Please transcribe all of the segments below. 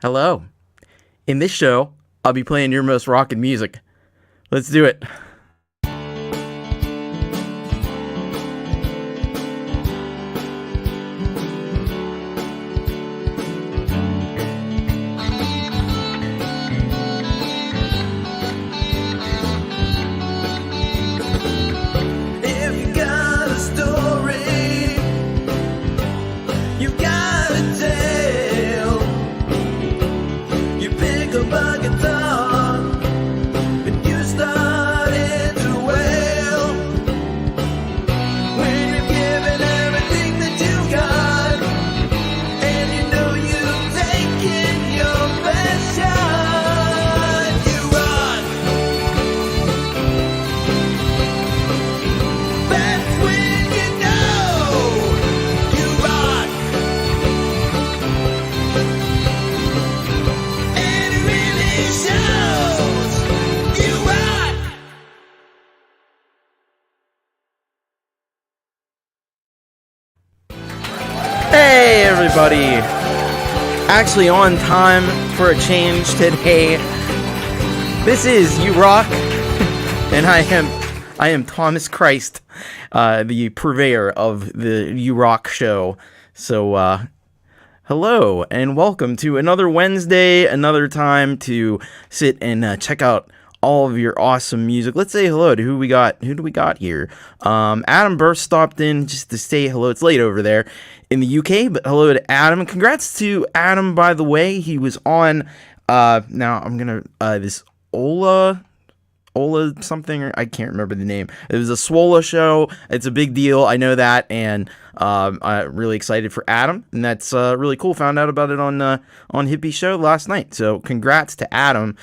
Hello. In this show, I'll be playing your most rockin' music. Let's do it. Hey everybody! Actually on time for a change today. This is You Rock, and I am Thomas Christ, the purveyor of the You Rock show. So, hello and welcome to another Wednesday, another time to sit and check out all of your awesome music. Let's say hello to who do we got here? Adam Burst stopped in just to say hello. It's late over there in the UK, but hello to Adam. Congrats to Adam, by the way. He was on, now I'm gonna, this Ola something, or I can't remember the name. It was a Swola show. It's a big deal, I know that, and I'm really excited for Adam, and that's really cool. Found out about it on Hippie Show last night, so congrats to Adam.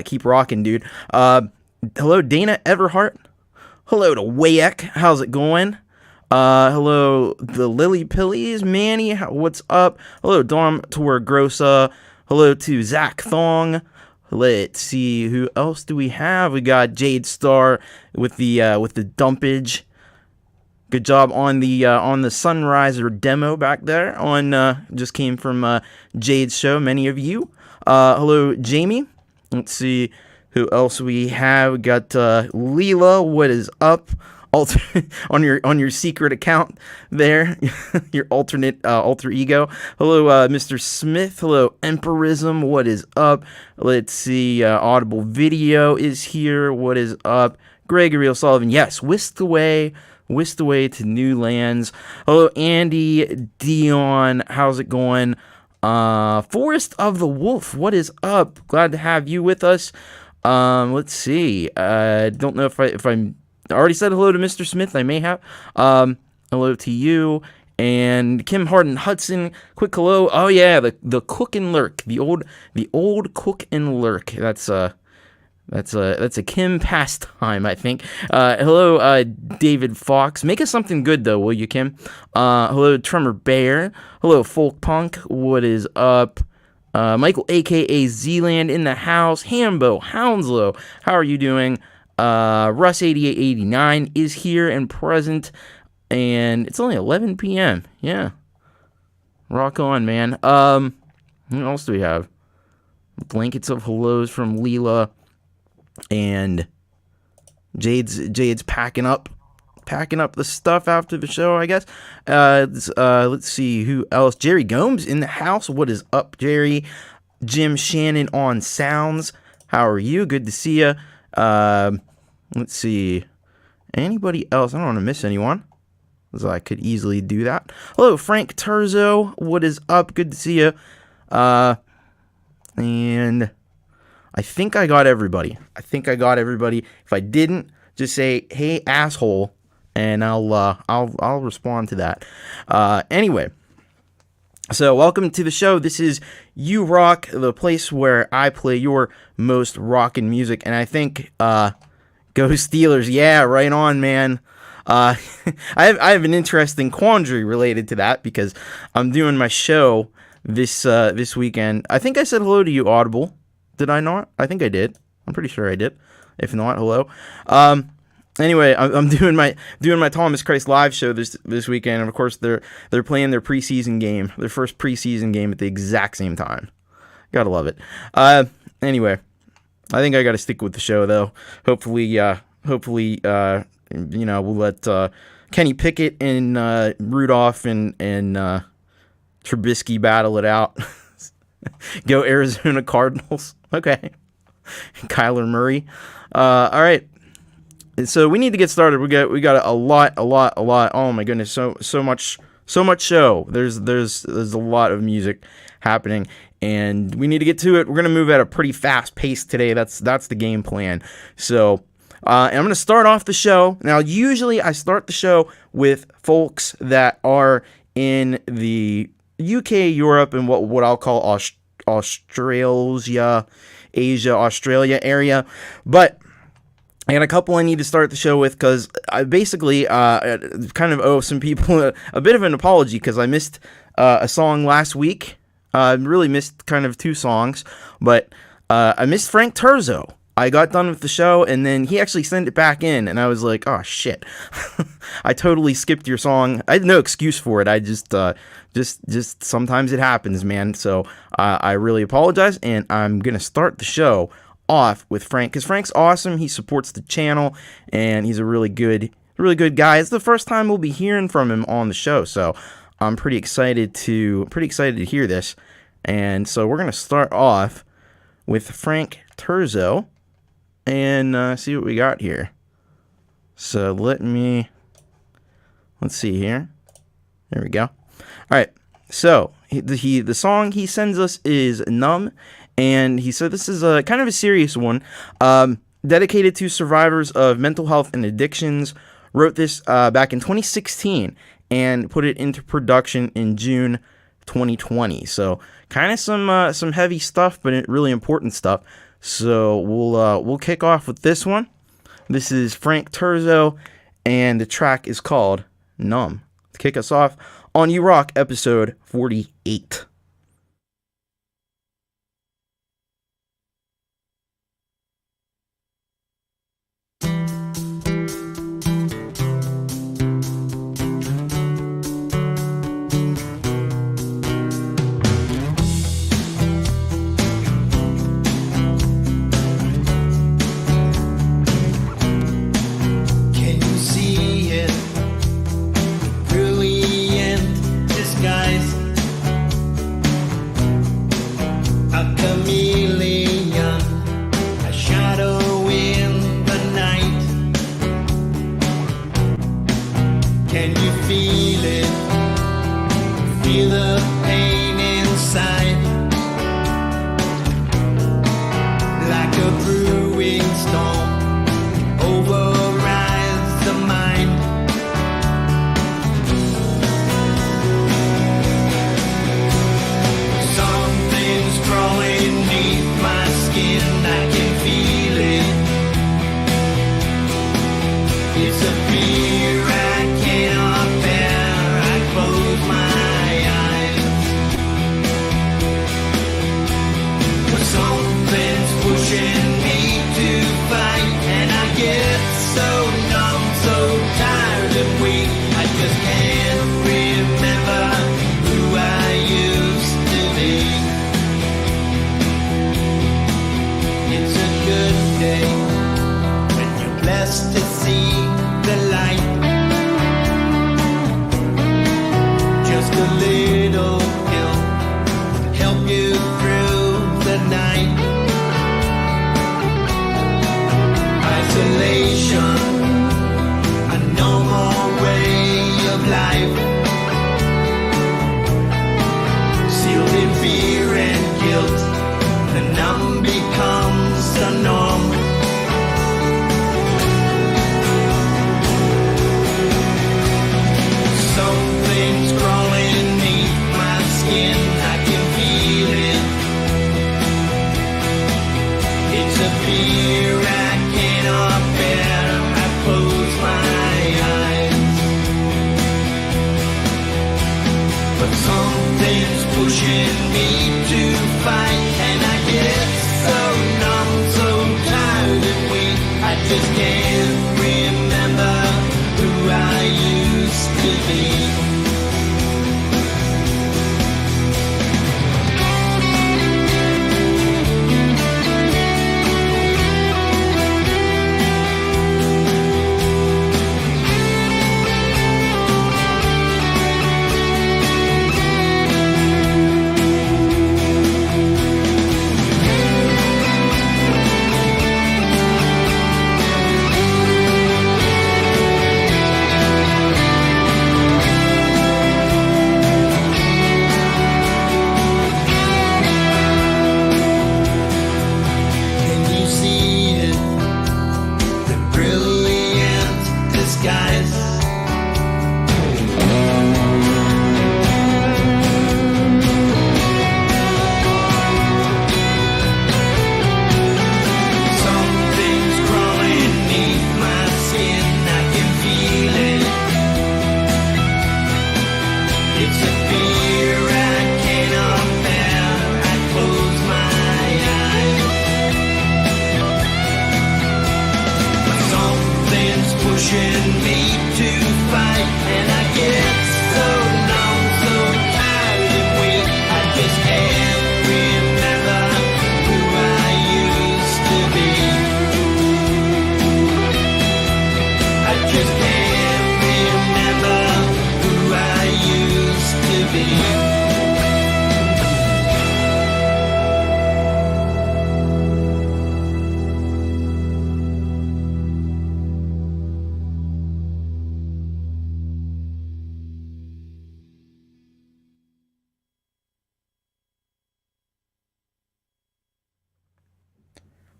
Keep rocking, dude. Hello, Dana Everhart. Hello to Wayek. How's it going? Hello, the Lillypillies. Manny, what's up? Hello, Dom Torgrosa. Hello to Zach Thong. Let's see, who else do we have? We got Jade Star with the dumpage. Good job on the Sunriser demo back there. Just came from Jade's show. Many of you. Hello, Jamie. Let's see who else we have. We got Leela. What is up? On your secret account there, your alternate alter ego. Hello, Mr. Smith. Hello, Empirism. What is up? Let's see. Audible Video is here. What is up? Gregory O'Sullivan. Yes, whisked away to new lands. Hello, An.D, Dion. How's it going? Forest of the Wolf. What is up? Glad to have you with us. Let's see. Don't know if I'm. I already said hello to Mr. Smith. I may have. Hello to you and Kim Harden Hudson. Quick hello. Oh yeah, the cook and lurk. The old cook and lurk. That's a Kim pastime, I think. Hello, David Fox. Make us something good though, will you, Kim? Hello, Tremor Bear. Hello, folkpunk. What is up? Michael, aka Zland, in the house. Hambo Hounslow. How are you doing? Russ 8889 is here and present, and it's only 11 p.m. Yeah, rock on, man. What else do we have? Blankets of hellos from Leela, and Jade's packing up the stuff after the show, I guess. Let's see who else. Jerry Gomes in the house. What is up, Jerry? Jim Shannon on sounds. How are you? Good to see you. Let's see. Anybody else? I don't want to miss anyone, so I could easily do that. Hello, Frank Terzo. What is up? Good to see you. And I think I got everybody. If I didn't, just say, "Hey, asshole," and I'll respond to that. Anyway. So, welcome to the show. This is You Rock, the place where I play your most rockin' music, and I think, go Steelers. Yeah, right on, man. I have an interesting quandary related to that, because I'm doing my show this weekend. I think I said hello to you, Audible. Did I not? I think I did. I'm pretty sure I did. If not, hello. Anyway, I'm doing my Thomas Christ live show this weekend, and of course they're playing their preseason game, their first preseason game at the exact same time. Gotta love it. Anyway, I think I gotta stick with the show though. Hopefully, we'll let Kenny Pickett and Rudolph and Trubisky battle it out. Go Arizona Cardinals. Okay. Kyler Murray. All right. So we need to get started. We got a lot. Oh my goodness, so much show. There's a lot of music happening, and we need to get to it. We're gonna move at a pretty fast pace today. That's the game plan. So, and I'm gonna start off the show. Now, usually I start the show with folks that are in the UK, Europe, and what I'll call Australia, Asia, Australia area, but I got a couple I need to start the show with because I basically kind of owe some people a bit of an apology because I missed a song last week. I really missed kind of 2 songs, but I missed Frank Terzo. I got done with the show, and then he actually sent it back in, and I was like, oh, shit. I totally skipped your song. I had no excuse for it. I just sometimes it happens, man. So I really apologize, and I'm going to start the show off with Frank, because Frank's awesome. He supports the channel, and he's a really good guy. It's the first time we'll be hearing from him on the show, so I'm pretty excited to hear this. And so we're going to start off with Frank Terzo and see what we got here. So let's see here. There we go. All right. So the song he sends us is Numb, and he said this is a kind of a serious one, dedicated to survivors of mental health and addictions. Wrote this back in 2016 and put it into production in June 2020. So kind of some heavy stuff, but really important stuff. So we'll kick off with this one. This is Frank Terzo, and the track is called Numb. To kick us off on You Rock, episode 48.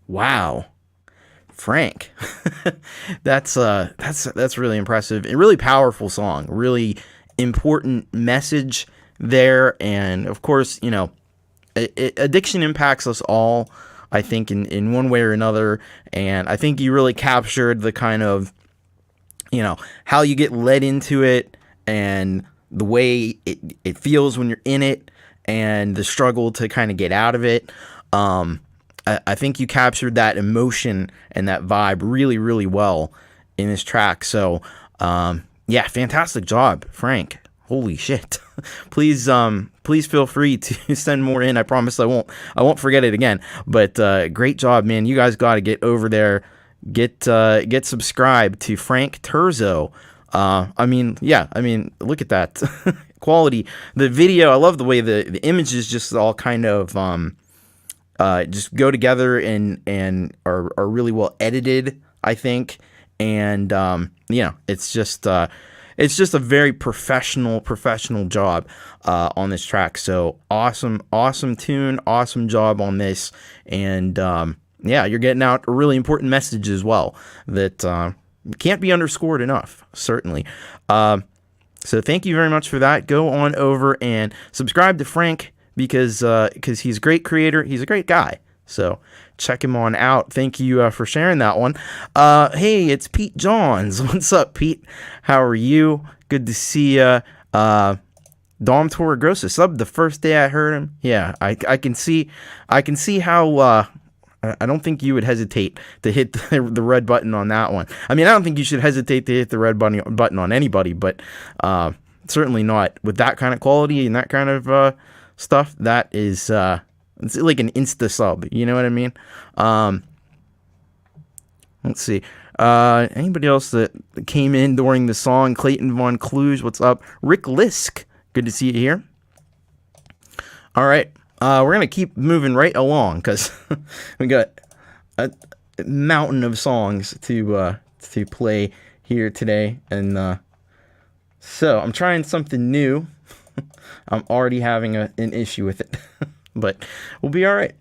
Wow. Frank. That's really impressive. A really powerful song. Really important message there. And of course, you know, addiction impacts us all, I think, in one way or another. And I think you really captured the kind of, you know, how you get led into it and the way it feels when you're in it and the struggle to kind of get out of it. I think you captured that emotion and that vibe really, really well in this track. So, yeah, fantastic job, Frank. Holy shit. Please feel free to send more in. I promise I won't forget it again. But great job, man. You guys got to get over there, get subscribed to Frank Terzo. I mean, look at that quality. The video, I love the way the images just all kind of just go together and are really well edited, I think. And you know, it's just a very professional job on this track. So awesome tune, awesome job on this. And yeah, you're getting out a really important message as well that can't be underscored enough, certainly. So thank you very much for that. Go on over and subscribe to Frank because he's a great creator. He's a great guy. So check him on out. Thank you for sharing that one. Hey, it's Pete Johns. What's up, Pete? How are you? Good to see you. Dom Torregrossa subbed the first day I heard him. Yeah, I can see how I don't think you would hesitate to hit the red button on that one. I mean, I don't think you should hesitate to hit the red button on anybody, but certainly not with that kind of quality and that kind of stuff. That is it's like an insta sub, you know what I mean? Let's see. Anybody else that came in during the song? Clayton Vaughn Clues, what's up? Rick Lisk, good to see you here. All right. We're going to keep moving right along because we got a mountain of songs to play here today. And so I'm trying something new. I'm already having an issue with it, but we'll be all right.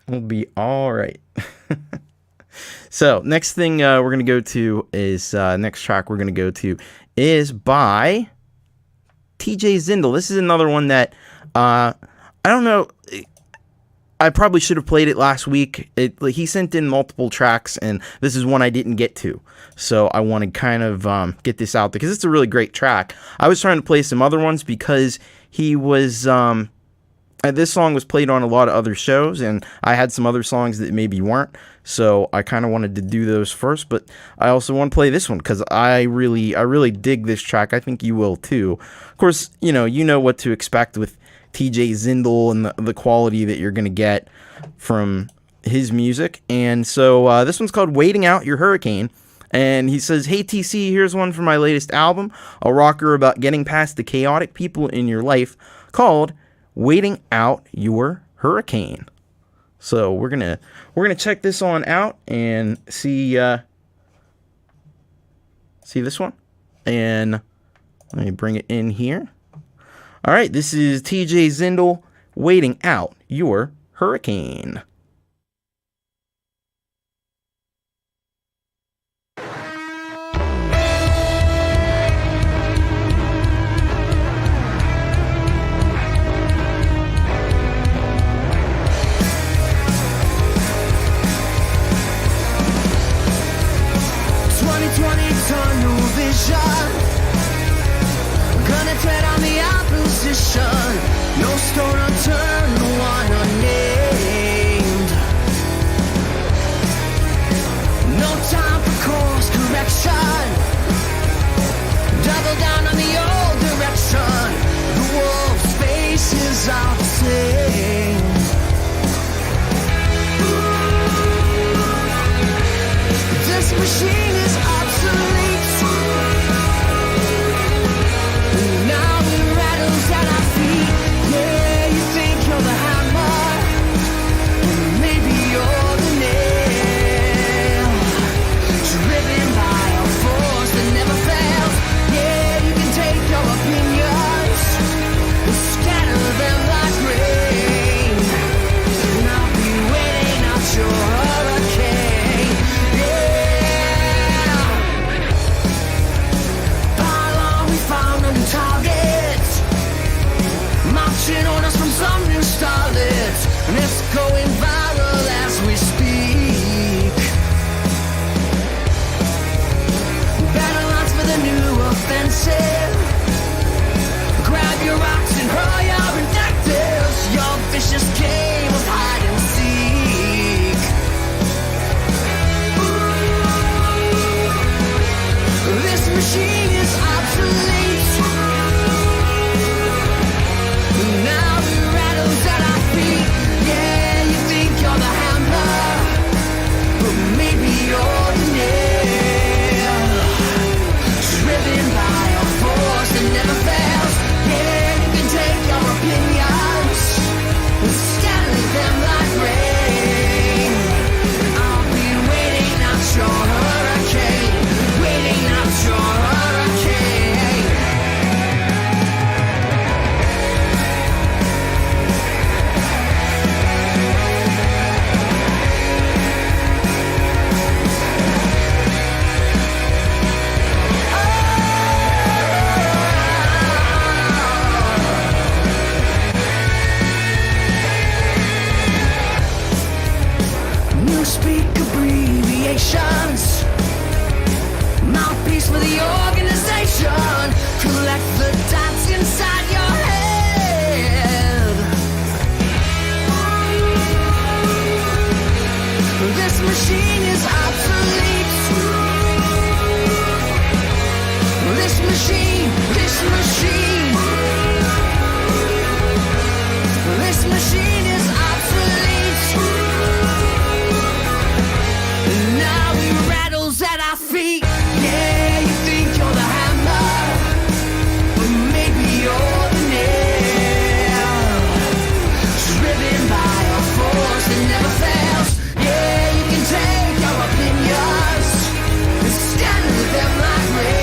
We'll be all right. So next thing we're going to go to is next track we're going to go to is by TJ Zindle. This is another one that I don't know. I probably should have played it last week. He sent in multiple tracks, and this is one I didn't get to. So I want to kind of get this out there because it's a really great track. I was trying to play some other ones because he was... this song was played on a lot of other shows, and I had some other songs that maybe weren't. So I kind of wanted to do those first, but I also want to play this one because I really dig this track. I think you will too. Of course, you know what to expect with TJ Zindle and the quality that you're going to get from his music. And so this one's called Waiting Out Your Hurricane. And he says, hey TC, here's one from my latest album, a rocker about getting past the chaotic people in your life, called Waiting Out Your Hurricane. So we're gonna check this on out and see this one. And let me bring it in here. All right, this is TJ Zindle, Waiting Out Your Hurricane. Tunnel vision, gonna tread on the opposition. No stone unturned, no one unnamed. No time for course correction. Double down on the old direction. The wolf's faces are the same. This machine is obsolete. Now it rattles at our feet. Yeah, you think you're the hammer, maybe you're the nail. Driven by a force that never fails. Yeah, you can take your opinions and scatter them like rain. And I'll be waiting out your hurricane. machine is obsolete. This machine, this machine, this machine is obsolete. Now he rattles at our feet. Yeah, you think you're the hammer, but maybe you're the nail. Driven by a force that never fails. Yeah, you can take your opinions and scatter them like rain.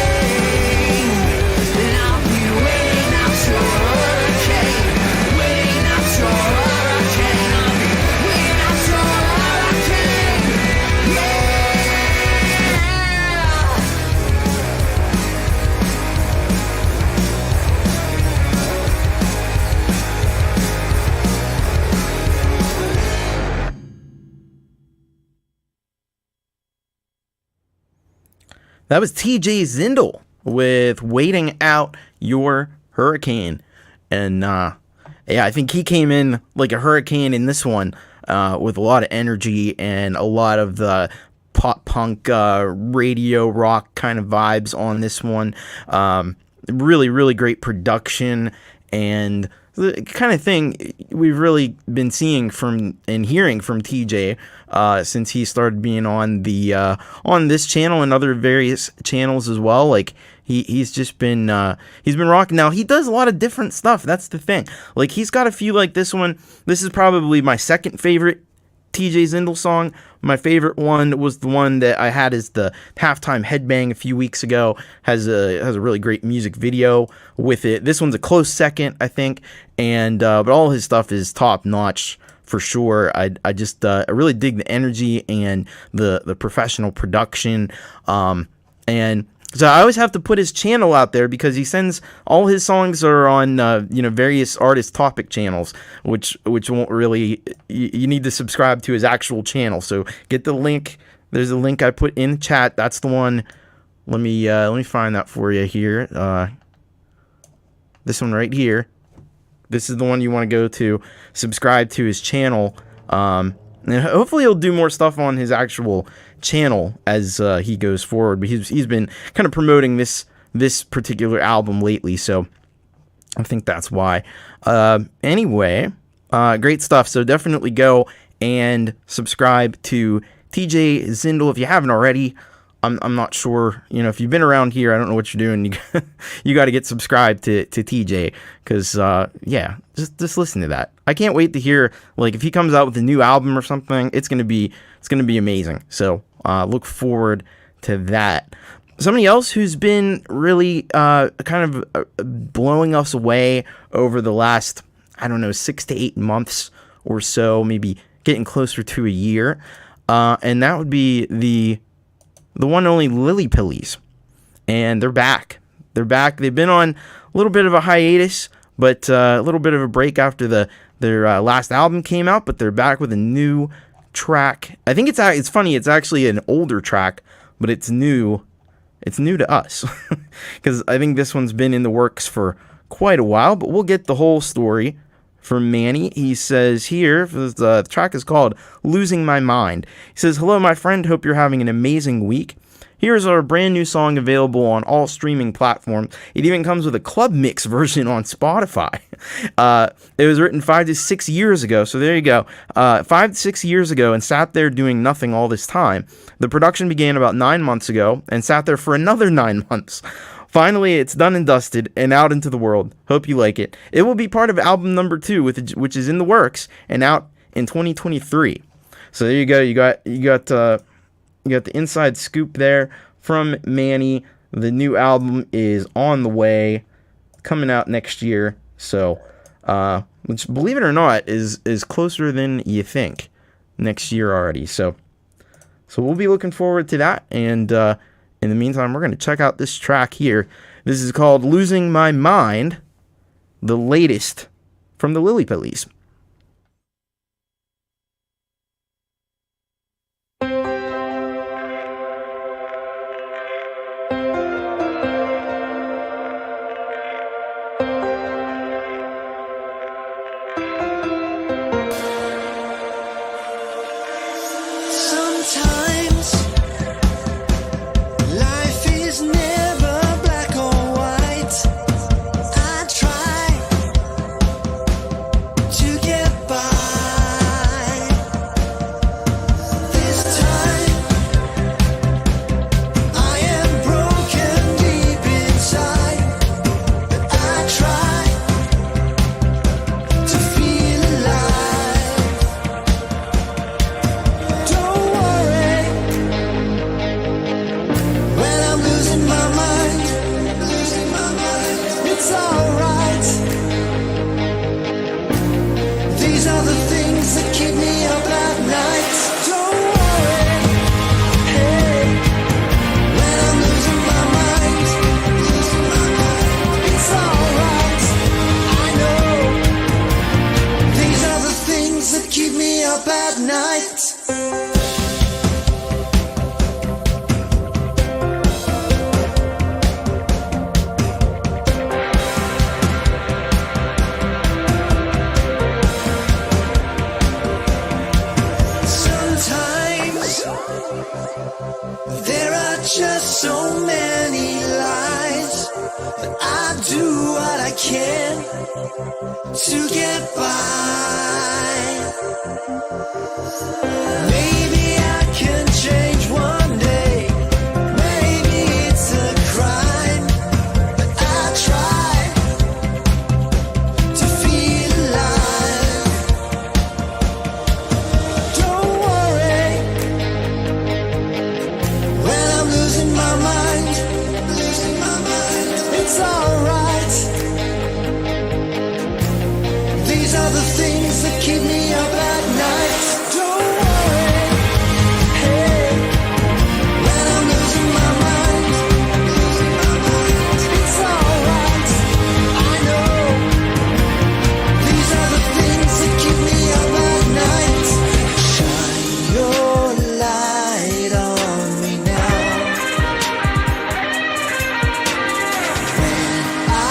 And I'll be waiting out your hurricane, waiting out your hurricane. I'll be waiting out your hurricane. Yeah. That was TJ Zindle with Waiting Out Your Hurricane. And yeah, I think he came in like a hurricane in this one, with a lot of energy and a lot of the pop punk, radio rock kind of vibes on this one. Really, really great production, and the kind of thing we've really been seeing from and hearing from TJ since he started being on the on this channel and other various channels as well. Like he's just been rocking. Now he does a lot of different stuff. That's the thing. Like he's got a few like this one. This is probably my second favorite TJ Zindle song. My favorite one was the one that I had as the halftime headbang a few weeks ago. Has a really great music video with it. This one's a close second, I think, and but all his stuff is top notch for sure. I really dig the energy and the professional production, and so I always have to put his channel out there because he sends all his songs are on various artist topic channels, which won't really, you need to subscribe to his actual channel. So get the link. There's a link I put in the chat. That's the one. Let me find that for you here. This one right here. This is the one you want to go to. Subscribe to his channel. And hopefully he'll do more stuff on his actual channel as he goes forward. But he's been kind of promoting this particular album lately, so I think that's why. Anyway, great stuff. So definitely go and subscribe to TJ Zindle if you haven't already. I'm not sure, if you've been around here, I don't know what you're doing. You got to get subscribed to TJ because, yeah, just listen to that. I can't wait to hear, like, if he comes out with a new album or something, it's gonna be amazing. So look forward to that. Somebody else who's been really kind of blowing us away over the last, 6 to 8 months or so, maybe getting closer to a year, and that would be the one and only Lillypillies. And they're back. They've been on a little bit of a hiatus, but a little bit of a break after their last album came out, but they're back with a new track. I think it's funny, it's actually an older track, but it's new. It's new to us because I think this one's been in the works for quite a while, but we'll get the whole story from Manny. He says here, the track is called Losing My Mind. He says, "Hello, my friend. Hope you're having an amazing week. Here's our brand new song available on all streaming platforms. It even comes with a club mix version on Spotify. It was written 5 to 6 years ago, so there you go. 5 to 6 years ago, and sat there doing nothing all this time. The production began about 9 months ago, and sat there for another 9 months. Finally, it's done and dusted, and out into the world. Hope you like it. It will be part of album number 2, which is in the works, and out in 2023. So there you go. You got the inside scoop there from Manny. The new album is on the way, coming out next year. So, which, believe it or not, is closer than you think. Next year already. So we'll be looking forward to that. And in the meantime, we're going to check out this track here. This is called Losing My Mind, the latest from the Lillypillies. Sometimes night. There are just so many lies, but I do what I can to get by. Maybe I can change one day. Maybe it's a crime, but I try to feel alive. Don't worry when I'm losing my mind, it's alright. These are the things that keep me up at night. Don't worry, hey, when I'm losing my mind, it's alright. I know, these are the things that keep me up at night. Shine your light on me now. When I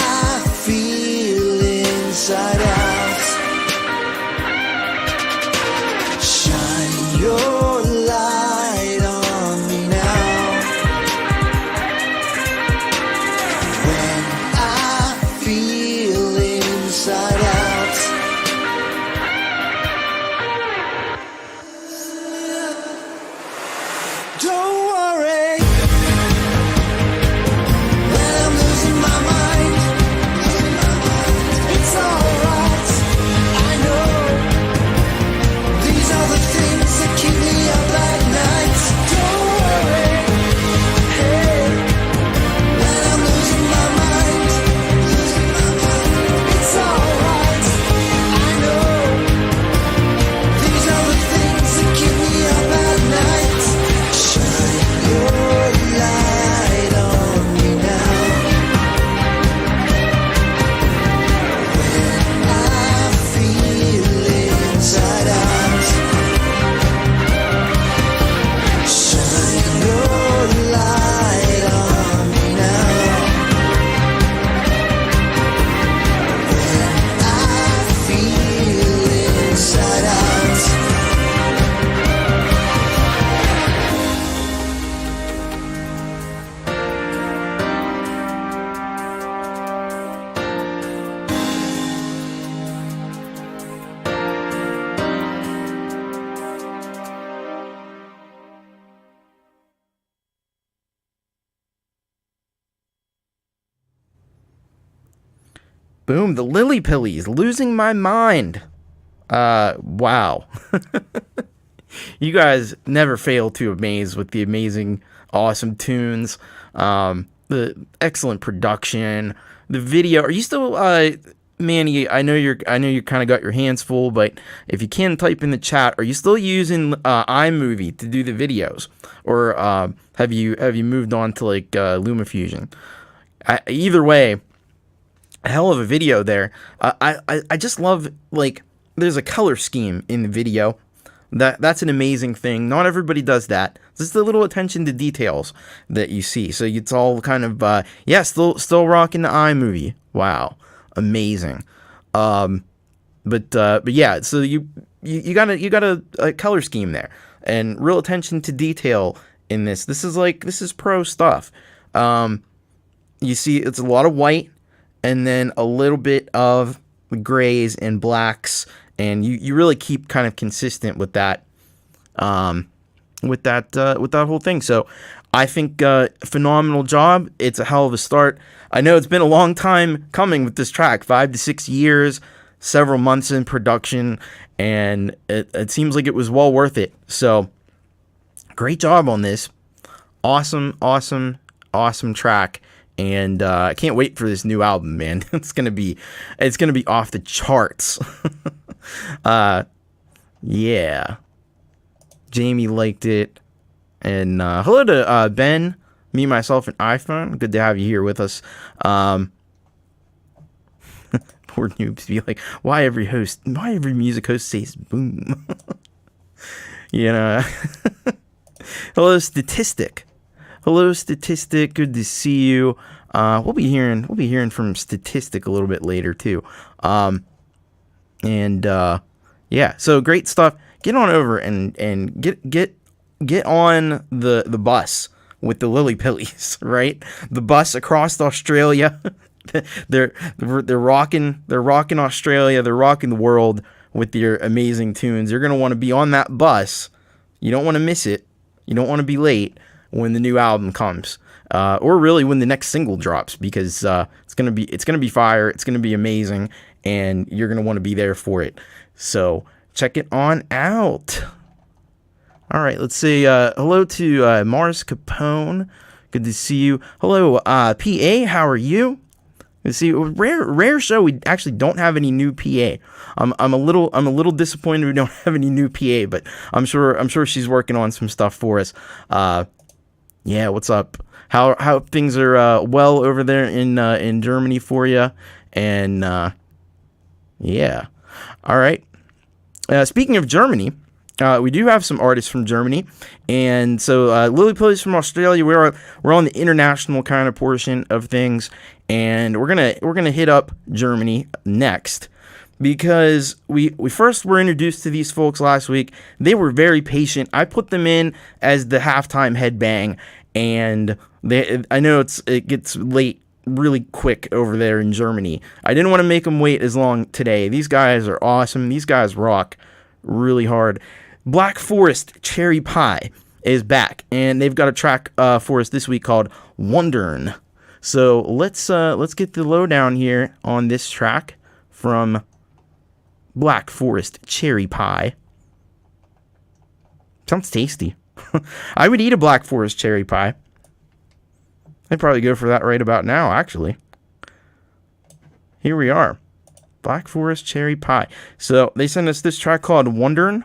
feel inside out, shine your light on me now. When I feel inside out. Don't worry when I'm losing my mind, it's alright. I know, these are the things that keep me up at night. Don't worry, hey, when I'm losing my mind, it's alright. I know, these are the things that keep me up at night. Shine your light on me now. When I feel inside out, shine your light on me now. When I feel inside out. Boom, the Lillypillies, Losing My Mind. Wow. You guys never fail to amaze with the amazing, awesome tunes, the excellent production, the video. Are you still, Manny? I know you kind of got your hands full, but if you can type in the chat, are you still using iMovie to do the videos, or have you moved on to like LumaFusion? Either way, a hell of a video there. I just love, like, there's a color scheme in the video. That's an amazing thing. Not everybody does that. Just the little attention to details that you see. So it's all kind of still rocking the iMovie. Wow, amazing. But yeah. So you got a color scheme there and real attention to detail in this. This is pro stuff. You see, it's a lot of white and then a little bit of grays and blacks. And you really keep kind of consistent with that, with that whole thing. So I think phenomenal job. It's a hell of a start. I know it's been a long time coming with this track, 5 to 6 years, several months in production, and it seems like it was well worth it. So great job on this. Awesome track. And I can't wait for this new album, man. It's gonna be off the charts. Yeah. Jamie liked it. And hello to Ben, me, myself, and iPhone. Good to have you here with us. Poor noobs be like, why every music host says boom? You know. Hello, Statistic. Hello, Statistic. Good to see you. We'll be hearing from Statistic a little bit later too. Yeah, so great stuff. Get on over and get on the bus with the Lillypillies, right? The bus across Australia. they're rocking Australia. They're rocking the world with their amazing tunes. You're gonna want to be on that bus. You don't want to miss it. You don't want to be late when the new album comes, or really when the next single drops, because it's gonna be fire. It's gonna be amazing, and you're gonna want to be there for it. So check it on out. All right, let's say hello to Mars Capone. Good to see you. Hello, PA. How are you? You see, rare show. We actually don't have any new PA. I'm a little disappointed we don't have any new PA, but I'm sure she's working on some stuff for us. Yeah, what's up? How things are well over there in Germany for you? And yeah, all right. Speaking of Germany, we do have some artists from Germany, and so Lillypillies from Australia. We're on the international kind of portion of things, and we're gonna hit up Germany next, because we first were introduced to these folks last week. They were very patient. I put them in as the halftime headbang, and I know it gets late really quick over there in Germany. I didn't want to make them wait as long today. These guys are awesome. These guys rock really hard. Black Forest Cherry Pie is back, and they've got a track for us this week called Wandern. So let's get the lowdown here on this track from Black Forest Cherry Pie. Sounds tasty. I would eat a Black Forest Cherry Pie. I'd probably go for that right about now, actually. Here we are. Black Forest Cherry Pie. So they sent us this track called Wandern,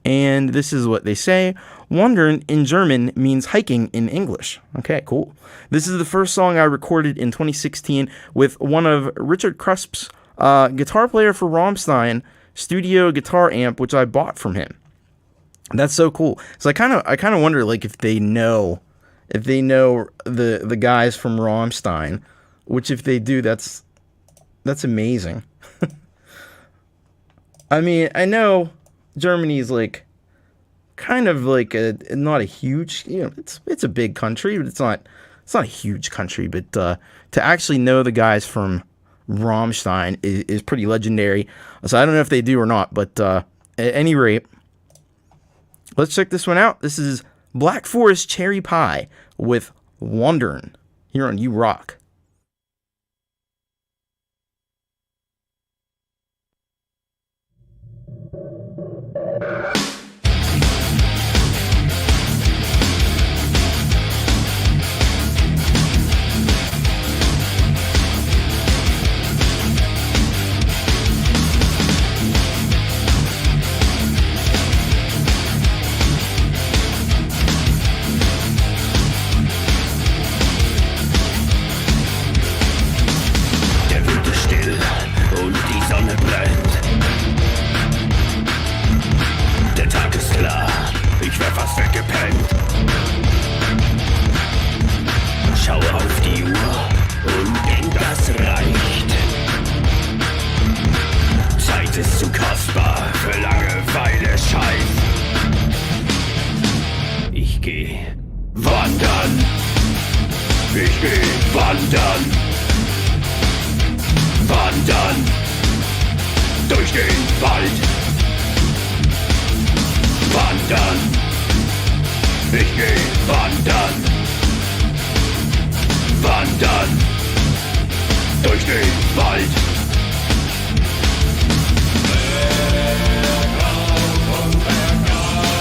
and this is what they say. Wandern in German means hiking in English. Okay, cool. This is the first song I recorded in 2016 with one of Richard Krusp's guitar player for Rammstein studio guitar amp, which I bought from him. That's so cool. So I kind of wonder, like, if they know the guys from Rammstein, which if they do, that's amazing. I mean, I know Germany's like kind of like not a huge, it's a big country, but it's not a huge country. But to actually know the guys from Rammstein is pretty legendary. So I don't know if they do or not, but at any rate, let's check this one out. This is Black Forest Cherry Pie with Wandern here on You Rock. Schaue auf die Uhr und denk, das reicht. Zeit ist zu kostbar für Langeweile, Scheiß. Ich geh wandern. Ich geh wandern. Wandern durch den Wald. Wandern. Ich geh wandern. Wandern durch den Wald. Bergauf und bergab,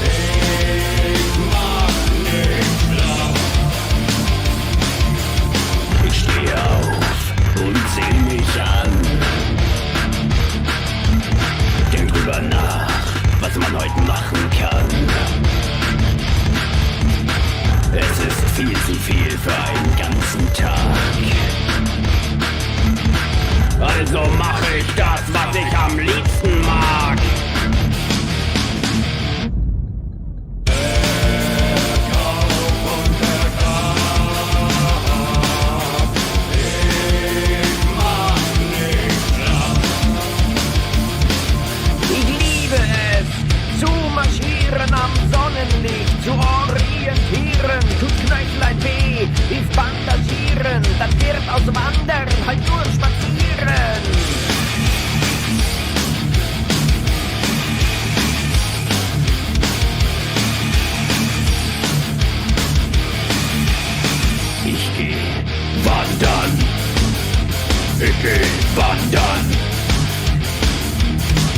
ich mach nicht schlapp. Ich stehe auf und seh mich an. Denk drüber nach, was man heute machen kann. Es ist viel zu viel für einen ganzen Tag. aus Wandern, halt nur spazieren. Ich geh wandern. Ich geh wandern.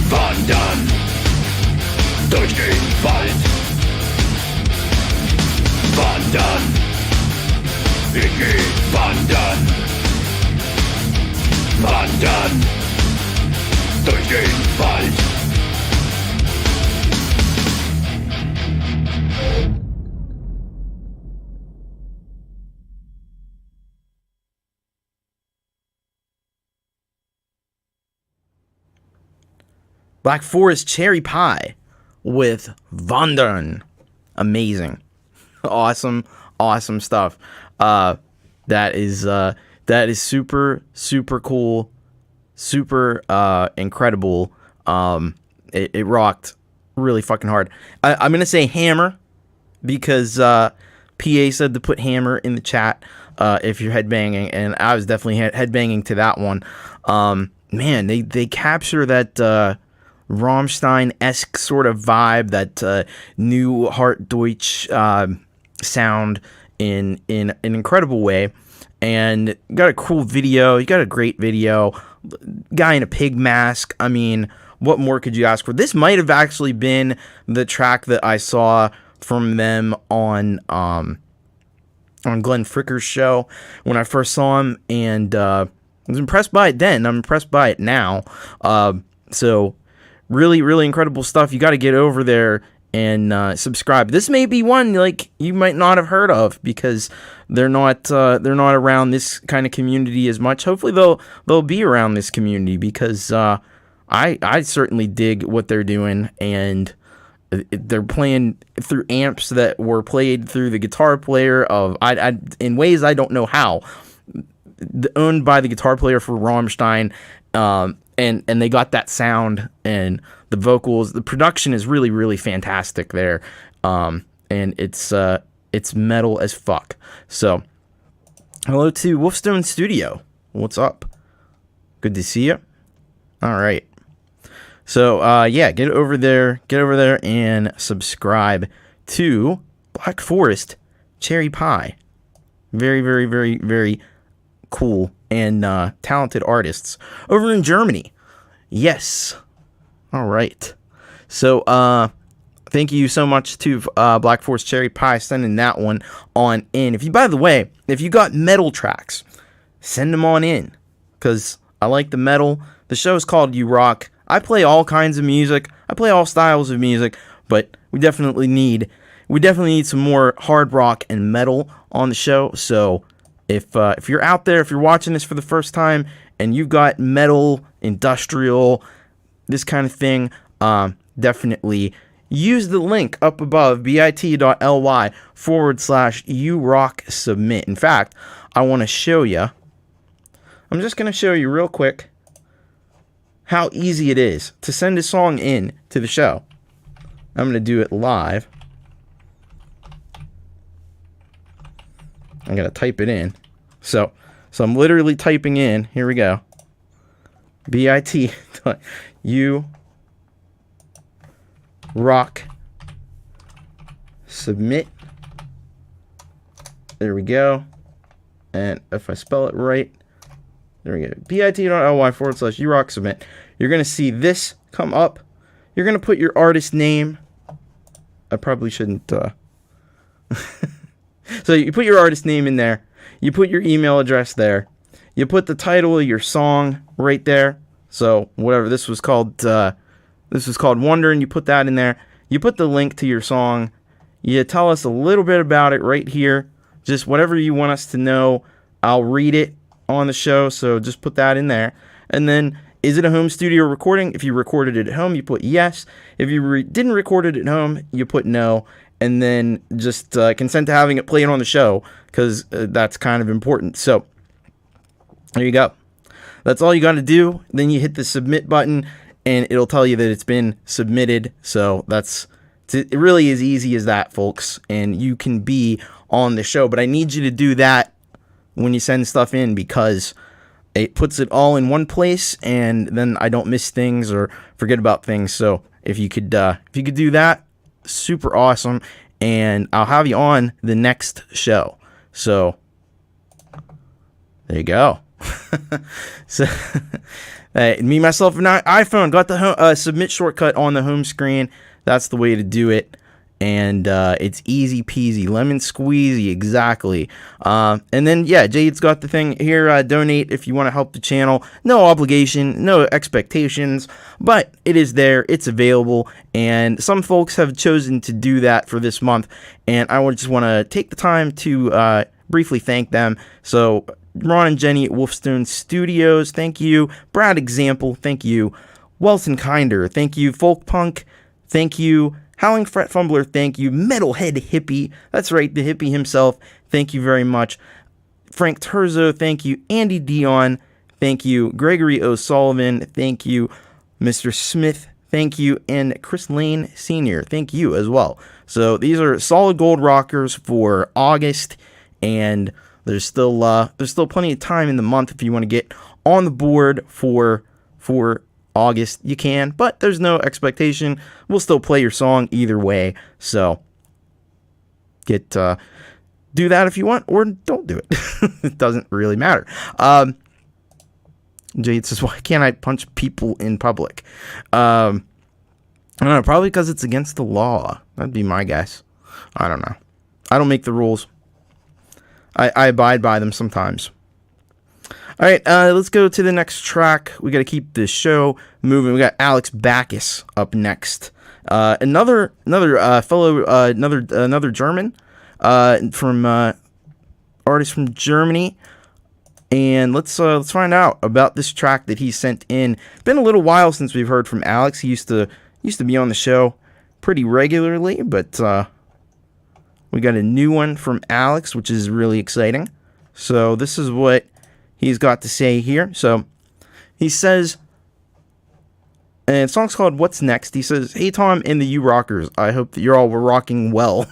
Wandern. Durch den Wald. Wandern. Ich geh wandern. Wandern. Durch den Wald. Black Forest Cherry Pie with Wandern. Amazing. Awesome stuff. That is super cool, super incredible. It rocked really fucking hard. I'm gonna say hammer because PA said to put hammer in the chat if you're headbanging, and I was definitely headbanging to that one. Man, they capture that Rammstein-esque sort of vibe, that new Hart Deutsch sound in an incredible way. And you got a cool video. You got a great video. Guy in a pig mask. I mean, what more could you ask for? This might have actually been the track that I saw from them on Glenn Fricker's show when I first saw him, and I was impressed by it then. I'm impressed by it now. So really incredible stuff. You got to get over there and subscribe. This may be one like you might not have heard of because they're not around this kind of community as much. Hopefully they'll be around this community because I certainly dig what they're doing, and they're playing through amps that were played through the guitar player of I in ways I don't know how, owned by the guitar player for Rammstein. And they got that sound and the vocals. The production is really fantastic there. And it's metal as fuck. So, hello to Wolfstone Studio. What's up? Good to see you. All right. So, yeah, get over there and subscribe to Black Forest Cherry Pie. Very cool and talented artists over in Germany. Yes. All right. So, thank you so much to Black Forest Cherry Pie sending that one on in. By the way, if you got metal tracks, send them on in, because I like the metal. The show is called You Rock. I play all kinds of music. I play all styles of music, but we definitely need some more hard rock and metal on the show. So if you're out there, if you're watching this for the first time and you've got metal, industrial, this kind of thing, definitely use the link up above, bit.ly/urocksubmit. In fact, I want to show you. I'm just going to show you real quick how easy it is to send a song in to the show. I'm going to do it live. I'm going to type it in. So I'm literally typing in. Here we go. bit.u rock submit. There we go. And if I spell it right, there we go. bit.ly/urocksubmit. You're going to see this come up. You're going to put your artist name. I probably shouldn't. So you put your artist name in there. You put your email address there. You put the title of your song right there. So whatever this was called Wandern. You put that in there. You put the link to your song. You tell us a little bit about it right here. Just whatever you want us to know. I'll read it on the show, so just put that in there. And then, is it a home studio recording? If you recorded it at home, you put yes. If you didn't record it at home, you put no. And then just consent to having it played on the show, because that's kind of important. So there you go. That's all you got to do. Then you hit the submit button, and it'll tell you that it's been submitted. So it really is easy as that, folks. And you can be on the show. But I need you to do that when you send stuff in, because it puts it all in one place, and then I don't miss things or forget about things. So if you could do that, super awesome, and I'll have you on the next show. So there you go. So me, myself, and iPhone got the submit shortcut on the home screen. That's the way to do it. And it's easy peasy, lemon squeezy, exactly. And then, yeah, Jade's got the thing here, donate if you want to help the channel. No obligation, no expectations, but it is there, it's available, and some folks have chosen to do that for this month, and I just want to take the time to briefly thank them. So, Ron and Jenny at Wolfstone Studios, thank you. Brad Example, thank you. Welton Kinder, thank you. Folkpunk, thank you. Howling Fret Fumbler, thank you. Metalhead Hippie, that's right, the hippie himself, thank you very much. Frank Terzo, thank you. An.D. Dion, thank you. Gregory O'Sullivan, thank you. Mr. Smith, thank you. And Chris Lane Sr., thank you as well. So these are solid gold rockers for August, and there's still plenty of time in the month if you want to get on the board for August, you can, but there's no expectation. We'll still play your song either way, so do that if you want, or don't do it. It doesn't really matter. Jade says, why can't I punch people in public? I don't know, probably because it's against the law. That'd be my guess. I don't know. I don't make the rules. I abide by them sometimes. All right, let's go to the next track. We got to keep this show moving. We got Alex Backus up next. Another German from artist from Germany, and let's find out about this track that he sent in. Been a little while since we've heard from Alex. He used to be on the show pretty regularly, but we got a new one from Alex, which is really exciting. So this is what he's got to say here. So he says, and the song's called What's Next. He says, hey Tom and the U Rockers, I hope that you're all rocking well.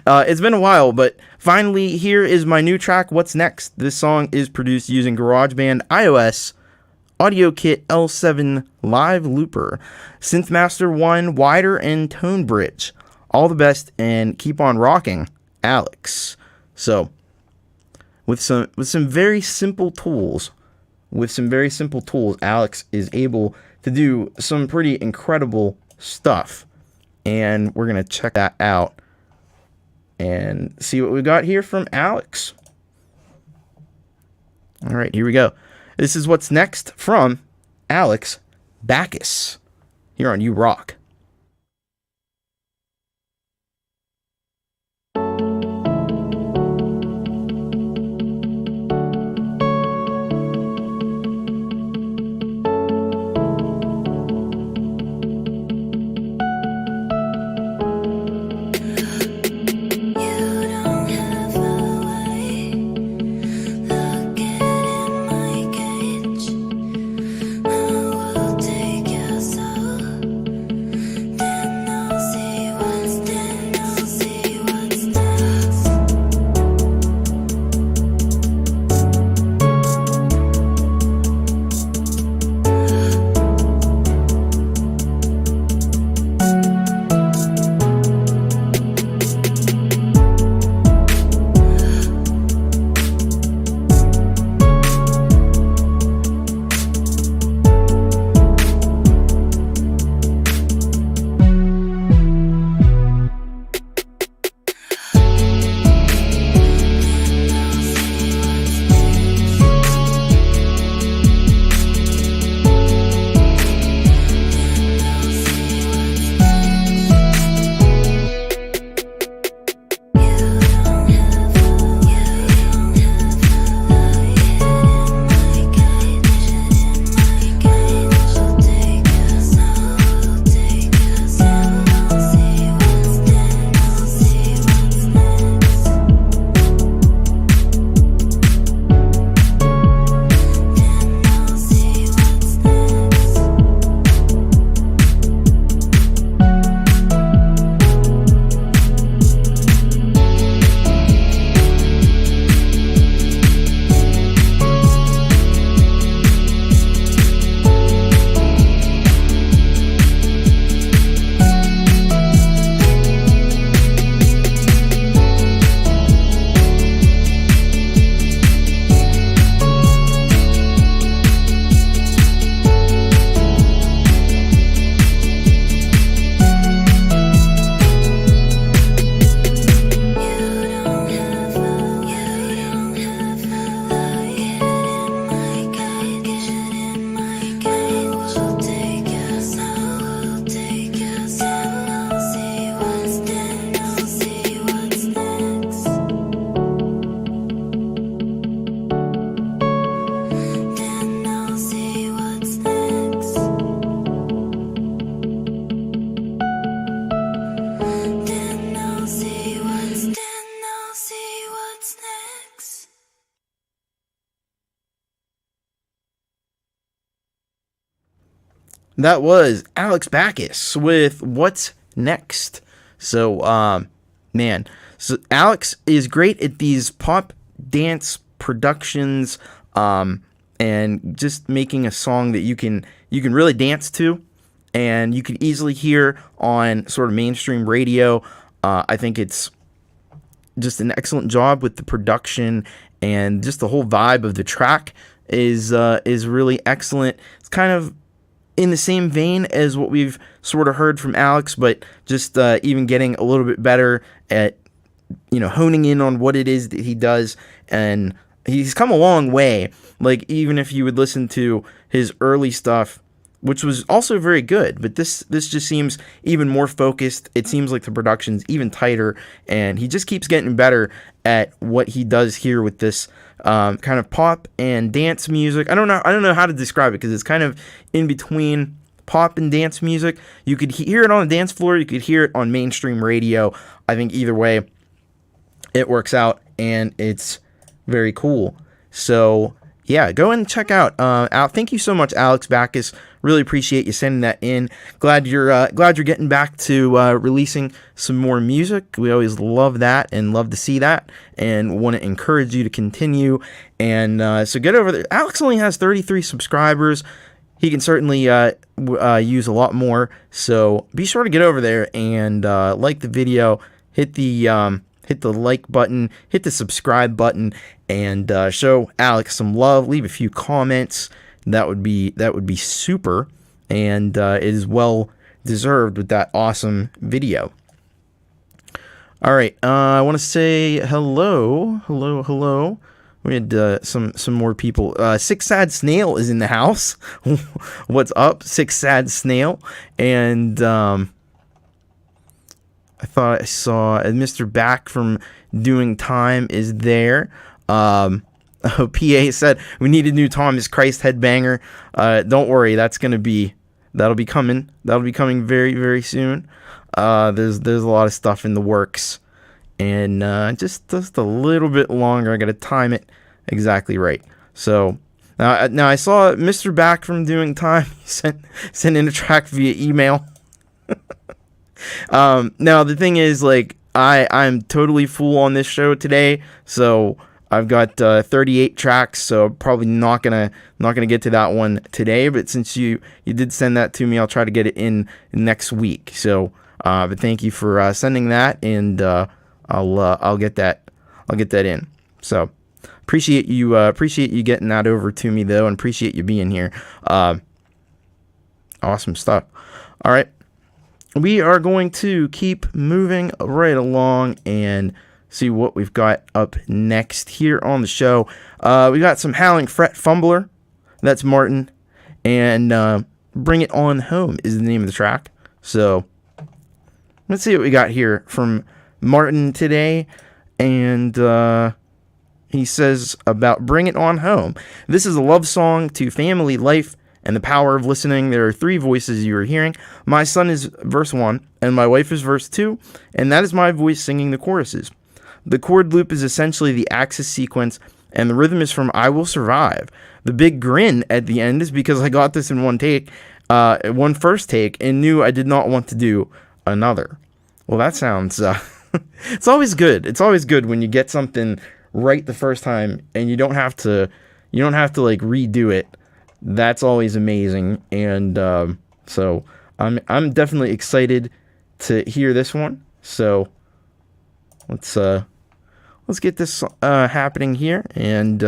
It's been a while, but finally here is my new track, What's Next. This song is produced using GarageBand iOS, Audio Kit L7 Live Looper, Synthmaster 1 Wider, and Tone Bridge. All the best, and keep on rocking, Alex. So with some very simple tools, Alex is able to do some pretty incredible stuff, and we're gonna check that out and see what we got here from Alex. All right, here we go. This is What's Next from Alex Backus here on You Rock. Take your soul That was Alex Backus with What's Next. So, man. So Alex is great at these pop dance productions, and just making a song that you can really dance to, and you can easily hear on sort of mainstream radio. I think it's just an excellent job with the production, and just the whole vibe of the track is really excellent. It's kind of in the same vein as what we've sort of heard from Alex, but just even getting a little bit better at, honing in on what it is that he does. And he's come a long way. Like, even if you would listen to his early stuff, which was also very good, but this just seems even more focused. It seems like the production's even tighter, and he just keeps getting better at what he does here with this kind of pop and dance music. I don't know how to describe it, because it's kind of in between pop and dance music. You could hear it on the dance floor, you could hear it on mainstream radio. I think either way, it works out, and it's very cool. So yeah, go and check out. Thank you so much, Alex Backus. Really appreciate you sending that in. Glad you're getting back to releasing some more music. We always love that and love to see that, and want to encourage you to continue. And so get over there. Alex only has 33 subscribers. He can certainly use a lot more. So be sure to get over there and like the video. Hit the like button, hit the subscribe button, and show Alex some love. Leave a few comments. That would be super, and it is well deserved with that awesome video. All right, I want to say hello. We had some more people. Six Sad Snail is in the house. What's up, Six Sad Snail? And I thought I saw Mr. Back from Doing Time is there. PA said we need a new Thomas Christ headbanger. Don't worry, that'll be coming. That'll be coming very, very soon. There's a lot of stuff in the works, and just a little bit longer. I gotta time it exactly right. So now I saw Mr. Back from Doing Time. He sent in a track via email. Now the thing is, like, I'm totally full on this show today, so I've got 38 tracks, so probably not gonna get to that one today. But since you did send that to me, I'll try to get it in next week. So, but thank you for sending that, and I'll get that in. So appreciate you getting that over to me, though, and appreciate you being here. Awesome stuff. All right. We are going to keep moving right along and see what we've got up next here on the show. We got some Howling Fret Fumbler. That's Martin. And Bring It On Home is the name of the track. So let's see what we got here from Martin today. And he says about Bring It On Home. This is a love song to family life and the power of listening. There are 3 voices you are hearing. My son is verse 1, and my wife is verse 2, and that is my voice singing the choruses. The chord loop is essentially the Axis sequence, and the rhythm is from I Will Survive. The big grin at the end is because I got this in one first take, and knew I did not want to do another. Well, that sounds, it's always good. It's always good when you get something right the first time, and you don't have to like redo it. That's always amazing, and so I'm definitely excited to hear this one. So let's get this happening here and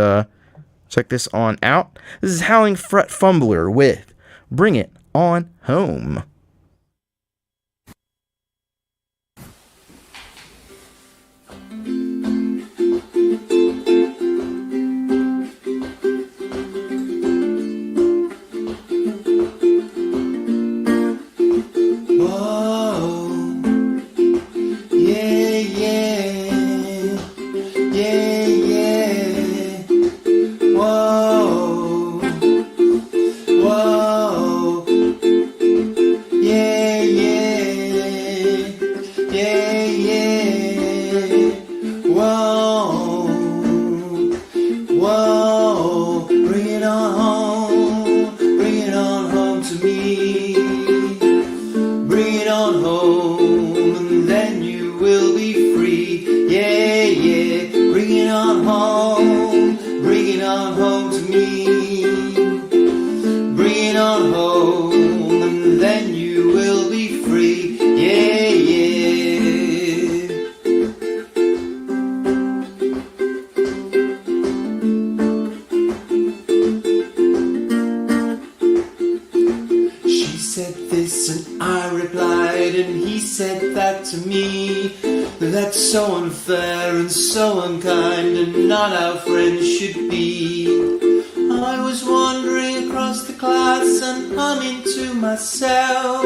check this on out. This is Howling Fret Fumbler with Bring It On Home. said this and I replied, and he said that to me. That's so unfair and so unkind, and not how friends should be. I was wandering across the class and humming to myself.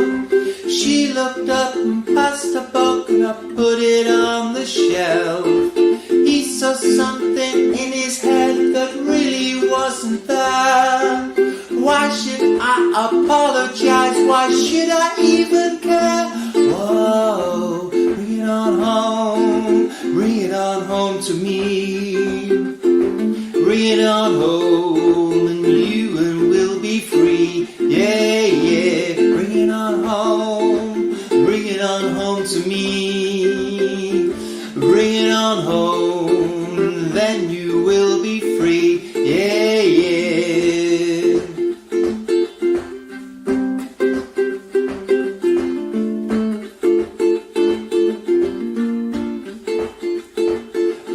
She looked up and passed a book and I put it on the shelf. He saw something in his head that really wasn't there. Why should I apologize? Why should I even care? Whoa, bring it on home, bring it on home to me. Bring it on home and you and we'll be free. Yeah, yeah, bring it on home, bring it on home to me. Bring it on home, then you will be free. Yeah, yeah.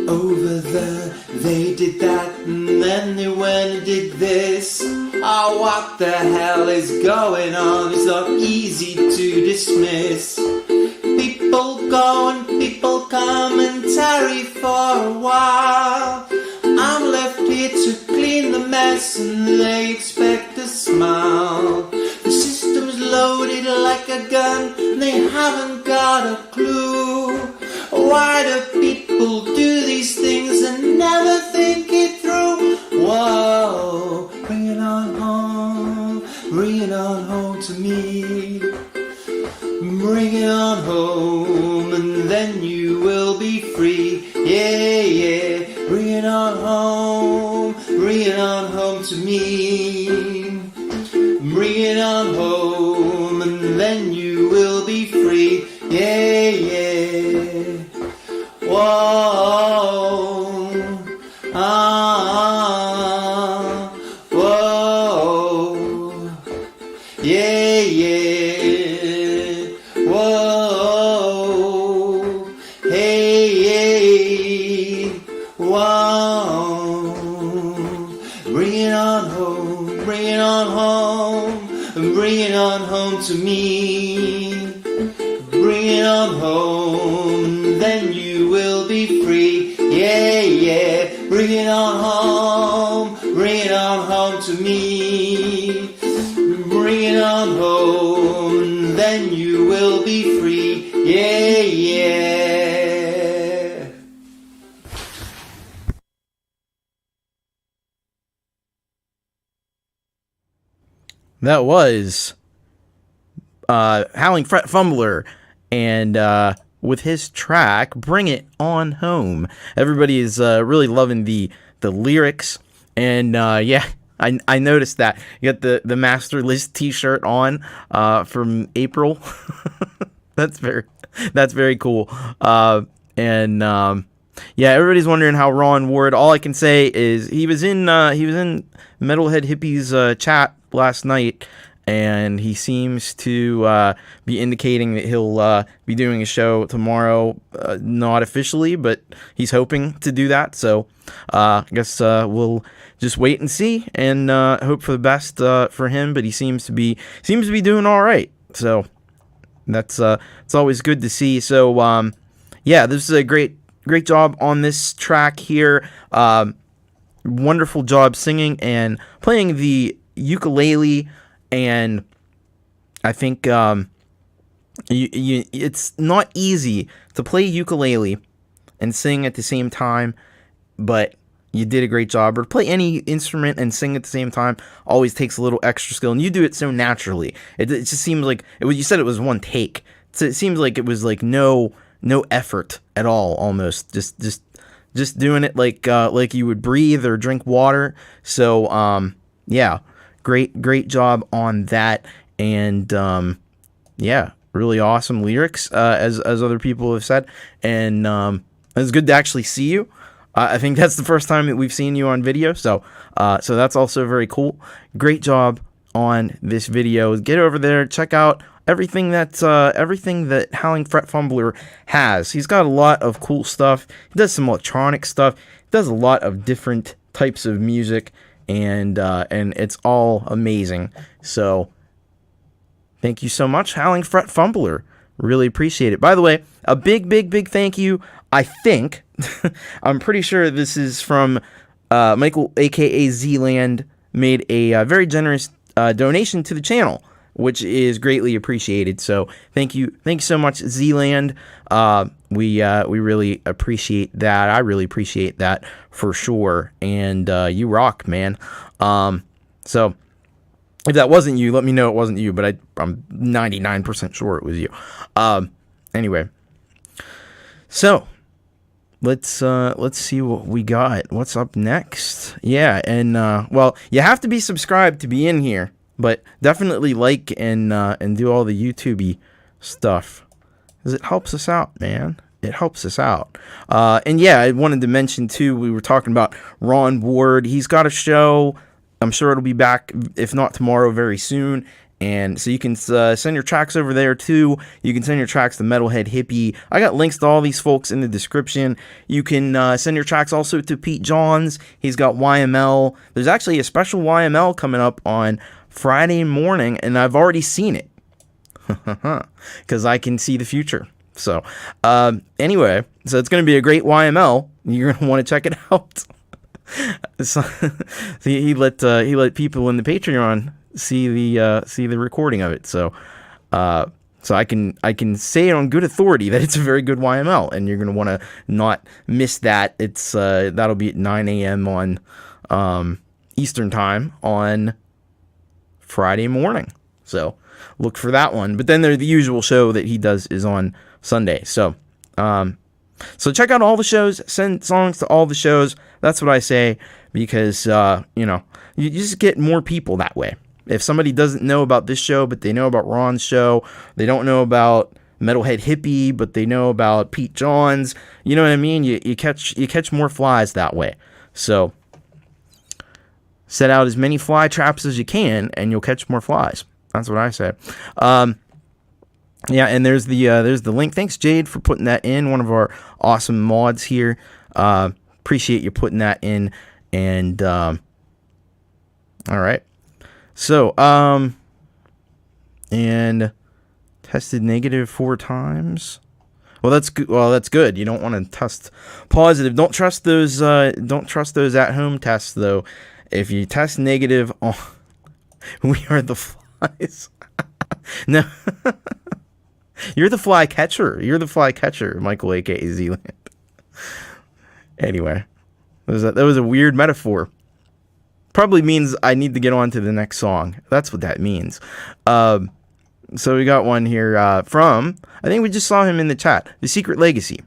Over there, they did that, and then they went and did this. Oh, what the hell is going on? It's not easy to dismiss. People go and people come and tarry for a while. I'm left here to clean the mess and they expect a smile. The system's loaded like a gun and they haven't got a clue. Why do people do these things and never think it through? Whoa, bring it on home to me. Bring it on home and then you will be free. Yeah, yeah, bring it on home to me. Bring it on home and then you will be free. Yeah, yeah. Whoa, whoa, yeah, yeah. Whoa, hey, whoa. Bring it on home, bring it on home, bring it on home to me. Bring it on home, then you will be free. Yeah, yeah. Bring it on home to me. Bring it on home, then you will be free. Yeah, yeah. That was Howling Fumbler, and with his track "Bring It On Home." Everybody is really loving the lyrics, and yeah, I noticed that you got the Master List T-shirt on from April. That's very cool. And yeah, everybody's wondering how Ron Ward. All I can say is he was in Metalhead Hippies chat last night, and he seems to be indicating that he'll be doing a show tomorrow. Not officially, but he's hoping to do that. So I guess we'll just wait and see, and hope for the best for him. But he seems to be doing all right. So that's it's always good to see. So yeah, this is a great job on this track here. Wonderful job singing and playing the ukulele. And I think it's not easy to play ukulele and sing at the same time, but you did a great job. Or to play any instrument and sing at the same time always takes a little extra skill, and you do it so naturally. It just seems like you said it was one take, so it seems like it was like no effort at all, almost just doing it like you would breathe or drink water. So yeah. Great job on that, and yeah, really awesome lyrics, as other people have said, and it's good to actually see you. I think that's the first time that we've seen you on video, so that's also very cool. Great job on this video. Get over there, check out everything that Howling Fumbler has. He's got a lot of cool stuff. He does some electronic stuff. He does a lot of different types of music. And it's all amazing. So Thank you so much, Howling Fret Fumbler. Really appreciate it. By the way, a big thank you. I think, I'm pretty sure this is from Michael, aka Zland, made a very generous donation to the channel, which is greatly appreciated. So thank you so much, Zland. We really appreciate that. I really appreciate that for sure. And you rock, man. So if that wasn't you, let me know it wasn't you. But I'm 99% sure it was you. Anyway, so let's see what we got. What's up next? Yeah, and well, you have to be subscribed to be in here. But definitely like and do all the YouTube-y stuff, because it helps us out, man. It helps us out. And yeah, I wanted to mention too, we were talking about Ron Ward. He's got a show. I'm sure it'll be back, if not tomorrow, very soon. And so you can send your tracks over there too. You can send your tracks to Metalhead Hippie. I got links to all these folks in the description. You can send your tracks also to Pete Johns. He's got YML. There's actually a special YML coming up on Friday morning, and I've already seen it because I can see the future. So anyway, so it's going to be a great YML. You're going to want to check it out. So, he let people in the Patreon see the recording of it. So I can say it on good authority that it's a very good YML, and you're going to want to not miss that. It's that'll be at 9 a.m. on Eastern time on Friday morning. So look for that one. But then the usual show that he does is on Sunday. So so check out all the shows, send songs to all the shows. That's what I say, because you just get more people that way. If somebody doesn't know about this show, but they know about Ron's show, they don't know about Metalhead Hippie, but they know about Pete Johns, you know what I mean? You catch more flies that way. So set out as many fly traps as you can, and you'll catch more flies. That's what I say. Yeah, and there's the link. Thanks, Jade, for putting that in. One of our awesome mods here. Appreciate you putting that in. And all right. So and tested negative 4 times. Well, that's good. Well, that's good. You don't want to test positive. Don't trust those at home tests though. If you test negative, we are the flies. No. You're the fly catcher. You're the fly catcher, Michael, aka Zland. Anyway, that was a weird metaphor. Probably means I need to get on to the next song. That's what that means. So we got one here from, I think we just saw him in the chat, The Secret Legacy.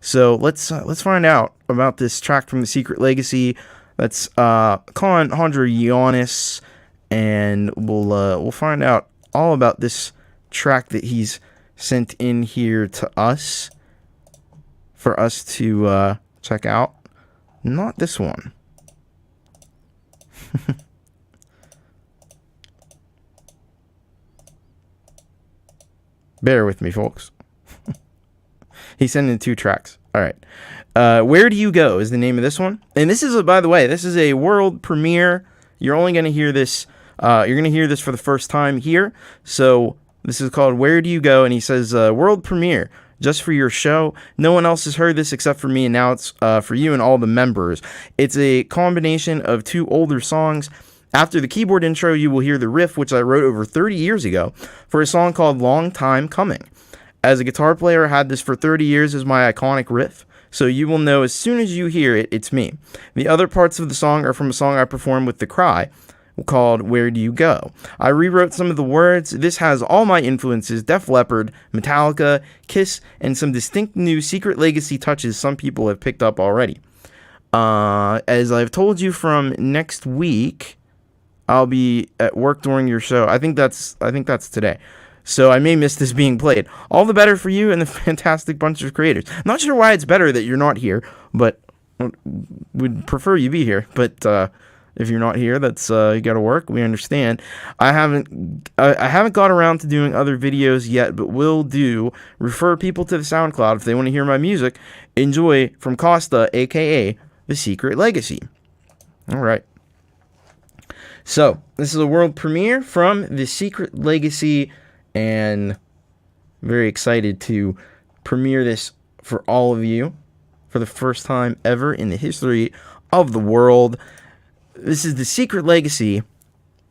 So let's find out about this track from The Secret Legacy. That's Alejandro Ionis, and we'll find out all about this track that he's sent in here to us for us to check out. Not this one. Bear with me, folks. He sent in 2 tracks. All right. Where Do You Go is the name of this one. And this is, by the way, this is a world premiere. You're only going to hear this. You're going to hear this for the first time here. So this is called Where Do You Go? And he says, world premiere, just for your show. No one else has heard this except for me, and now it's for you and all the members. It's a combination of 2 older songs. After the keyboard intro, you will hear the riff, which I wrote over 30 years ago, for a song called Long Time Coming. As a guitar player, I had this for 30 years as my iconic riff, so you will know as soon as you hear it, it's me. The other parts of the song are from a song I performed with The Cry, called Where Do You Go? I rewrote some of the words. This has all my influences: Def Leppard, Metallica, Kiss, and some distinct new Secret Legacy touches some people have picked up already. As I've told you, from next week, I'll be at work during your show. I think that's today. So I may miss this being played. All the better for you and the fantastic bunch of creators. I'm not sure why it's better that you're not here, but would prefer you be here. But if you're not here, that's you got to work. We understand. I haven't got around to doing other videos yet, but will do. Refer people to the SoundCloud if they want to hear my music. Enjoy from Costa, aka The Secret Legacy. All right. So, this is a world premiere from The Secret Legacy, and very excited to premiere this for all of you for the first time ever in the history of the world. This is The Secret Legacy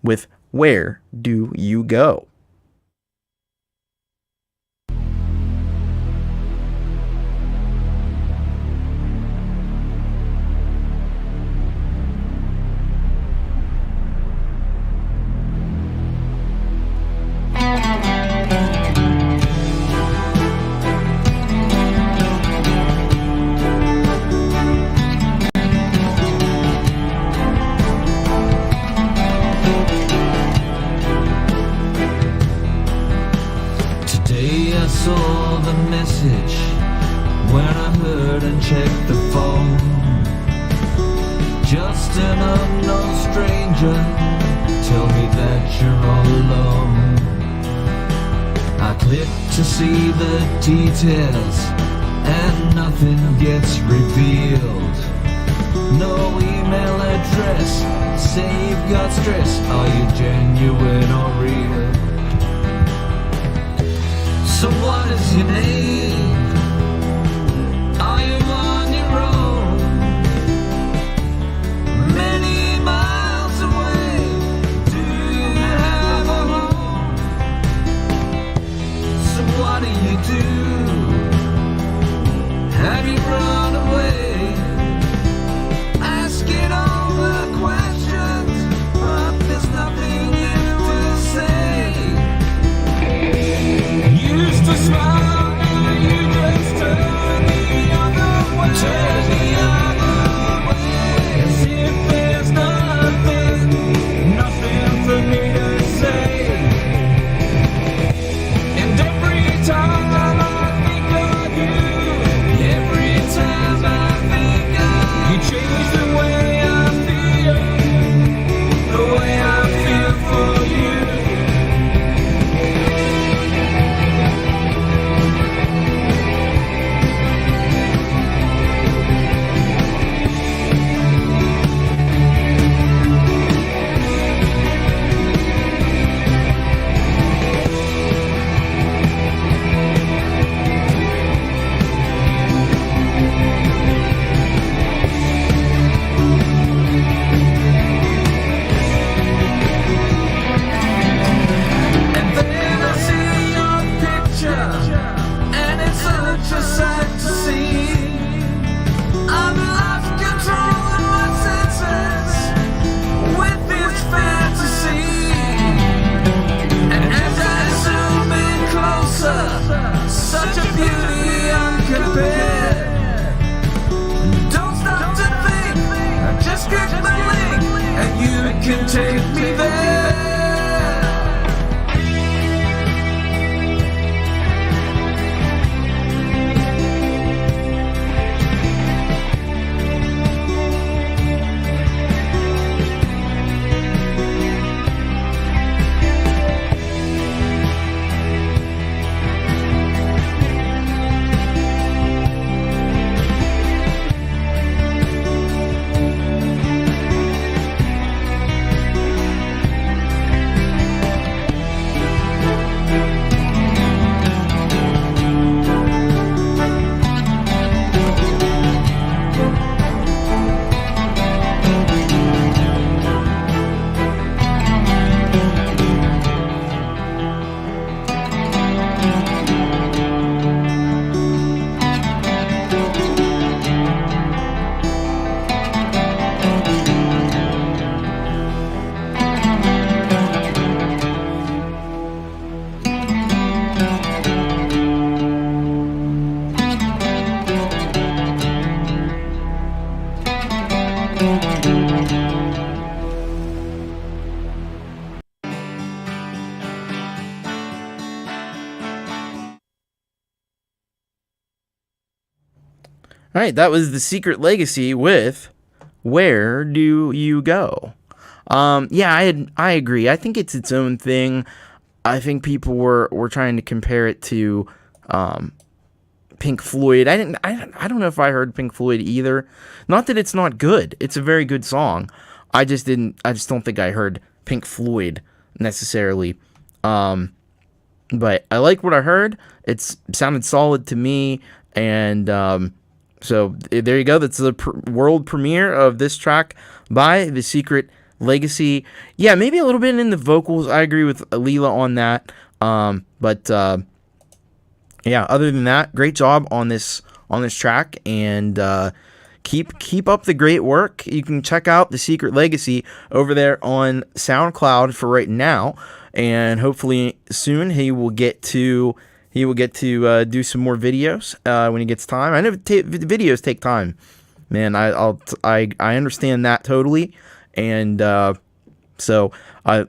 with Where Do You Go? Saw the message when I heard and checked the phone. Just an unknown stranger, tell me that you're all alone. I click to see the details and nothing gets revealed. No email address, say you've got stress, are you genuine or real? So what is your name? Are you on your own? Many miles away, do you have a home? So what do you do? Have you run away? Asking all the questions, but there's nothing you to say. Used to smile, now you just turn the other way. Turn the other way. As if there's nothing for me to say. And every time I think of you, every time I think of you, change the way I feel, the way I feel for you. Take me there. All right, that was The Secret Legacy with Where Do You Go? Yeah, I agree. I think it's its own thing. I think people were trying to compare it to Pink Floyd. I don't know if I heard Pink Floyd either. Not that it's not good. It's a very good song. I just don't think I heard Pink Floyd necessarily. but I like what I heard. It sounded solid to me, and so there you go. That's the world premiere of this track by The Secret Legacy. Yeah, maybe a little bit in the vocals. I agree with Leela on that. But yeah, other than that, great job on this track, and keep up the great work. You can check out The Secret Legacy over there on SoundCloud for right now, and hopefully soon he will get to do some more videos when he gets time. I know videos take time, man. I understand that totally, and so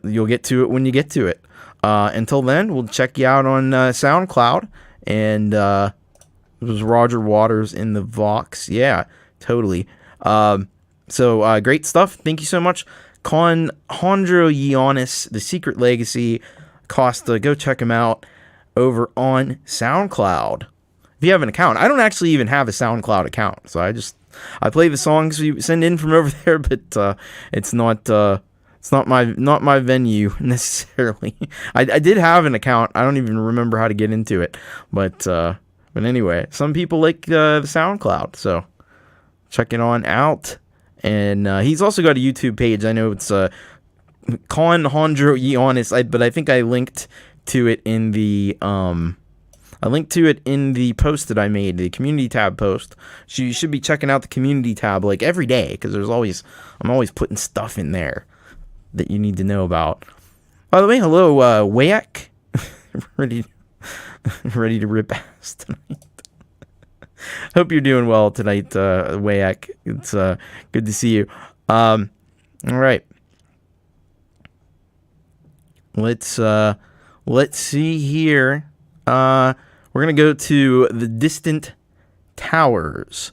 you'll get to it when you get to it. Until then, we'll check you out on SoundCloud, and it was Roger Waters in the Vox. Yeah, totally. So great stuff. Thank you so much, Conjuro Giannis, The Secret Legacy, Costa. Go check him out over on SoundCloud if you have an account. I don't actually even have a SoundCloud account, so I play the songs you send in from over there, but it's not my venue necessarily. I did have an account. I don't even remember how to get into it, but anyway, some people like the SoundCloud, so check it on out. And he's also got a YouTube page. I know it's Conjuro Giannis, but I think I linked to it in the post that I made, the community tab post. So you should be checking out the community tab like every day, because I'm always putting stuff in there that you need to know about. By the way, hello, Wayak. ready to rip ass tonight. Hope you're doing well tonight, Wayak. It's good to see you. All right. Let's see here. We're gonna go to the Distant Towers.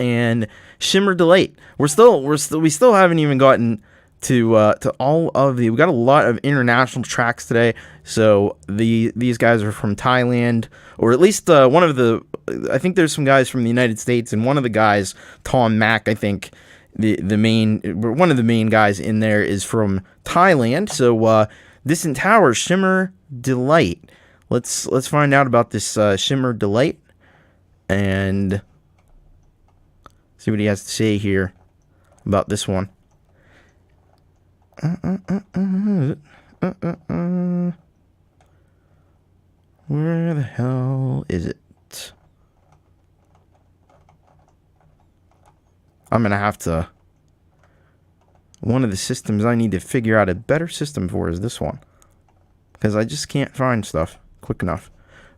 And Shimmer Delight. We still haven't even gotten to all of we got a lot of international tracks today. So these guys are from Thailand, or at least one of the. I think there's some guys from the United States, and one of the guys, Tom Mack, I think one of the main guys in there is from Thailand. So Distant Towers, Shimmer Delight. Let's find out about this Shimmer Delight and see what he has to say here about this one. Where the hell is it? I'm gonna have to. One of the systems I need to figure out a better system for is this one, because I just can't find stuff quick enough.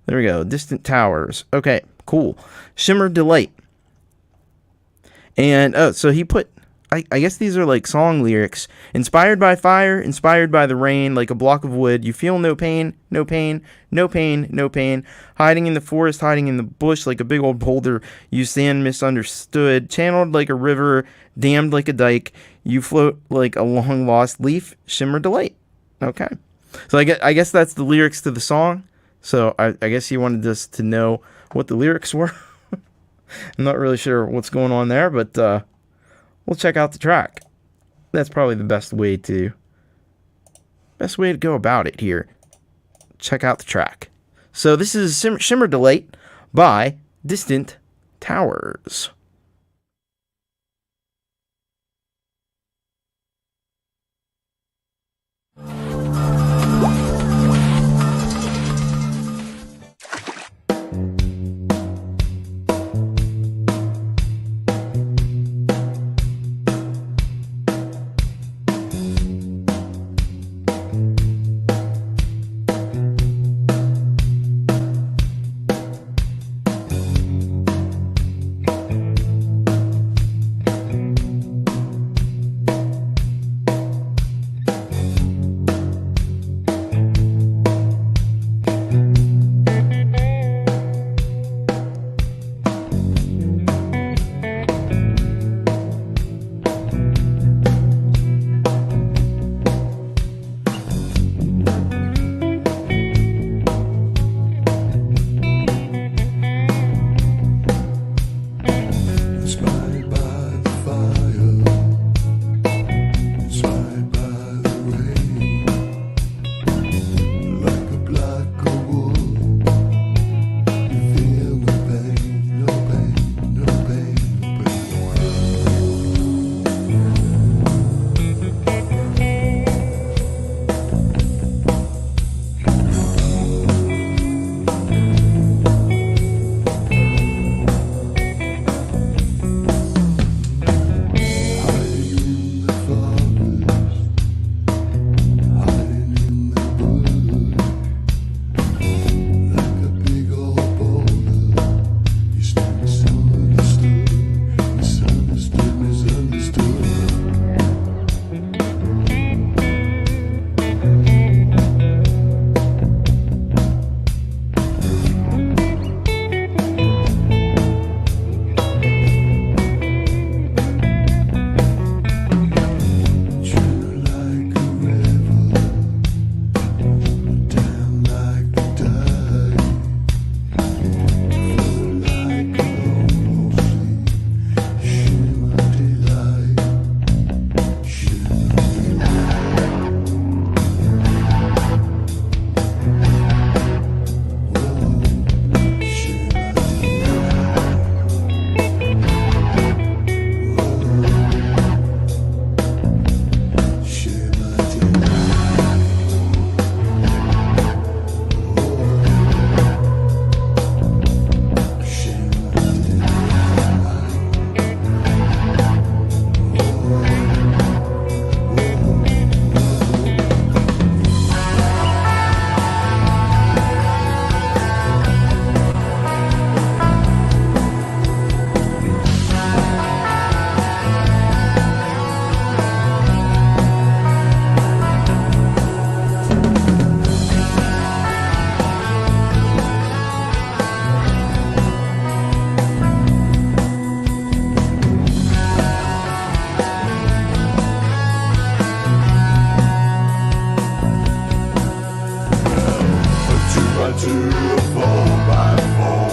There we go. Distant Towers. Okay, cool. Shimmer Delight. And so he put, I guess these are like song lyrics. Inspired by fire, inspired by the rain, like a block of wood. You feel no pain, no pain, no pain, no pain. Hiding in the forest, hiding in the bush, like a big old boulder. You stand misunderstood, channeled like a river, dammed like a dike. You float like a long lost leaf. Shimmer Delight. Okay. So I guess that's the lyrics to the song. So I guess he wanted us to know what the lyrics were. I'm not really sure what's going on there, but we'll check out the track. That's probably the best way to go about it here. Check out the track. So this is Shimmer Delight by Distant Towers. ride to a 4x4.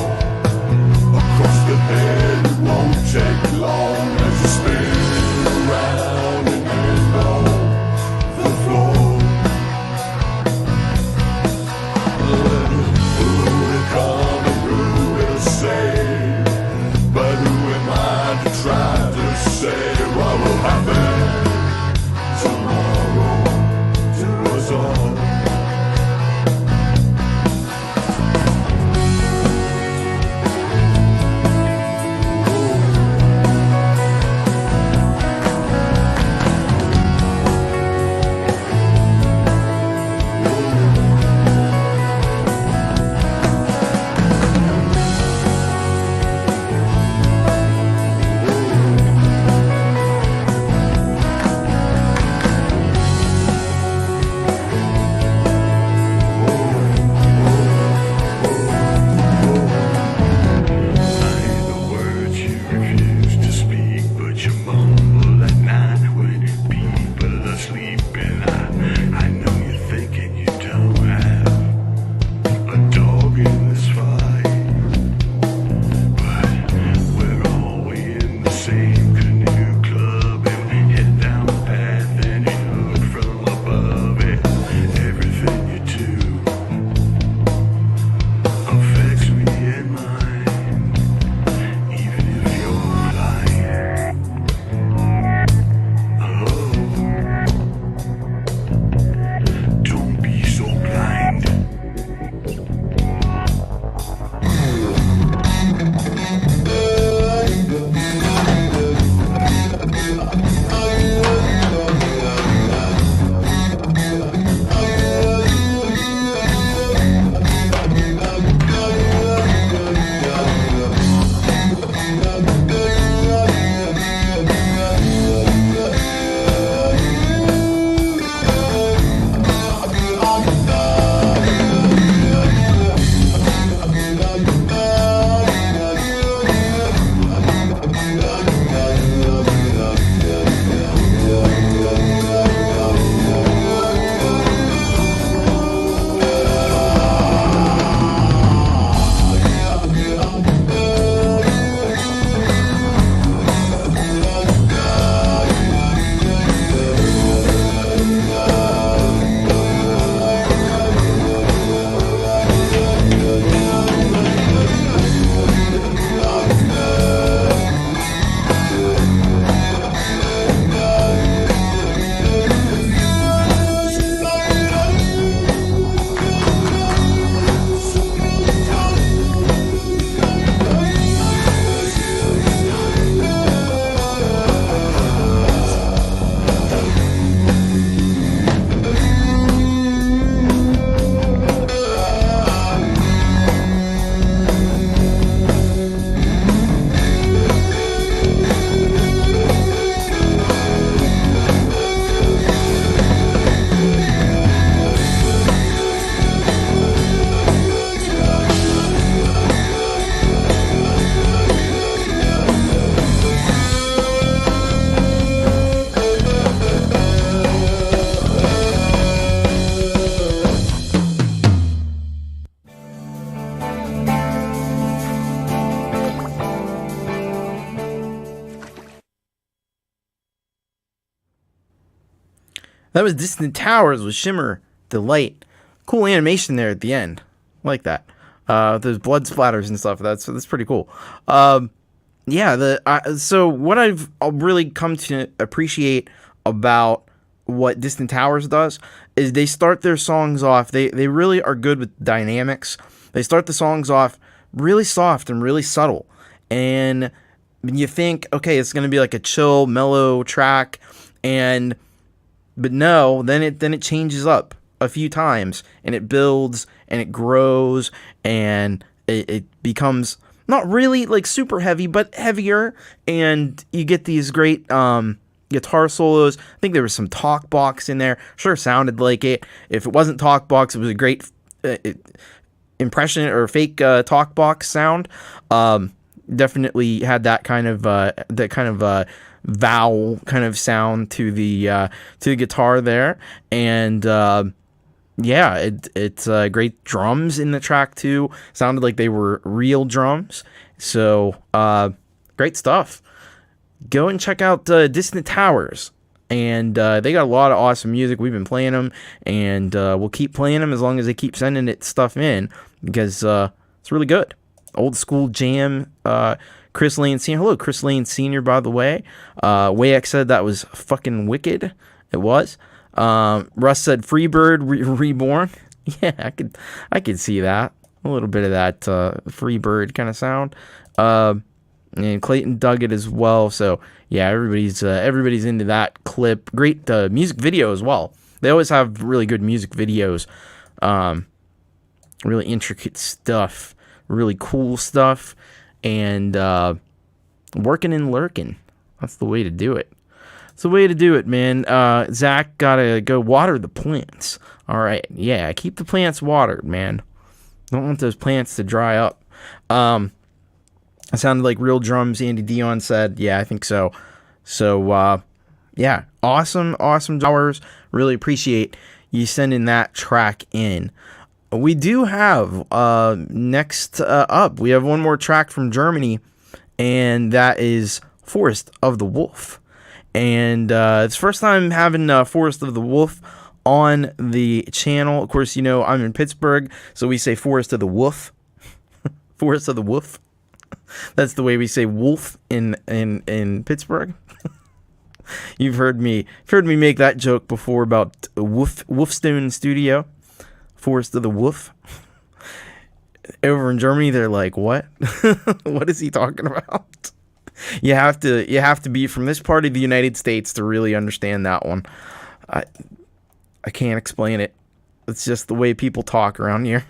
Across the head, it won't take long as you spin around and hit on the floor. Who will come and who will say? But who am I to try to say what will happen tomorrow to us all? That was Distant Towers with Shimmer, Delight. Cool animation there at the end. Like that. Those blood splatters and stuff. That's pretty cool. So what I've really come to appreciate about what Distant Towers does is they start their songs off. They really are good with dynamics. They start the songs off really soft and really subtle. And you think, okay, it's going to be like a chill, mellow track, but no, then it changes up a few times, and it builds and it grows, and it becomes not really like super heavy, but heavier, and you get these great guitar solos. I think there was some talk box in there. Sure sounded like it. If it wasn't talk box, it was a great impression or fake talk box sound. Definitely had that kind of vowel kind of sound to the guitar there, and yeah, it's great drums in the track too. Sounded like they were real drums. So great stuff. Go and check out Distant Towers. And they got a lot of awesome music. We've been playing them, and we'll keep playing them as long as they keep sending it stuff in, because it's really good. Old school jam. Chris Lane Sr. Hello, Chris Lane Sr., by the way. Wayx said that was fucking wicked. It was. Russ said Freebird Reborn. Yeah, I could see that. A little bit of that Freebird kind of sound. And Clayton dug it as well. So yeah, everybody's into that clip. Great music video as well. They always have really good music videos. Really intricate stuff. Really cool stuff. And working and lurking. That's the way to do it. It's the way to do it, man. Zach gotta go water the plants. All right, yeah, keep the plants watered, man. Don't want those plants to dry up. It sounded like real drums, Andy Dion said. Yeah, I think so. So, yeah, awesome hours. Really appreciate you sending that track in. We do have, next up, we have one more track from Germany, and that is Forest of the Wolf. And it's first time having Forest of the Wolf on the channel. Of course, you know, I'm in Pittsburgh, so we say Forest of the Wolf. Forest of the Wolf. That's the way we say wolf in Pittsburgh. You've heard me make that joke before about Wolfstone Studio, Forest of the Wolf. Over in Germany, they're like, "What? What is he talking about?" You have to be from this part of the United States to really understand that one. I can't explain it. It's just the way people talk around here.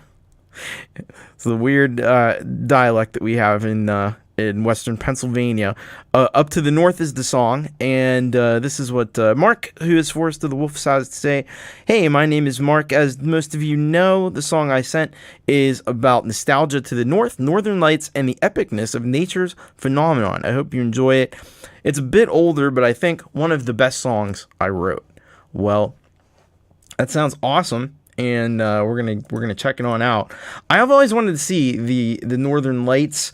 It's the weird dialect that we have in Western Pennsylvania. Up to the North is the song, and this is what Mark, who is Forest of the Wolf, has to say. Hey, my name is Mark. As most of you know, the song I sent is about nostalgia to the north, northern lights, and the epicness of nature's phenomenon. I hope you enjoy it. It's a bit older, but I think one of the best songs I wrote. Well, that sounds awesome. And we're gonna check it on out. I have always wanted to see the Northern Lights.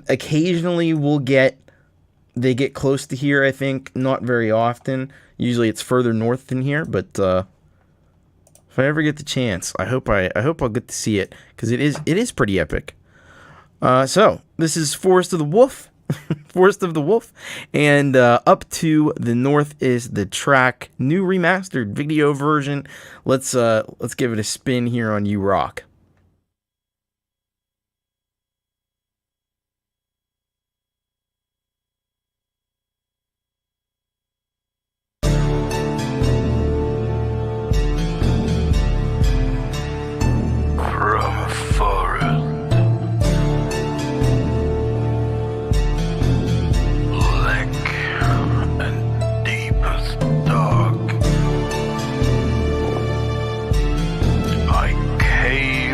Occasionally they get close to here. I think not very often. Usually it's further north than here. But if I ever get the chance, I hope I'll get to see it, because it is pretty epic. So this is Forest of the Wolf. Forest of the Wolf, and Up to the North is the track, new remastered video version. Let's give it a spin here on You Rock. From a forest, and deepest dark, I came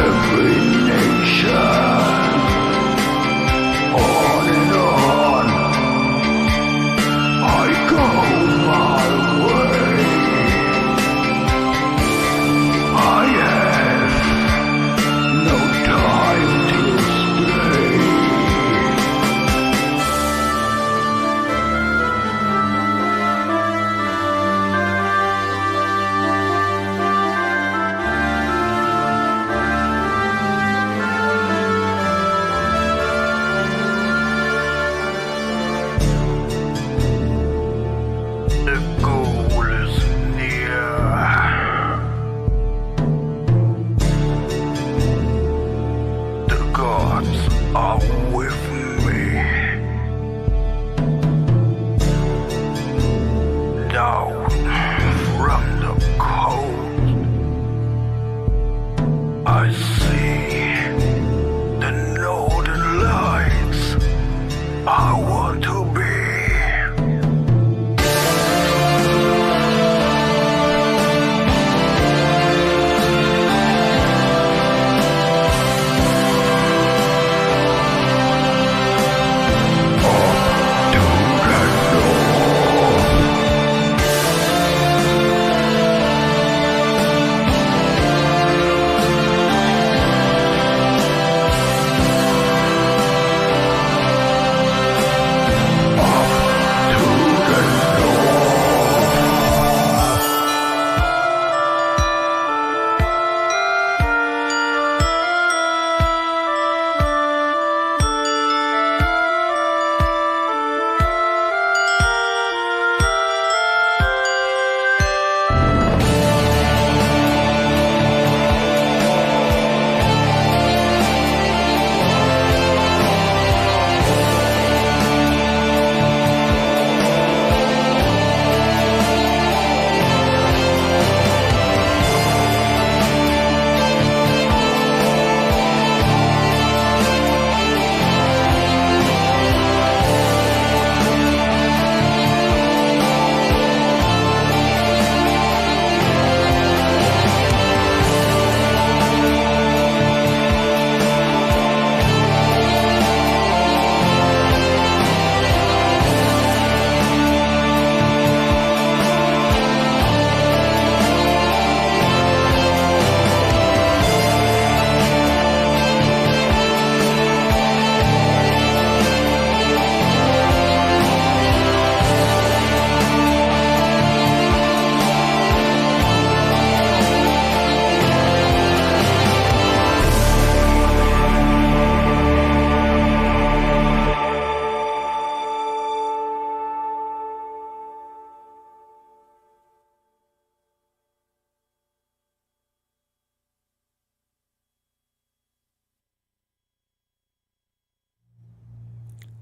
every nation. On and on, I go my way. I have no time to stay. The goal is near. The gods are with me. Down from the cold, I see the northern lights. I want to be.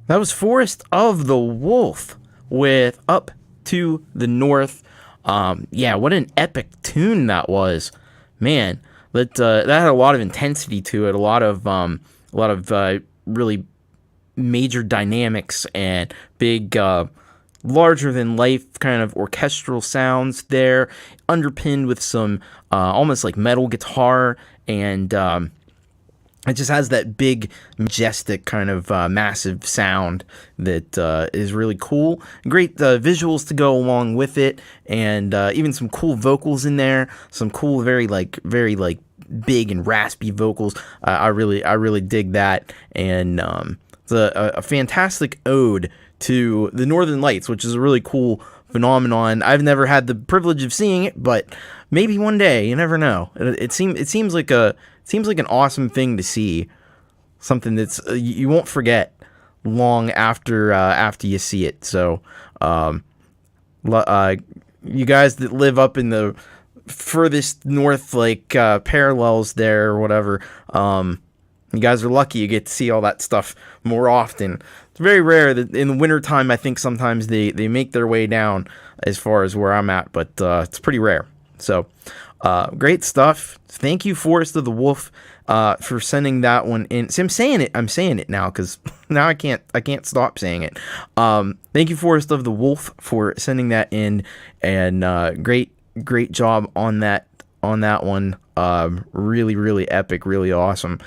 That was Forest of the Wolf with Up to the North. Yeah, what an epic tune that was, man. That had a lot of intensity to it, a lot of really major dynamics and big, larger than life kind of orchestral sounds there, underpinned with some almost like metal guitar, and it just has that big, majestic kind of massive sound that is really cool. Great visuals to go along with it, and even some cool vocals in there. Some cool, very big and raspy vocals. I really dig that, and it's a fantastic ode to the Northern Lights, which is a really cool phenomenon. I've never had the privilege of seeing it, but maybe one day. You never know. It seems like an awesome thing to see, something that's you won't forget long after you see it. So, you guys that live up in the furthest north, like parallels there or whatever, you guys are lucky. You get to see all that stuff more often. It's very rare that in the wintertime, I think sometimes they make their way down as far as where I'm at, but it's pretty rare. So, great stuff. Thank you, Forest of the Wolf, for sending that one in. See, I'm saying it now because now I can't stop saying it. Thank you, Forest of the Wolf, for sending that in, and great job on that one. Really, really epic, really awesome.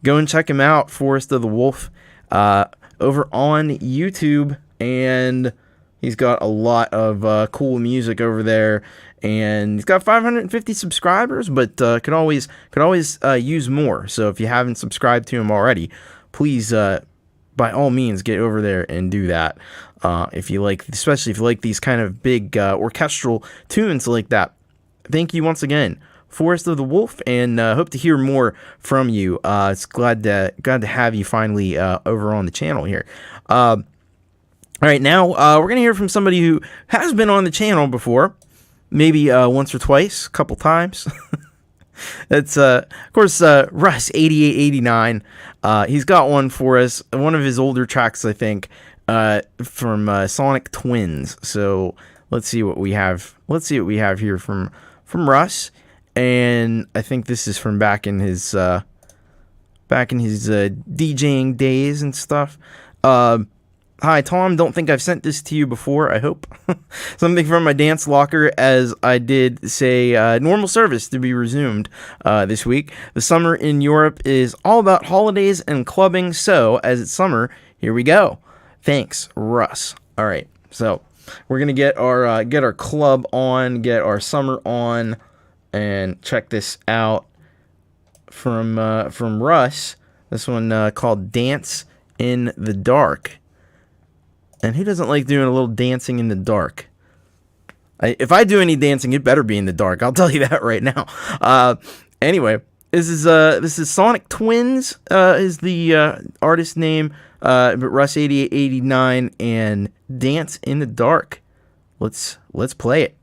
Go and check him out, Forest of the Wolf, over on YouTube, and he's got a lot of cool music over there, and he's got 550 subscribers, but could always use more. So if you haven't subscribed to him already, please, by all means, get over there and do that. If you like, especially if you like these kind of big orchestral tunes like that. Thank you once again, Forest of the Wolf, and hope to hear more from you. It's glad to have you finally over on the channel here. All right, now we're gonna hear from somebody who has been on the channel before, maybe once or twice, a couple times. That's of course Russ 8889. He's got one for us, one of his older tracks, I think, from Sonic Twins. So let's see what we have. Let's see what we have here from Russ, and I think this is from back in his DJing days and stuff. Hi, Tom. Don't think I've sent this to you before, I hope. Something from my dance locker, as I did say normal service to be resumed this week. The summer in Europe is all about holidays and clubbing, so as it's summer, here we go. Thanks, Russ. All right, so we're going to get our club on, get our summer on, and check this out from Russ. This one called Dance in the Dark. And who doesn't like doing a little dancing in the dark? If I do any dancing, it better be in the dark. I'll tell you that right now. Anyway, this is Sonic Twins is the artist name, but Russ 8889 and Dance in the Dark. Let's play it.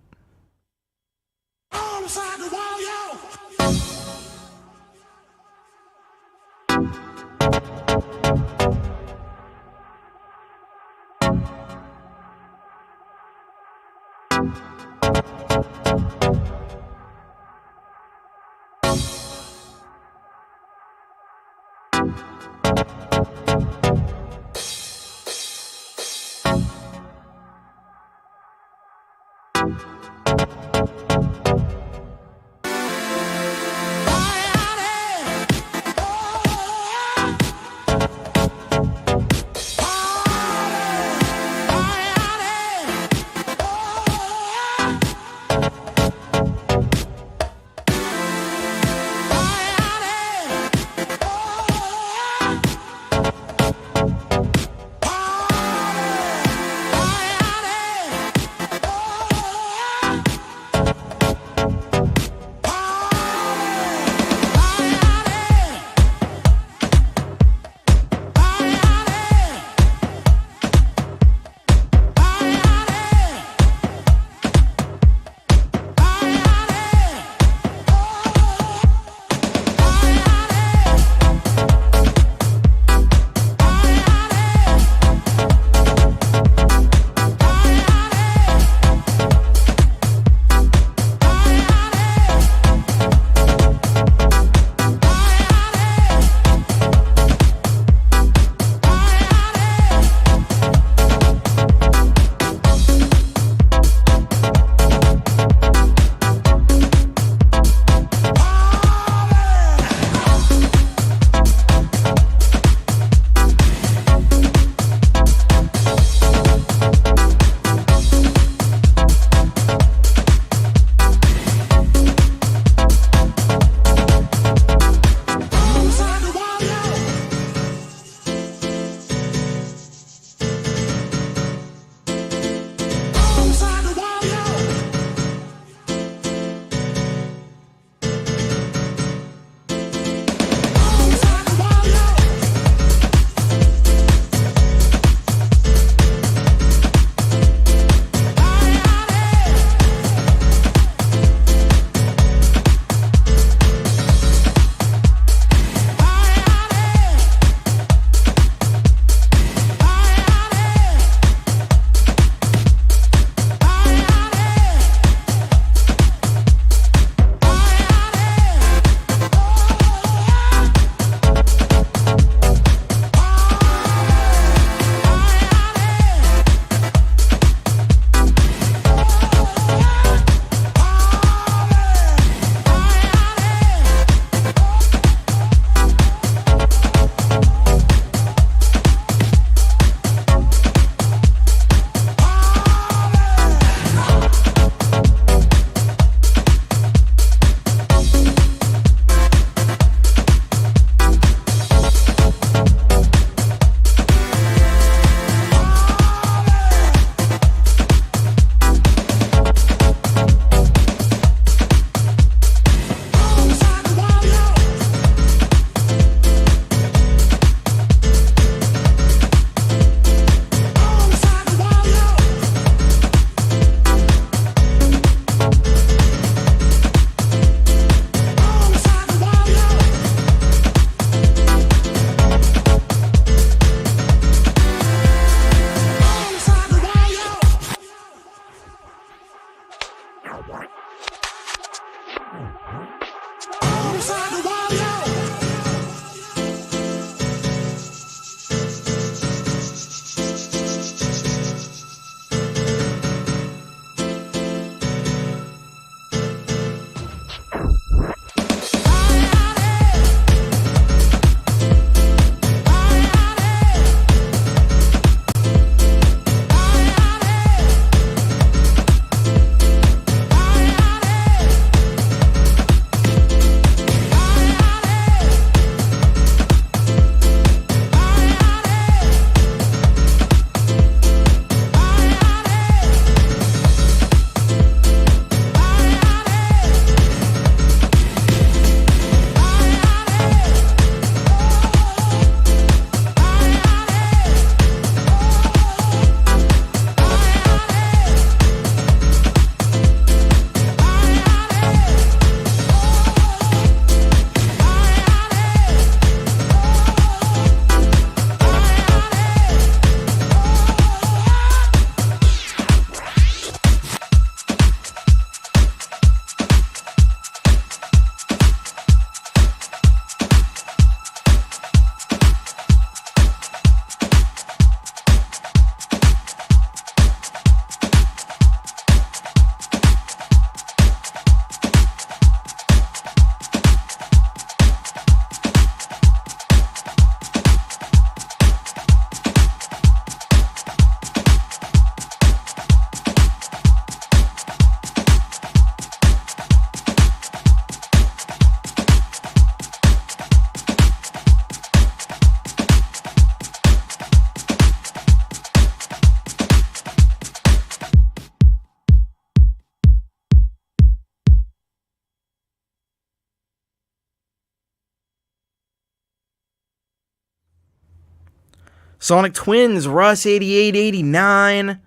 Sonic Twins, Russ 8889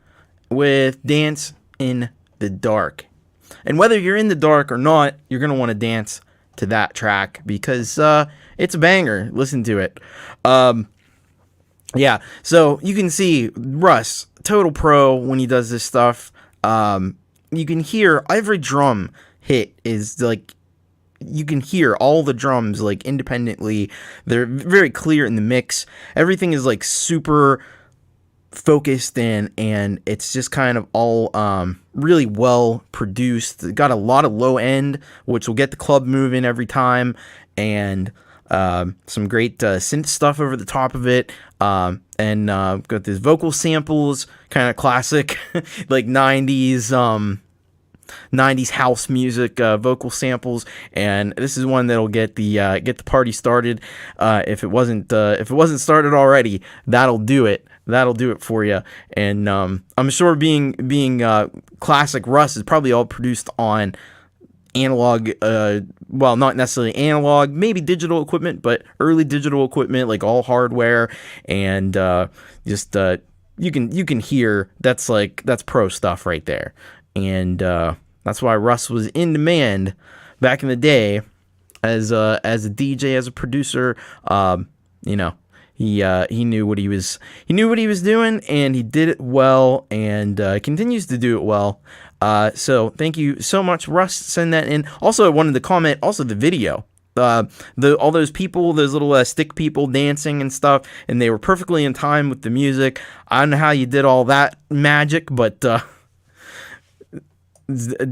with Dance in the Dark. And whether you're in the dark or not, you're going to want to dance to that track because it's a banger. Listen to it. Yeah, so you can see Russ, total pro when he does this stuff. You can hear every drum hit is like, you can hear all the drums like independently. They're very clear in the mix. Everything is like super focused and it's just kind of all really well produced. It got a lot of low end, which will get the club moving every time, and some great synth stuff over the top of it, and got these vocal samples, kind of classic like 90s house music vocal samples, and this is one that'll get the party started. If it wasn't started already, that'll do it for you. And I'm sure being classic Russ is probably all produced on analog, well, not necessarily analog, maybe digital equipment, but early digital equipment, like all hardware, and just you can hear that's pro stuff right there. And that's why Russ was in demand back in the day as a DJ, as a producer. You know, he knew what he was doing, and he did it well, and continues to do it well. So thank you so much, Russ. Send that in. Also, I wanted to comment also the video. All those people, those little stick people dancing and stuff, and they were perfectly in time with the music. I don't know how you did all that magic, but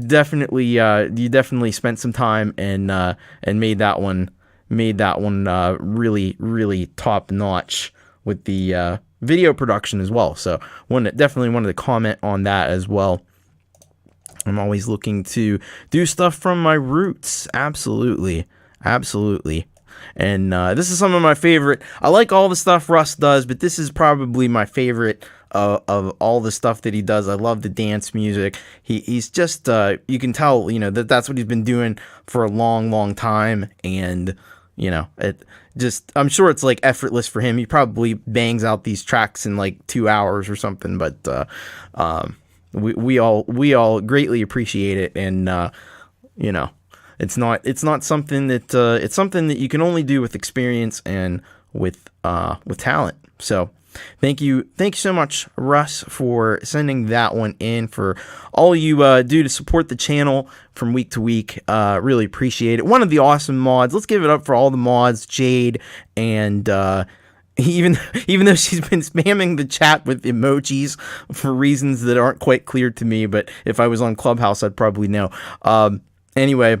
definitely, you definitely spent some time and made that one really, really top notch with the video production as well. So definitely wanted to comment on that as well. I'm always looking to do stuff from my roots. Absolutely. And this is some of my favorite. I like all the stuff Russ does, but this is probably my favorite of all the stuff that he does. I love the dance music. He's just, you can tell, you know, that's what he's been doing for a long, long time. And, you know, I'm sure it's like effortless for him. He probably bangs out these tracks in like 2 hours or something, but, we all greatly appreciate it. And, you know, it's not something that, it's something that you can only do with experience and with talent. So thank you so much, Russ, for sending that one in, for all you do to support the channel from week to week. Really appreciate it. One of the awesome mods. Let's give it up for all the mods, Jade, and even though she's been spamming the chat with emojis for reasons that aren't quite clear to me, but if I was on Clubhouse, I'd probably know. Anyway,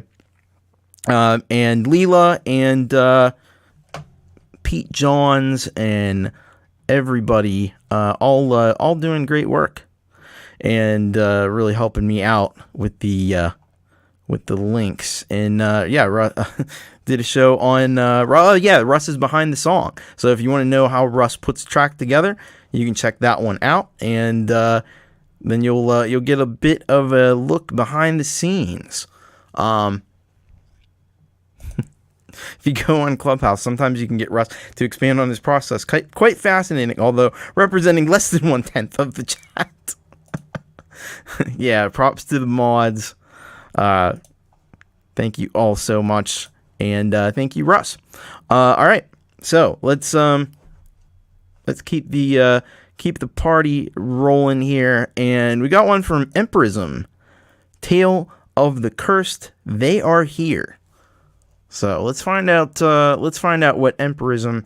and Leela and Pete Johns and everybody, all doing great work and really helping me out with the links. And did a show on Russ is behind the song. So if you want to know how Russ puts a track together, you can check that one out, and then you'll get a bit of a look behind the scenes. If you go on Clubhouse, sometimes you can get Russ to expand on his process. Quite fascinating, although representing less than 1/10 of the chat. Yeah, props to the mods. Thank you all so much, and thank you, Russ. All right, so let's keep the party rolling here, and we got one from Empirism. Tale of the Cursed, They Are Here. So let's find out what Empirism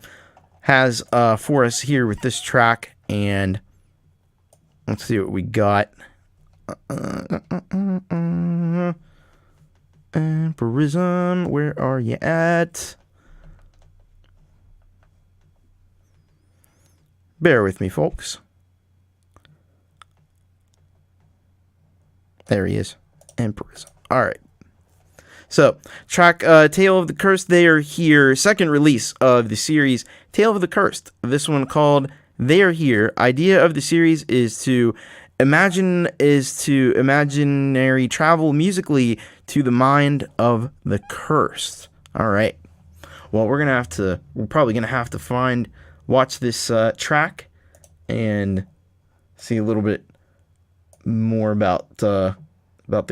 has for us here with this track, and let's see what we got. Empirism, where are you at? Bear with me, folks. There he is. Empirism. All right. So, track Tale of the Cursed, They Are Here, second release of the series Tale of the Cursed. This one called They Are Here. Idea of the series is to imaginary travel musically to the mind of the cursed. All right. Well, we're probably gonna have to watch this track and see a little bit more about the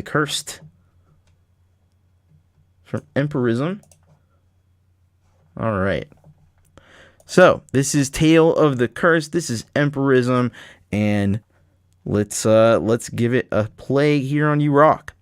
cursed from Empirism. All right. So this is Tale of the Cursed. This is Empirism, and let's give it a play here on You Rock.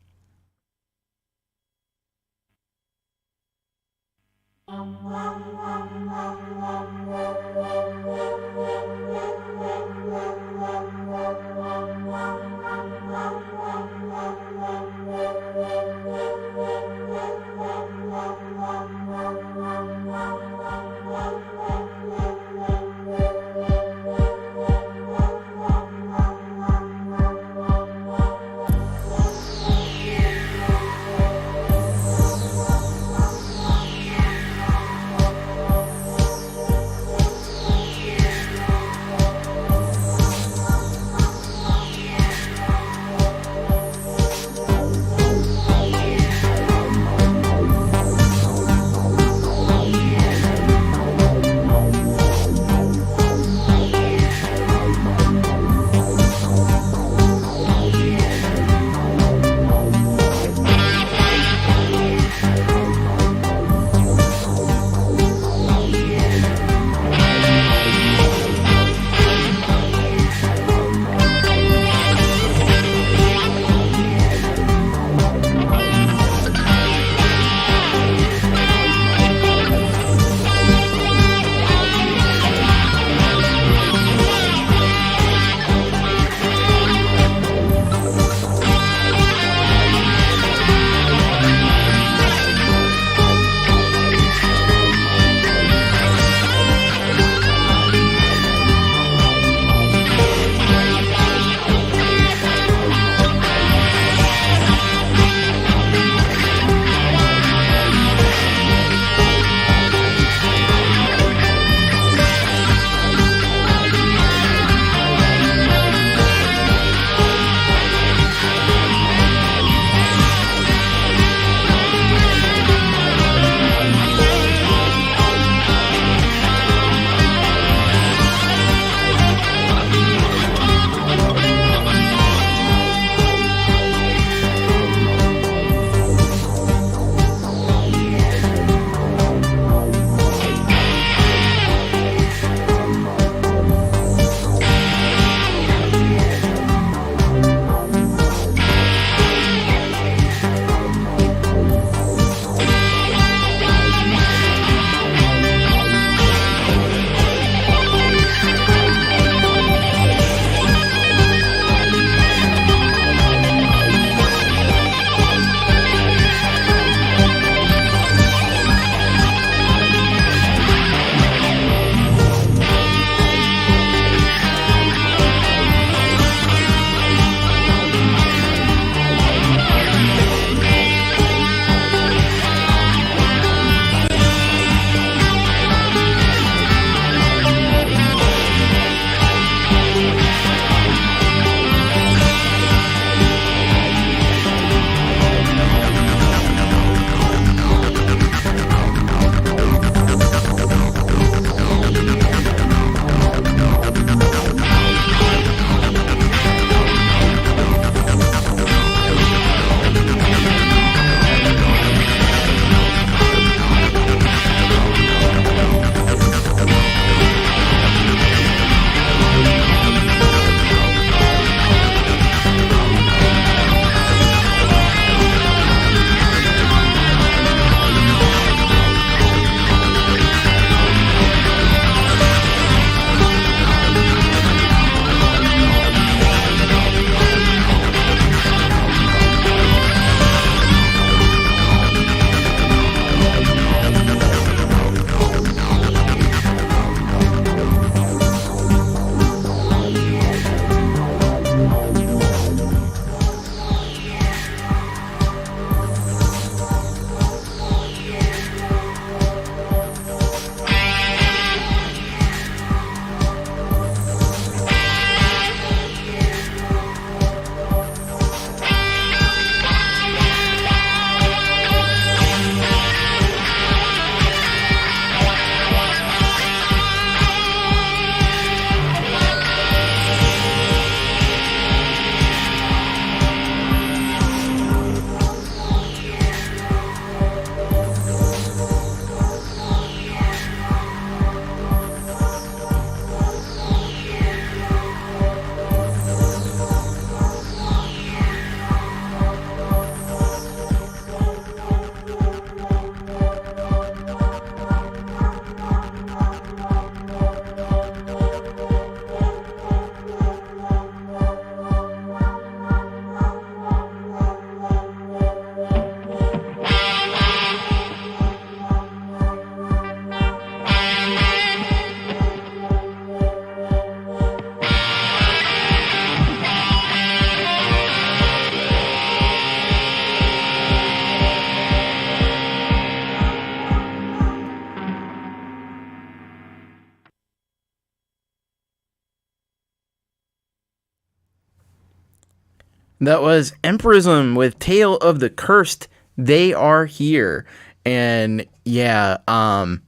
That was Empirism with Tale of the Cursed. They Are Here. And yeah, man,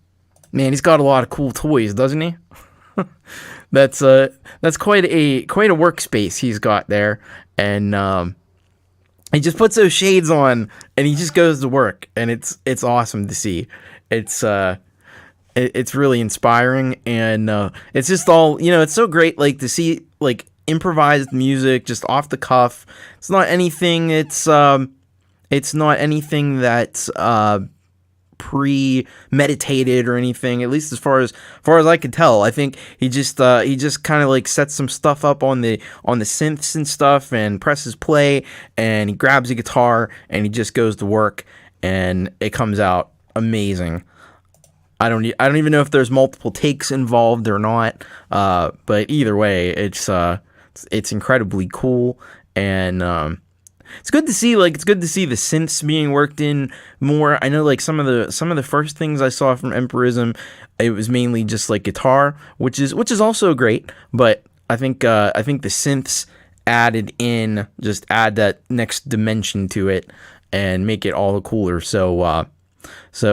he's got a lot of cool toys, doesn't he? That's quite a workspace he's got there. And he just puts those shades on and he just goes to work, and it's awesome to see. It's really inspiring, and it's just all, it's so great, like, to see, like, improvised music just off the cuff. It's not anything that's premeditated or anything, at least as far as I could tell. I think he just kind of like sets some stuff up on the synths and stuff and presses play, and he grabs a guitar and he just goes to work, and it comes out amazing. I don't even know if there's multiple takes involved or not, but either way, it's incredibly cool, and it's good to see the synths being worked in more. I know, like, some of the first things I saw from Empirism, it was mainly just like guitar, which is also great, but I think the synths added in just add that next dimension to it and make it all the cooler. So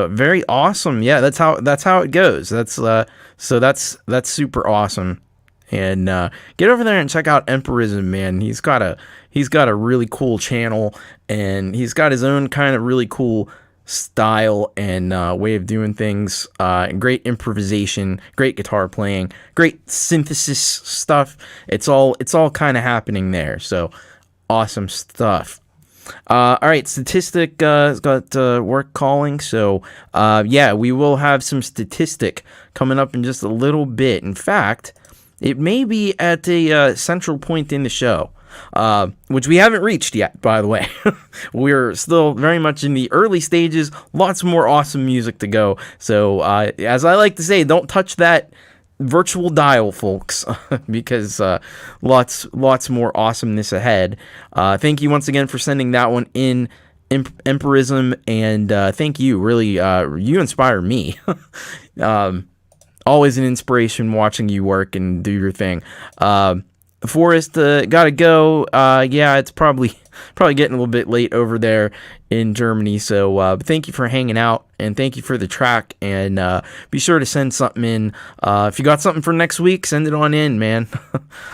very awesome. Yeah, that's how it goes. That's super awesome. And get over there and check out Empirism, man. He's got a really cool channel, and he's got his own kind of really cool style and way of doing things. Great improvisation, great guitar playing, great synthesis stuff. It's all kind of happening there. So awesome stuff. All right, Statistic has got work calling, so yeah, we will have some Statistic coming up in just a little bit. In fact, it may be at a central point in the show, which we haven't reached yet, by the way. We're still very much in the early stages, lots more awesome music to go. So, as I like to say, don't touch that virtual dial, folks, because lots more awesomeness ahead. Thank you once again for sending that one in, Empirism, and thank you. Really, you inspire me. Always an inspiration watching you work and do your thing. Forrest, gotta go. Yeah, it's probably getting a little bit late over there in Germany. So thank you for hanging out, and thank you for the track. And be sure to send something in. If you got something for next week, send it on in, man.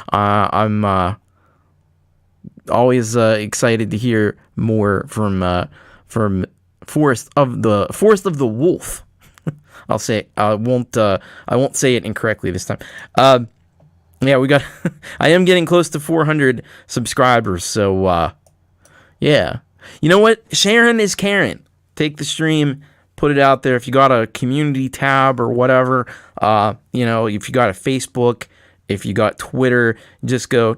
I'm always excited to hear more from Forest of the Wolf. I'll say I won't say it incorrectly this time. Yeah, we got. I am getting close to 400 subscribers, so yeah. You know what? Sharon is Karen. Take the stream, put it out there. If you got a community tab or whatever, if you got a Facebook, if you got Twitter, just go,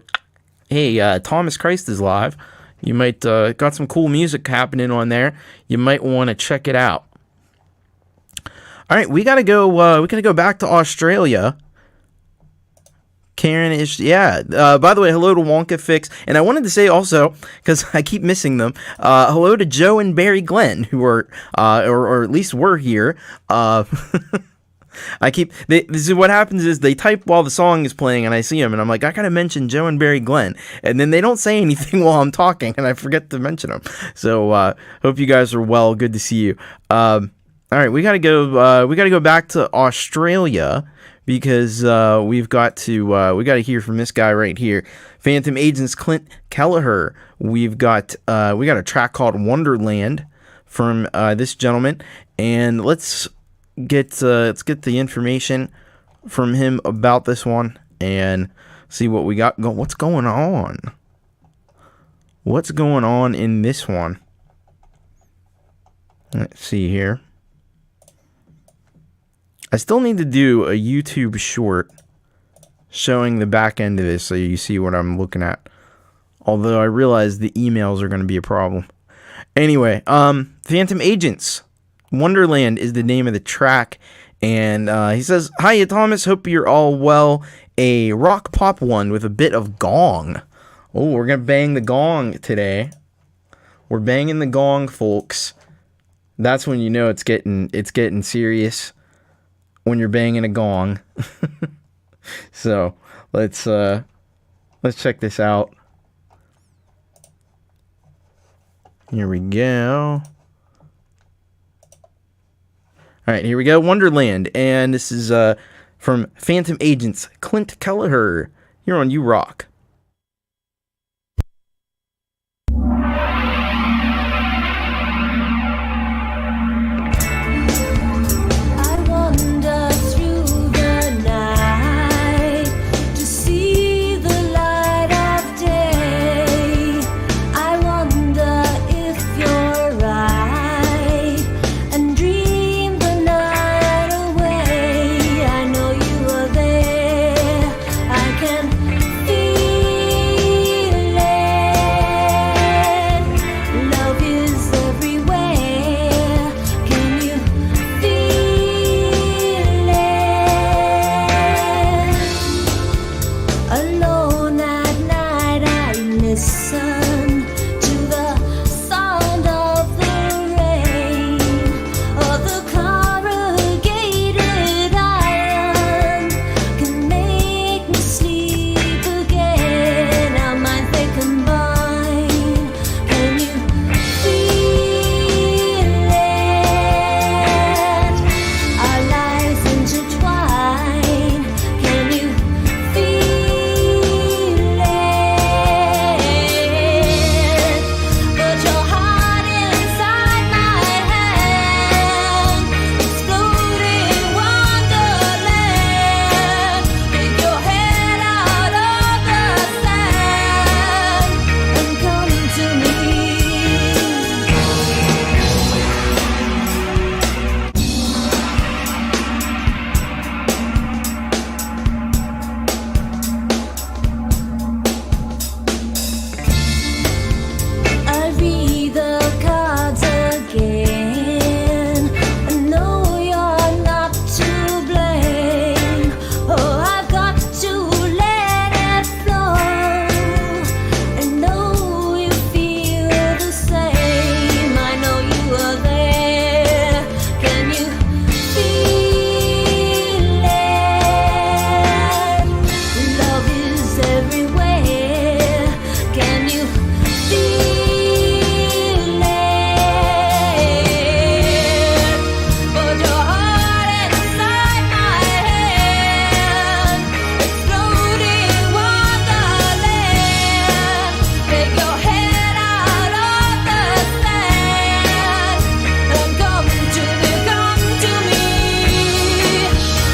hey, Thomas Christ is live. You might got some cool music happening on there. You might want to check it out. All right, we gotta go. We gotta go back to Australia. Karen is, yeah. By the way, hello to Wonka Fix, and I wanted to say also, because I keep missing them, hello to Joe and Barry Glenn, who are, or at least were here. This is what happens is they type while the song is playing, and I see them, and I'm like, I gotta mention Joe and Barry Glenn, and then they don't say anything while I'm talking, and I forget to mention them. So hope you guys are well. Good to see you. All right, we gotta go back to Australia, because we got to hear from this guy right here, Phantom Agents Clint Kelleher. We've got a track called Wonderland from this gentleman, and let's get the information from him about this one and see what we got. What's going on? What's going on in this one? Let's see here. I still need to do a YouTube short showing the back end of this so you see what I'm looking at. Although I realize the emails are going to be a problem. Anyway, Phantom Agents. Wonderland is the name of the track. And he says, "Hiya, Thomas. Hope you're all well. A rock pop one with a bit of gong." Oh, we're going to bang the gong today. We're banging the gong, folks. That's when you know it's getting serious. When you're banging a gong. So let's check this out. Here we go. All right, here we go. Wonderland, and this is from Phantom Agents, Clint Kelleher. Here on You Rock. I wander through the night to see the light of day. I wonder if you're right and dream the night away. I know you are there. I can feel it. Love is everywhere. Can you feel it? Alone at night, I listen to the sound of the rain or the corrugated iron can make me sleep again. Our minds they combine. Can you feel it? Our lives intertwine. Can you feel it? Put your heart inside my hand, exploding wonderland. Take your head out of the sand and come to me. I read the cards again. I know you're not to blame. Oh, I've got to let it flow. I know you feel the same. I know you are there. Can you feel it? Love is everywhere. Can you feel it? Put your heart inside my hand, exploding wonderland. Take your head out of the sand and come to me, come to me.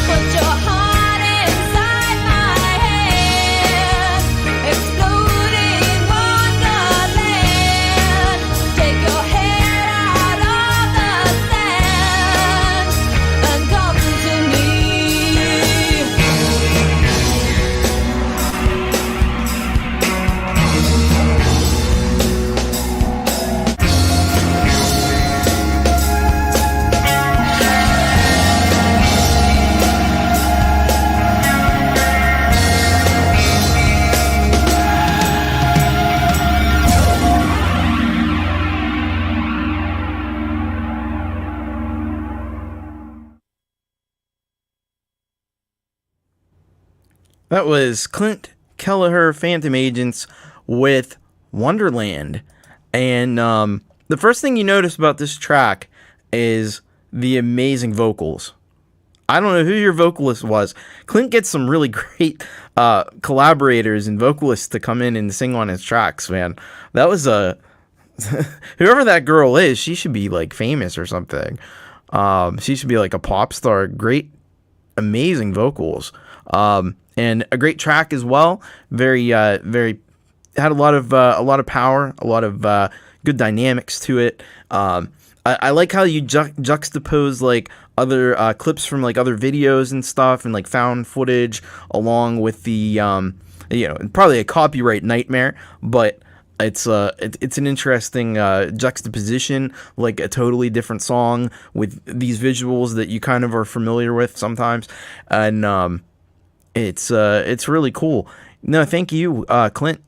Put your heart inside my hand, exploding wonderland. Take your head out of the sand and come to me. That was Clint Kelleher, Phantom Agents, with Wonderland. And the first thing you notice about this track is the amazing vocals. I don't know who your vocalist was. Clint gets some really great collaborators and vocalists to come in and sing on his tracks, man. That was a... whoever that girl is, she should be, like, famous or something. She should be, like, a pop star. Great, amazing vocals. And a great track as well. Very had a lot of power, a lot of good dynamics to it. I like how you juxtapose like other clips from like other videos and stuff, and like found footage along with the probably a copyright nightmare, but it's an interesting juxtaposition, like a totally different song with these visuals that you kind of are familiar with sometimes, and it's really cool. No, thank you, Clint.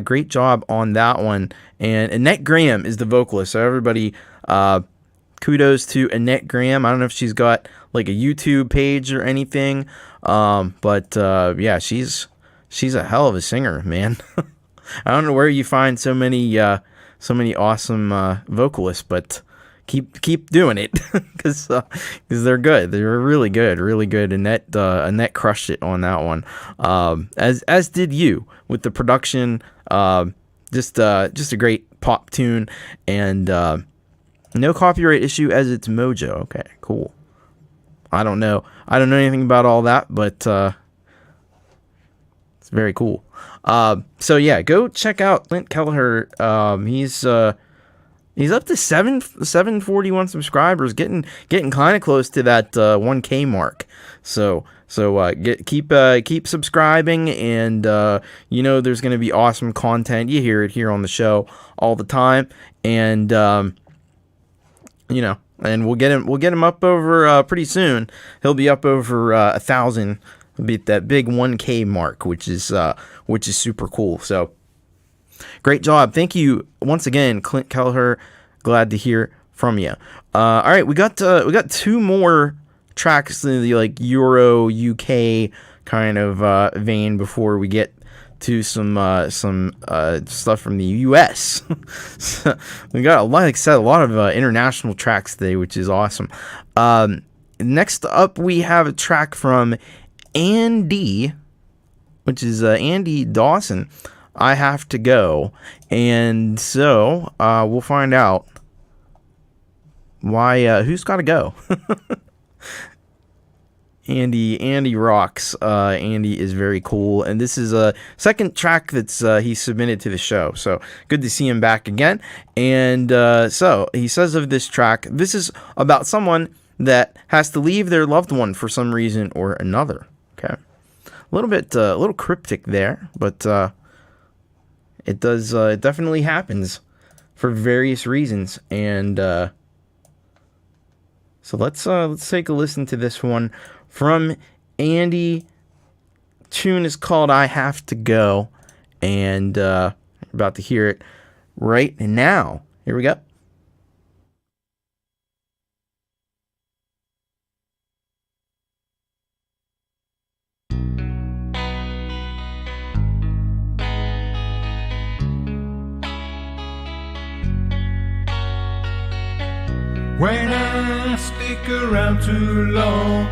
Great job on that one. And Annette Graham is the vocalist. So everybody, kudos to Annette Graham. I don't know if she's got like a YouTube page or anything, but yeah, she's a hell of a singer, man. I don't know where you find so many many awesome vocalists, but keep doing it because they're good. They're really good. Annette crushed it on that one, as did you with the production. Just a great pop tune, and no copyright issue as it's Mojo. Okay, cool. I don't know anything about all that, but it's very cool. So yeah, go check out Clint Kelleher. He's up to 741 subscribers, getting kind of close to that 1K mark. So keep subscribing, and there's going to be awesome content. You hear it here on the show all the time, and and we'll get him up over pretty soon. He'll be up over 1,000. He'll be at that big 1K mark, which is super cool. So. Great job. Thank you once again, Clint Kelleher. Glad to hear from you. All right, we got 2 more tracks in the Euro UK kind of vein before we get to some stuff from the US. So we got a lot of international tracks today, which is awesome. Next up, we have a track from An.D, which is Andy Dawson. I Have to Go, and so we'll find out why who's got to go. Andy rocks. Andy is very cool, and this is a second track that's he submitted to the show, so good to see him back again. And so he says of this track, this is about someone that has to leave their loved one for some reason or another. Okay, a little cryptic there, but it does. It definitely happens for various reasons, and so let's take a listen to this one from Andy. Tune is called "I Have to Go," and about to hear it right now. Here we go. When I stick around too long,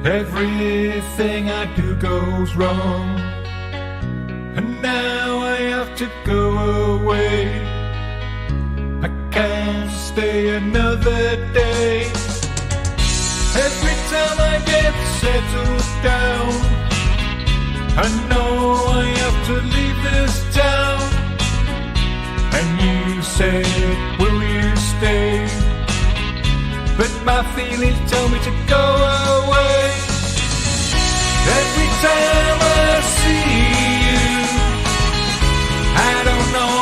everything I do goes wrong. And now I have to go away. I can't stay another day. Every time I get settled down, I know I have to leave this town. And you said, will you stay? But my feelings tell me to go away. Every time I see you, I don't know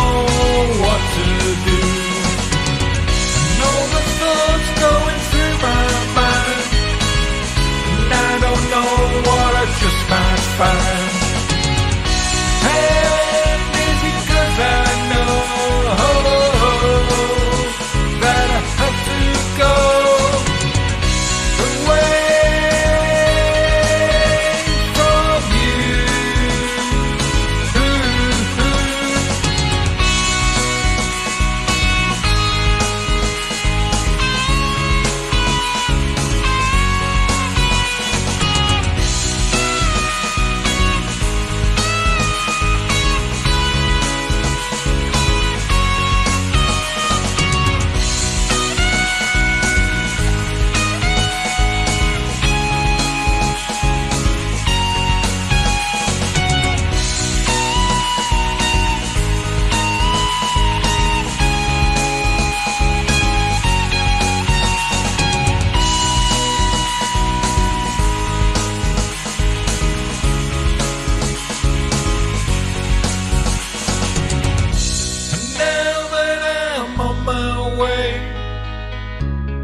what to do. And all the thoughts going through my mind, and I don't know what I just might find. And is it 'cause I know that I have to go away from you?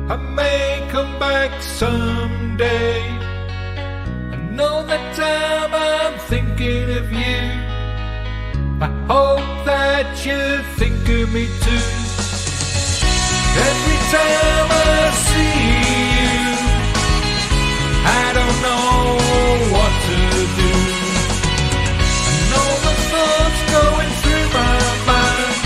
I may come back someday. I know that time I'm thinking of you. I hope that you think of me too. Every time I see you, I don't know what to do. I know the thoughts going through my mind,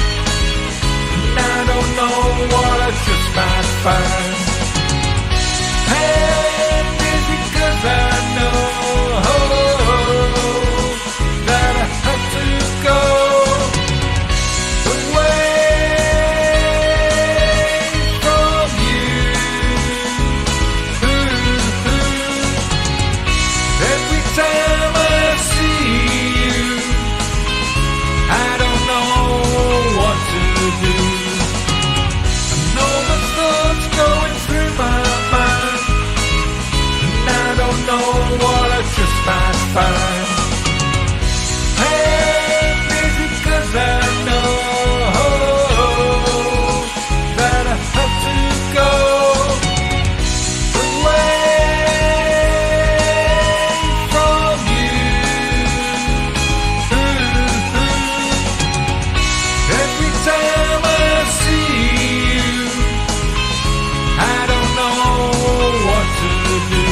fine? And is it 'cause I know that I have to go away from you? Every time I see you, I don't know what to do.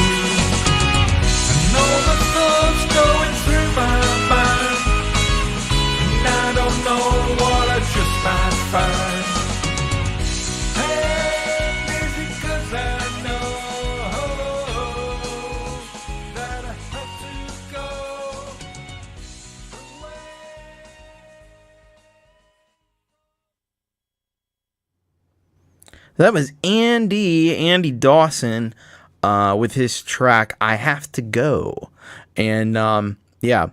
I know the thoughts going through my mind, and I don't know what I just might find. And is it 'cause I know that I have to go away? That was Andy Dawson with his track "I Have to Go," and yeah,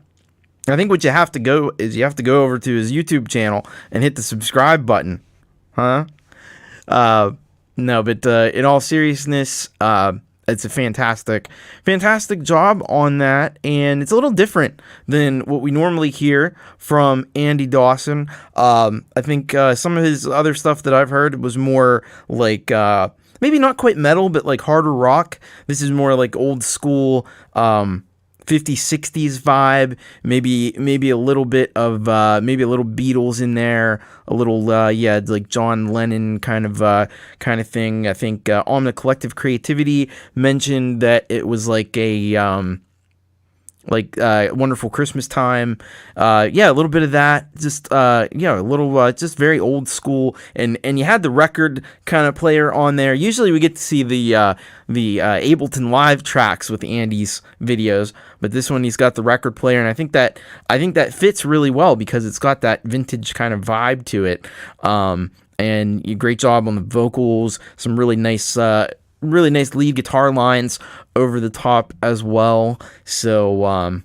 I think what you have to go is you have to go over to his YouTube channel and hit the subscribe button, huh? No, but in all seriousness, it's a fantastic job on that, and it's a little different than what we normally hear from Andy Dawson. I think some of his other stuff that I've heard was more like maybe not quite metal, but like harder rock. This is more like old school 50s, 60s vibe, maybe a little bit of maybe a little Beatles in there, a little like John Lennon kind of thing. I think on the Collective Creativity mentioned that it was like a Wonderful Christmas Time. A little bit of that. Just a little just very old school. And you had the record kind of player on there. Usually we get to see the Ableton Live tracks with Andy's videos, but this one he's got the record player, and I think that fits really well because it's got that vintage kind of vibe to it. And great job on the vocals. Some really nice lead guitar lines over the top as well. So,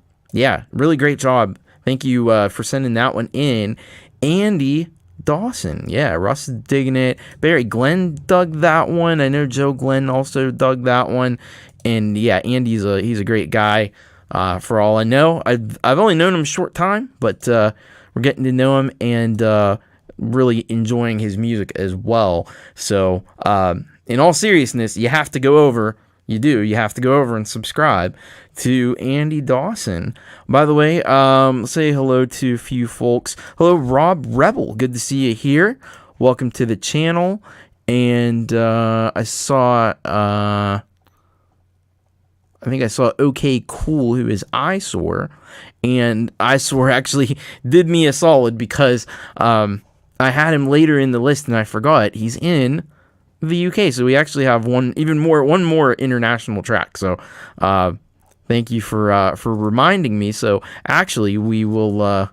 really great job. Thank you for sending that one in. Andy Dawson. Yeah, Russ is digging it. Barry Glenn dug that one. I know Joe Glenn also dug that one. And yeah, Andy's he's a great guy. For all I know, I've only known him a short time, but we're getting to know him and really enjoying his music as well. So, in all seriousness, you have to go over and subscribe to Andy Dawson. By the way, say hello to a few folks. Hello, Rob Rebel. Good to see you here. Welcome to the channel. And I think I saw OK Cool, who is Eyesore. And Eyesore actually did me a solid because I had him later in the list and I forgot. He's in the UK, so we actually have one more international track. So thank you for reminding me. So actually we will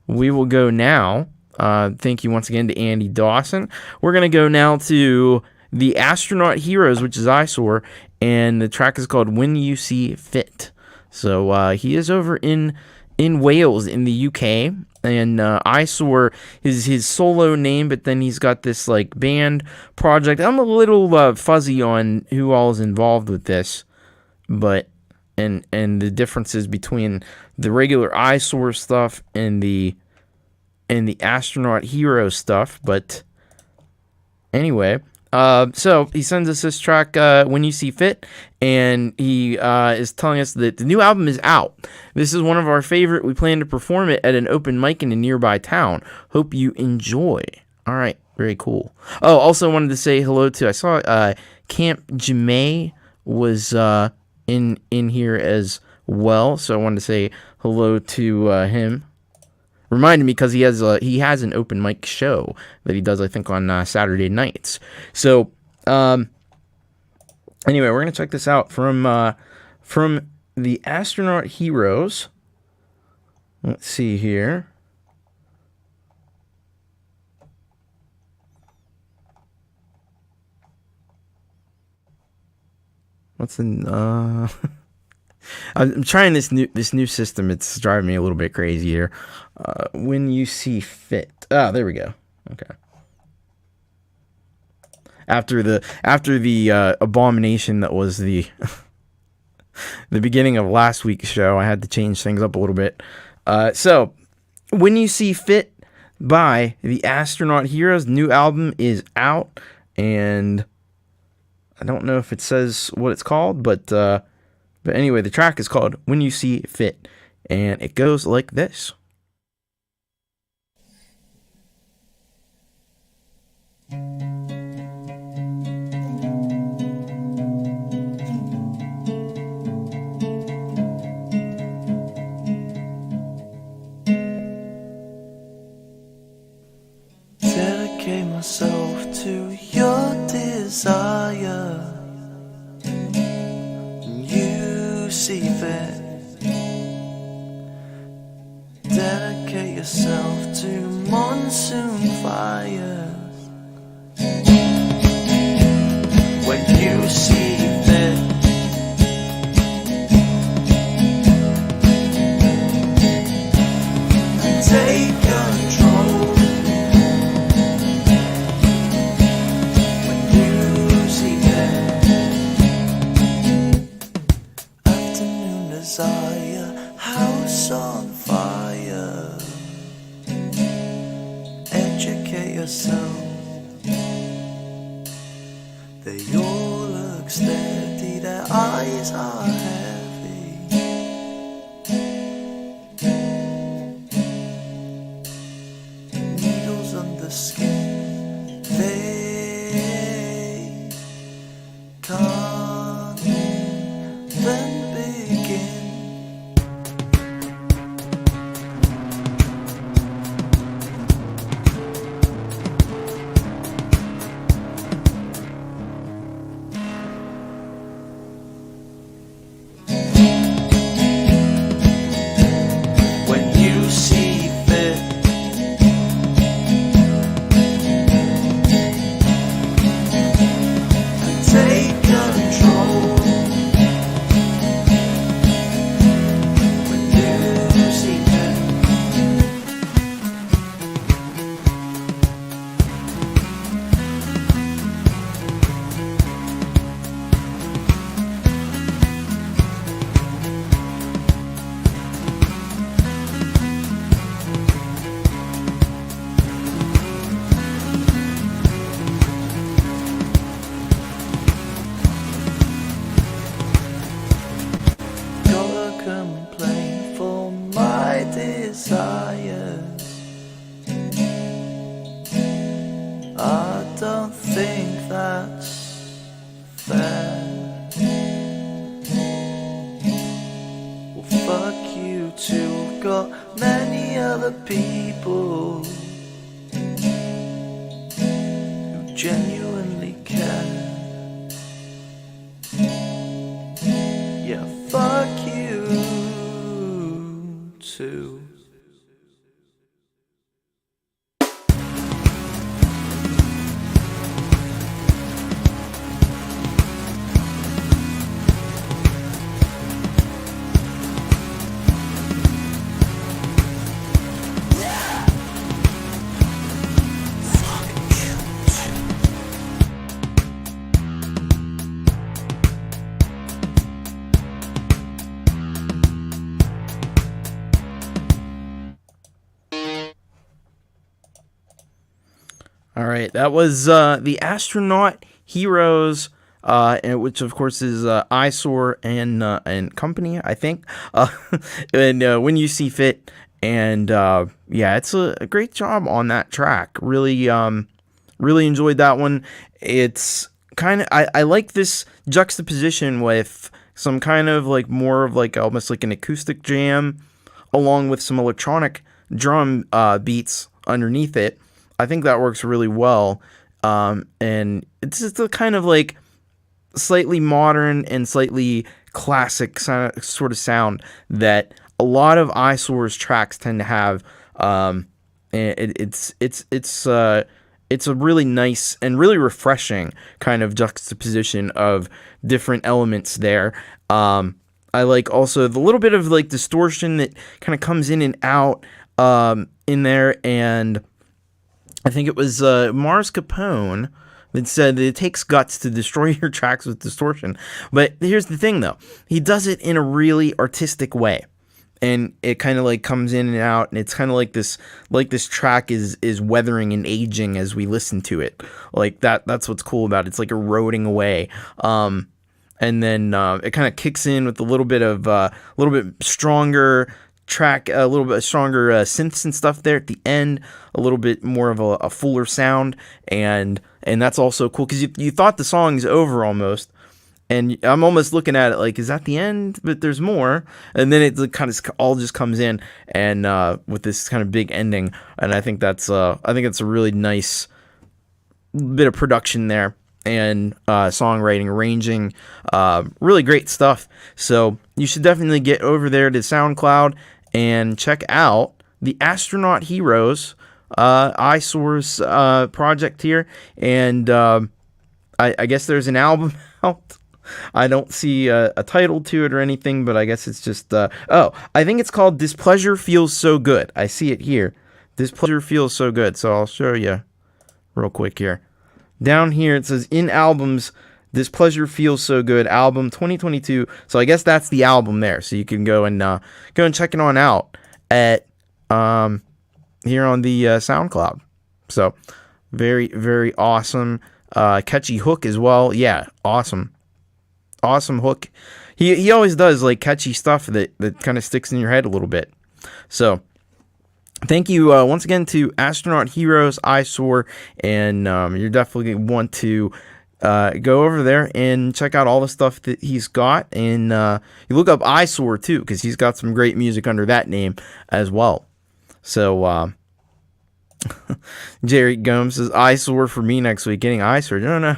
go now. Thank you once again to Andy Dawson. We're gonna go now to the Astronaut Heroes, which is Eyesore, and the track is called When You See Fit. So he is over in Wales in the UK. And Eyesore is his solo name, but then he's got this like band project. I'm a little fuzzy on who all is involved with this, but and the differences between the regular Eyesore stuff and the Astronaut Hero stuff. But anyway, so he sends us this track, When You See Fit, and he is telling us that the new album is out. This is one of our favorite. We plan to perform it at an open mic in a nearby town. Hope you enjoy. All right, very cool. Oh, also wanted to say hello to, I saw Camp Jamae was in here as well, so I wanted to say hello to him. Reminded me because he has an open mic show that he does, I think, on Saturday nights. So anyway, we're gonna check this out from the Astronaut Heroes. Let's see here. What's the I'm trying this new system. It's driving me a little bit crazy here. When You See Fit. Ah, there we go. Okay. After the abomination that was the the beginning of last week's show. I had to change things up a little bit. So, When You See Fit by the Astronaut Heroes, new album is out, and I don't know if it says what it's called, but anyway, the track is called When You See Fit, and it goes like this. Dedicate myself to your desire. You see fit. Dedicate yourself to monsoon fires. When you see fit. And take control. Desire, house on fire. Educate yourself. They all look steady, their eyes are heavy. Needles on the skin, they can't then begin. All right, that was the Astronaut Heroes, which of course is Eyesore and Company, I think. And When You See Fit, and yeah, it's a great job on that track. Really, really enjoyed that one. It's kind of I like this juxtaposition with some kind of like more of like almost like an acoustic jam, along with some electronic drum beats underneath it. I think that works really well, and it's just a kind of like slightly modern and slightly classic sort of sound that a lot of Eyesore's tracks tend to have. And it's a really nice and really refreshing kind of juxtaposition of different elements there. I like also the little bit of like distortion that kind of comes in and out in there, and I think it was Mars Capone It said it takes guts to destroy your tracks with distortion. But here's the thing, though. He does it in a really artistic way. And it kind of like comes in and out, and it's kind of like this track is weathering and aging as we listen to it. Like that's what's cool about it. It's like eroding away. And then it kind of kicks in with a little bit stronger track, a little bit stronger synths and stuff there at the end, a little bit more of a fuller sound, and that's also cool because you thought the song's over almost, and I'm almost looking at it like, is that the end? But there's more, and then it kind of all just comes in, and with this kind of big ending, and I think that's a really nice bit of production there, and songwriting, arranging, really great stuff. So you should definitely get over there to SoundCloud and check out the Astronaut Heroes iSource project here, and I guess there's an album out. I don't see a title to it or anything, but I guess it's just I think it's called Displeasure Feels So Good. I see it here. Displeasure Feels So Good. So I'll show you real quick here. Down here it says in albums, Displeasure Feels So Good, album 2022. So I guess that's the album there. So you can go and check it on out at here on the SoundCloud. So very, very awesome. Catchy hook as well. Yeah, awesome hook. He always does like catchy stuff that kind of sticks in your head a little bit. So thank you once again to Astronaut Heroes iSource, and you're definitely going to want to go over there and check out all the stuff that he's got, and you look up iSource too, because he's got some great music under that name as well. So Jerry Gomes says iSource for me next week. Getting eye surgery? No.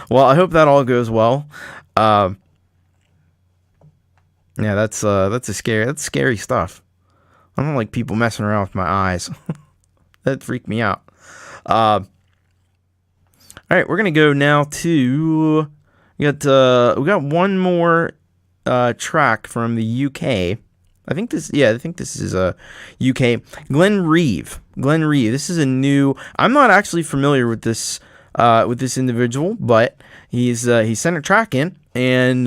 Well, I hope that all goes well. Yeah, that's scary stuff. I don't like people messing around with my eyes. That freaked me out. All right, we're gonna go now to we got one more track from the UK. I think this is a UK. Glenn Reeve. This is a new. I'm not actually familiar with this individual, but he sent a track in, and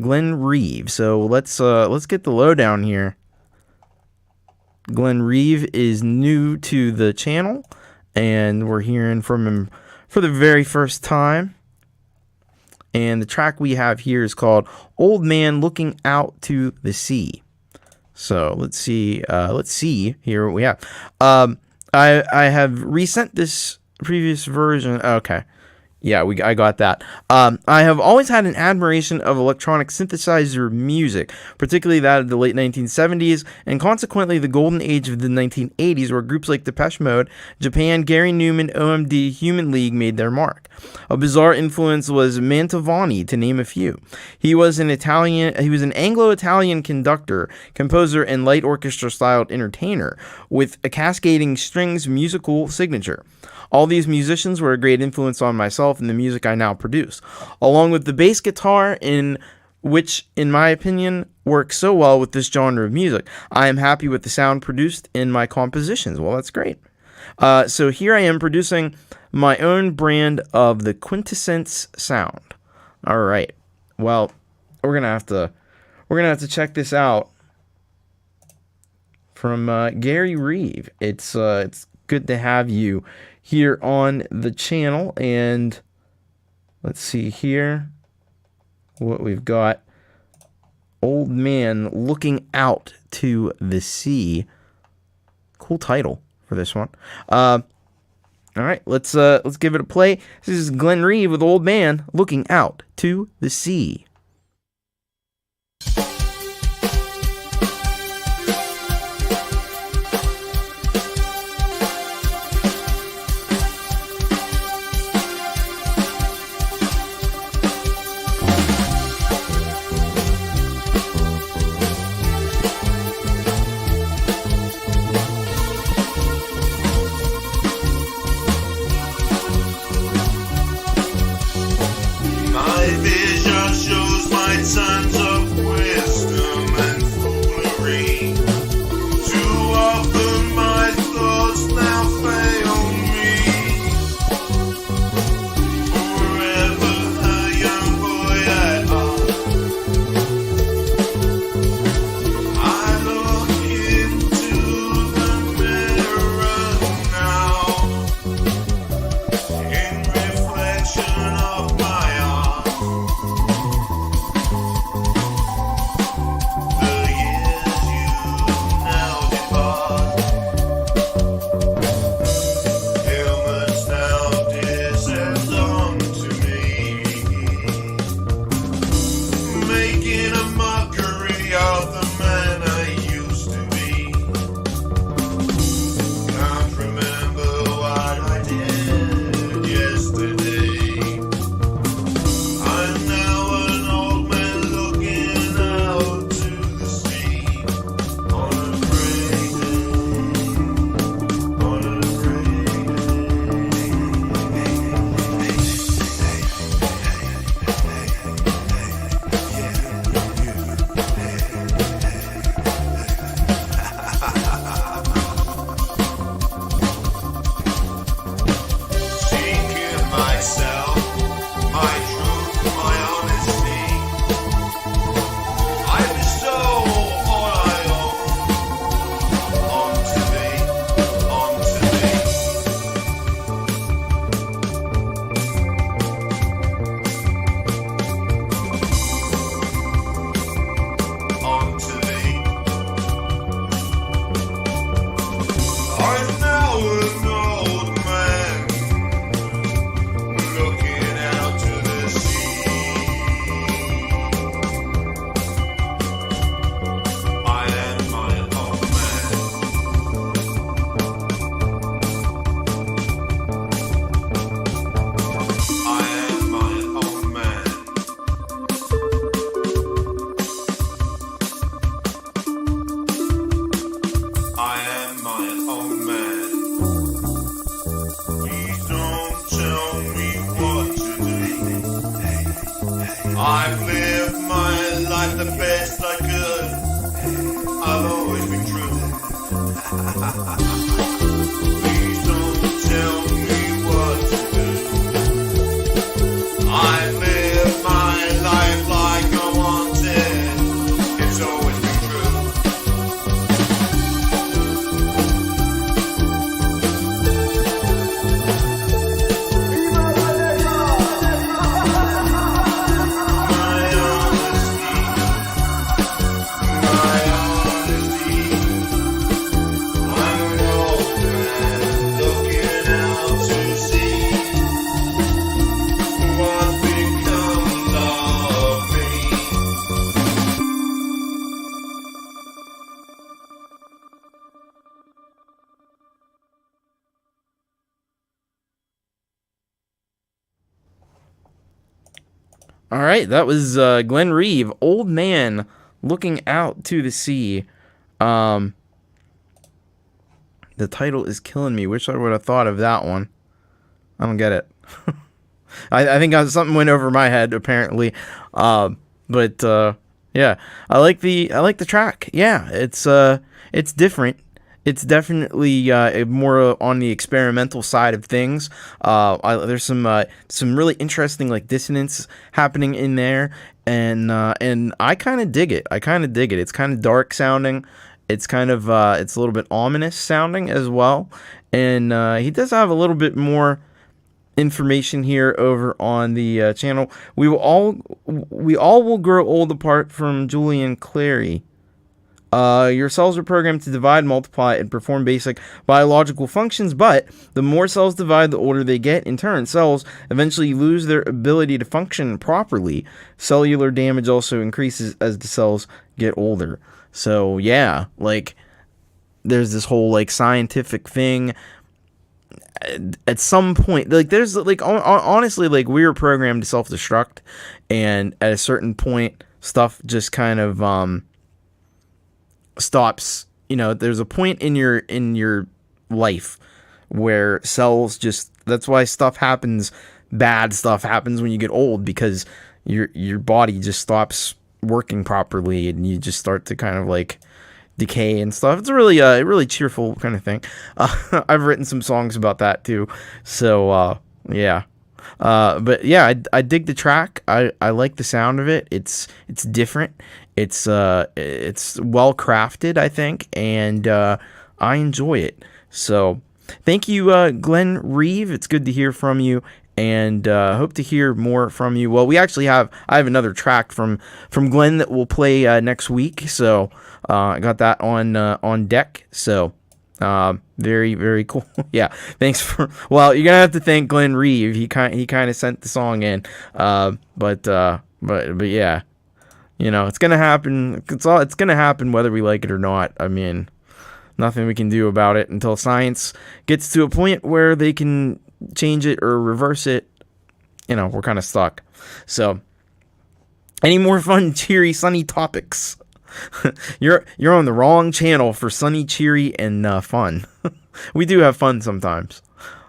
Glenn Reeve. So let's get the lowdown here. Glenn Reeve is new to the channel, and we're hearing from him for the very first time. And the track we have here is called Old Man Looking Out to the Sea. So let's see here what we have. I have resent this previous version. Okay. Yeah, I got that. I have always had an admiration of electronic synthesizer music, particularly that of the late 1970s, and consequently the golden age of the 1980s, where groups like Depeche Mode, Japan, Gary Newman, OMD, Human League made their mark. A bizarre influence was Mantovani, to name a few. He was an Anglo-Italian conductor, composer, and light orchestra-styled entertainer, with a cascading strings musical signature. All these musicians were a great influence on myself and the music I now produce, along with the bass guitar, which, in my opinion, works so well with this genre of music. I am happy with the sound produced in my compositions. Well, that's great. So here I am producing my own brand of the quintessence sound. All right. Well, we're gonna have to check this out from Gary Reeve. It's good to have you here on the channel, and let's see here what we've got. Old Man Looking Out to the Sea. Cool title for this one. All right, let's give it a play. This is Glenn Reeve with Old Man Looking Out to the Sea. My vision shows best I could. I've always been true. Please don't tell me what to do. I live my life like I wanted. It's always been true. My honesty, I'm an old man looking out to see what becomes of me. All right, that was Glenn Reeve, Old Man Looking Out to the Sea. The title is killing me. Wish I would have thought of that one. I don't get it. I think something went over my head apparently. But yeah, I like the track. Yeah, it's different. It's definitely more on the experimental side of things. There's some really interesting like dissonance happening in there, and I kind of dig it. It's kind of dark sounding. It's kind of it's a little bit ominous sounding as well, and he does have a little bit more information here over on the channel. We all will grow old apart from Julian Clary. Your cells are programmed to divide, multiply, and perform basic biological functions, but the more cells divide, the older they get. In turn, cells eventually lose their ability to function properly. Cellular damage also increases as the cells get older. So, yeah, like, there's this whole, like, scientific thing. At some point, like, there's, like, honestly, like, we were programmed to self-destruct, and at a certain point, stuff just kind of, stops. You know, there's a point in your life where cells just, that's why bad stuff happens when you get old, because your body just stops working properly and you just start to kind of like decay and stuff. It's a really cheerful kind of thing. I've written some songs about that too. So yeah. But yeah, I dig the track. I like the sound of it. It's different. It's well crafted, I think, and I enjoy it. So thank you, Glenn Reeve. It's good to hear from you, and hope to hear more from you. Well, I have another track from Glenn that we'll play next week. So I got that on deck. So very, very cool. Yeah, thanks for. Well, you're gonna have to thank Glenn Reeve. He kind of sent the song in. But yeah. You know, it's gonna happen. It's gonna happen whether we like it or not. I mean, nothing we can do about it until science gets to a point where they can change it or reverse it. You know, we're kind of stuck. So, any more fun, cheery, sunny topics? You're on the wrong channel for sunny, cheery, and fun. We do have fun sometimes,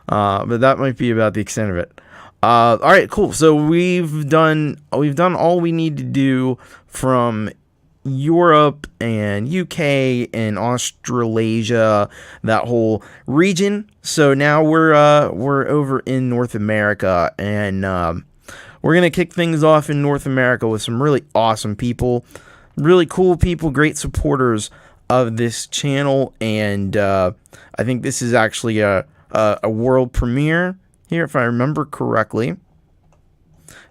but that might be about the extent of it. All right, cool. So we've done all we need to do from Europe and UK and Australasia, that whole region. So now we're over in North America, and we're gonna kick things off in North America with some really awesome people, really cool people, great supporters of this channel, and I think this is actually a world premiere here, if I remember correctly.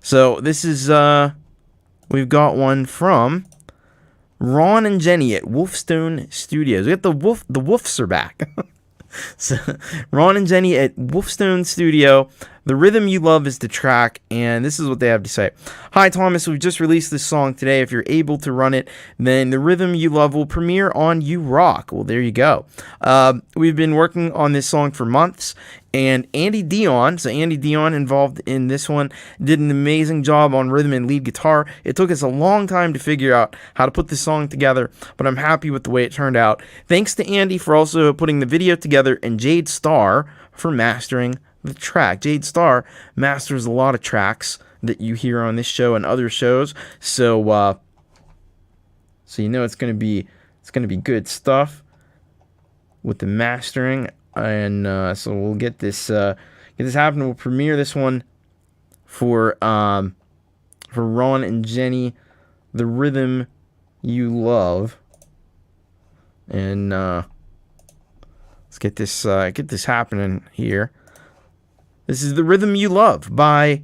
So this is we've got one from Ron and Jenny at Wolfstone Studios. We got the Wolfs are back. So Ron and Jenny at Wolfstone Studio. The Rhythm You Love is the track, and this is what they have to say. Hi, Thomas. We've just released this song today. If you're able to run it, then The Rhythm You Love will premiere on You Rock. Well, there you go. We've been working on this song for months, and An.D involved in this one, did an amazing job on rhythm and lead guitar. It took us a long time to figure out how to put this song together, but I'm happy with the way it turned out. Thanks to An.D for also putting the video together, and Jade Starr for mastering the track. Jade Starr masters a lot of tracks that you hear on this show and other shows. So so you know it's gonna be good stuff with the mastering. And so we'll get this happening. We'll premiere this one for Ron and Jenny, The Rhythm You Love. And let's get this happening here. This is The Rhythm You Love by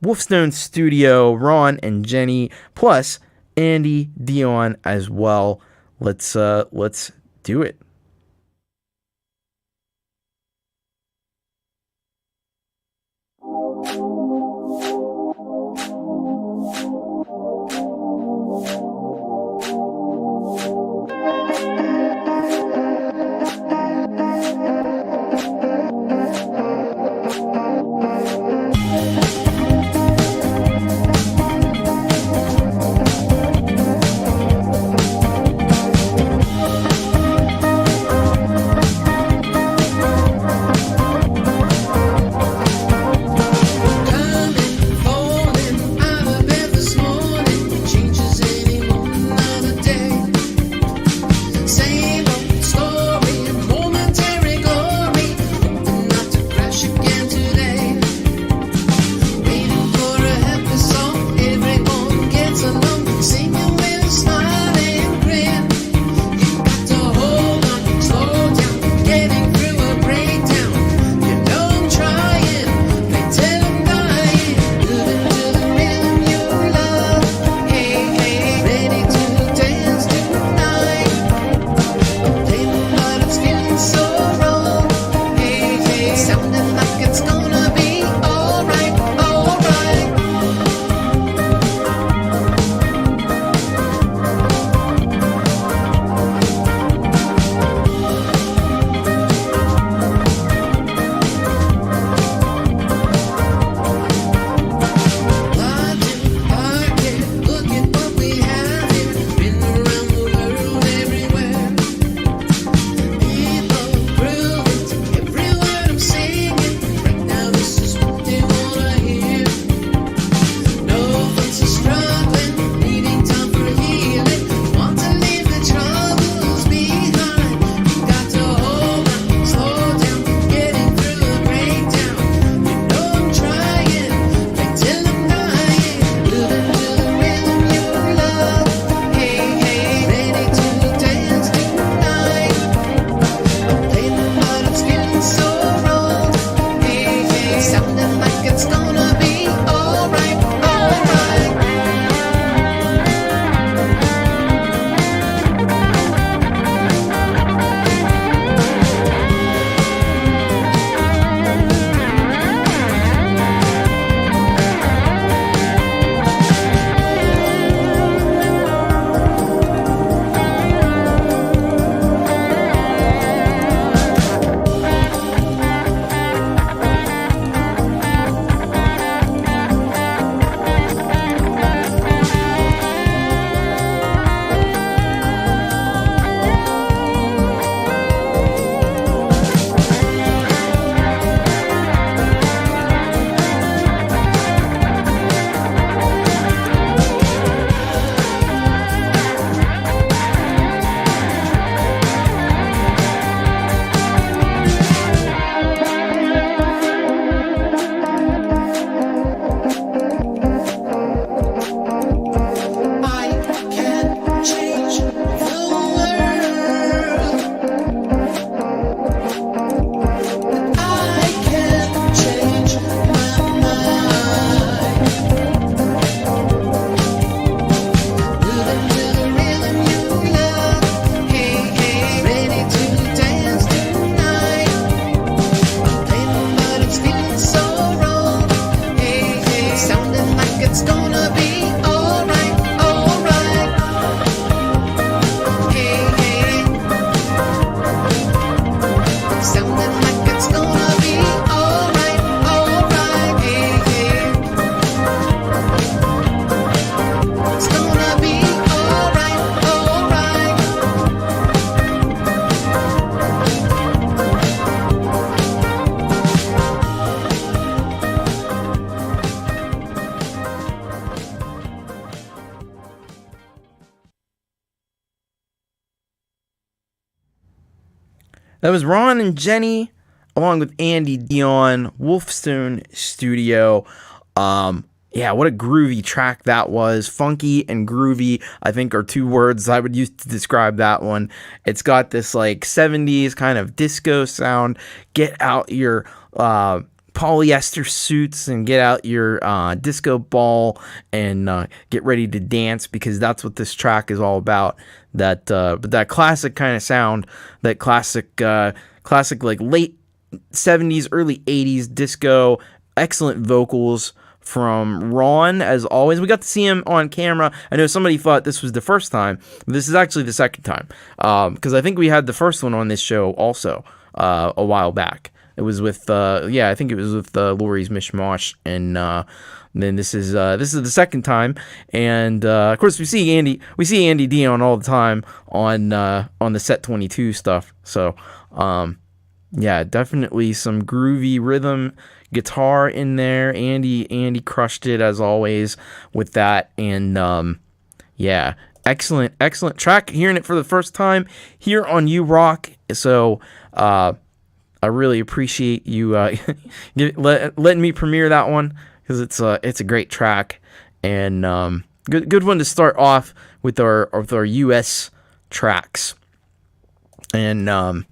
Wolfstone Studio, Ron and Jenny, plus An.D, Dion as well. Let's do it. That was Ron and Jenny, along with An.D. Dion, Wolfstone Studio. Yeah, what a groovy track that was. Funky and groovy, I think, are two words I would use to describe that one. It's got this like 70s kind of disco sound. Get out your polyester suits and get out your disco ball and get ready to dance, because that's what this track is all about. But that classic kind of sound, that classic like late 70s, early 80s disco, excellent vocals from Ron, as always. We got to see him on camera. I know somebody thought this was the first time, but this is actually the second time, because I think we had the first one on this show also a while back. It was with I think it was with Lori's Mishmash, and then this is the second time, and of course we see An.D. Dion all the time on the Set 22 stuff. So yeah, definitely some groovy rhythm guitar in there. Andy crushed it as always with that, and yeah, excellent track. Hearing it for the first time here on You Rock, so I really appreciate you letting me premiere that one, because it's a great track, and good one to start off with our US tracks. And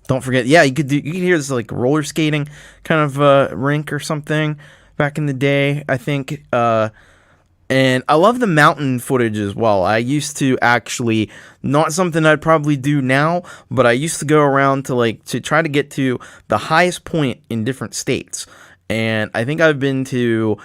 don't forget, yeah, you could hear this like roller skating kind of rink or something back in the day, I think. And I love the mountain footage as well. I used to actually, not something I'd probably do now, but I used to go around to try to get to the highest point in different states. And I think I've been to,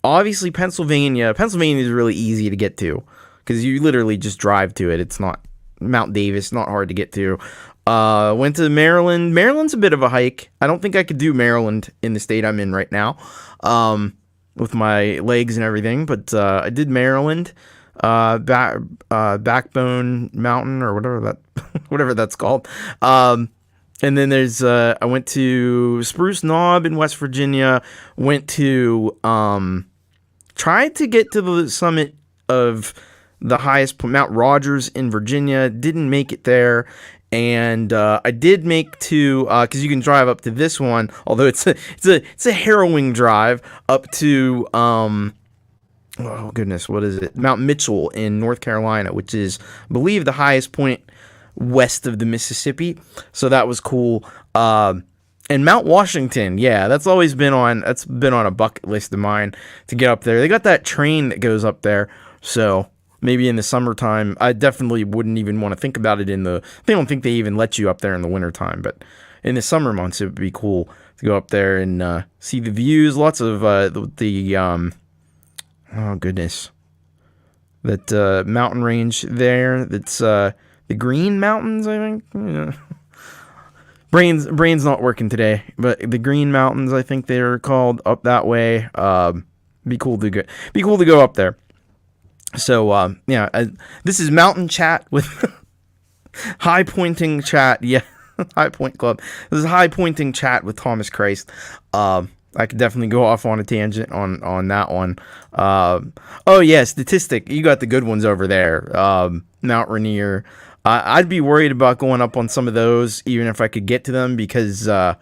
obviously, Pennsylvania. Pennsylvania is really easy to get to, because you literally just drive to it. It's not Mount Davis, not hard to get to. Went to Maryland. Maryland's a bit of a hike. I don't think I could do Maryland in the state I'm in right now, with my legs and everything, but I did Maryland, Backbone Mountain, or whatever that's called. And then there's I went to Spruce Knob in West Virginia. Went to tried to get to the summit of the highest point, Mount Rogers in Virginia. Didn't make it there. And I did make to, because you can drive up to this one, although it's a harrowing drive up to oh goodness, what is it? Mount Mitchell in North Carolina, which is, I believe, the highest point west of the Mississippi. So that was cool. And Mount Washington, yeah, that's been on a bucket list of mine to get up there. They got that train that goes up there, so maybe in the summertime. I definitely wouldn't even want to think about it they don't think they even let you up there in the wintertime, but in the summer months it would be cool to go up there and see the views. Lots of oh goodness, that mountain range there, that's the Green Mountains, I think. Yeah. Brain's not working today, but the Green Mountains, I think they're called, up that way. Be cool to go up there. So, yeah, this is Mountain Chat with High Pointing Chat. Yeah, High Point Club. This is High Pointing Chat with Thomas Christ. I could definitely go off on a tangent on that one. Oh, yeah, statistic. You got the good ones over there. Mount Rainier. I'd be worried about going up on some of those, even if I could get to them, because the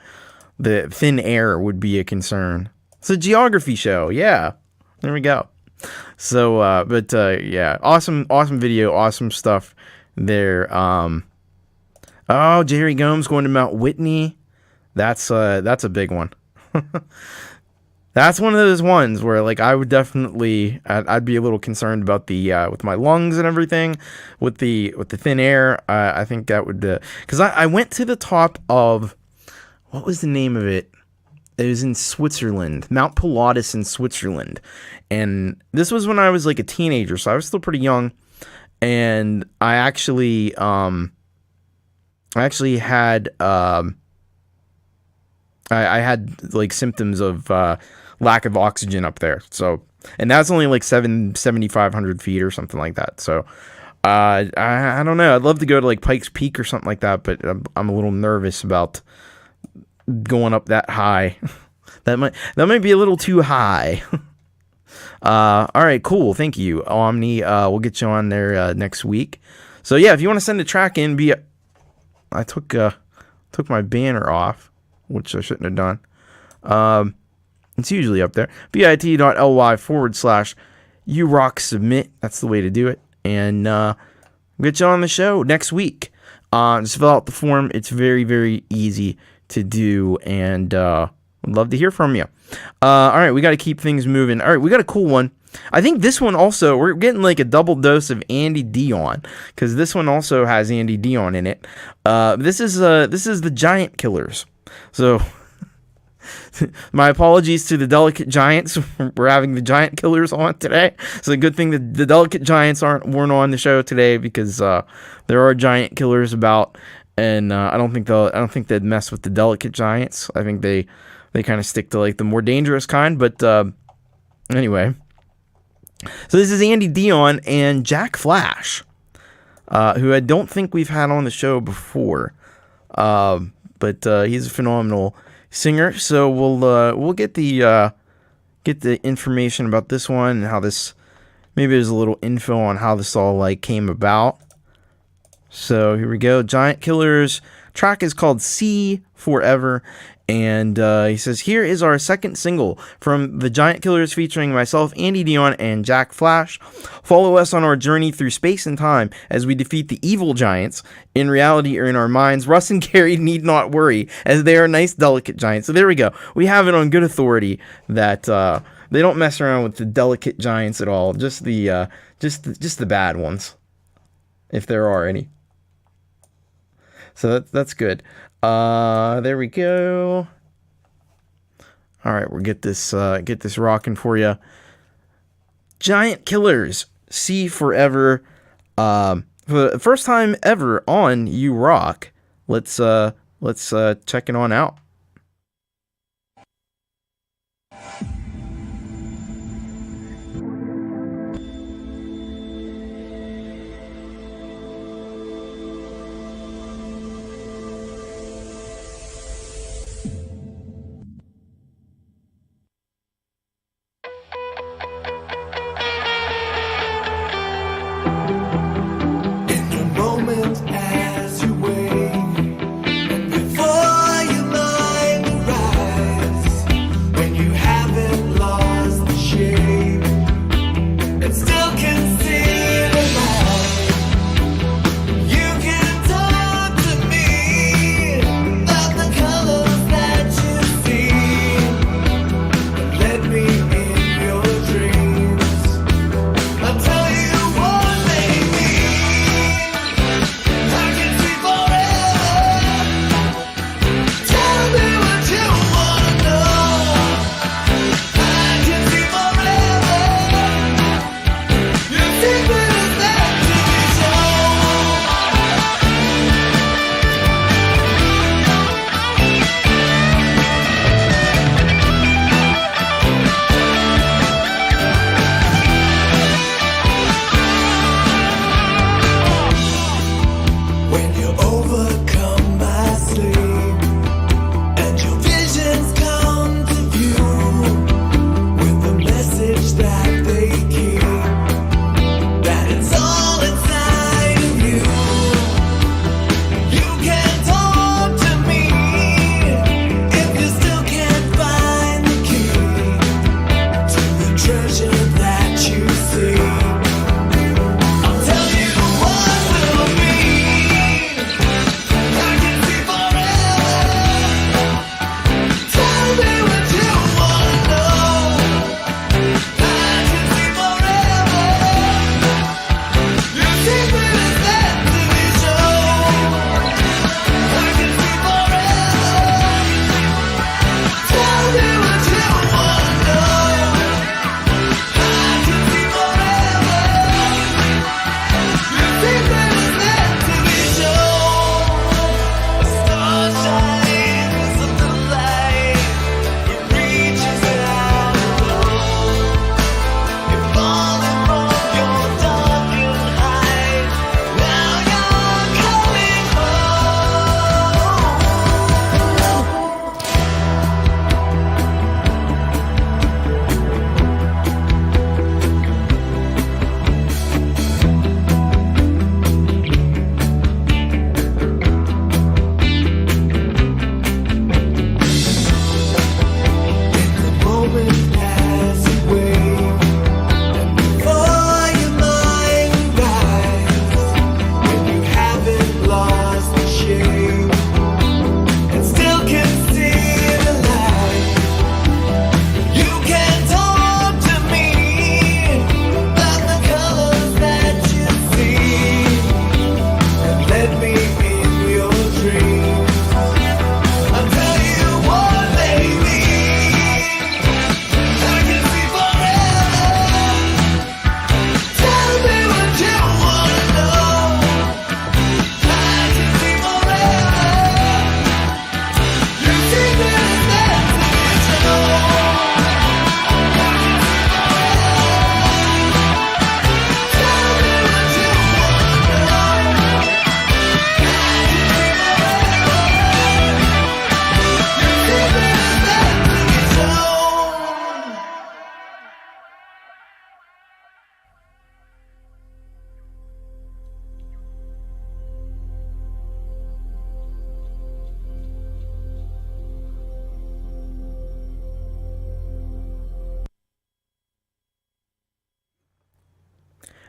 thin air would be a concern. It's a geography show. Yeah, there we go. So, yeah, awesome video, awesome stuff there. Oh, Jerry Gomes going to Mount Whitney. That's a big one. That's one of those ones where, like, I would definitely, I'd be a little concerned about with my lungs and everything, with the thin air. I think that would, because I went to the top of, what was the name of it? It was in Switzerland, Mount Pilatus in Switzerland. And this was when I was like a teenager, so I was still pretty young. And I actually had, I had like symptoms of lack of oxygen up there. So, and that's only like 7,500 feet or something like that. So, I don't know. I'd love to go to like Pikes Peak or something like that, but I'm a little nervous about going up that high. that might be a little too high. All right, cool. Thank you, Omni. We'll get you on there next week. So yeah, if you want to send a track in, I took took my banner off, which I shouldn't have done. It's usually up there. bit.ly/urocksubmit. That's the way to do it. And get you on the show next week. Just fill out the form. It's very, very easy to do, and would love to hear from you. All right, we got to keep things moving. All right, we got a cool one. I think this one also, we're getting like a double dose of An.D on, because this one also has An.D on in it. This is the Giant Killers. So my apologies to the Delicate Giants. We're having the Giant Killers on today. So a good thing that the Delicate Giants weren't on the show today, because there are Giant Killers about, and I don't think they'd mess with the Delicate Giants. I think they kind of stick to like the more dangerous kind. But anyway, so this is An.D and Jack Flash, who I don't think we've had on the show before, but he's a phenomenal singer. So we'll get the information about this one and how this, maybe there's a little info on how this all like came about. So here we go. Giant Killers. Track is called See Forever. And he says, here is our second single from the Giant Killers, featuring myself, An.D and Jack Flash. Follow us on our journey through space and time as we defeat the evil giants in reality or in our minds. Russ and Gary need not worry, as they are nice, delicate giants. So there we go. We have it on good authority that they don't mess around with the delicate giants at all. Just the bad ones, if there are any. So that's good. There we go. All right, we'll get this rocking for you. Giant Killers, See Forever. For the first time ever on You Rock. Let's check it on out. As you wake, and before your mind arrives, when you have it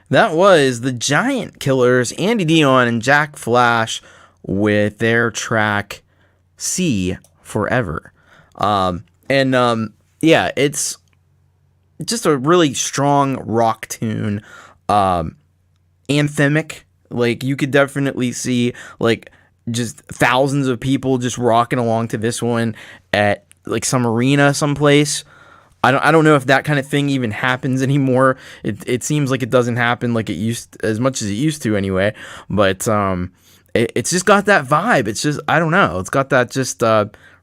That was the Giant Killers, Andy Dion and Jack Flash with their track "See Forever." Yeah, it's just a really strong rock tune, anthemic. Like, you could definitely see, like, just thousands of people just rocking along to this one at, like, some arena someplace. I don't know if that kind of thing even happens anymore. It seems like it doesn't happen like it used, as much as it used to anyway. But it's just got that vibe. It's just, I don't know. It's got that just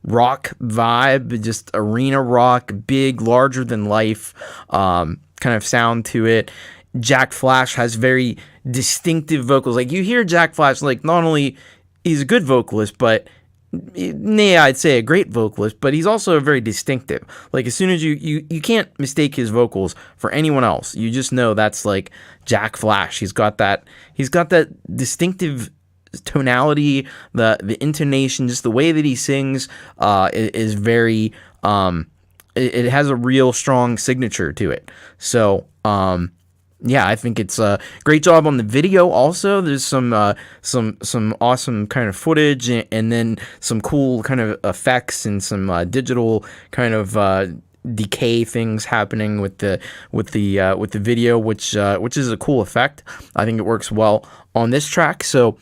rock vibe, just arena rock, big, larger than life kind of sound to it. Jack Flash has very distinctive vocals. Like, you hear Jack Flash, like, not only he's a good vocalist, but I'd say a great vocalist, but he's also very distinctive. Like, as soon as you can't mistake his vocals for anyone else. You just know that's like Jack Flash. He's got that distinctive tonality, the intonation, just the way that he sings is very it has a real strong signature to it. So yeah, I think it's a great job on the video. Also, there's some awesome kind of footage, and then some cool kind of effects and some digital kind of decay things happening with the video, which is a cool effect. I think it works well on this track. So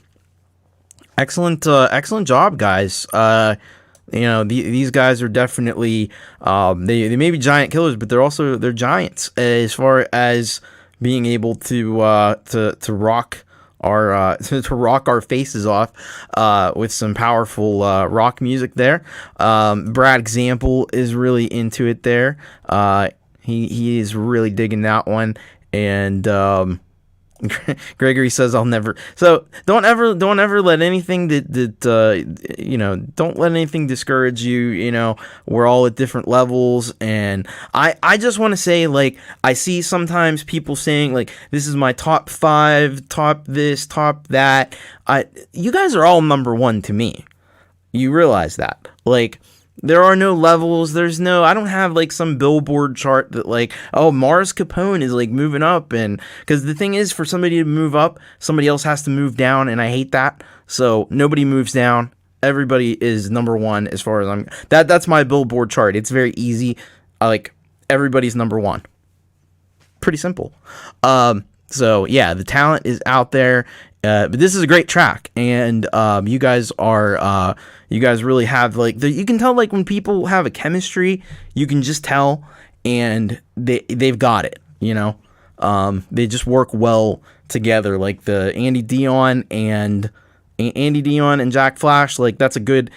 excellent job, guys. These guys are definitely they may be giant killers, but they're giants as far as being able to rock our to rock our faces off with some powerful rock music there. Brad Example is really into it there. He is really digging that one, and Gregory says, "I'll never." So don't ever let anything don't let anything discourage you. You know, we're all at different levels, and I just want to say, like, I see sometimes people saying, like, this is my top 5, top this, top that. You guys are all number 1 to me. You realize that, like. There are no levels. I don't have like some Billboard chart that like, oh, Mars Capone is like moving up. And because the thing is, for somebody to move up, somebody else has to move down. And I hate that. So nobody moves down. Everybody is number 1 as far as that's my Billboard chart. It's very easy. Everybody's number 1. Pretty simple. So yeah, the talent is out there. But this is a great track, and you guys really have, like, you can tell, like, when people have a chemistry, you can just tell, and they've got it, you know. They just work well together, like the Andy Dion and Jack Flash. Like, that's a good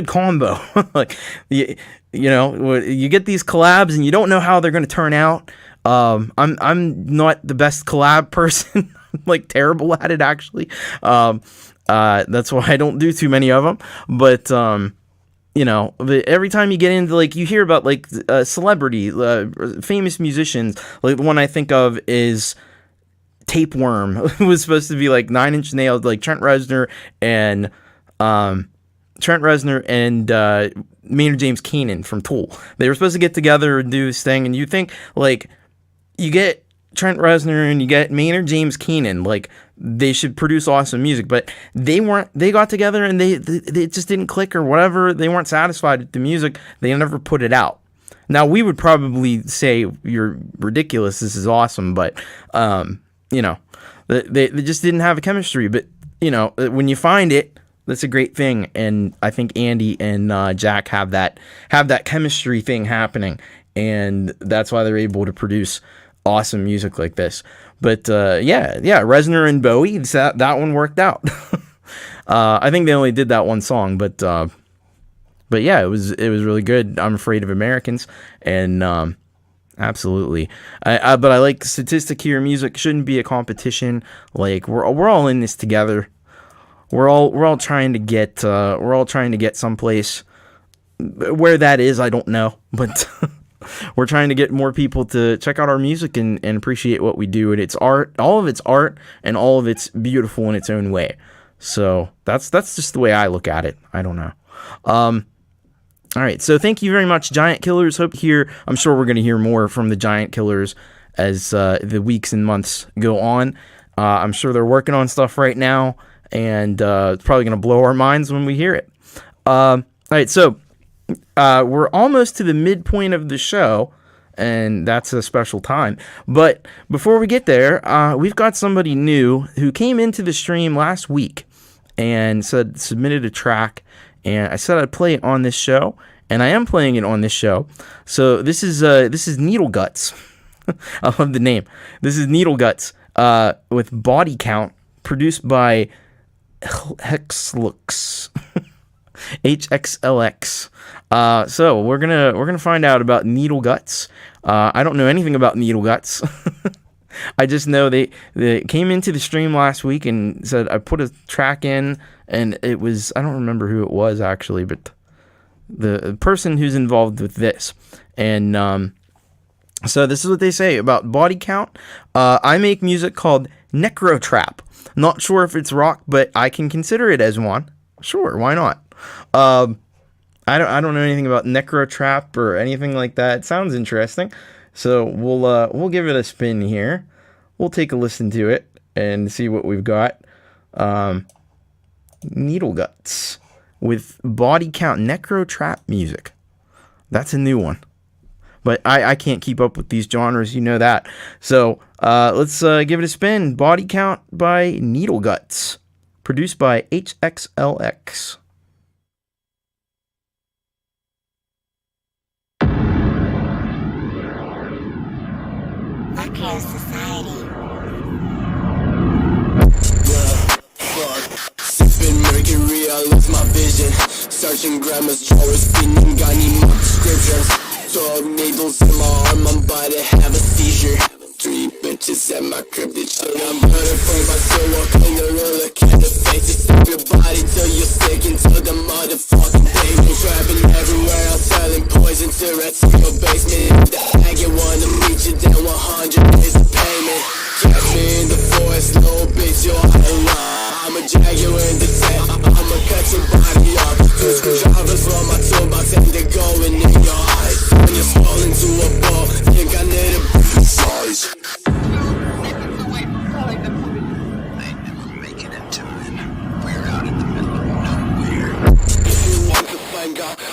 combo. Like, you get these collabs and you don't know how they're going to turn out. I'm not the best collab person. Like, terrible at it, actually. That's why I don't do too many of them. But every time you get into, like, you hear about, like, celebrity, famous musicians. Like, the one I think of is Tapeworm. It was supposed to be like 9 Inch Nails, like Trent Reznor and Maynard James Keenan from Tool. They were supposed to get together and do this thing, and you think, like, you get Trent Reznor and you get Maynard James Keenan, like, they should produce awesome music, but they got together and they just didn't click or whatever. They weren't satisfied with the music. They never put it out. Now, we would probably say, you're ridiculous, this is awesome, but they just didn't have a chemistry. But when you find it, that's a great thing, and I think Andy and Jack have that chemistry thing happening, and that's why they're able to produce awesome music like this. But Reznor and Bowie, that one worked out. I think they only did that one song, but yeah, it was really good. I'm Afraid of Americans, and absolutely. But I like the statistic here. Music shouldn't be a competition. Like, we're all in this together. We're all trying to get someplace. Where that is, I don't know, but we're trying to get more people to check out our music and appreciate what we do. And it's art, all of it's art, and all of it's beautiful in its own way. So that's just the way I look at it. I don't know. All right. So thank you very much, Giant Killers. I'm sure we're going to hear more from the Giant Killers as the weeks and months go on. I'm sure they're working on stuff right now, and it's probably going to blow our minds when we hear it. All right, so we're almost to the midpoint of the show, and that's a special time. But before we get there, we've got somebody new who came into the stream last week and submitted a track, and I said I'd play it on this show, and I am playing it on this show. So this is Needle Guts. I love the name. This is Needle Guts with Body Count, produced by Hexlux. HXLX. So we're gonna find out about Needle Guts. I don't know anything about Needle Guts. I just know they came into the stream last week and said I put a track in, and it was, I don't remember who it was actually, but the person who's involved with this. And so this is what they say about Body Count. I make music called Necro Trap. Not sure if it's rock, but I can consider it as one. Sure, why not? I don't know anything about Necro Trap or anything like that. It sounds interesting, so we'll give it a spin here. We'll take a listen to it and see what we've got. Needle Guts with Body Count, Necro Trap music. That's a new one, but I can't keep up with these genres, you know that. So let's give it a spin. Body Count by Needle Guts, produced by HXLX. Macro Society. Sipping mercury, I lose my vision. Searching grandma's drawers, spinning, got any more prescriptions. 12 needles in my arm, I'm about to have a seizure. 3 bitches at my crib, they chill. I'm better for my soul, walk in the room, look at the faces. Stop your body till you're sick until the motherfucking day. We're trapping everywhere, I'm selling poison to rats in your basement. The hag, you wanna meet you down 100 days of payment. Catch me in the forest, little bitch, you're out of line. I'm a jaguar in the tent, I'ma cut your body off. 2 screwdrivers from my toolbox and they're going in your eyes. When you're falling to a ball, think I need a big size.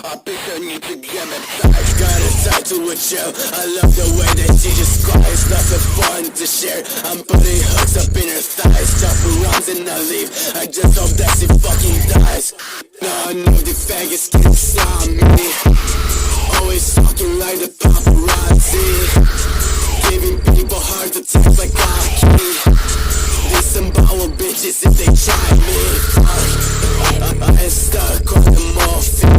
I pick her need to get me back. Got a tattoo with you. I love the way that she just cries. Nothing fun to share. I'm putting hooks up in her thighs. Chopping rounds and I leave. I just hope that she fucking dies. Now I know the faggots can't stop me. Always talking like the paparazzi. Giving people heart attacks like Rocky. These some power bitches if they try me. I ain't stuck on the morphine.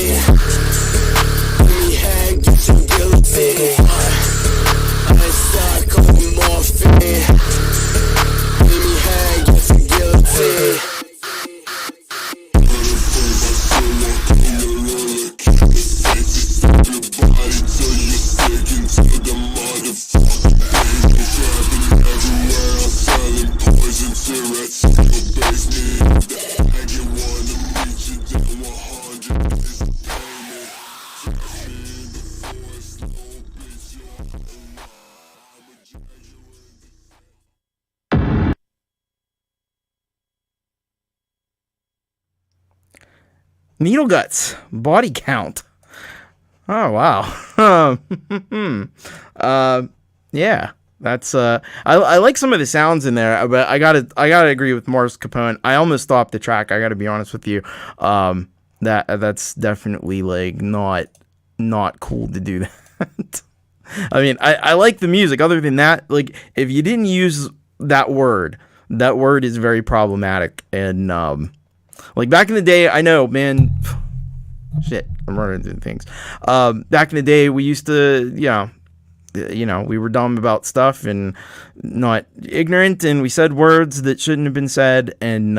Give me head, get you guilty. I ain't stuck on the morphine. Give me head, get you guilty. Needle Guts, Body Count. Oh wow. Yeah, that's I like some of the sounds in there, but I gotta agree with Morris Capone. I almost stopped the track. I gotta be honest with you. That's definitely like not cool to do that. I mean, I like the music. Other than that, like if you didn't use that word is very problematic. And like back in the day, I know, man. Shit, I'm running into things. Back in the day, we used to, we were dumb about stuff and not ignorant, and we said words that shouldn't have been said, and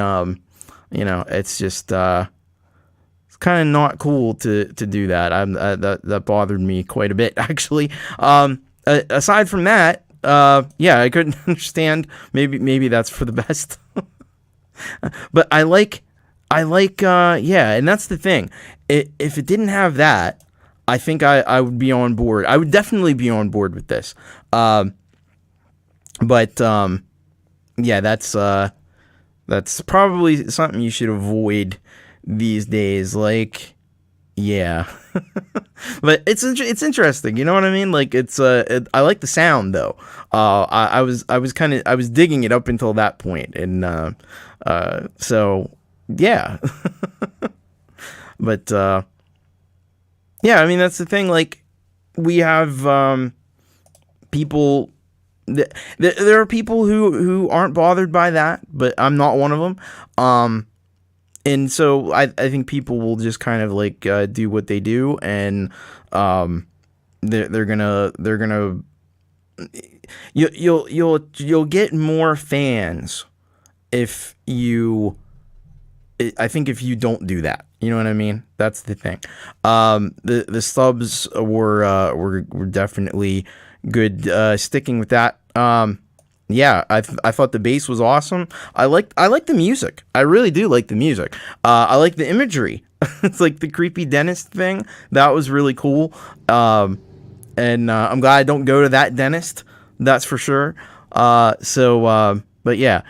it's just it's kind of not cool to do that. That bothered me quite a bit, actually. Aside from that, I couldn't understand. Maybe that's for the best. But I like, and that's the thing. If it didn't have that, I think I would be on board. I would definitely be on board with this. But yeah, that's probably something you should avoid these days. Like, yeah. But it's interesting, you know what I mean? Like, I like the sound though. I was digging it up until that point, and so yeah. But yeah, I mean, that's the thing. Like, we have people. There are people who aren't bothered by that, but I'm not one of them. And so I think people will just kind of like do what they do, and they're gonna you'll get more fans if you. I think if you don't do that, you know what I mean. That's the thing. The subs were definitely good. Sticking with that. Yeah, I thought the bass was awesome. I like the music. I really do like the music. I like the imagery. It's like the creepy dentist thing. That was really cool. And I'm glad I don't go to that dentist. That's for sure. But yeah.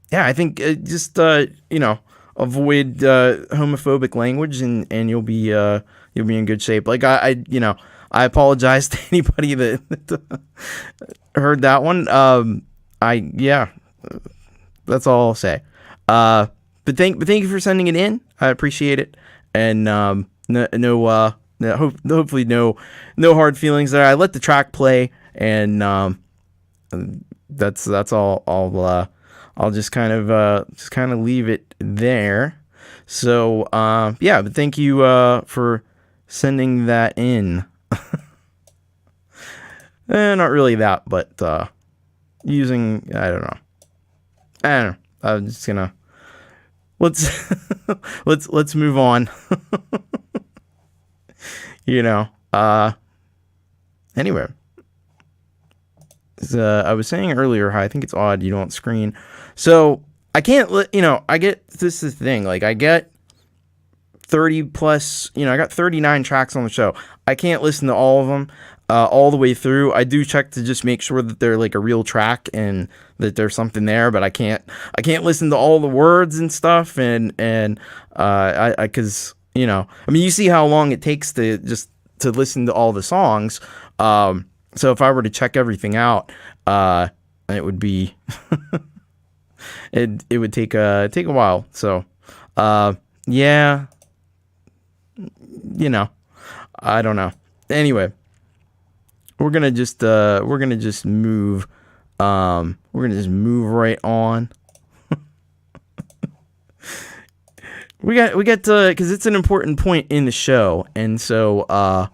Yeah, I think just avoid homophobic language, and you'll be in good shape. Like I apologize to anybody that heard that one. That's all I'll say. But thank you for sending it in. I appreciate it, and hopefully no hard feelings there. I let the track play, and that's all. I'll just kind of leave it there. So yeah, but thank you for sending that in. Not really that, but using, I don't know. I'm just gonna let's move on. Anyway, I was saying earlier how I think it's odd you don't screen. So I can't I get, this is the thing, like I get 30 plus, I got 39 tracks on the show. I can't listen to all of them all the way through. I do check to just make sure that they're like a real track and that there's something there, but I can't listen to all the words and stuff, and cause you see how long it takes to listen to all the songs. So if I were to check everything out, it would be it would take a while. So yeah, I don't know. Anyway, we're gonna just move right on. we got because it's an important point in the show, and so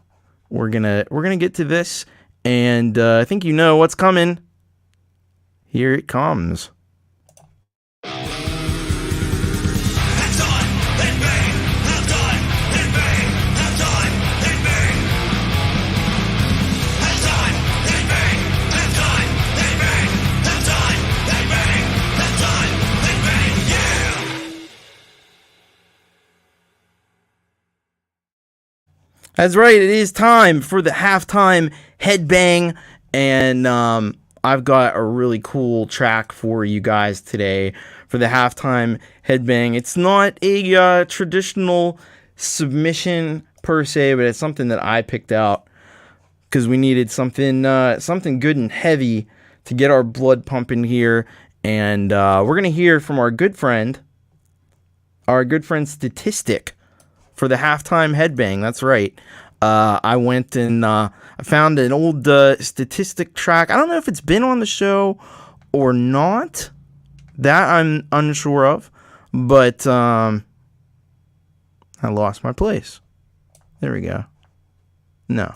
we're gonna get to this, and I think you know what's coming. Here it comes. That's right, it is time for the halftime headbang, and I've got a really cool track for you guys today for the halftime headbang. It's not a traditional submission per se, but it's something that I picked out because we needed something good and heavy to get our blood pumping here, and we're gonna hear from our good friend Statistic for the halftime headbang. That's right. I went and I found an old Statistic track. I don't know if it's been on the show or not. That I'm unsure of. But I lost my place. There we go. No.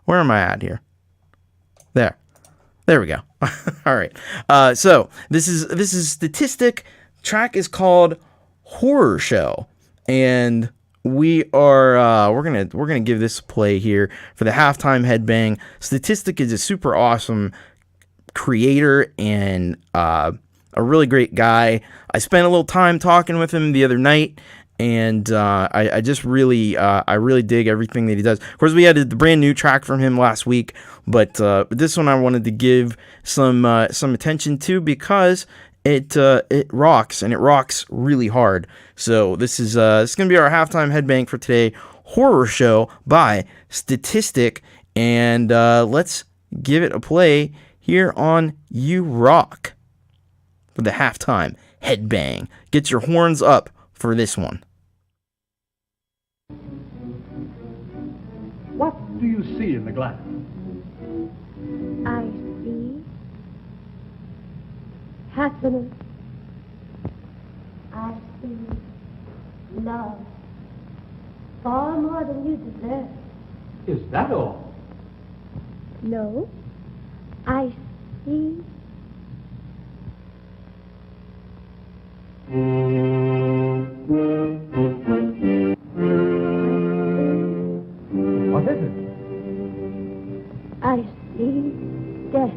Where am I at here? There we go. All right. So this is Statistic. Track is called Horror Show, and we're gonna give this a play here for the halftime headbang. Statistic is a super awesome creator and a really great guy. I spent a little time talking with him the other night, and I just really I really dig everything that he does. Of course, we had the brand new track from him last week, but this one I wanted to give some attention to because it rocks, and it rocks really hard. So this is gonna be our halftime headbang for today. Horror Show by Statistic, and let's give it a play here on You Rock for the halftime headbang. Get your horns up for this one. What do you see in the glass? I see happiness. I see love. Far more than you deserve. Is that all? No, I see. What is it? I see death.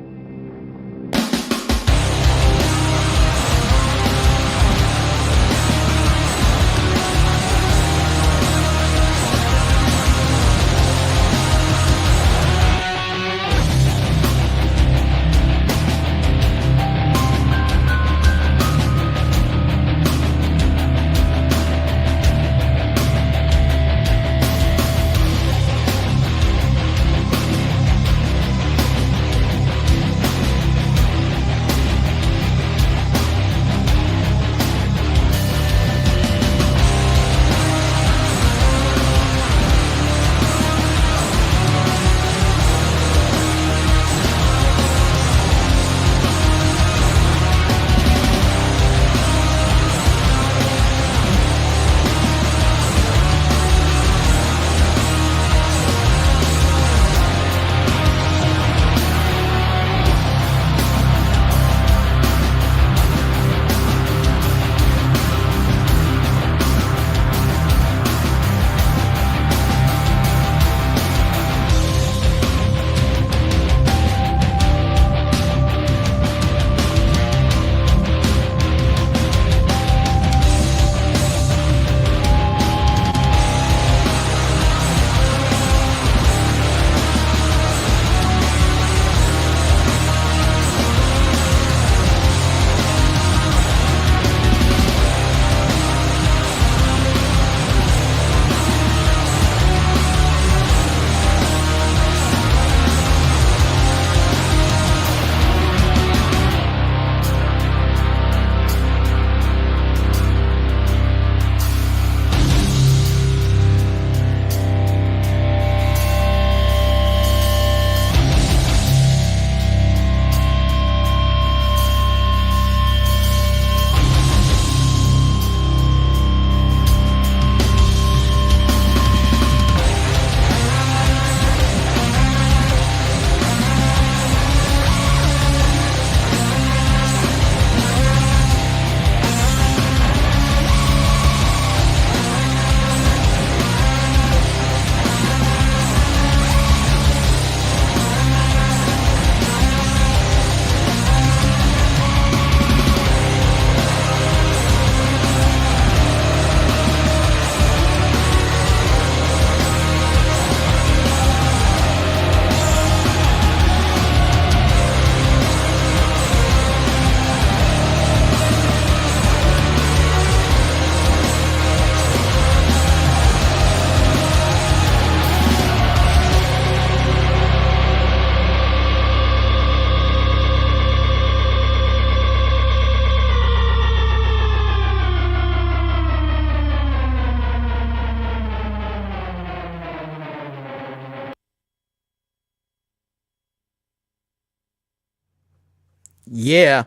Yeah.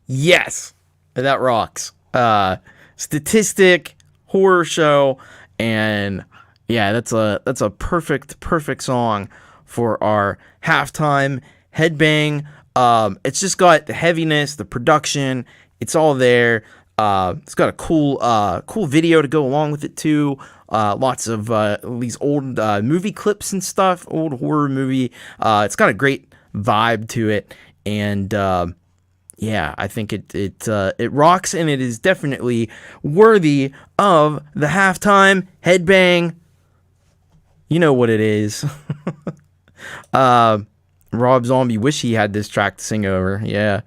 Yes. That rocks. Statistic, Horror Show, and yeah, that's a perfect song for our halftime headbang. It's just got the heaviness, the production, it's all there. It's got a cool video to go along with it too. Lots of these old movie clips and stuff, old horror movie. It's got a great vibe to it, and yeah, I think it rocks, and it is definitely worthy of the halftime headbang. You know what it is. Rob Zombie wish he had this track to sing over. Yeah.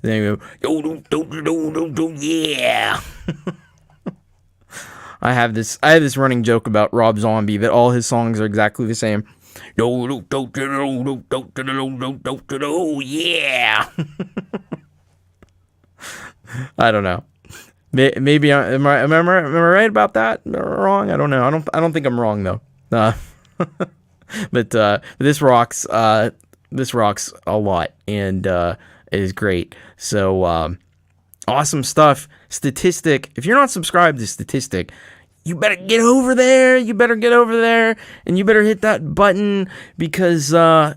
Then you go, yeah. I have this running joke about Rob Zombie that all his songs are exactly the same. Yeah. I don't know. Maybe am I right about that? Wrong? I don't know. I don't think I'm wrong though. But this rocks. This rocks a lot, and it is great. So awesome stuff. Statistic. If you're not subscribed to Statistic, you better get over there. You better get over there, and you better hit that button because yeah,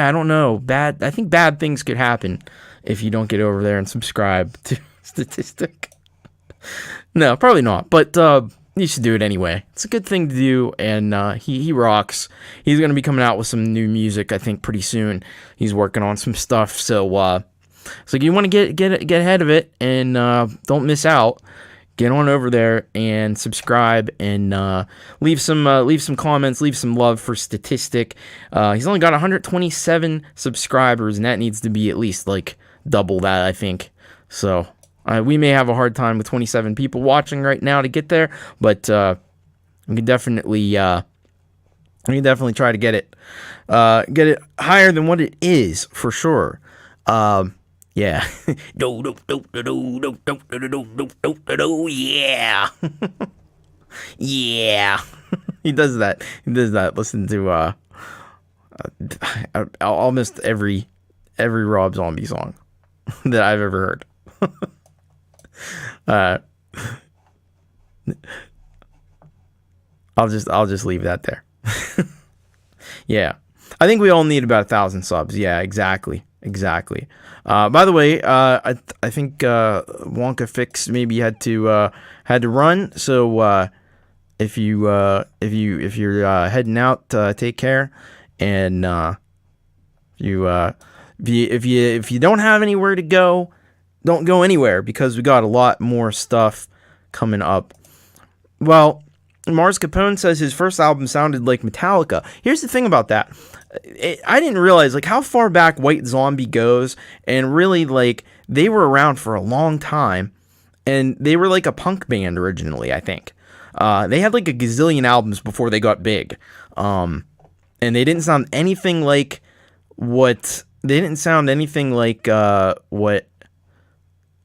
I don't know. I think bad things could happen if you don't get over there and subscribe to Statistic. No, probably not. But you should do it anyway. It's a good thing to do, and he rocks. He's gonna be coming out with some new music, I think, pretty soon. He's working on some stuff, so you want to get ahead of it and don't miss out. Get on over there and subscribe and leave some comments, leave some love for Statistic. He's only got 127 subscribers, and that needs to be at least like double that, I think. So. We may have a hard time with 27 people watching right now to get there, but we can definitely try to get it higher than what it is for sure. Yeah. Yeah. Yeah. He does that. Listen to almost every Rob Zombie song that I've ever heard. I'll just leave that there. Yeah, I think we all need about 1,000 subs. Yeah, exactly. By the way, I think Wonka Fix maybe had to run. So if you're heading out, take care. And if you don't have anywhere to go, don't go anywhere because we got a lot more stuff coming up. Well, Mars Capone says his first album sounded like Metallica. Here's the thing about that. I didn't realize like how far back White Zombie goes, and really like they were around for a long time, and they were like a punk band originally, I think. They had like a gazillion albums before they got big. And they didn't sound anything like what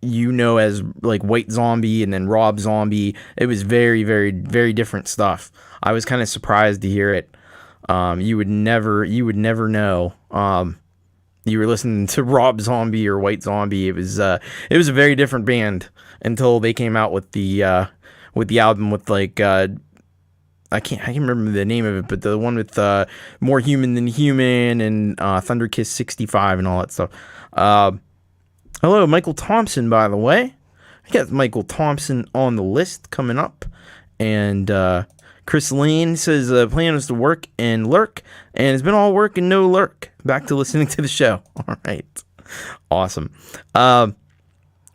you know as like White Zombie and then Rob Zombie. It was very, very, very different stuff. I was kind of surprised to hear it. You would never know. You were listening to Rob Zombie or White Zombie. It was a very different band until they came out with the album with like I can't remember the name of it, but the one with More Human Than Human and Thunder Kiss 65 and all that stuff. Hello, Michael Thompson, by the way. I got Michael Thompson on the list coming up. And Chris Lane says plan is to work and lurk, and it's been all work and no lurk. Back to listening to the show. All right. Awesome.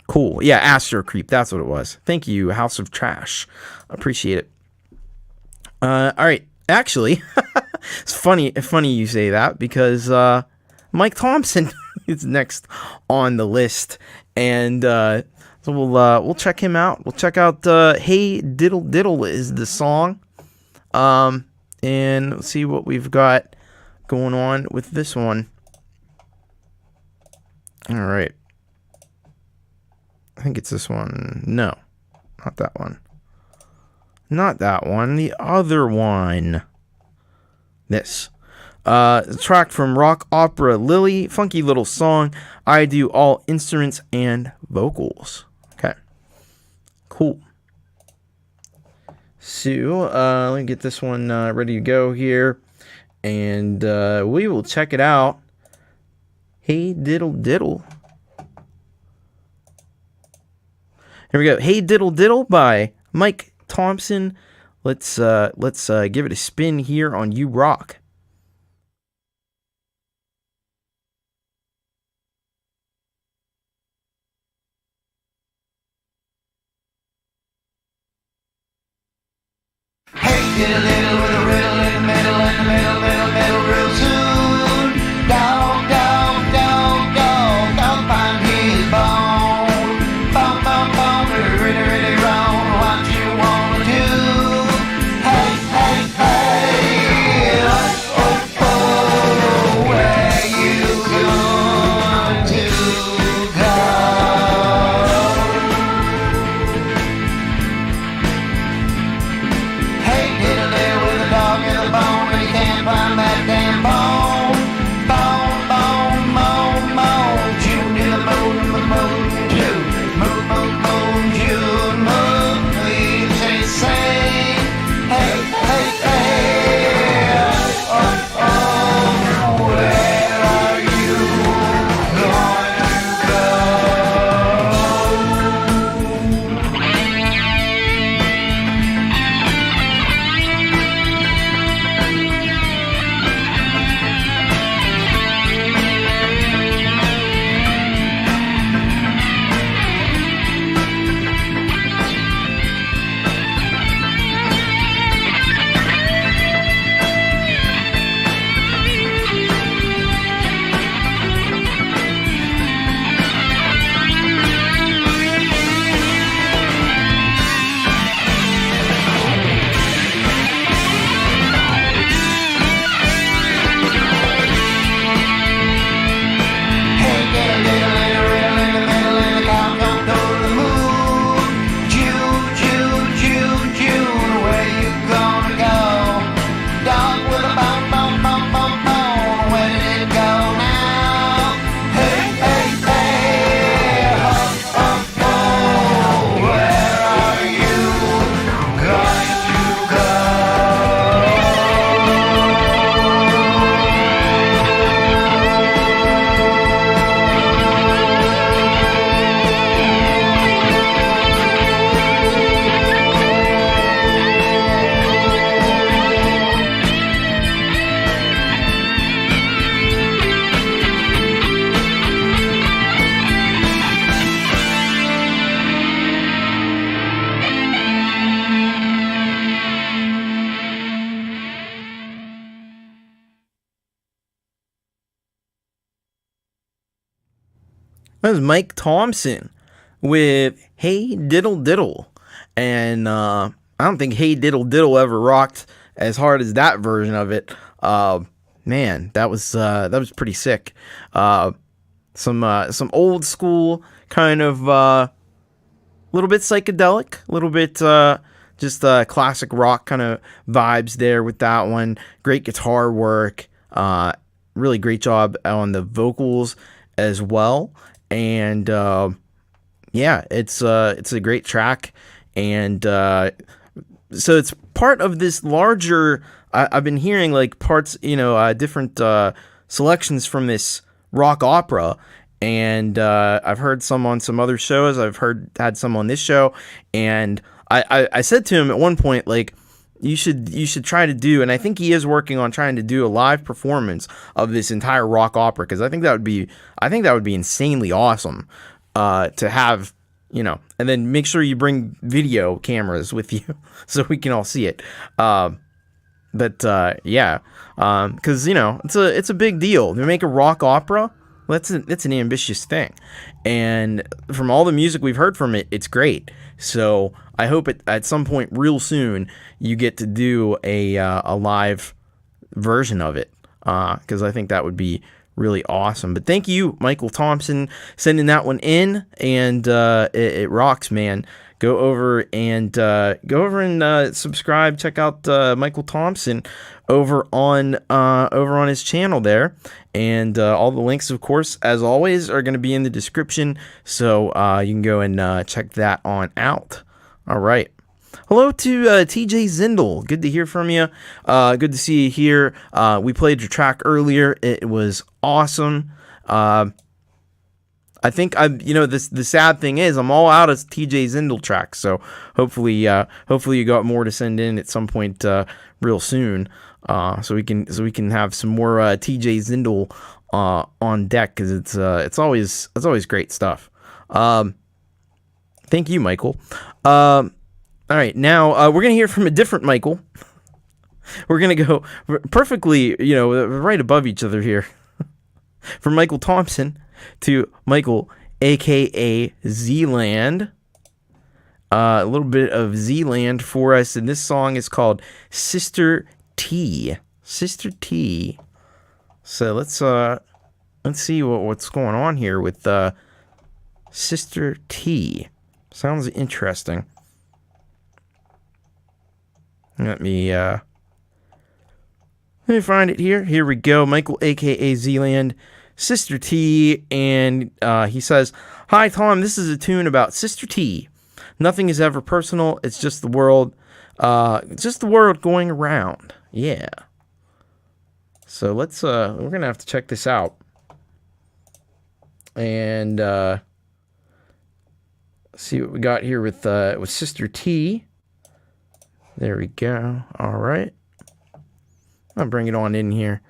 Cool. Yeah, Astro Creep, that's what it was. Thank you, House of Trash. Appreciate it. All right. Actually, it's funny you say that because Mike Thompson is next on the list, and so we'll check him out. We'll check out Hey Diddle Diddle is the song, and let's see what we've got going on with this one. All right, I think it's this one. No, not that one. Not that one. The other one. This. Track from rock opera Lilly. Funky little song. I do all instruments and vocals. Okay. Cool. So, let me get this one ready to go here. And we will check it out. Hey Diddle Diddle. Here we go. Hey Diddle Diddle by Mike Thompson. Let's give it a spin here on You Rock. diddle diddle with a riddle in the middle, in the middle, middle, middle, real soon. Dog, dog, dog, dog, dog find his bone. Bone, bone, bone, really, really wrong. What you wanna do? Hey, hey, hey, oh, oh, oh, where you going to go? Hey, diddle diddle with a dog in the bone, and he can't find that damn bone. Bone, bone, moan, moan, June to the moon, June, moon, moon, moon, June, moon, we say, hey, hey, hey, oh, oh, where are you going to go? Hey, diddle diddle diddle riddle in the middle, and the cow don't go to the moon. June, June, June, June, where you gonna go? Dog with a bone, bone, bone, bone, bone, where did it go now? Hey, hey, hey, oh, oh, oh, where are you going to go? That was Mike Thompson with Hey Diddle Diddle. And I don't think Hey Diddle Diddle ever rocked as hard as that version of it. Man, that was pretty sick. Some old school kind of little bit psychedelic, a little bit just classic rock kind of vibes there with that one. Great guitar work. Really great job on the vocals as well. And yeah, it's a great track. And so it's part of this larger. I've been hearing like parts, different selections from this rock opera. And I've heard some on some other shows. I've had some on this show, and I said to him at one point, like, you should try to do, and I think he is working on trying to do a live performance of this entire rock opera, because I think that would be insanely awesome to have, and then make sure you bring video cameras with you so we can all see it. Yeah, because it's a big deal to make a rock opera. That's an ambitious thing, and from all the music we've heard from it, it's great. So I hope at some point real soon you get to do a live version of it, because I think that would be really awesome. But thank you, Michael Thompson, sending that one in, and it rocks, man. Go over and subscribe. Check out Michael Thompson over on his channel there, and all the links, of course, as always, are going to be in the description. So you can go and check that on out. All right. Hello to TJ Zindle. Good to hear from you. Good to see you here. We played your track earlier. It was awesome. I think the sad thing is I'm all out of TJ Zindle tracks, so hopefully you got more to send in at some point real soon, so we can have some more TJ Zindle on deck, because it's always great stuff. Thank you, Michael. All right, now we're gonna hear from a different Michael. We're going to go perfectly, right above each other here. From Michael Thompson to Michael, a.k.a. Zland. A little bit of Zland for us, and this song is called Sister T. Sister T. So let's see what's going on here with Sister T. Sounds interesting. Let me find it here. Here we go. Michael, a.k.a. Zland, Sister T, and he says, "Hi, Tom. This is a tune about Sister T. Nothing is ever personal. It's just the world. Just the world going around. Yeah. So let's. We're gonna have to check this out. And see what we got here with Sister T. There we go. All right. I'll bring it on in here.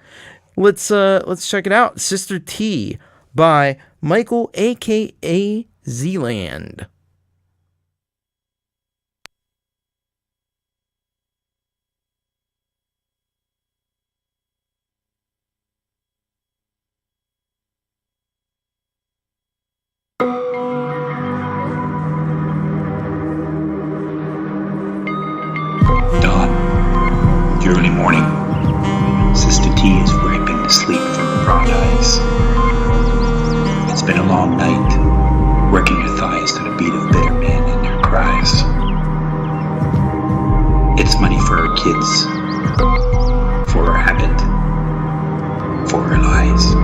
Let's check it out. Sister T by Michael, a.k.a. Zland. The early morning. Sister T is wiping the sleep from her brown eyes. It's been a long night, working her thighs to the beat of bitter men and their cries. It's money for her kids, for her habit, for her lies.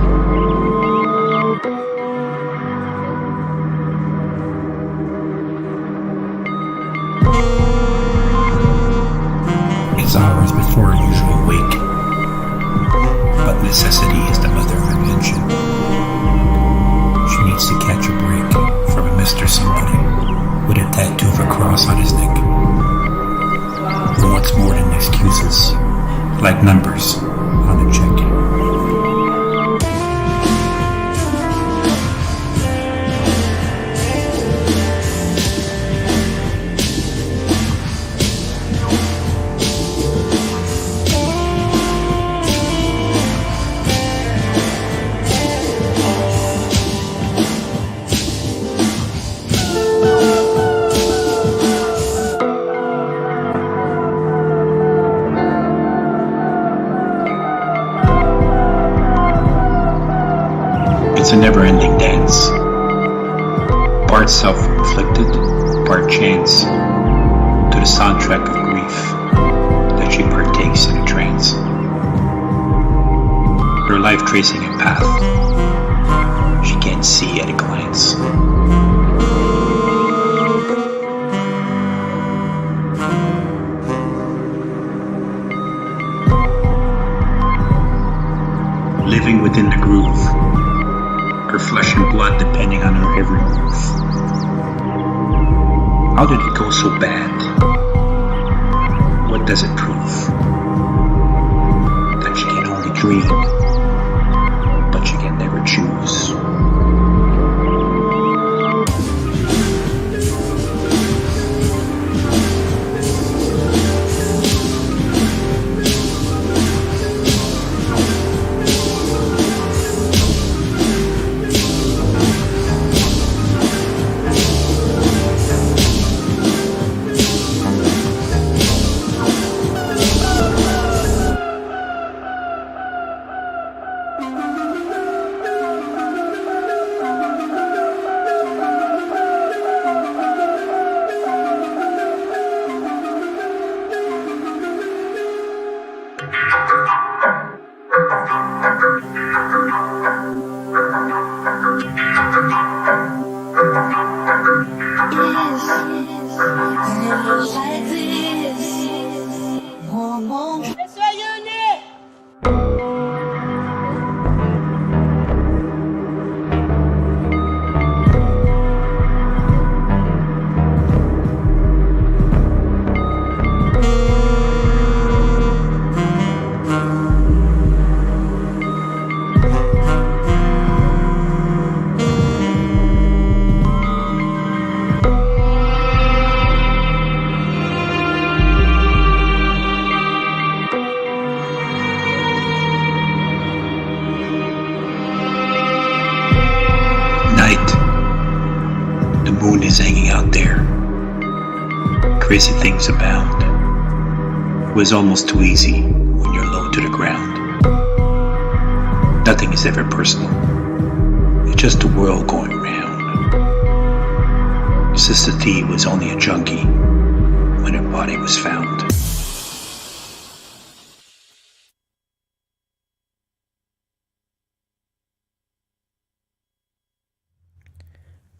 It's hours before her usual wake, but necessity is the mother of invention. She needs to catch a break from a Mr. Somebody with a tattoo of a cross on his neck, who wants more than excuses, like numbers on a check. It's a never-ending dance, part self-inflicted, part chance, to the soundtrack of grief that she partakes in a trance. Her life tracing a path she can't see at a glance. Living within the groove, her flesh and blood depending on her every move. How did it go so bad? What does it prove? That she can only dream, but she can never choose. crazy things abound. It was almost too easy when you're low to the ground. Nothing is ever personal. It's just the world going round. Sister T was only a junkie when her body was found.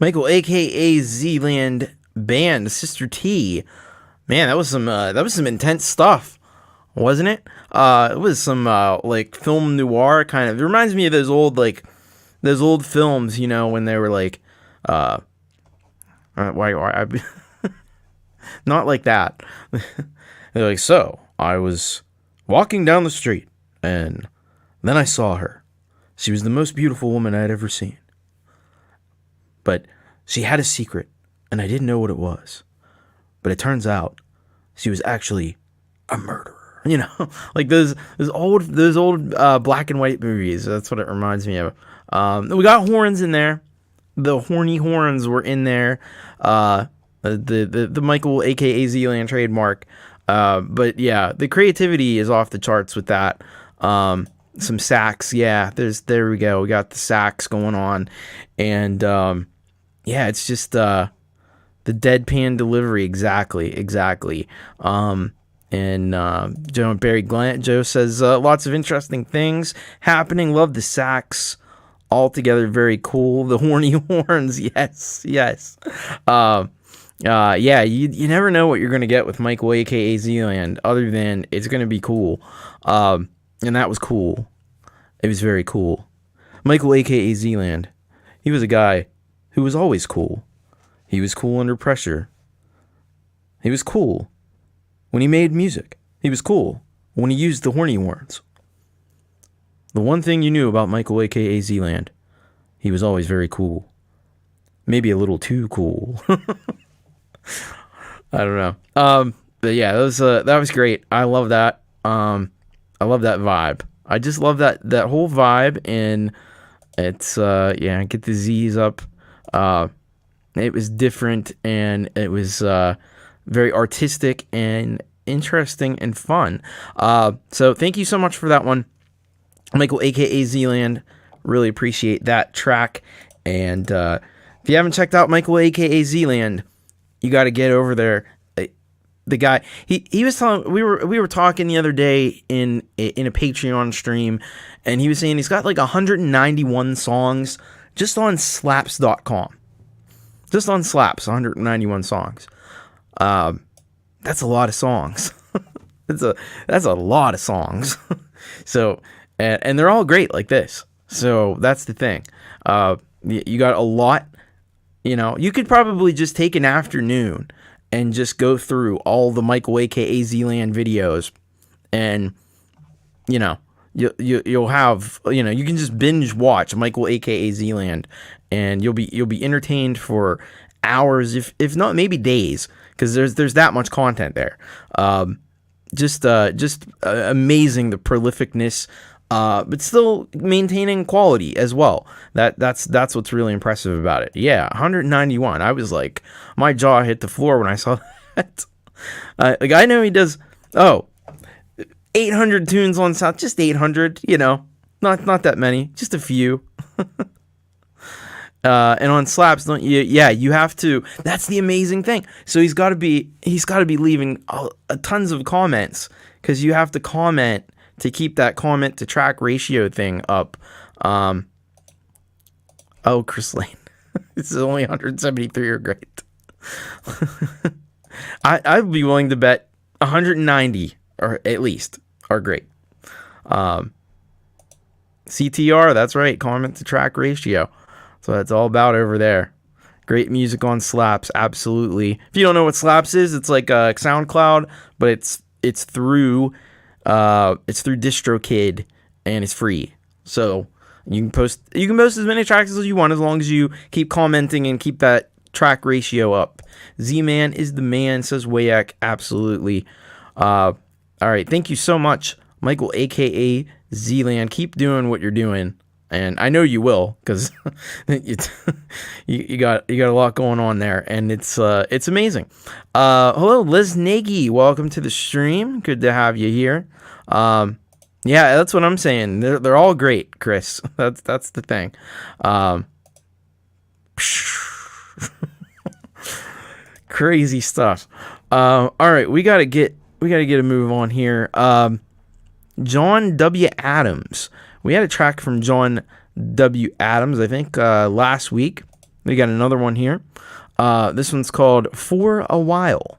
Michael, aka Zland band, Sister T. Man, that was some intense stuff, wasn't it? It was some like film noir kind of. It reminds me of those old films, you know, when they were like, why not like that. They're like, so I was walking down the street and then I saw her. She was the most beautiful woman I had ever seen. But she had a secret, and I didn't know what it was. But it turns out she was actually a murderer. You know, like those old black and white movies. That's what it reminds me of. We got horns in there. The horny horns were in there. The Michael, aka Zland trademark. But yeah, the creativity is off the charts with that. Some sax, yeah. There we go. We got the sax going on, and yeah, it's just the deadpan delivery, exactly. And Joe and Barry Glant. Joe says lots of interesting things happening. Love the sax. Altogether very cool. The horny horns, yes. Yeah, you never know what you're gonna get with Michael, aka Zland, other than it's gonna be cool. And that was cool. It was very cool. Michael, aka Zland, he was a guy who was always cool. He was cool under pressure. He was cool when he made music. He was cool when he used the horny horns. The one thing you knew about Michael, aka Zland, he was always very cool. Maybe a little too cool. I don't know. But yeah, that was great. I love that. I love that vibe. I just love that whole vibe, and it's get the Z's up. It was different, and it was very artistic and interesting and fun. So thank you so much for that one, Michael, aka Zland. Really appreciate that track. And if you haven't checked out Michael, aka Zland, you got to get over there. The guy, he was telling, we were talking the other day in a Patreon stream, and he was saying he's got like 191 songs just on slaps.com. Just on Slaps, 191 songs. That's a lot of songs. That's a lot of songs. So, and they're all great like this. So that's the thing. You got a lot. You know, you could probably just take an afternoon and just go through all the Michael, aka Zland videos, and you know, you'll have, you know, you can just binge watch Michael, aka Zland, and you'll be entertained for hours, if not maybe days, because there's that much content there. Just amazing, the prolificness, but still maintaining quality as well. That's what's really impressive about it. Yeah, 191. I was like, my jaw hit the floor when I saw that. Like, I know he does 800 tunes on South, just 800, you know, not that many, just a few. And on Slaps, don't you? Yeah, you have to. That's the amazing thing. So he's got to be leaving tons of comments, because you have to comment to keep that comment to track ratio thing up. Chris Lane, this is only 173 are great. I'd be willing to bet 190 or at least are great. CTR, that's right, comment to track ratio. So that's all about over there. Great music on Slaps, absolutely. If you don't know what Slaps is, it's like SoundCloud, but it's through DistroKid, and it's free. So you can post as many tracks as you want, as long as you keep commenting and keep that track ratio up. Z-Man is the man, says Wayak, absolutely. All right, thank you so much, Michael, aka Zland. Keep doing what you're doing. and I know you will, because you got a lot going on there, and it's amazing. Hello, Liz Nagy, welcome to the stream. Good to have you here. Yeah, that's what I'm saying. They're all great, Chris. That's the thing. Crazy stuff. All right, we gotta get a move on here. John W. Adams. We had a track from John W. Adams, I think, last week. We got another one here. This one's called For a While.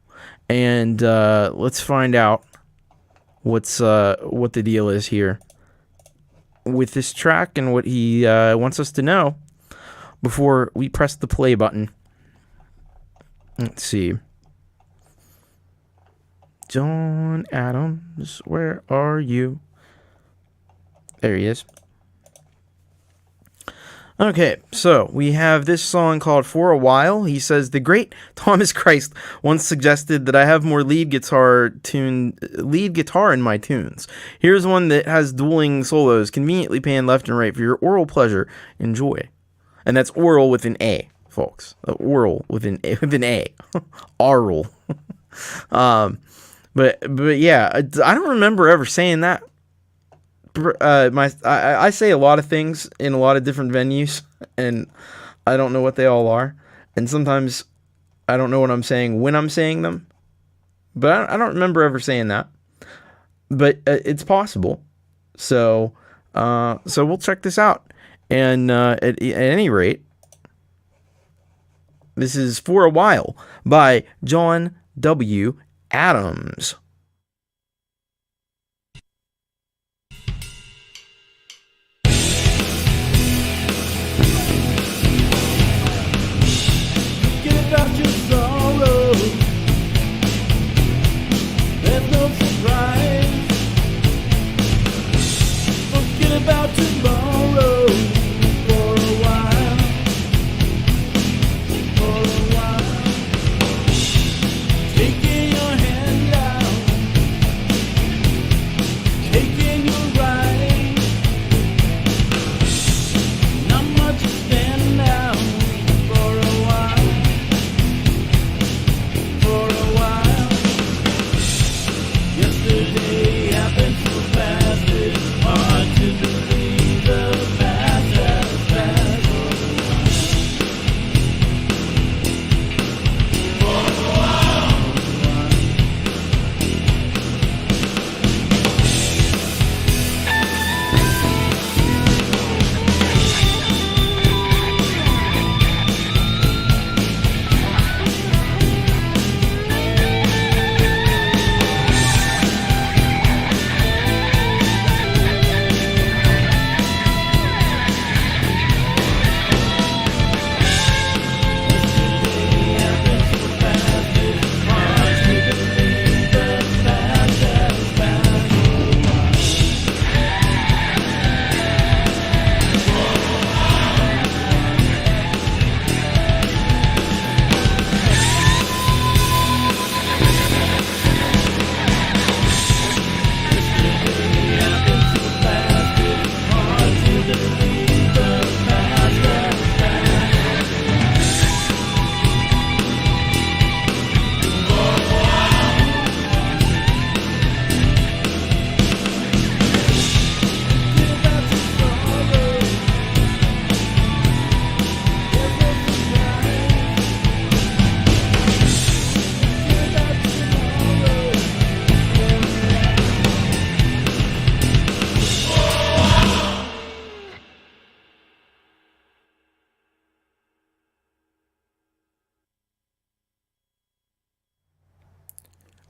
And let's find out what the deal is here with this track and what he wants us to know before we press the play button. Let's see. John Adams, where are you? There he is. Okay, so we have this song called For a While. He says, the great Thomas Christ once suggested that I have more lead guitar in my tunes. Here's one that has dueling solos, conveniently panned left and right for your oral pleasure. Enjoy. And that's oral with an A, folks. Oral with an A. Oral. But yeah, I don't remember ever saying that. I say a lot of things in a lot of different venues, and I don't know what they all are. And sometimes I don't know what I'm saying when I'm saying them. But I don't remember ever saying that. But it's possible. So we'll check this out. And at any rate, this is For a While by John W. Adams. Forget about your sorrow. There's no surprise. Forget about tomorrow. For a while. For a while. Taking your hand down. Taking your ride. Not much to stand down. For a while. For a while. Yesterday happened so fast. It's hard to believe the past has passed. For a while.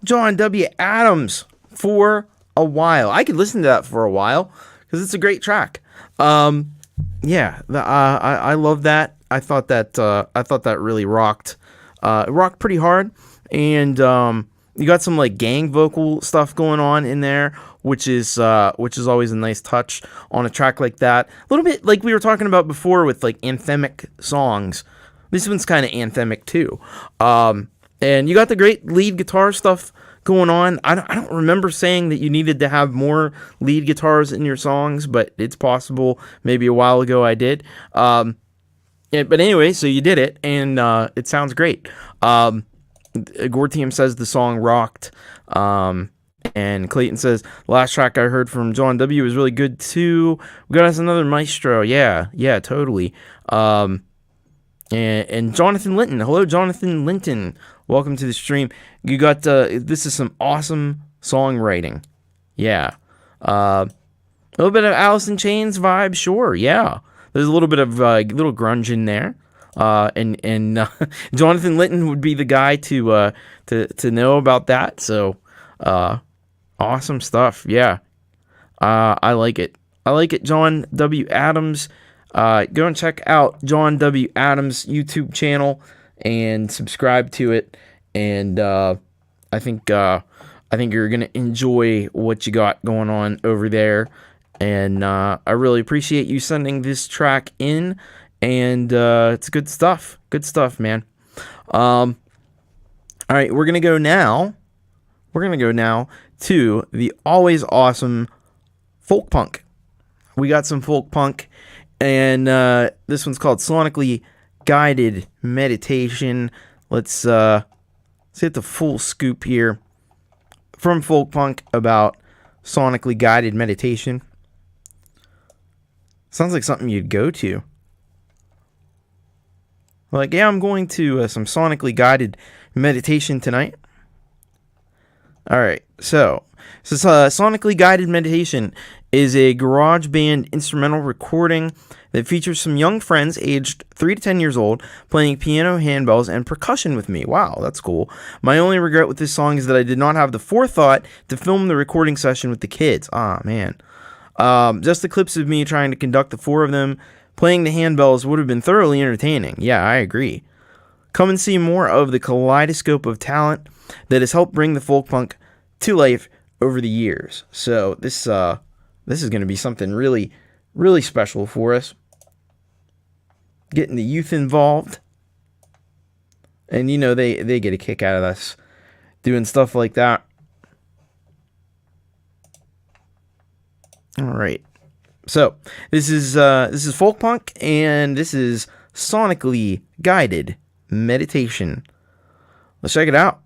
John W. Adams, For a While. I could listen to that for a while because it's a great track. I love that. I thought that really rocked. It rocked pretty hard, and you got some like gang vocal stuff going on in there, which is always a nice touch on a track like that. A little bit like we were talking about before with like anthemic songs. This one's kind of anthemic too. And you got the great lead guitar stuff going on. I don't remember saying that you needed to have more lead guitars in your songs, but it's possible. Maybe a while ago I did. Yeah, but anyway, so you did it, and it sounds great. Gore Team says the song rocked. And Clayton says, the last track I heard from John W. was really good too. We got us another maestro. Yeah, totally. And Jonathan Linton. Hello, Jonathan Linton. Welcome to the stream. You got, this is some awesome songwriting. Yeah. A little bit of Alice in Chains vibe, sure, yeah. There's a little bit of little grunge in there. And Jonathan Linton would be the guy to know about that. So, awesome stuff. Yeah. I like it. John W. Adams. Go and check out John W. Adams' YouTube channel and subscribe to it. And I think you're gonna enjoy what you got going on over there. And I really appreciate you sending this track in. And it's good stuff. Good stuff, man. All right, we're gonna go now to the always awesome folk punk. We got some folk punk, and this one's called Sonically Guided Meditation. Let's hit the full scoop here from folk punk about sonically guided meditation. Sounds like something you'd go to. Like, yeah, I'm going to some sonically guided meditation tonight. Alright, so sonically guided meditation is a garage band instrumental recording that features some young friends aged 3 to 10 years old playing piano, handbells, and percussion with me. Wow, that's cool. My only regret with this song is that I did not have the forethought to film the recording session with the kids. Ah, man. Just the clips of me trying to conduct the 4 of them playing the handbells would have been thoroughly entertaining. Yeah, I agree. Come and see more of the kaleidoscope of talent that has helped bring the folk punk to life over the years. So this is going to be something really, really special for us. Getting the youth involved. And, you know, they get a kick out of us doing stuff like that. All right. So this is folk punk, and this is sonically guided meditation. Let's check it out.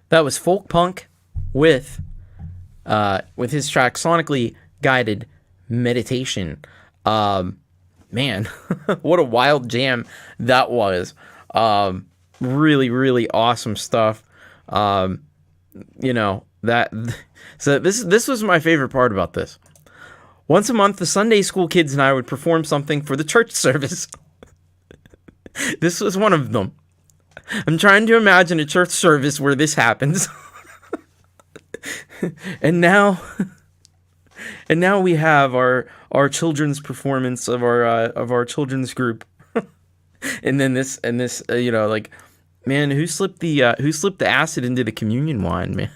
That was folkpunk with his track Sonically Guided Meditation. Man, what a wild jam that was. Really, really awesome stuff. You know, so this was my favorite part about this. Once a month, the Sunday school kids and I would perform something for the church service. This was one of them. I'm trying to imagine a church service where this happens. and now we have our children's performance of our children's group. and this you know, like, man, who slipped the acid into the communion wine, man?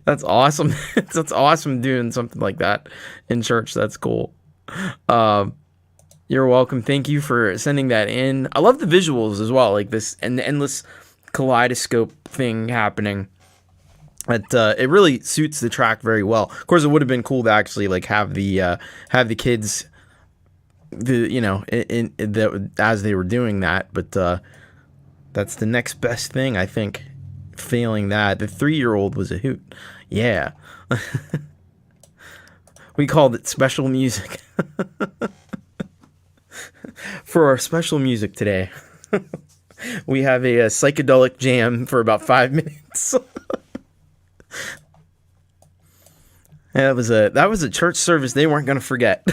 That's awesome. That's awesome doing something like that in church. That's cool. You're welcome. Thank you for sending that in. I love the visuals as well, like this and the endless kaleidoscope thing happening. It really suits the track very well. Of course, it would have been cool to actually like have the kids, as they were doing that, but that's the next best thing, I think. Failing that, the 3-year-old was a hoot. Yeah. We called it special music. For our special music today, we have a psychedelic jam for about 5 minutes. That was a church service they weren't going to forget.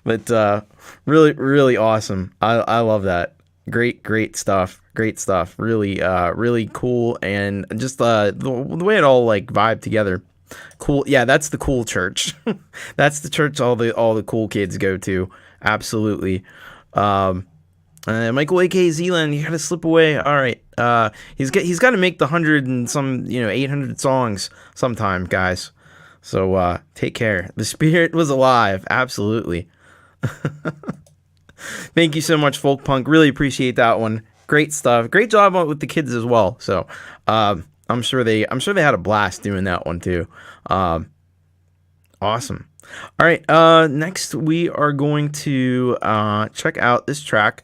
But really, really awesome. I love that. Great stuff. Great stuff. Really, really cool, and just the way it all like vibed together. Cool. Yeah, that's the cool church. That's the church all the cool kids go to. Absolutely. Michael A.K. Zland, you gotta slip away. All right. He's got to make the 100 and some 800 songs sometime, guys. So take care. The spirit was alive. Absolutely. Thank you so much, Folkpunk. Really appreciate that one. Great stuff. Great job with the kids as well. So I'm sure they had a blast doing that one too. Awesome. All right. Next we are going to check out this track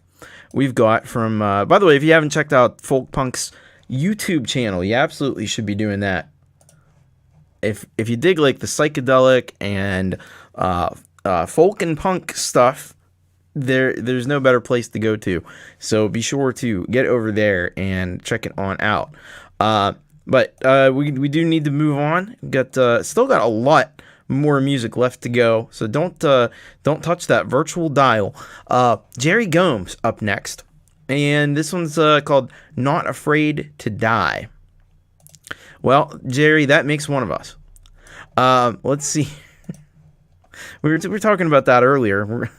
we've got from. By the way, if you haven't checked out Folkpunk's YouTube channel, you absolutely should be doing that. If you dig like the psychedelic and folk and punk stuff, there's no better place to go to. So be sure to get over there and check it on out. But we do need to move on. Still got a lot more music left to go. So don't touch that virtual dial. Jerry Gomes up next, and this one's called "Not Afraid to Die." Well, Jerry, that makes one of us. Let's see. We were talking about that earlier. We're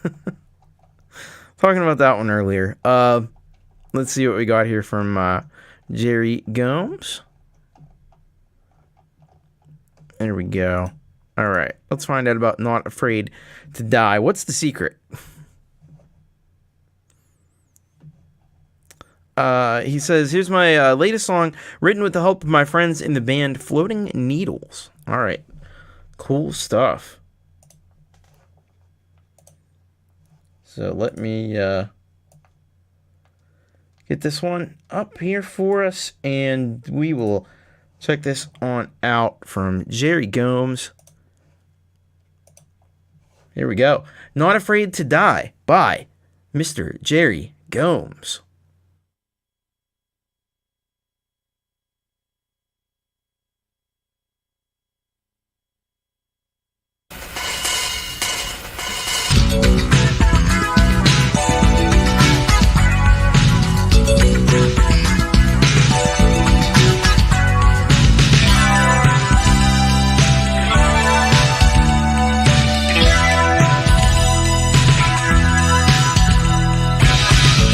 talking about that one earlier. Let's see what we got here from Jerry Gomes. There we go. All right, let's find out about "Not Afraid to Die." What's the secret? He says, here's my latest song, written with the help of my friends in the band Floating Needles. All right, cool stuff. So let me get this one up here for us, and we will check this on out from Jerry Gomes. Here we go. "Not Afraid to Die" by Mr. Jerry Gomes.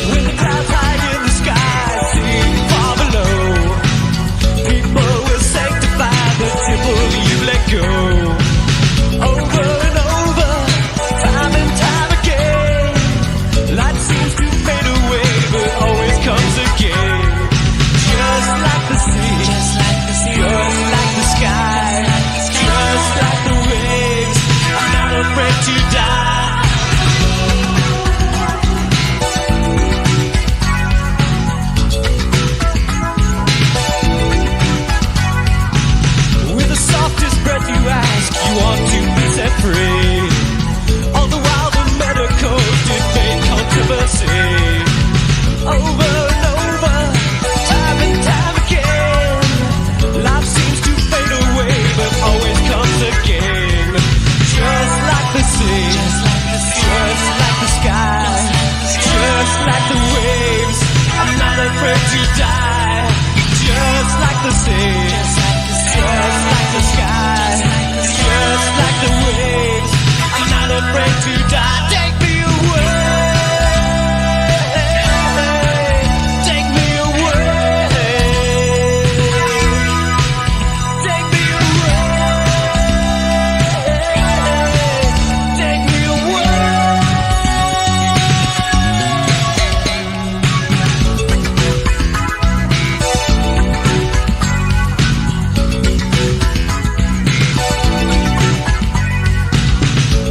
When the clouds afraid to die. Just like the sea, just like the sky, just like the waves. I'm not afraid to die. Take me away. Take me away. Take me away. Take me away.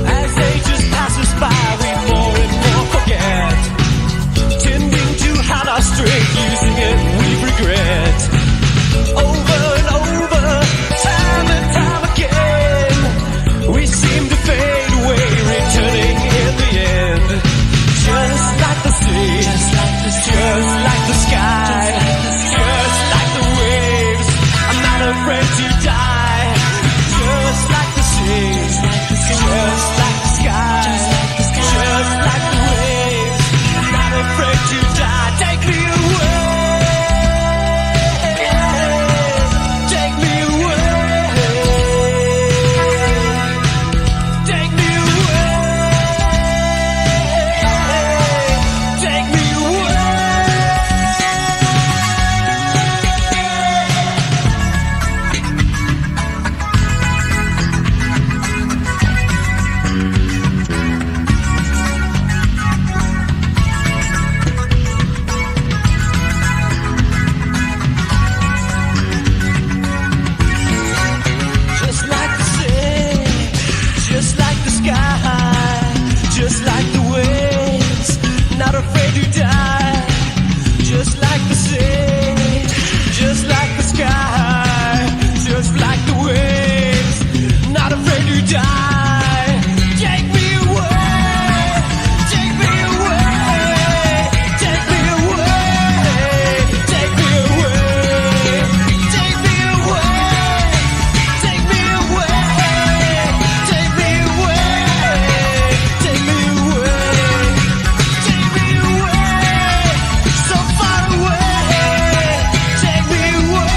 As ages pass us by, we more and more forget. Tending to hide our strength, using it we regret. Over and over, time and time again, we seem to fade away, returning in the end. Just like the sea, just like the sky, just like the waves. I'm not afraid to die. Just like the sea, just like the sky, just like the waves. I'm not afraid to die. Take me away. Take me away. Take me away. Take me away. Just like the sea, just like the sky, just like the waves, not afraid to die. Just like the sea, just like the sky, just like the waves, not afraid to die. Take me away, take me away, take me away, take me away, take me away. Take me away, take me away, take me away, take me away, so far away, take me away.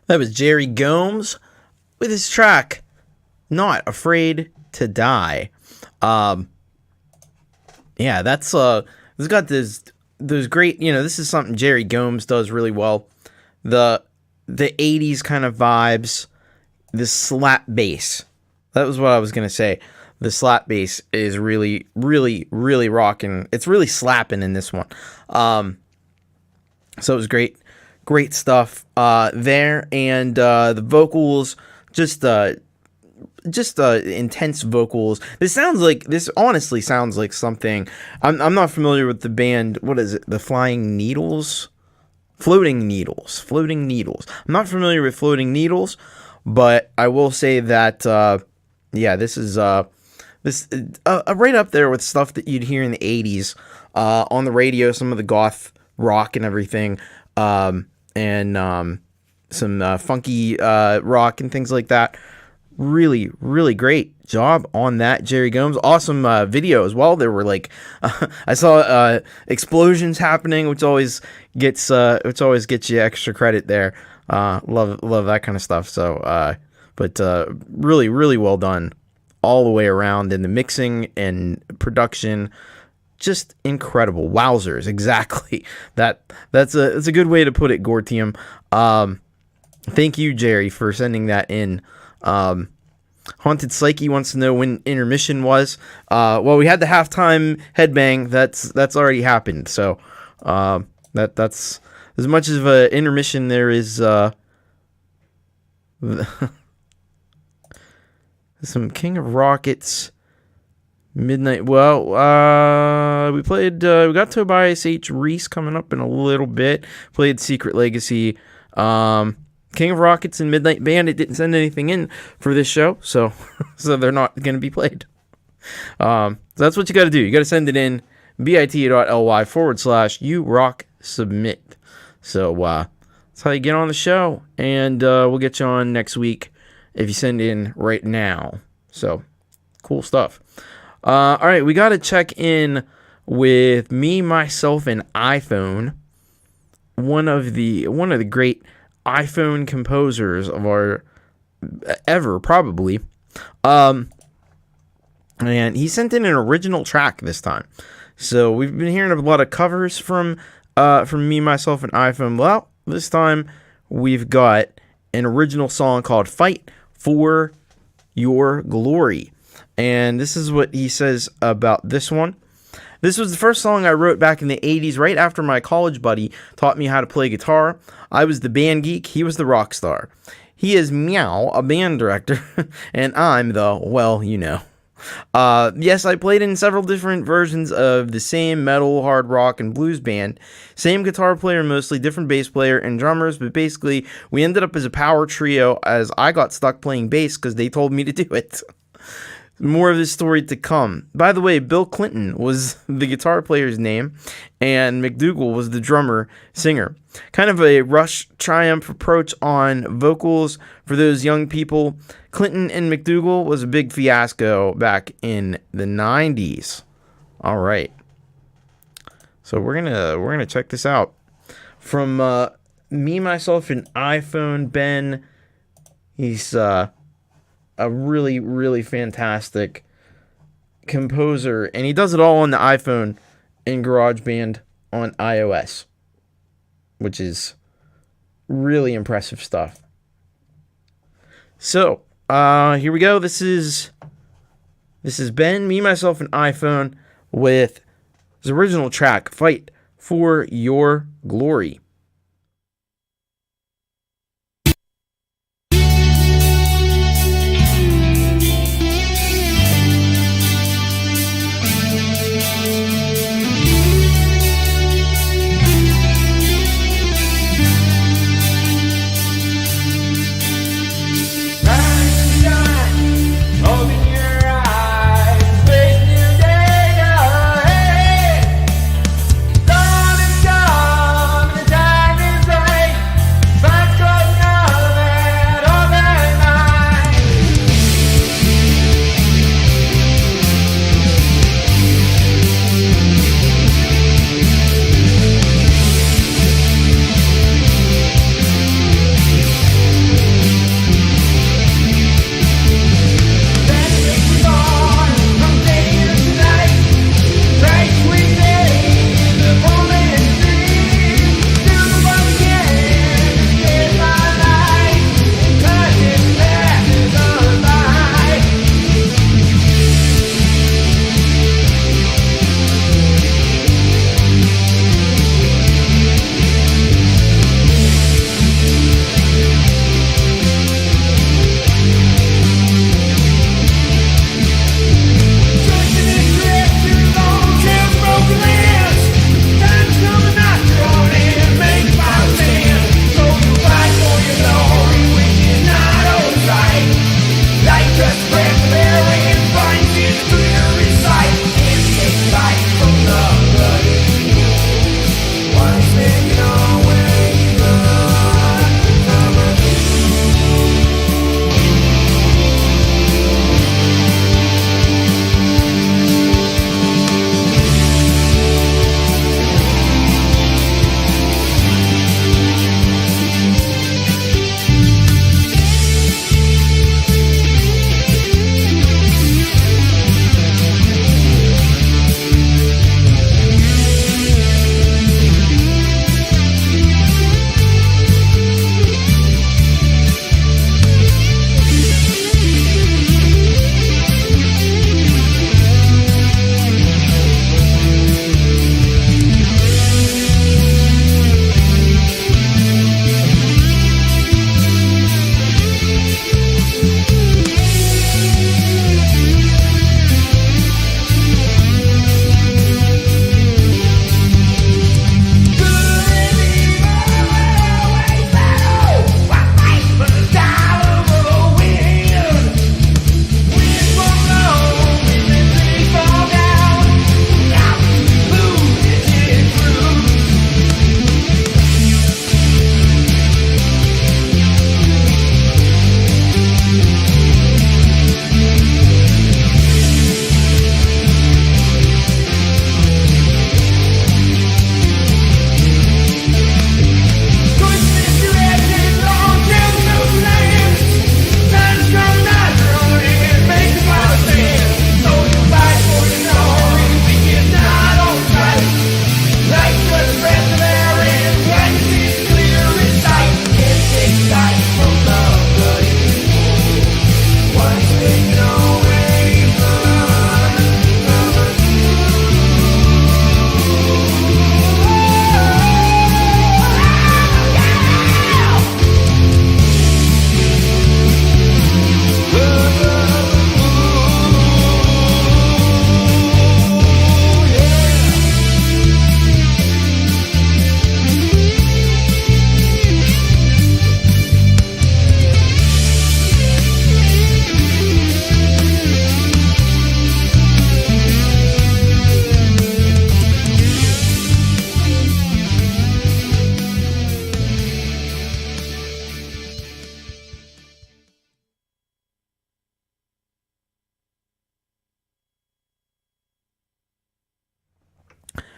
That was Jerry Gomes with his track Not Afraid to Die. Yeah, that's it's got those great, this is something Jerry Gomes does really well. The 80s kind of vibes, the slap bass. That was what I was going to say. The slap bass is really, really, really rocking. It's really slapping in this one. So it was great. Great stuff there, and the vocals, just intense vocals. This honestly sounds like something. I'm not familiar with the band. What is it? The Floating Needles. I'm not familiar with Floating Needles, but I will say that this is right up there with stuff that you'd hear in the 80s on the radio. Some of the goth rock and everything. And some funky rock and things like that. Really, really great job on that, Jerry Gomes. Awesome video as well. There were I saw explosions happening, which always gets you extra credit there. Love that kind of stuff. So, but really, really well done all the way around in the mixing and production. Just incredible. Wowzers. Exactly. That's a good way to put it, Gortium. Thank you, Jerry, for sending that in. Haunted Psyche wants to know when intermission was. Well, we had the halftime headbang. That's already happened. So that's as much of an intermission there is. Some King of Rockets Midnight. Well, we played. We got Tobias H. Reese coming up in a little bit. Played Secret Legacy. King of Rockets and Midnight Bandit didn't send anything in for this show, so they're not going to be played. So that's what you got to do. You got to send it in bit.ly/urocksubmit. So that's how you get on the show, and we'll get you on next week if you send in right now. So cool stuff. All right, we got to check in with Me, Myself, and iPhone. One of the great iPhone composers of our ever, probably. And he sent in an original track this time. So we've been hearing a lot of covers from Me, Myself, and iPhone. Well, this time we've got an original song called Fight for Your Glory. And this is what he says about this one. This was the first song I wrote back in the 80s, right after my college buddy taught me how to play guitar. I was the band geek, he was the rock star. He is Meow, a band director, and I'm the, well, you know. Yes, I played in several different versions of the same metal, hard rock, and blues band. Same guitar player, mostly different bass player and drummers, but basically we ended up as a power trio as I got stuck playing bass because they told me to do it. More of this story to come. By the way, Bill Clinton was the guitar player's name, and McDougal was the drummer singer. Kind of a Rush Triumph approach on vocals for those young people. Clinton and McDougal was a big fiasco back in the 90s. All right. So we're gonna check this out from Me, Myself, and iPhone. Ben, he's a really, really fantastic composer, and he does it all on the iPhone and GarageBand on iOS, which is really impressive stuff. So, here we go. This is Ben, Me, Myself, and iPhone with his original track, Fight for Your Glory. Time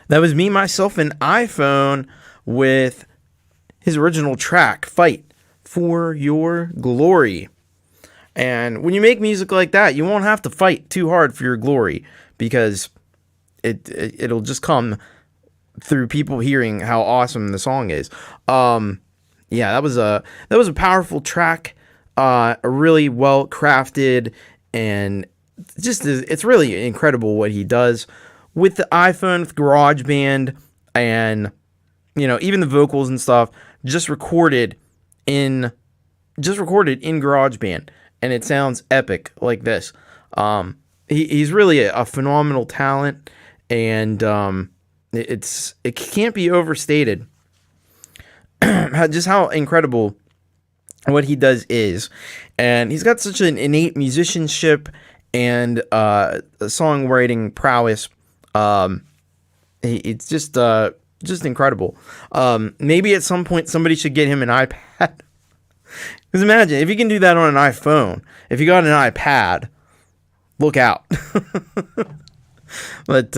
That was Me, Myself, and iPhone with his original track, Fight for Your Glory. And when you make music like that, you won't have to fight too hard for your glory, because it'll just come through people hearing how awesome the song is. Yeah, that was a powerful track, a really well crafted, and just it's really incredible what he does with the iPhone, with GarageBand, and even the vocals and stuff just recorded in GarageBand, and it sounds epic like this. He's really a phenomenal talent, and it can't be overstated just how incredible what he does is. And he's got such an innate musicianship and songwriting prowess. It's just incredible. Maybe at some point somebody should get him an iPad. Because imagine if you can do that on an iPhone. If you got an iPad, look out. But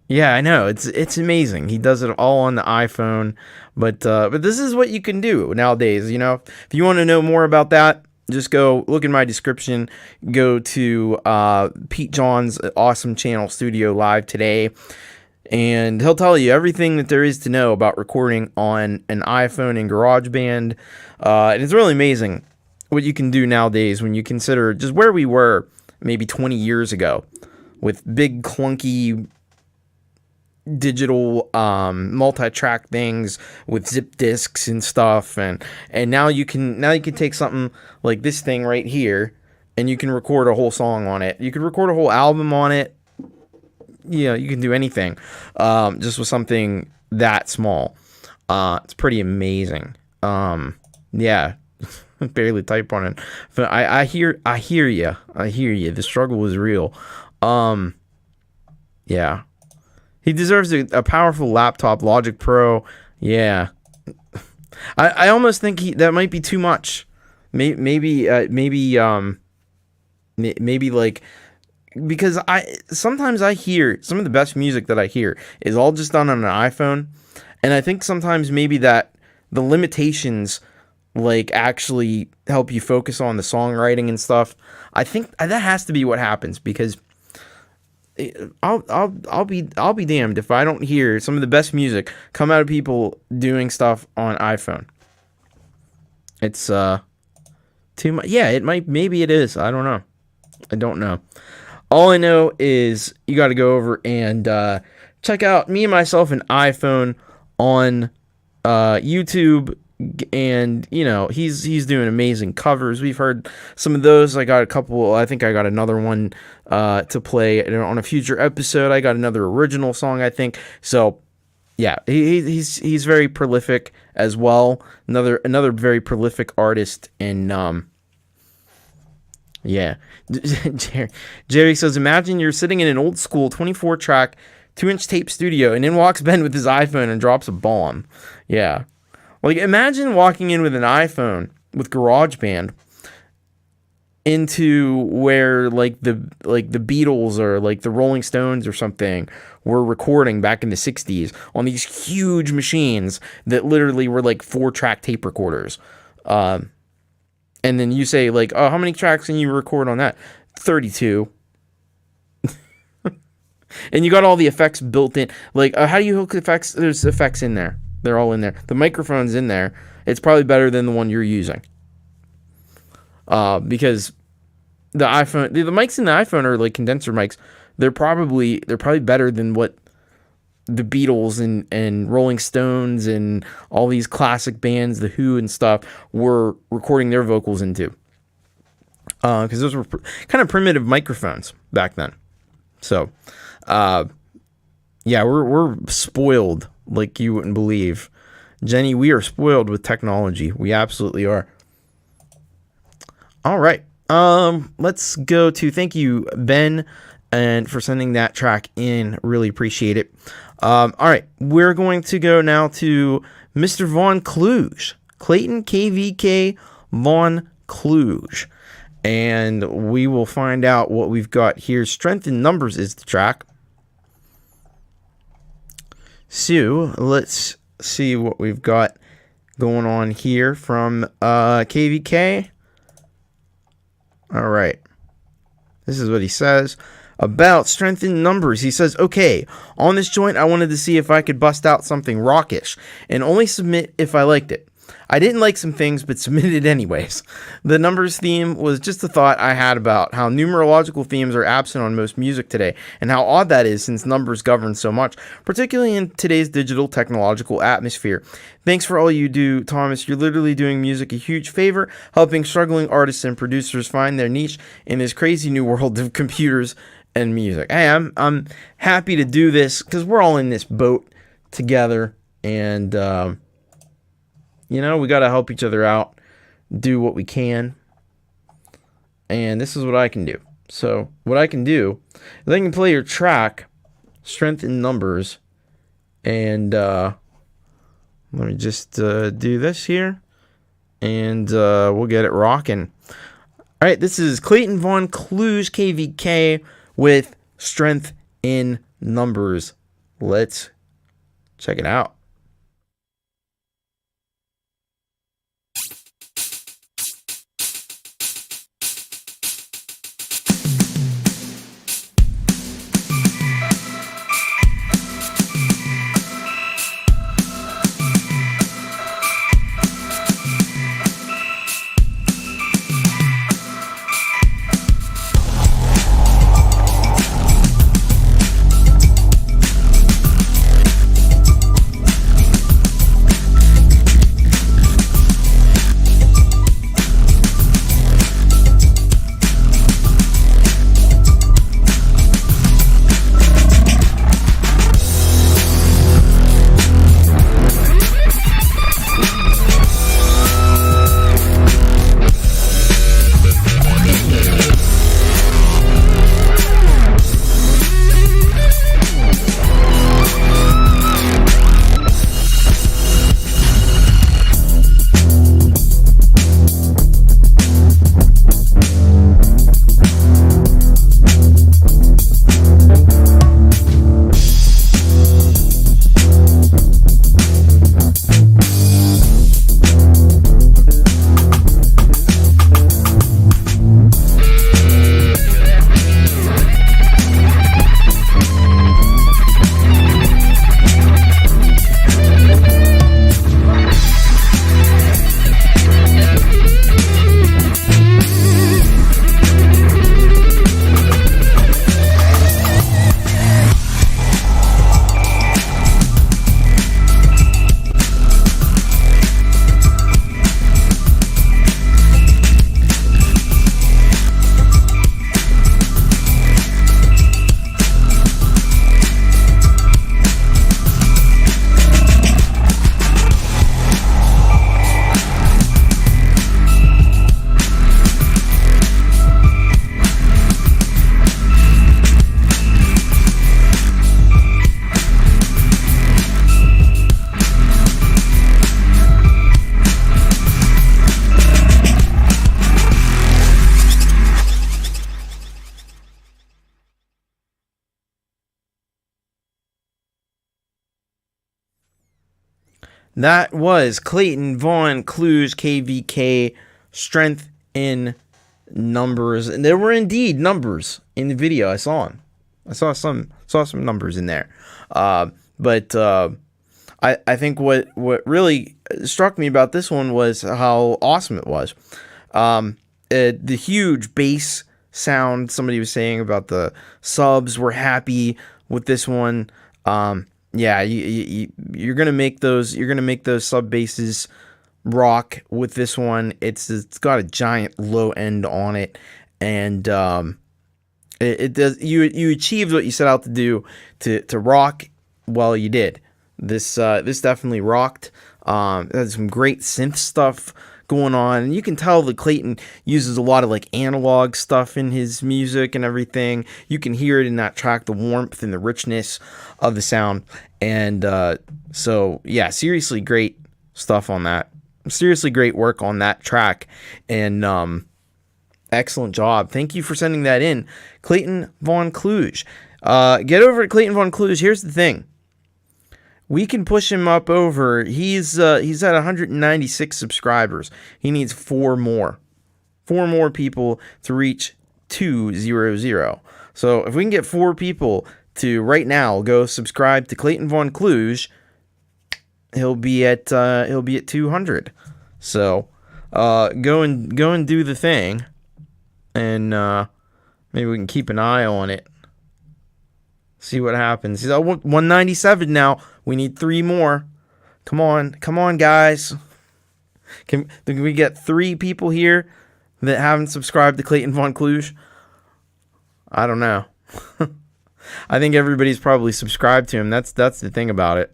yeah, I know it's amazing. He does it all on the iPhone. But this is what you can do nowadays. If you want to know more about that, just go look in my description. Go to Pete John's awesome channel, Studio Live Today, and he'll tell you everything that there is to know about recording on an iPhone and GarageBand. And it's really amazing what you can do nowadays when you consider just where we were maybe 20 years ago with big clunky digital multi-track things with zip disks and stuff, and now you can take something like this thing right here, and you can record a whole song on it. You can record a whole album on it. You can do anything just with something that small. It's pretty amazing. Yeah. Barely type on it, but I hear you. The struggle is real. Yeah. He deserves a powerful laptop, Logic Pro. Yeah. I almost think that might be too much. Maybe like, because sometimes I hear some of the best music that I hear is all just done on an iPhone, and I think sometimes maybe that the limitations like actually help you focus on the songwriting and stuff. I think that has to be what happens, because I'll be damned if I don't hear some of the best music come out of people doing stuff on iPhone. It's too much. Yeah, maybe it is. I don't know. All I know is you got to go over and check out Me, Myself, and iPhone on YouTube. And he's doing amazing covers. We've heard some of those. I got a couple. I think I got another one to play on a future episode. I got another original song, I think. So yeah, he's very prolific as well. Another very prolific artist. And yeah, Jerry says, imagine you're sitting in an old school 24-track 2-inch tape studio, and in walks Ben with his iPhone and drops a bomb. Yeah. Like, imagine walking in with an iPhone with GarageBand into where like the Beatles or like the Rolling Stones or something were recording back in the 60s on these huge machines that literally were like 4-track tape recorders. And then you say like, oh, how many tracks can you record on that? 32. And you got all the effects built in. Like, how do you hook effects? There's effects in there. They're all in there. The microphone's in there. It's probably better than the one you're using. Because the iPhone, the mics in the iPhone are like condenser mics. They're probably better than what the Beatles and Rolling Stones and all these classic bands, The Who and stuff, were recording their vocals into. Because those were kind of primitive microphones back then. So, yeah, we're spoiled like you wouldn't believe. Jenny, we are spoiled with technology. We absolutely are. All right. Let's go to, thank you, Ben, and for sending that track in. Really appreciate it. All right. We're going to go now to Mr. Vaughn Clues. Clayton KVK Vaughn Clues. And we will find out what we've got here. Strength in Numbers is the track. So let's see what we've got going on here from KVK. All right. This is what he says about strength in numbers. He says, okay, on this joint, I wanted to see if I could bust out something rockish and only submit if I liked it. I didn't like some things, but submitted anyways. The numbers theme was just a thought I had about how numerological themes are absent on most music today, and how odd that is since numbers govern so much, particularly in today's digital technological atmosphere. Thanks for all you do, Thomas. You're literally doing music a huge favor, helping struggling artists and producers find their niche in this crazy new world of computers and music. Hey, I'm happy to do this because we're all in this boat together, and you know, we got to help each other out, do what we can, and this is what I can do. So what I can do is I can play your track, Strength in Numbers, and let me just do this here, and we'll get it rocking. All right, this is Clayton Vaughn Clues, KVK, with Strength in Numbers. Let's check it out. That was Clayton Vaughn Clues, KVK, Strength in Numbers. And there were indeed numbers in the video. I saw them. I saw some numbers in there. But I think what really struck me about this one was how awesome it was. The huge bass sound. Somebody was saying about the subs were happy with this one. Yeah, you're gonna make those. You're gonna make those sub basses rock with this one. It's got a giant low end on it, and it does. You achieved what you set out to do to rock. Well, you did. This definitely rocked. It had some great synth stuff going on, and you can tell that Clayton uses a lot of like analog stuff in his music and everything. You can hear it in that track, the warmth and the richness of the sound. And so yeah, seriously great stuff on that. Seriously great work on that track, and excellent job. Thank you for sending that in, Clayton Vaughn Clues. Get over at Clayton Vaughn Clues. Here's the thing. we can push him up over. He's at 196 subscribers. He needs 4 more. 4 more people to reach 200. So if we can get 4 people to right now go subscribe to Clayton Vaughn Clues, he'll be at 200. So go and do the thing, and maybe we can keep an eye on it. See what happens. He's at 197 now. We need 3 more. Come on, guys. Can we get 3 people here that haven't subscribed to Clayton Vaughn Clues? I don't know. I think everybody's probably subscribed to him. That's the thing about it.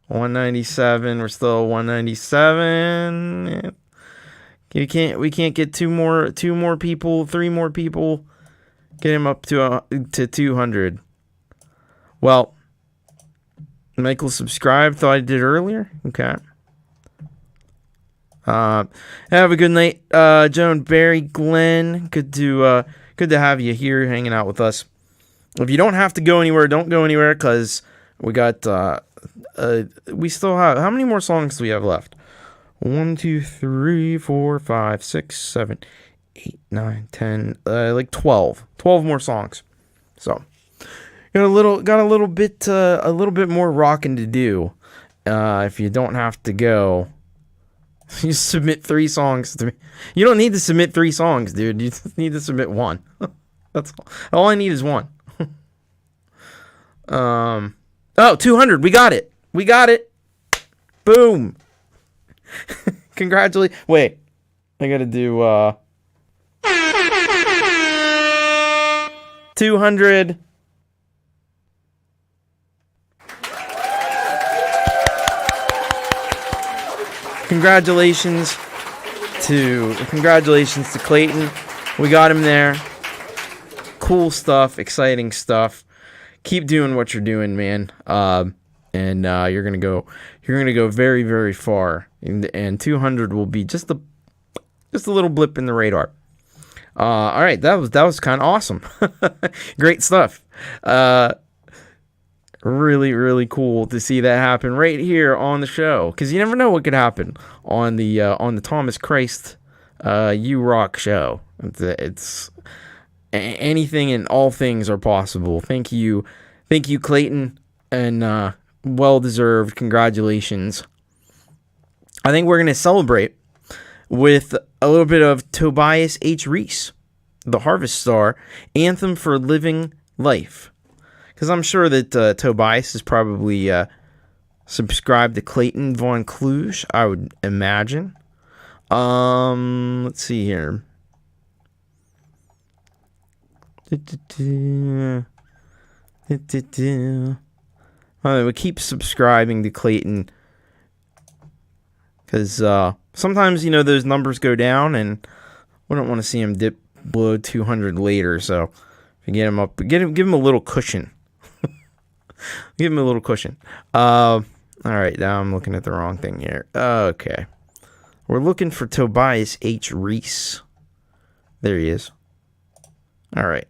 197. We're still 197. We can't get 2 more people, 3 more people. Get him up to 200. Well, Michael subscribed. Thought I did earlier. Okay. Have a good night, Joan, Barry, Glenn. Good to have you here, hanging out with us. If you don't have to go anywhere, don't go anywhere, because we got we still have, how many more songs do we have left? 1, 2, 3, 4, 5, 6, 7, 8, 9, 10, like 12 more songs. So got a little bit more rocking to do. If you don't have to go, you submit 3 songs to me. You don't need to submit 3 songs, dude. You just need to submit 1. That's all I need is 1. 200. We got it. Boom. Congratulations. Wait, I gotta do 200. Congratulations to Clayton. We got him there. Cool stuff, exciting stuff. Keep doing what you're doing, man. And you're gonna go very, very far. And 200 will be just a little blip in the radar. All right, that was kind of awesome. Great stuff. Really, really cool to see that happen right here on the show, because you never know what could happen on the Thomas Christ You Rock show. It's anything and all things are possible. Thank you, Clayton, and well deserved. Congratulations. I think we're gonna celebrate with a little bit of Tobias H. Reese, the Harvest Star, Anthem for Living Life. Because I'm sure that Tobias is probably subscribed to Clayton Vaughn Clues, I would imagine. Let's see here. We keep subscribing to Clayton, because sometimes, those numbers go down, and we don't want to see him dip below 200 later. So if you get him up, give him a little cushion. Give him a little cushion. All right, now I'm looking at the wrong thing here. Okay, we're looking for Tobias H. Reese. There he is. All right.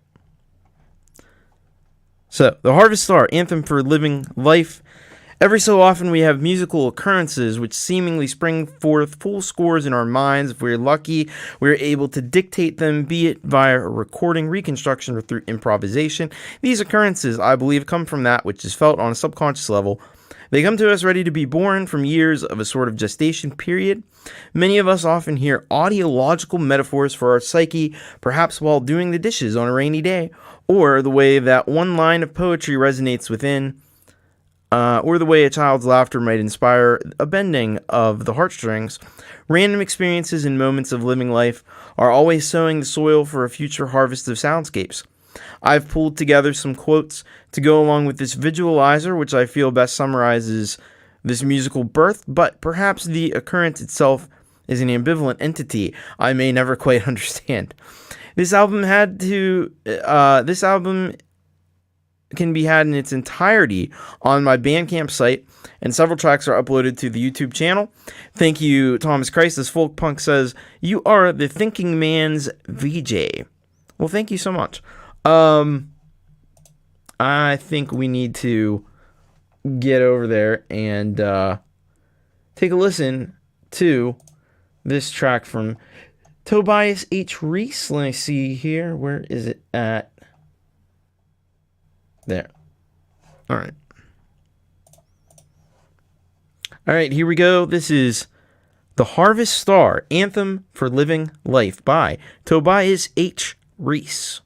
So, the Harvest Star, Anthem for Living Life. Every so often we have musical occurrences which seemingly spring forth full scores in our minds. If we're lucky, we're able to dictate them, be it via recording, reconstruction, or through improvisation. These occurrences, I believe, come from that which is felt on a subconscious level. They come to us ready to be born from years of a sort of gestation period. Many of us often hear audiological metaphors for our psyche, perhaps while doing the dishes on a rainy day, or the way that one line of poetry resonates within, or the way a child's laughter might inspire a bending of the heartstrings. Random experiences and moments of living life are always sowing the soil for a future harvest of soundscapes. I've pulled together some quotes to go along with this visualizer, which I feel best summarizes this musical birth, but perhaps the occurrence itself is an ambivalent entity I may never quite understand. This album can be had in its entirety on my Bandcamp site, and several tracks are uploaded to the YouTube channel. Thank you, Thomas Christ. As Folkpunk says, you are the thinking man's VJ. Well, thank you so much. I think we need to get over there and take a listen to this track from Tobias H. Reese. Let me see here. Where is it at? There. All right. All right, here we go. This is The Harvest Star, Anthem for Living Life by Tobias H. Reese.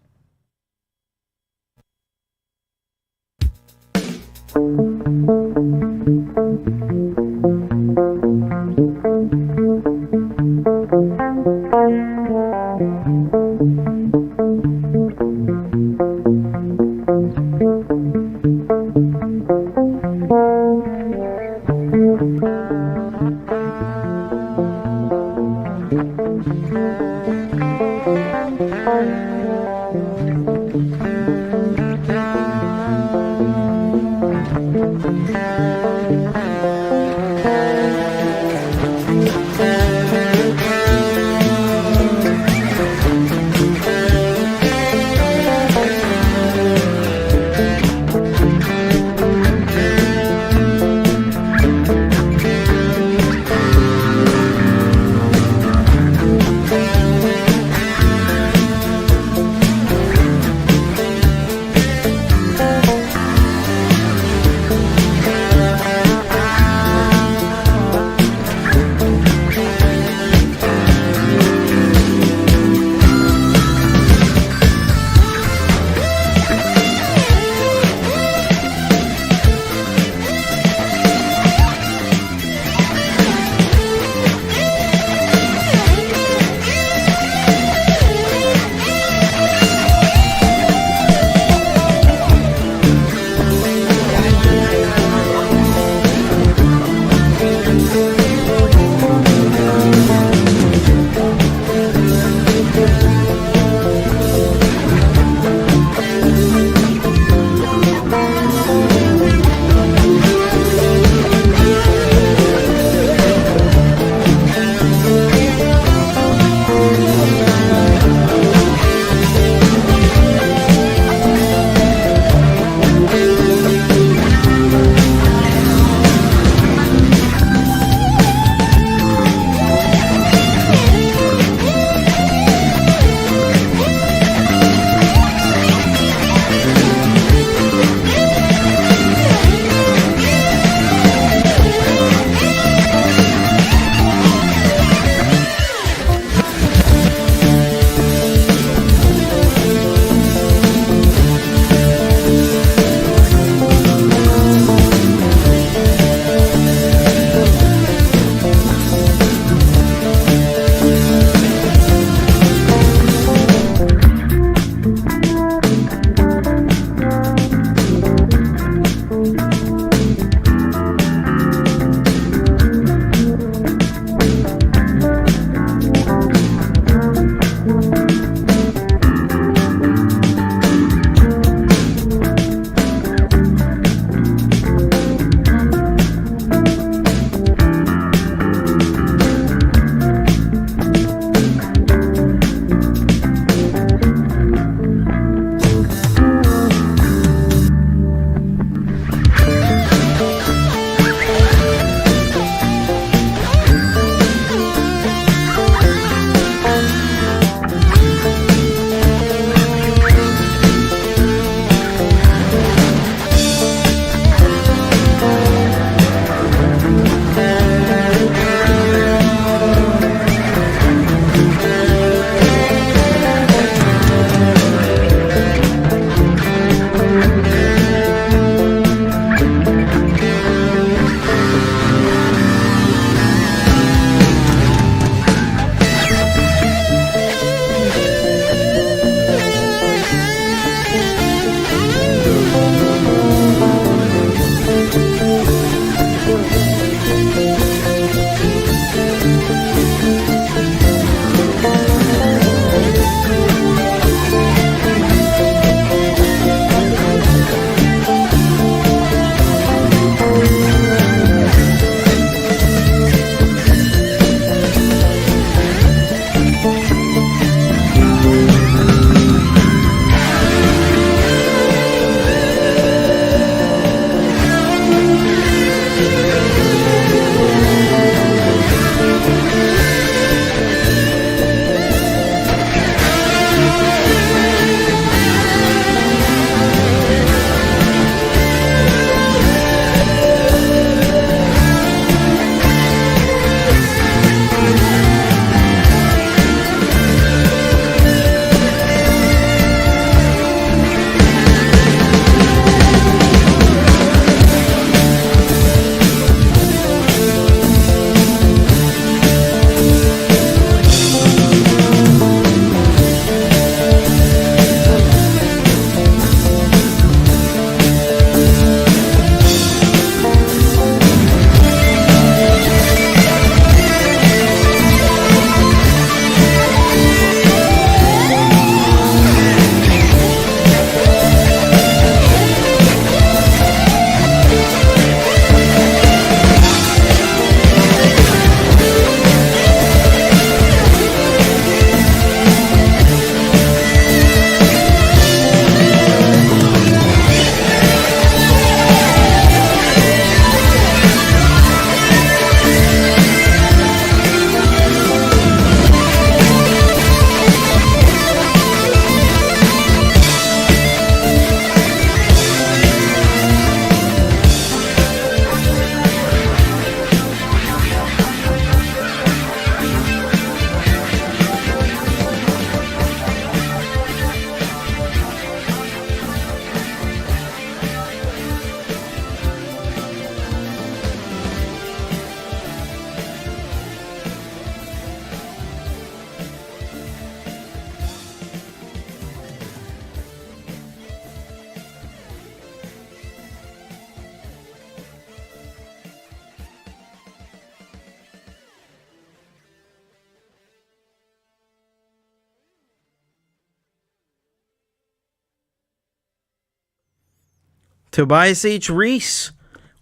Tobias H. Reese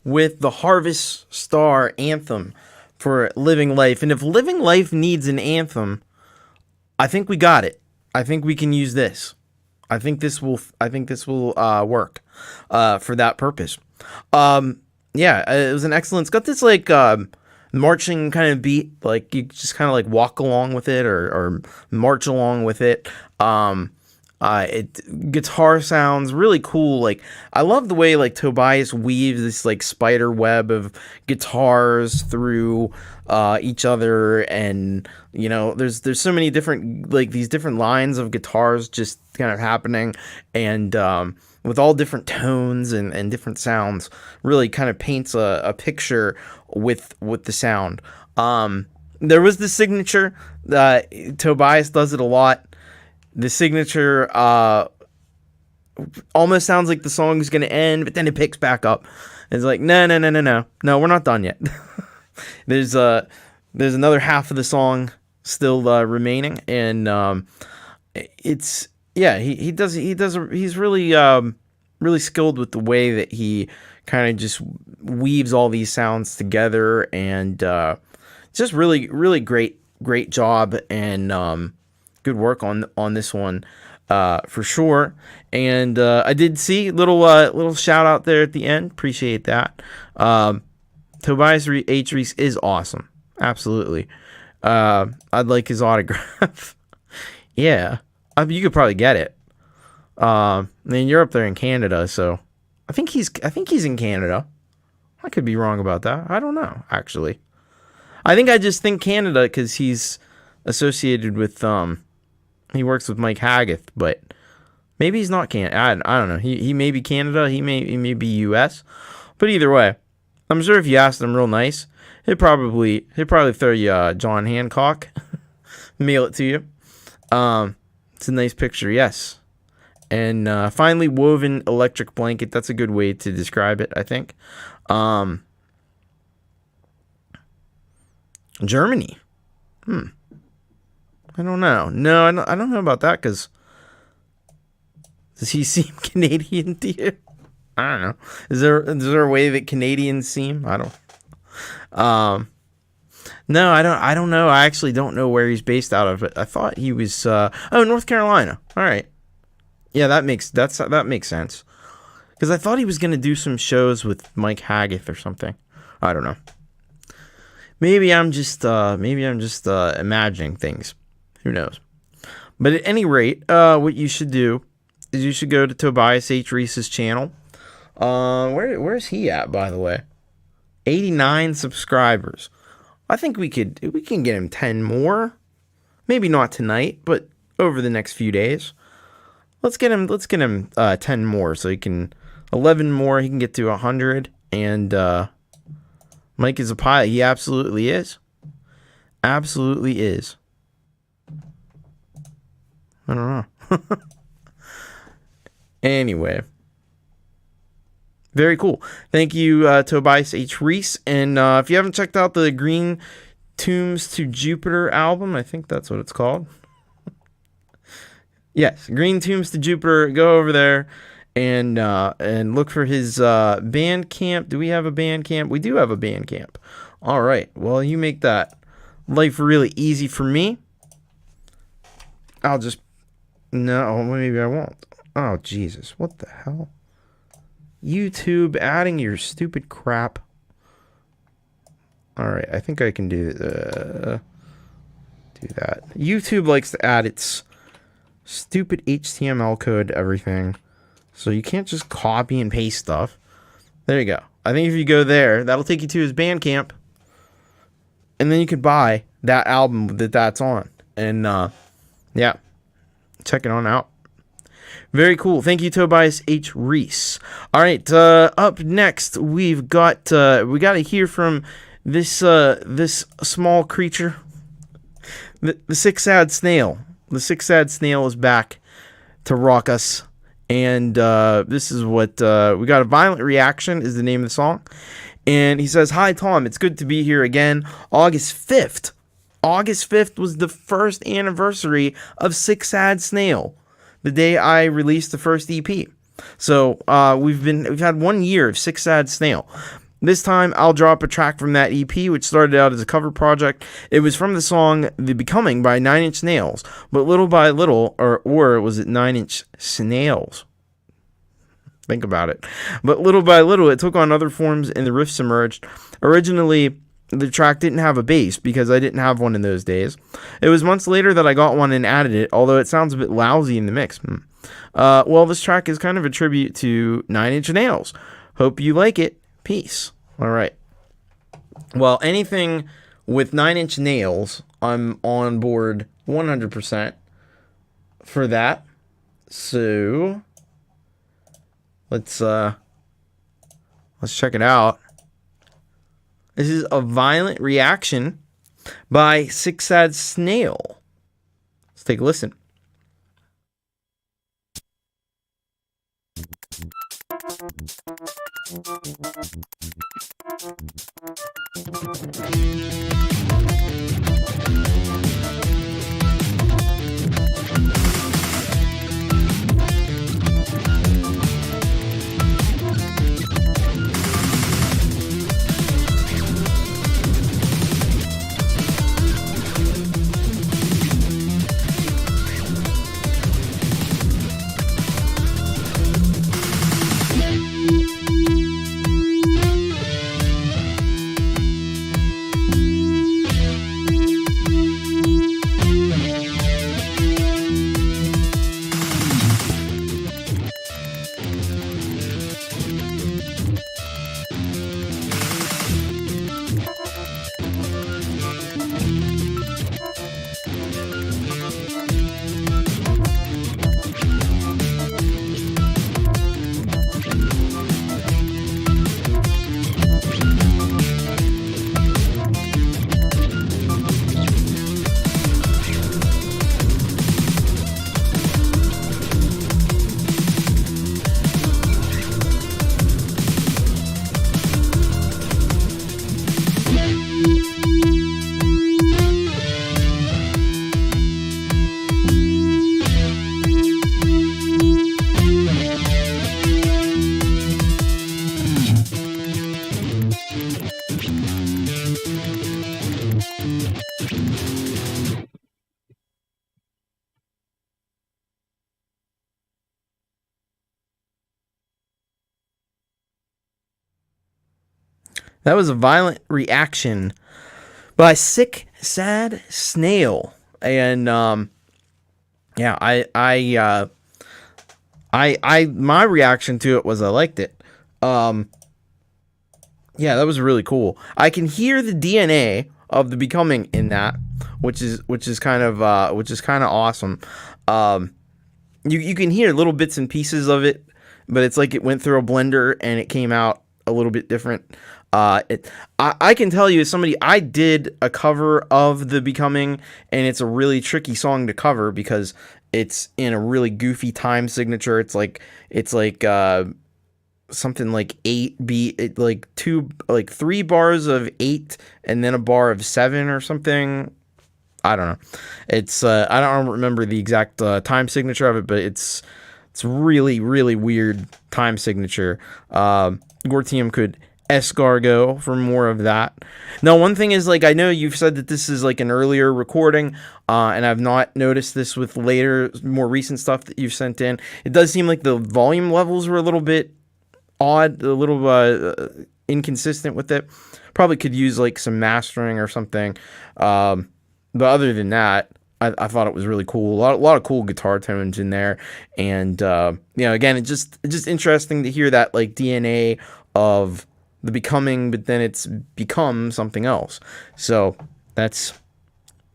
with the Harvest Star anthem for Living Life. And if Living Life needs an anthem, I think we got it. I think we can use this. I think this will work for that purpose. Yeah, it was an excellent. It's got this like marching kind of beat, like you just kind of like walk along with it or march along with it. Guitar sounds really cool. Like I love the way like Tobias weaves this like spider web of guitars through each other, and you know there's so many different like these different lines of guitars just kind of happening, and with all different tones and different sounds, really kind of paints a picture with the sound. There was the signature. Tobias does it a lot. The signature almost sounds like the song's going to end, but then it picks back up. It's like, no, we're not done yet. There's another half of the song still remaining, and it's he's really skilled with the way that he kind of just weaves all these sounds together, and just really great job, and good work on this one for sure. And I did see little shout out there at the end. Appreciate that. Tobias H. Reese is awesome. Absolutely. I'd like his autograph. Yeah. You could probably get it. I mean, you're up there in Canada, so I think he's in Canada. I could be wrong about that. I don't know, actually. I just think Canada because he's associated with he works with Mike Haggith, but maybe he's not Canada. I don't know. He may be Canada. He may be U.S. But either way, I'm sure if you asked him real nice, he'd probably throw you John Hancock, mail it to you. It's a nice picture, yes. And finely woven electric blanket. That's a good way to describe it, I think. Germany. I don't know. No, I don't know about that, because does he seem Canadian to you? I don't know. Is there a way that Canadians seem? I don't. No, I don't know. I actually don't know where he's based out of. I thought he was North Carolina. All right. Yeah, that makes sense. Because I thought he was gonna do some shows with Mike Haggith or something. I don't know. Maybe I'm just imagining things. Who knows? But at any rate, what you should do is you should go to Tobias H. Reese's channel. Where's he at, by the way? 89 subscribers. I think we can get him 10 more. Maybe not tonight, but over the next few days. Let's get him 10 more, so he can 11 more. He can get to 100. And Mike is a pilot. He absolutely is. Absolutely is. I don't know. Anyway. Very cool. Thank you, Tobias H. Reese. And if you haven't checked out the Green Tombs to Jupiter album, I think that's what it's called. Yes, Green Tombs to Jupiter. Go over there and look for his Bandcamp. Do we have a Bandcamp? We do have a Bandcamp. All right. Well, you make that life really easy for me. No, maybe I won't. Oh, Jesus. What the hell? YouTube adding your stupid crap. All right. I think I can do that. YouTube likes to add its stupid HTML code to everything. So you can't just copy and paste stuff. There you go. I think if you go there, that'll take you to his Bandcamp. And then you can buy that album that's on. And, yeah. Check it on out. Very cool. Thank you, Tobias H. Reese. All right. Up next, we got to hear from this small creature, the Sick Sad Snail. The Sick Sad Snail is back to rock us, and this is what we got. A Violent Reaction is the name of the song, and he says, "Hi Tom, it's good to be here again. August 5th. August 5th was the first anniversary of Sick Sad Snail, the day I released the first EP. So we've had 1 year of Sick Sad Snail. This time I'll drop a track from that EP, which started out as a cover project. It was from the song The Becoming by 9 Inch Nails, but little by little, or was it 9 Inch Snails? Think about it. But little by little, it took on other forms and the riffs emerged. Originally, the track didn't have a bass because I didn't have one in those days. It was months later that I got one and added it, although it sounds a bit lousy in the mix. Well, this track is kind of a tribute to 9 Inch Nails. Hope you like it. Peace. All right. Well, anything with 9 Inch Nails, I'm on board 100% for that. So let's check it out. This is A Violent Reaction by Sick Sad Snail. Let's take a listen. That was A Violent Reaction by Sick Sad Snail. And yeah, I my reaction to it was I liked it. Yeah, that was really cool. I can hear the DNA of The Becoming in that, which is kind of awesome. You can hear little bits and pieces of it, but it's like it went through a blender and it came out a little bit different. I can tell you, as somebody, I did a cover of The Becoming, and it's a really tricky song to cover because it's in a really goofy time signature. It's like something like 8 like 3 bars of 8 and then a bar of 7 or something. I don't know. It's I don't remember the exact time signature of it, but it's really, really weird time signature. Gortium could escargot for more of that. Now, one thing is, like, I know you've said that this is like an earlier recording, and I've not noticed this with later, more recent stuff that you've sent in. It does seem like the volume levels were a little bit odd, a little inconsistent with it. Probably could use like some mastering or something. But other than that, I thought it was really cool. A lot of cool guitar tones in there, and again, it's just interesting to hear that like DNA of The Becoming, but then it's become something else. So that's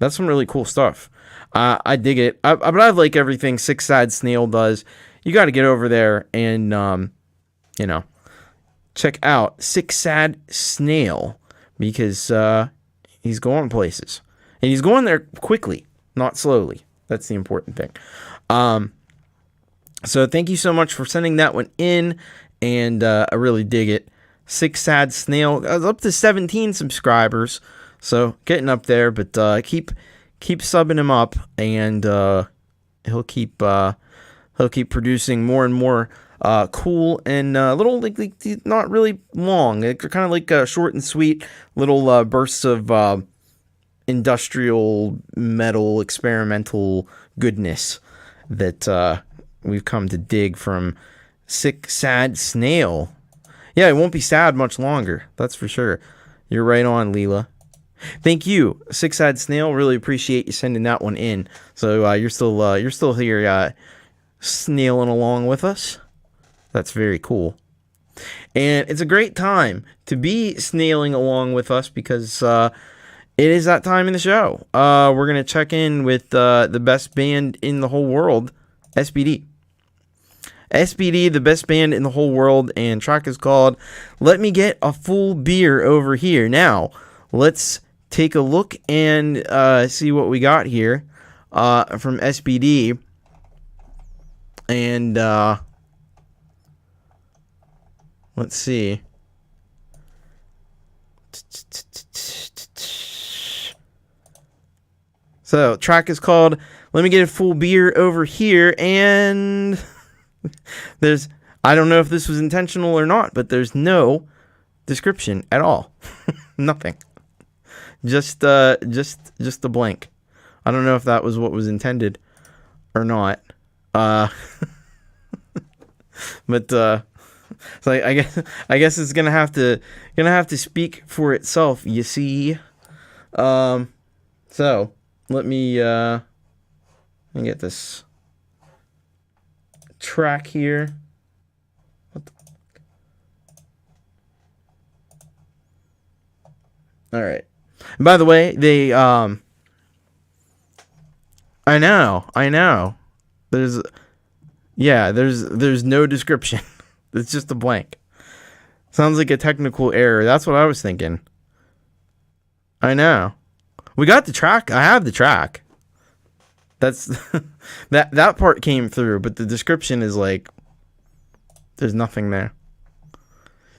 some really cool stuff. I dig it. But I like everything Sick Sad Snail does. You got to get over there and check out Sick Sad Snail, because he's going places, and he's going there quickly, not slowly. That's the important thing. So thank you so much for sending that one in, and I really dig it. Sick Sad Snail, up to 17 subscribers, so getting up there, but keep subbing him up, and he'll keep producing more and more cool and little, like not really long. They're kind of like short and sweet little bursts of industrial metal experimental goodness that we've come to dig from Sad Snail. Yeah, it won't be sad much longer, that's for sure. You're right on, Leela. Thank you, Sad Snail. Really appreciate you sending that one in. So you're still here, snailing along with us. That's very cool. And it's a great time to be snailing along with us because it is that time in the show. We're gonna check in with the best band in the whole world, SPD. SPD, the best band in the whole world, and track is called Let Me Get a Full Beer Over Here. Now, let's take a look and see what we got here from SPD. And let's see. So, track is called Let Me Get a Full Beer Over Here, and I don't know if this was intentional or not, but there's no description at all. Nothing. Just a blank. I don't know if that was what was intended or not. But so I guess it's gonna have to speak for itself, you see. So let me get this track here. What the fuck? All right. And by the way, they I know. There's no description. It's just a blank. Sounds like a technical error. That's what I was thinking. I know. We got the track. I have the track. That's that part came through, but the description is like there's nothing there.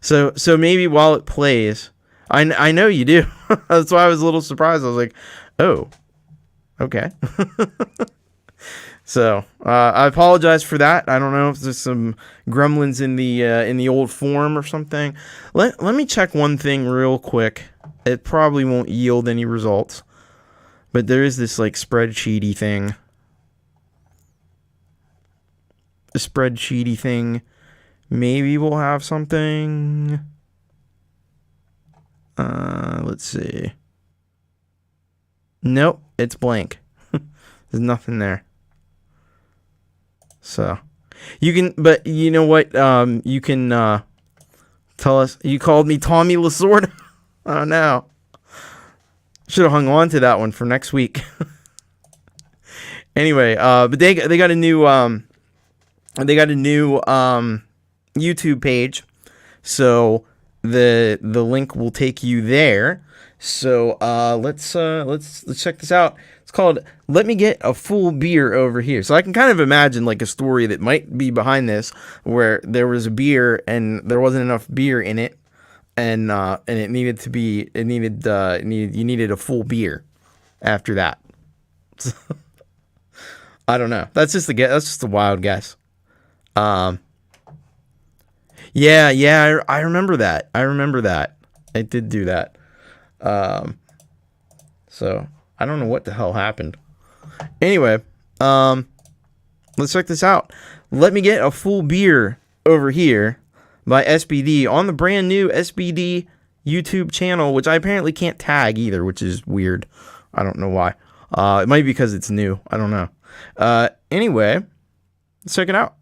So maybe while it plays, I know you do. That's why I was a little surprised. I was like, oh, okay. So I apologize for that. I don't know if there's some gremlins in the old form or something. Let me check one thing real quick. It probably won't yield any results, but there is this like spreadsheety thing. The spreadsheety thing. Maybe we'll have something. Let's see. Nope, it's blank. There's nothing there. So, you can, but you know what? You can tell us. You called me Tommy Lasorda. Oh no! Should have hung on to that one for next week. Anyway, but they got a new YouTube page, so the link will take you there. So let's check this out. It's called Let Me Get a Full Beer Over Here. So I can kind of imagine like a story that might be behind this, where there was a beer and there wasn't enough beer in it, and it needed to be you needed a full beer after that. I don't know. That's just a wild guess. Yeah, I remember that. I did do that. So I don't know what the hell happened. Anyway, let's check this out. Let Me Get a Full Beer Over Here by SPD on the brand new SPD YouTube channel, which I apparently can't tag either, which is weird. I don't know why. It might be because it's new. I don't know. Anyway, let's check it out.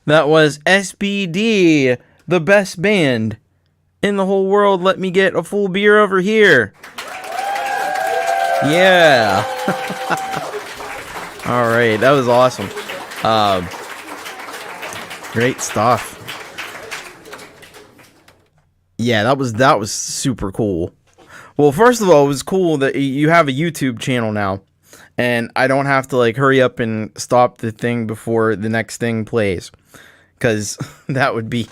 That was SBD, the best band in the whole world. Let me get a full beer over here. Yeah. All right, that was awesome. Great stuff. Yeah, that was super cool. Well, first of all, it was cool that you have a YouTube channel now, and I don't have to like hurry up and stop the thing before the next thing plays, because that would be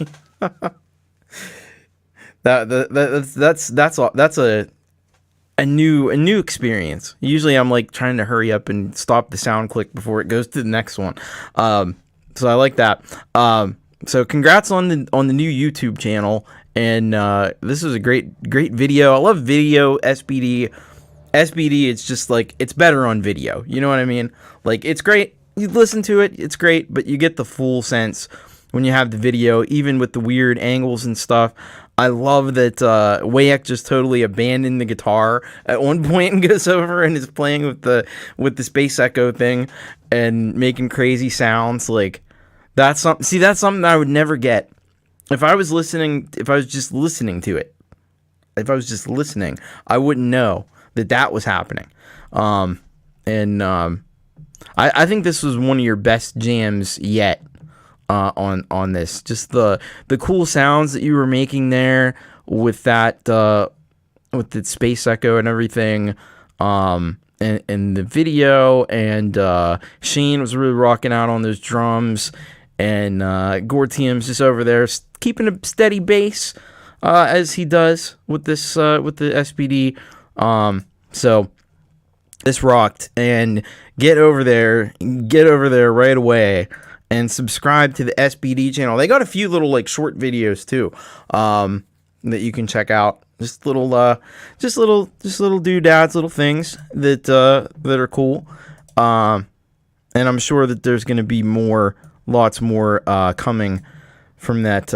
that's a new experience. Usually, I'm like trying to hurry up and stop the sound click before it goes to the next one. So I like that. So congrats on the new YouTube channel. And this is a great video. I love video SBD. SBD, it's just like, it's better on video. You know what I mean? Like, it's great. You listen to it, it's great, but you get the full sense when you have the video, even with the weird angles and stuff. I love that Wayek just totally abandoned the guitar at one point and goes over and is playing with the space echo thing and making crazy sounds. Like, that's something. See, that's something that I would never get. If I was just listening to it, I wouldn't know that was happening. I think this was one of your best jams yet on this. Just the cool sounds that you were making there with that with the space echo and everything. And the video, and Shane was really rocking out on those drums, and Gortium's just over there keeping a steady bass, as he does with this with the SBD. So this rocked, and get over there right away and subscribe to the SBD channel. They got a few little like short videos too, that you can check out. Just little doodads, little things that are cool. And I'm sure that there's gonna be lots more coming from that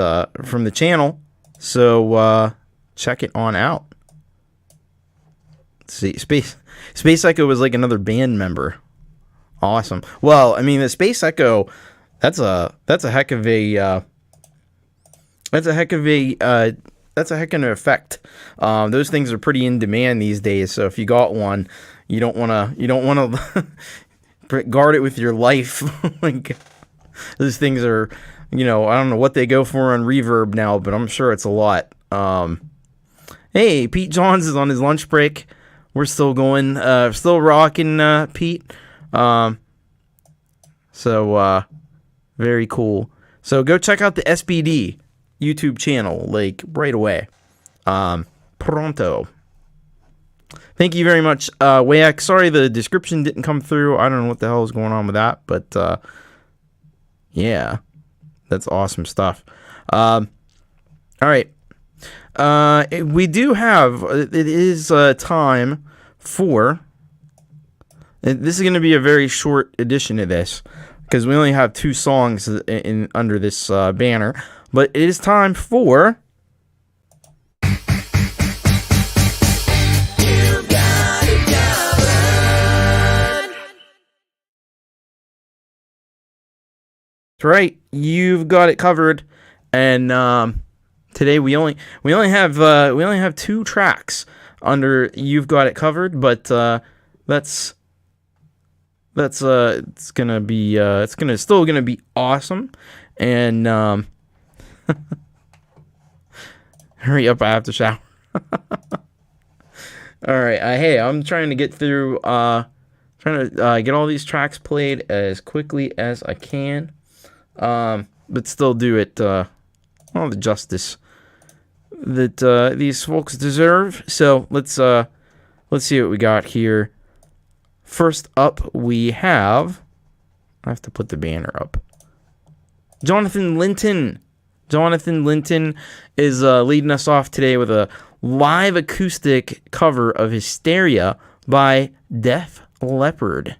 from the channel. So check it on out. Let's see, Space Echo was like another band member. Awesome. Well, I mean, the Space Echo, that's a heck of an effect. Those things are pretty in demand these days. So if you got one, you don't want to guard it with your life. Like, those things are, I don't know what they go for on Reverb now, but I'm sure it's a lot. Hey, Pete Johns is on his lunch break. We're still going, still rocking, Pete. So very cool. So go check out the SBD YouTube channel, like, right away. Pronto. Thank you very much, Wayek. Sorry the description didn't come through. I don't know what the hell is going on with that, but yeah, that's awesome stuff. All right. We do have, it is time for, this is going to be a very short edition of this, because we only have 2 songs under this banner, but it is time for right, you've got it covered. And today we only have 2 tracks under You've Got It Covered, but it's still gonna be awesome. And hurry up, I have to shower. All right, hey, I'm trying to get through get all these tracks played as quickly as I can. But still do it all the justice that these folks deserve. So let's see what we got here. First up, we have, I have to put the banner up, Jonathan Linton. Jonathan Linton is leading us off today with a live acoustic cover of Hysteria by Def Leppard.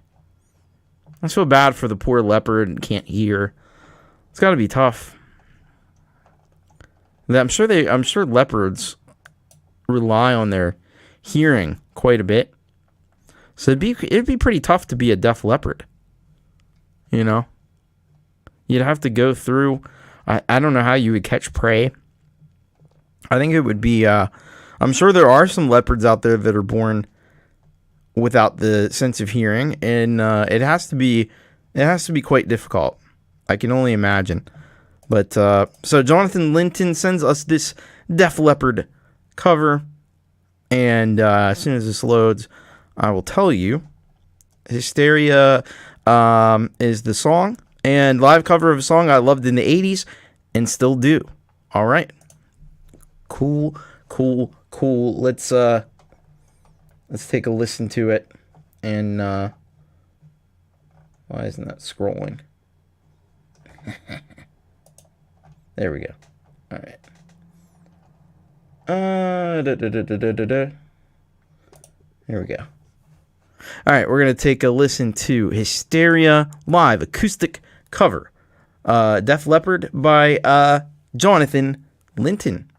I feel bad for the poor leopard and can't hear. It's got to be tough. I'm sure leopards rely on their hearing quite a bit. So it'd be pretty tough to be a deaf leopard. You You'd have to go through. I don't know how you would catch prey. I think it would be. I'm sure there are some leopards out there that are born without the sense of hearing, and it has to be quite difficult. I can only imagine. But so Jonathan Linton sends us this Def Leppard cover, and as soon as this loads, I will tell you. Hysteria is the song, and live cover of a song I loved in the 80s and still do. All right. Cool. Let's take a listen to it. And why isn't that scrolling? There we go. All right. Here we go. All right, we're going to take a listen to Hysteria live acoustic cover. Def Leppard by Jonathan Linton.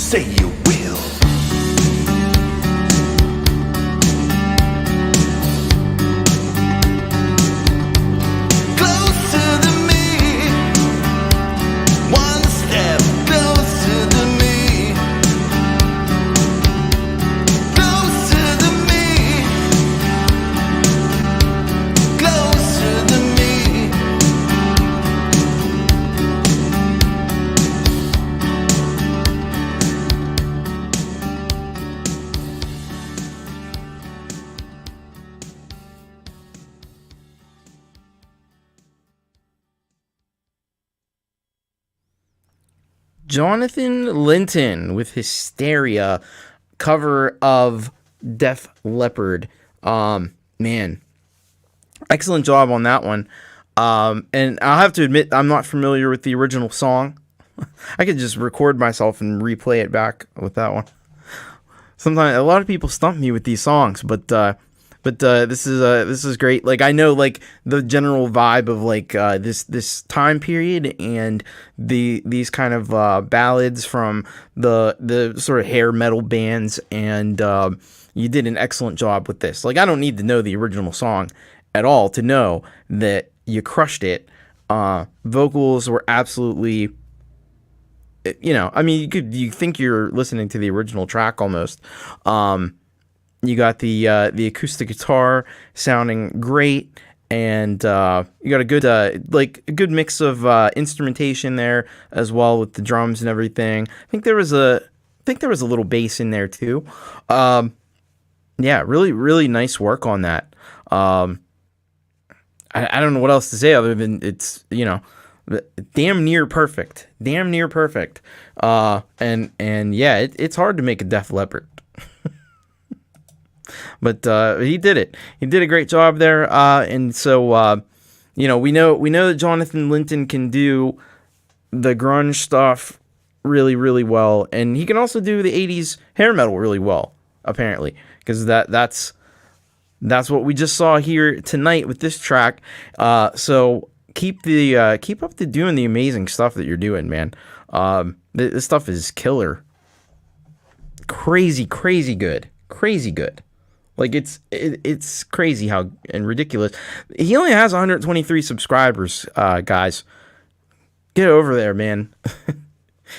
say you will. Closer to me, one step closer to me, closer to me, closer to me. Jonathan Linton with Hysteria, cover of Def Leppard. Man, excellent job on that one. And I'll have to admit, I'm not familiar with the original song. I could just record myself and replay it back with that one. Sometimes a lot of people stump me with these songs, but this is great. Like, I know, like, the general vibe of, like, this time period and these kind of ballads from the sort of hair metal bands, and you did an excellent job with this. Like, I don't need to know the original song at all to know that you crushed it. Vocals were absolutely, you know, I mean, you think you're listening to the original track almost. You got the acoustic guitar sounding great, and you got a good a good mix of instrumentation there as well with the drums and everything. I think there was a little bass in there too. Yeah, really nice work on that. I don't know what else to say other than it's, you know, damn near perfect. And yeah, it's hard to make a Def Leppard. But he did it. He did a great job there. And so you know, we know that Jonathan Linton can do the grunge stuff really well, and he can also do the 80s hair metal really well, apparently, because that's what we just saw here tonight with this track. So keep up to doing the amazing stuff that you're doing, man. This stuff is killer. Crazy good. Like, it's crazy how, and ridiculous. He only has 123 subscribers, guys. Get over there, man.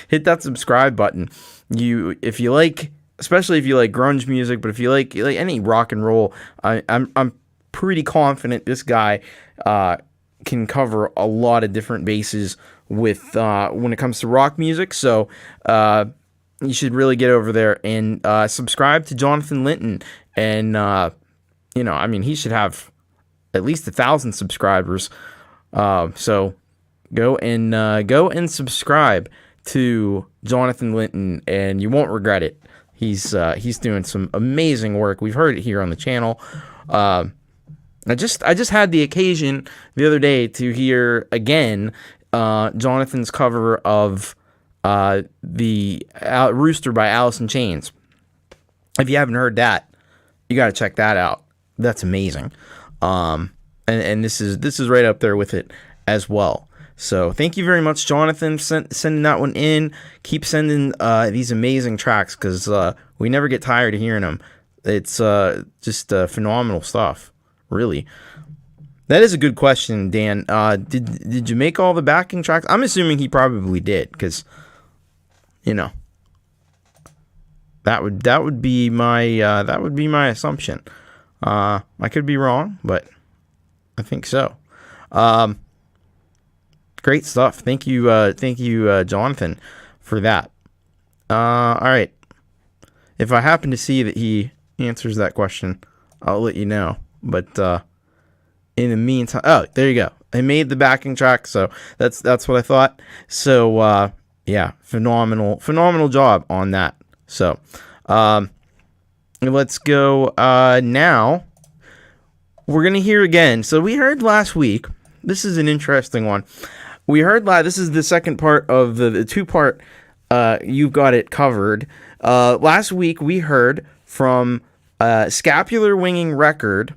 Hit that subscribe button. If you like, especially if you like grunge music, but if you like any rock and roll, I'm pretty confident this guy can cover a lot of different bases with when it comes to rock music. So you should really get over there and subscribe to Jonathan Linton. And you know, I mean, he should have at least 1,000 subscribers. So go and subscribe to Jonathan Linton, and you won't regret it. He's doing some amazing work. We've heard it here on the channel. I just had the occasion the other day to hear again Jonathan's cover of the Rooster by Alice in Chains. If you haven't heard that, you got to check that out. That's amazing. And this is right up there with it as well. So thank you very much, Jonathan, sending that one in. Keep sending these amazing tracks, because we never get tired of hearing them. It's just phenomenal stuff, really. That is a good question, Dan. Did you make all the backing tracks? I'm assuming he probably did, because, you know, that would be my assumption. I could be wrong, but I think so. Great stuff. Thank you, Jonathan, for that. All right. If I happen to see that he answers that question, I'll let you know. But in the meantime, oh, there you go. I made the backing track, so that's what I thought. So yeah, phenomenal job on that. So let's go now. We're gonna hear again. So we heard last week. This is an interesting one. We heard this is the second part of the two-part You've Got It Covered. Last week we heard from Scapular Winging Record,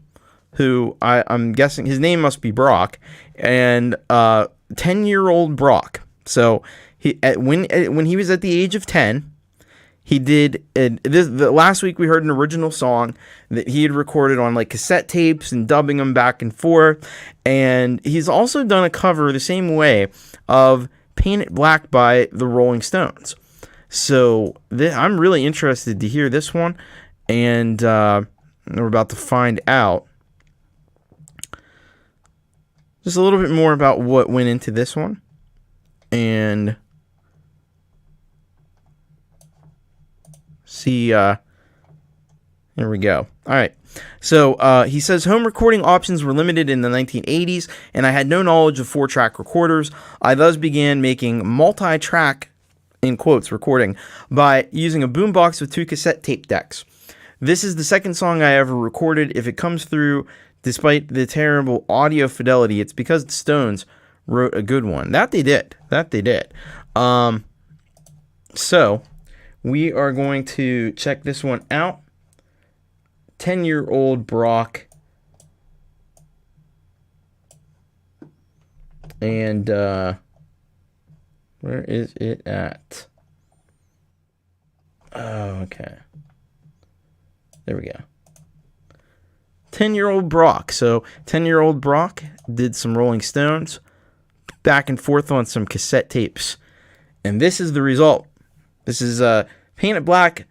who I'm guessing his name must be Brock, and 10-year-old Brock. So when he was at the age of 10, he did last week we heard an original song that he had recorded on like cassette tapes and dubbing them back and forth, and he's also done a cover the same way of Paint It Black by the Rolling Stones. So I'm really interested to hear this one, and we're about to find out just a little bit more about what went into this one. And see, here we go. All right. So he says, home recording options were limited in the 1980s, and I had no knowledge of 4-track recorders. I thus began making multi-track, in quotes, recording by using a boombox with 2 cassette tape decks. This is the second song I ever recorded. If it comes through despite the terrible audio fidelity, it's because the Stones wrote a good one. That they did. So we are going to check this one out. 10-year-old Brock. And where is it at? Oh, okay. There we go. 10-year-old Brock. So 10-year-old Brock did some Rolling Stones back and forth on some cassette tapes. And this is the result. This is a Paint It Black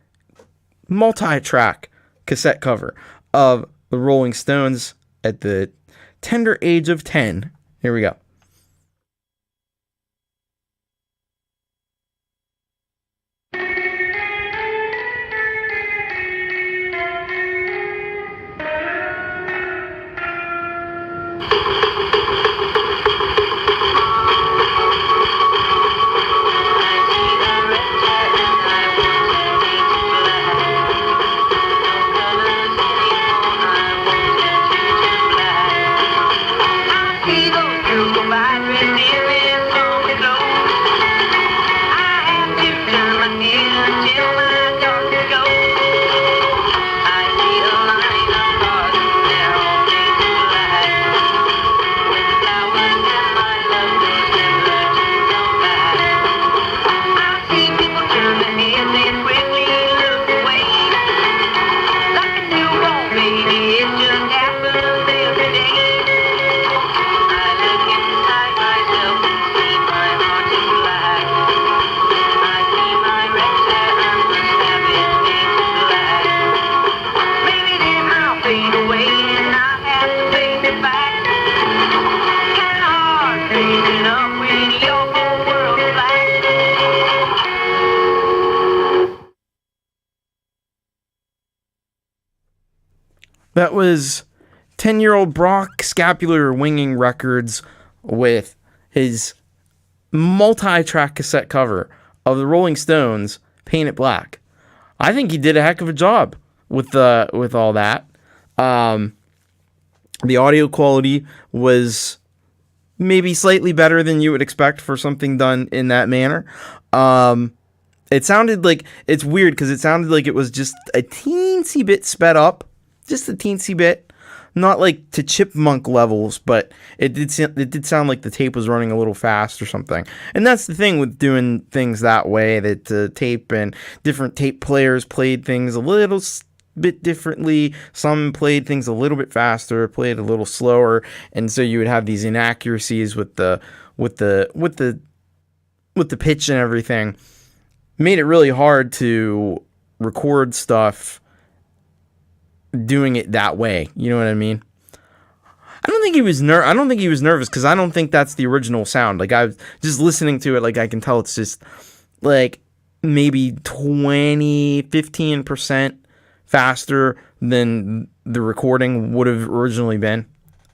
multi-track cassette cover of the Rolling Stones at the tender age of 10. Here we go. That was 10-year-old Brock Scapular Winging Records with his multi-track cassette cover of the Rolling Stones' Paint It Black. I think he did a heck of a job with all that. The audio quality was maybe slightly better than you would expect for something done in that manner. It sounded like, it's weird because it sounded like it was just a teensy bit sped up. Just a teensy bit, not like to chipmunk levels, but it did sound like the tape was running a little fast or something. And that's the thing with doing things that way, that the tape and different tape players played things a little bit differently. Some played things a little bit faster, played a little slower, and so you would have these inaccuracies with the pitch and everything. Made it really hard to record stuff doing it that way. You know what I mean? I don't think he was nervous because I don't think that's the original sound. Like, I was just listening to it, like, I can tell it's just like maybe 15% faster than the recording would have originally been.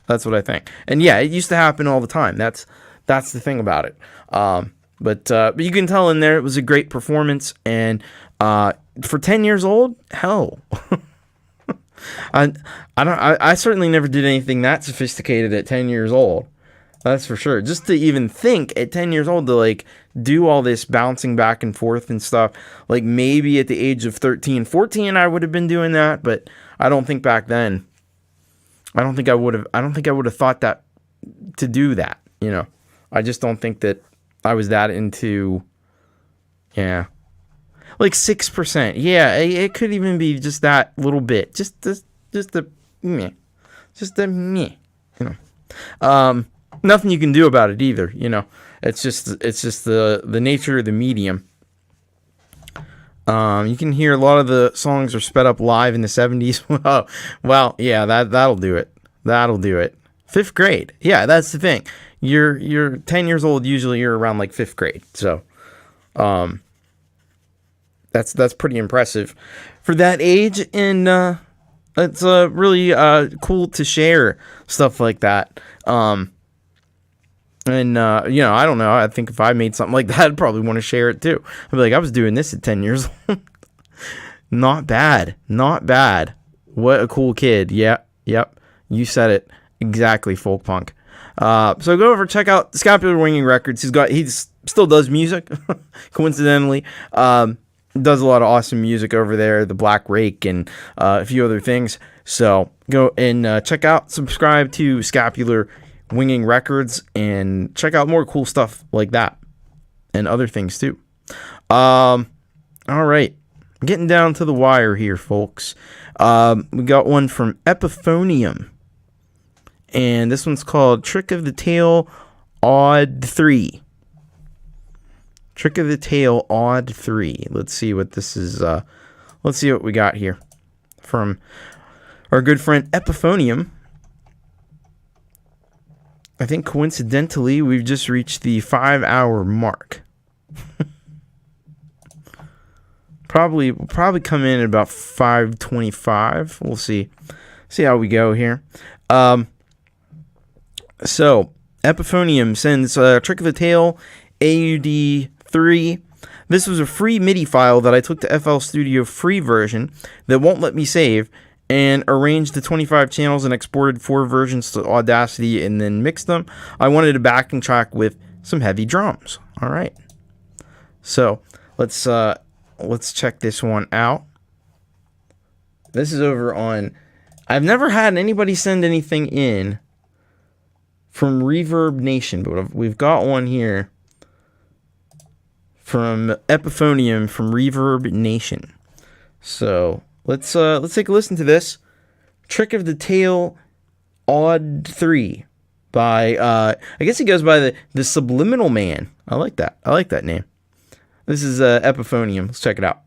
That's what I think. And yeah, it used to happen all the time. That's the thing about it. But you can tell in there it was a great performance, and for 10 years old, hell. I certainly never did anything that sophisticated at 10 years old. That's for sure. Just to even think at 10 years old to like do all this bouncing back and forth and stuff. Like maybe at the age of 13, 14 I would have been doing that, but I don't think back then. I don't think I would have thought that to do that, you know. I just don't think that I was that into, yeah. like 6%. Yeah, it could even be just that little bit. Just the meh. Just the meh. You know. Nothing you can do about it either, you know. It's just the nature of the medium. You can hear a lot of the songs are sped up live in the 70s. Oh, well, yeah, that'll do it. That'll do it. 5th grade. Yeah, that's the thing. You're 10 years old, usually you're around like 5th grade. So, that's pretty impressive for that age, and it's really cool to share stuff like that. And, you know, I don't know. I think if I made something like that, I'd probably want to share it too. I'd be like, I was doing this at 10 years old. Not bad. Not bad. What a cool kid. Yeah. Yep. You said it. Exactly, folk punk. So go over, check out Scapular Winging Records. He still does music, coincidentally. Does a lot of awesome music over there. The Black Rake and a few other things. So go and check out, subscribe to Scapular Winging Records, and check out more cool stuff like that and other things too. All right, getting down to the wire here, folks. We got one from Epiphonium, and this one's called Trick of the Tail Odd 3. Trick of the Tail Odd 3. Let's see what this is. Let's see what we got here from our good friend Epiphonium. I think coincidentally, we've just reached the 5-hour mark. Probably come in at about 5:25. We'll see how we go here. So Epiphonium sends Trick of the Tail AUD 3. This was a free MIDI file that I took to FL Studio free version that won't let me save, and arranged the 25 channels and exported 4 versions to Audacity and then mixed them. I wanted a backing track with some heavy drums. All right. So let's check this one out. This is over on... I've never had anybody send anything in from Reverb Nation, but we've got one here from Epiphonium from Reverb Nation. So... Let's take a listen to this. Trick of the Tail Odd 3 by I guess he goes by the Subliminal Man. I like that. I like that name. This is Epiphonium. Let's check it out.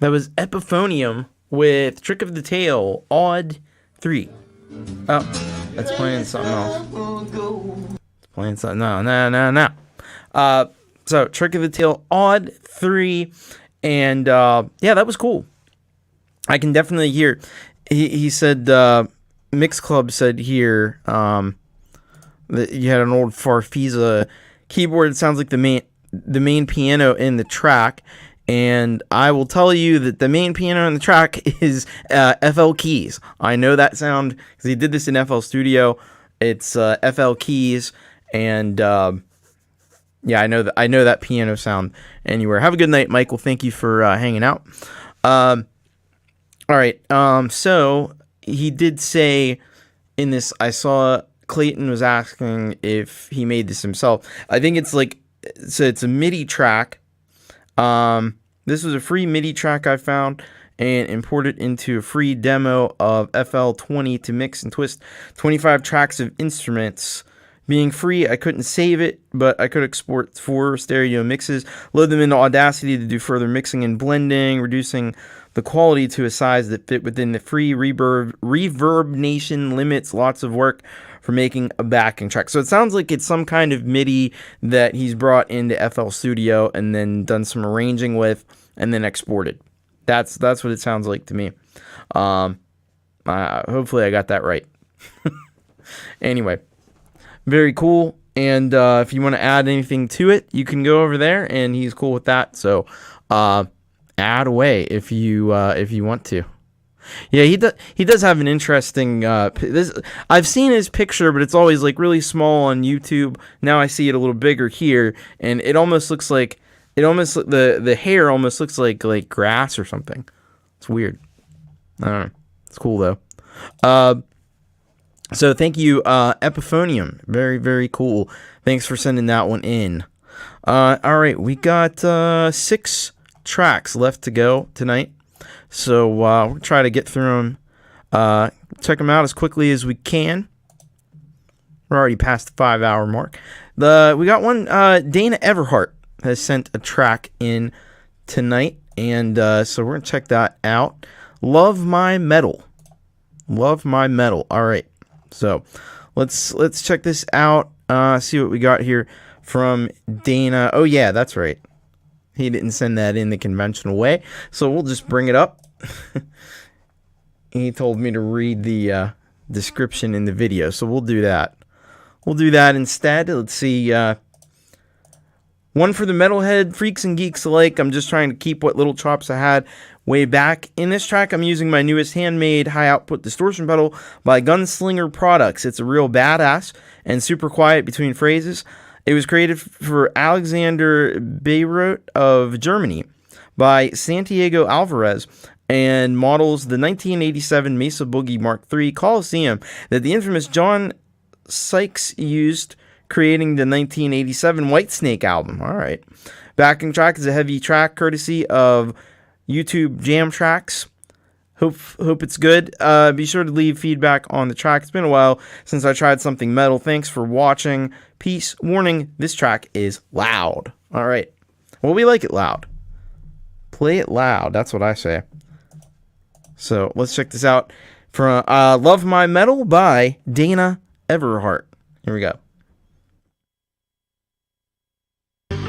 That was Epiphonium with Trick of the Tail, Odd 3. Oh, that's playing something else. It's playing something. No. So, Trick of the Tail, Odd 3. And, yeah, that was cool. I can definitely hear. He said, Mix Club said here, that you had an old Farfisa keyboard. It sounds like the main piano in the track. And I will tell you that the main piano on the track is FL Keys. I know that sound because he did this in FL Studio. It's FL Keys, and yeah, I know that piano sound anywhere. Have a good night, Michael. Thank you for hanging out. All right. So he did say in this, I saw Clayton was asking if he made this himself. I think it's like it's a MIDI track. This was a free MIDI track I found and imported into a free demo of FL20 to mix and twist 25 tracks of instruments. Being free, I couldn't save it, but I could export 4 stereo mixes, load them into Audacity to do further mixing and blending, reducing the quality to a size that fit within the free Reverb Nation limits. Lots of work for making a backing track. So it sounds like it's some kind of MIDI that he's brought into FL Studio and then done some arranging with and then exported. That's what it sounds like to me. Hopefully I got that right. Anyway, very cool. And if you want to add anything to it, you can go over there, and he's cool with that. So add away if you want to. Yeah, he does have an interesting. I've seen his picture, but it's always like really small on YouTube. Now I see it a little bigger here, and it almost looks like the hair almost looks like grass or something. It's weird. I don't know. It's cool though. So thank you, Epiphonium. Very, very cool. Thanks for sending that one in. All right, we got 6 tracks left to go tonight. So we'll try to get through them, check them out as quickly as we can. We're already past the 5-hour mark. We got one, Dana Everhart has sent a track in tonight, and so we're going to check that out. Love My Metal. Love My Metal. All right, so let's check this out, see what we got here from Dana. Oh, yeah, that's right. He didn't send that in the conventional way, so we'll just bring it up. He told me to read the description in the video, so we'll do that. We'll do that instead. Let's see. One for the metalhead freaks and geeks alike. I'm just trying to keep what little chops I had way back. In this track, I'm using my newest handmade high-output distortion pedal by Gunslinger Products. It's a real badass and super quiet between phrases. It was created for Alexander Bayreuth of Germany by Santiago Alvarez and models the 1987 Mesa Boogie Mark III Coliseum that the infamous John Sykes used, creating the 1987 Whitesnake album. All right. Backing track is a heavy track courtesy of YouTube Jam Tracks. Hope it's good. Be sure to leave feedback on the track. It's been a while since I tried something metal. Thanks for watching. Peace. Warning, this track is loud. All right. Well, we like it loud. Play it loud. That's what I say. So let's check this out from Love My Metal by Dana Everhart. Here we go. Thank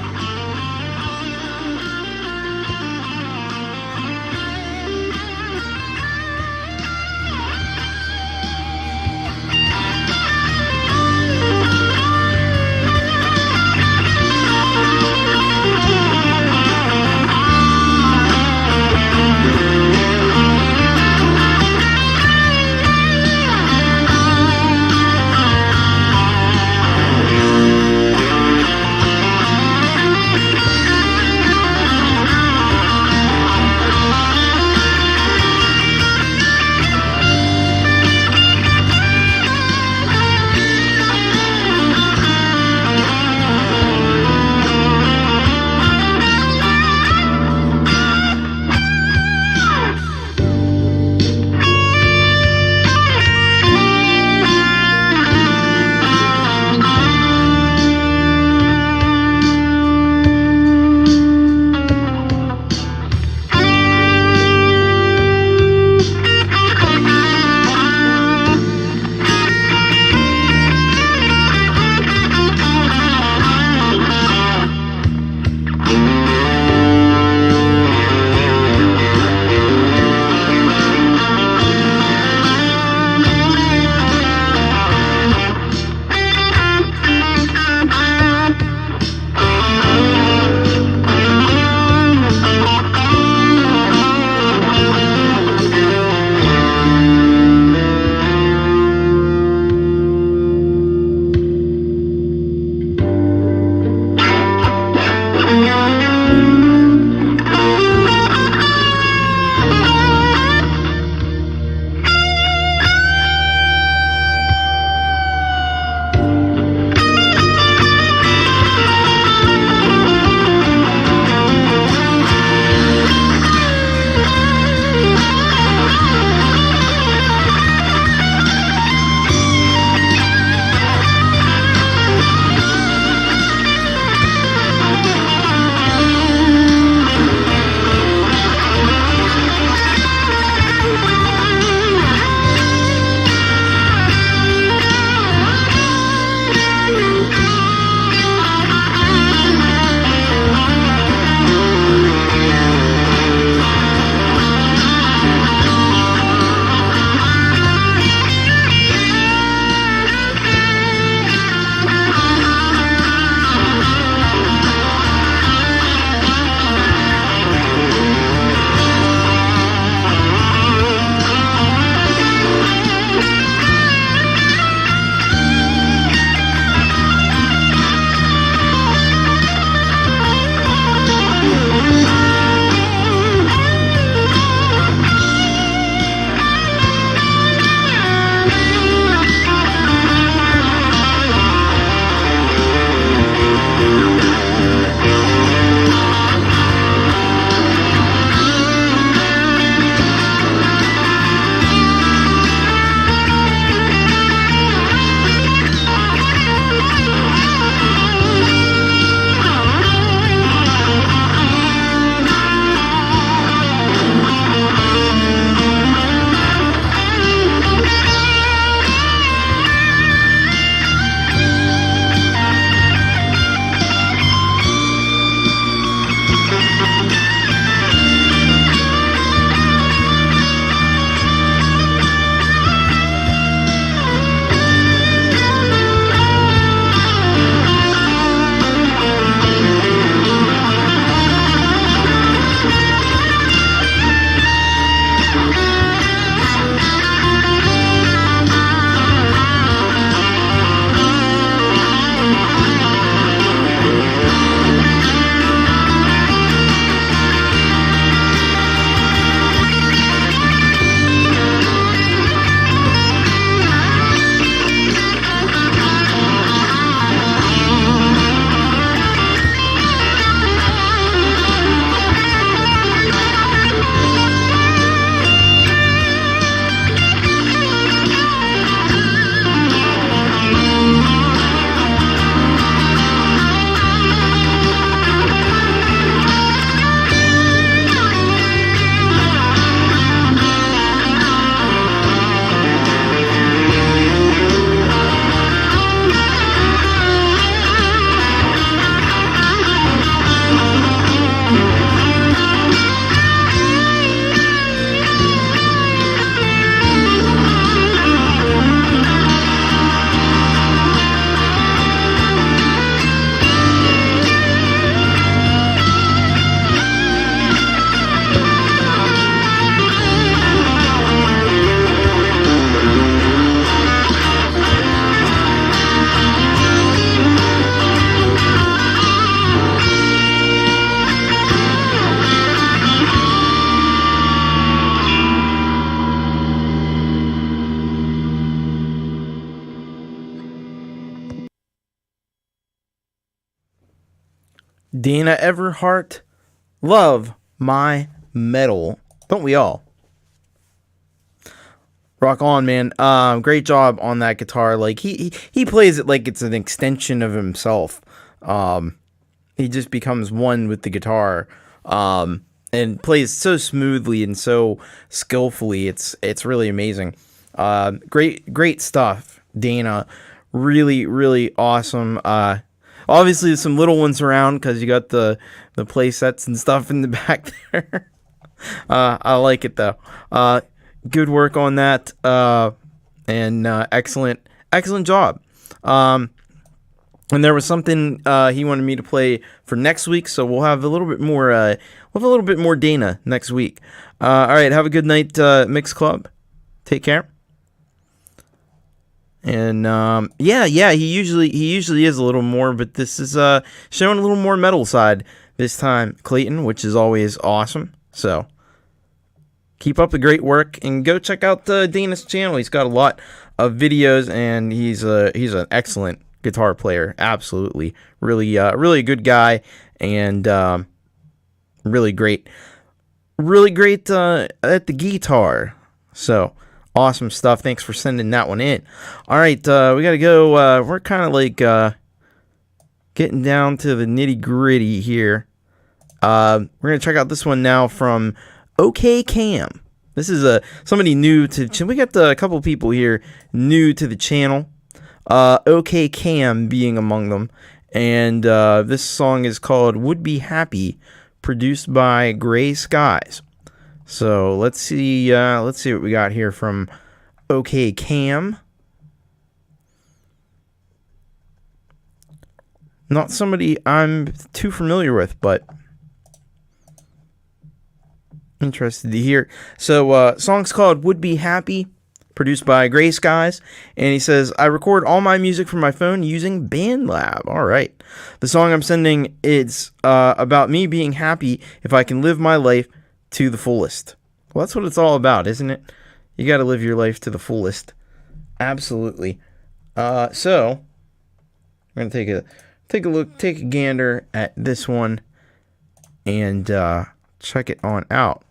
Dana Everhart, love my metal. Don't we all? Rock on, man. Great job on that guitar. Like he plays it like it's an extension of himself. He just becomes one with the guitar. And plays so smoothly and so skillfully. It's really amazing. Great stuff, Dana. Really, really awesome. Obviously, there's some little ones around because you got the play sets and stuff in the back there. I like it though. Good work on that. And excellent job. And there was something he wanted me to play for next week, so we'll have a little bit more Dana next week. All right, have a good night, Mix Club. Take care. And yeah, he usually is a little more, but this is showing a little more metal side this time, Clayton, which is always awesome. So keep up the great work and go check out Dana's channel. He's got a lot of videos, and he's an excellent guitar player. Absolutely, really a good guy, and really great at the guitar. So awesome stuff. Thanks for sending that one in. All right, we gotta go. We're kind of like getting down to the nitty gritty here. We're gonna check out this one now from OK Cam. This is somebody new to. We got a couple people here new to the channel. OK Cam being among them, and this song is called "Would Be Happy," produced by Gray Skies. So let's see what we got here from OK Cam. Not somebody I'm too familiar with, but interested to hear. So song's called "Would Be Happy," produced by Gray Skies, and he says, I record all my music from my phone using BandLab. All right. The song I'm sending is about me being happy if I can live my life to the fullest. Well, that's what it's all about, isn't it? You got to live your life to the fullest. Absolutely. So we're going to take a gander at this one and check it on out.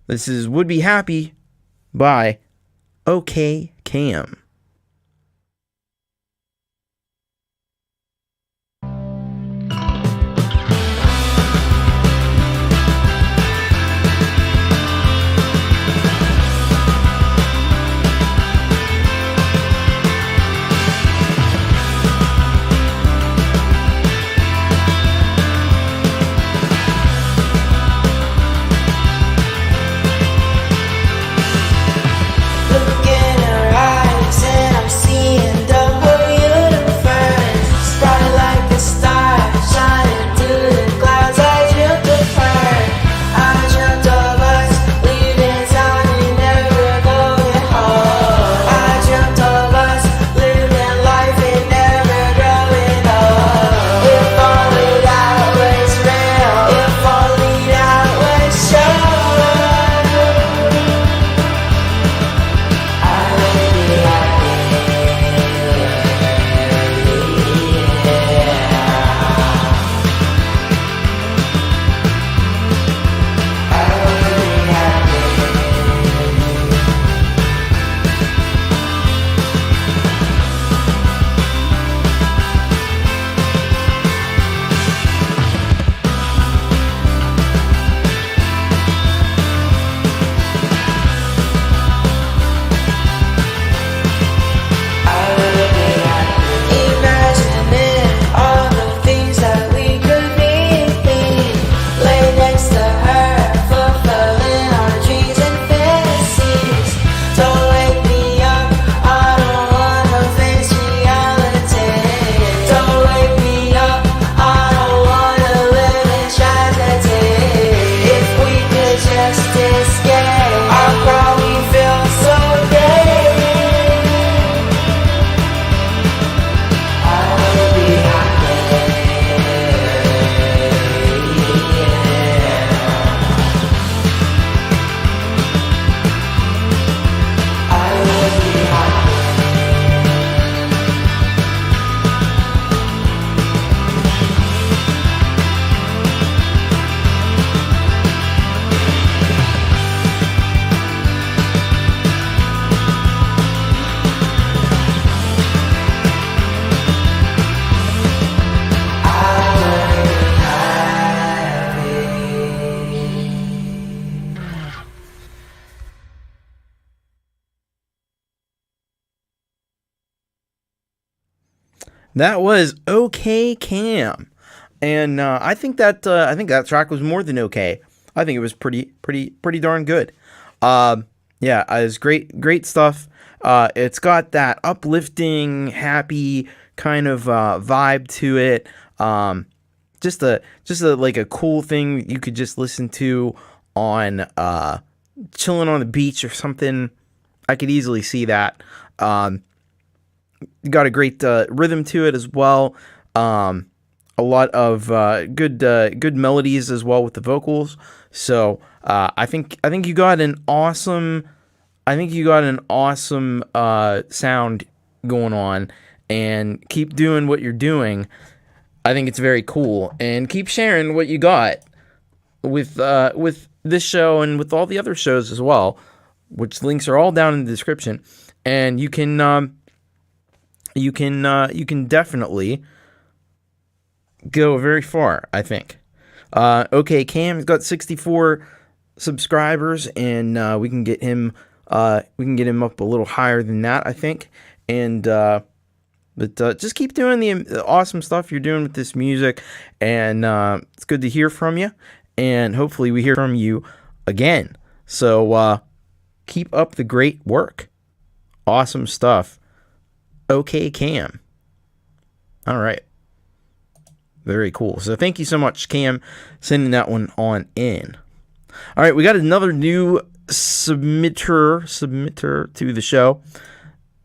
This is Would Be Happy by OK Cam. Look in her eyes. That was OK Cam, and I think that track was more than okay. I think it was pretty darn good. Yeah, it's great stuff. It's got that uplifting, happy kind of vibe to it. Just a like a cool thing you could just listen to on chilling on the beach or something. I could easily see that. Got a great rhythm to it as well. A lot of good melodies as well with the vocals. So I think you got an awesome sound going on, and keep doing what you're doing. I think it's very cool, and keep sharing what you got with this show and with all the other shows as well, which links are all down in the description, and you can definitely go very far, I think. Okay, Cam's got 64 subscribers, and we can get him up a little higher than that, I think. And but just keep doing the awesome stuff you're doing with this music, and it's good to hear from you, and hopefully we hear from you again. So keep up the great work. Awesome stuff. Okay, Cam. All right. Very cool. So thank you so much, Cam, sending that one on in. All right, we got another new submitter to the show,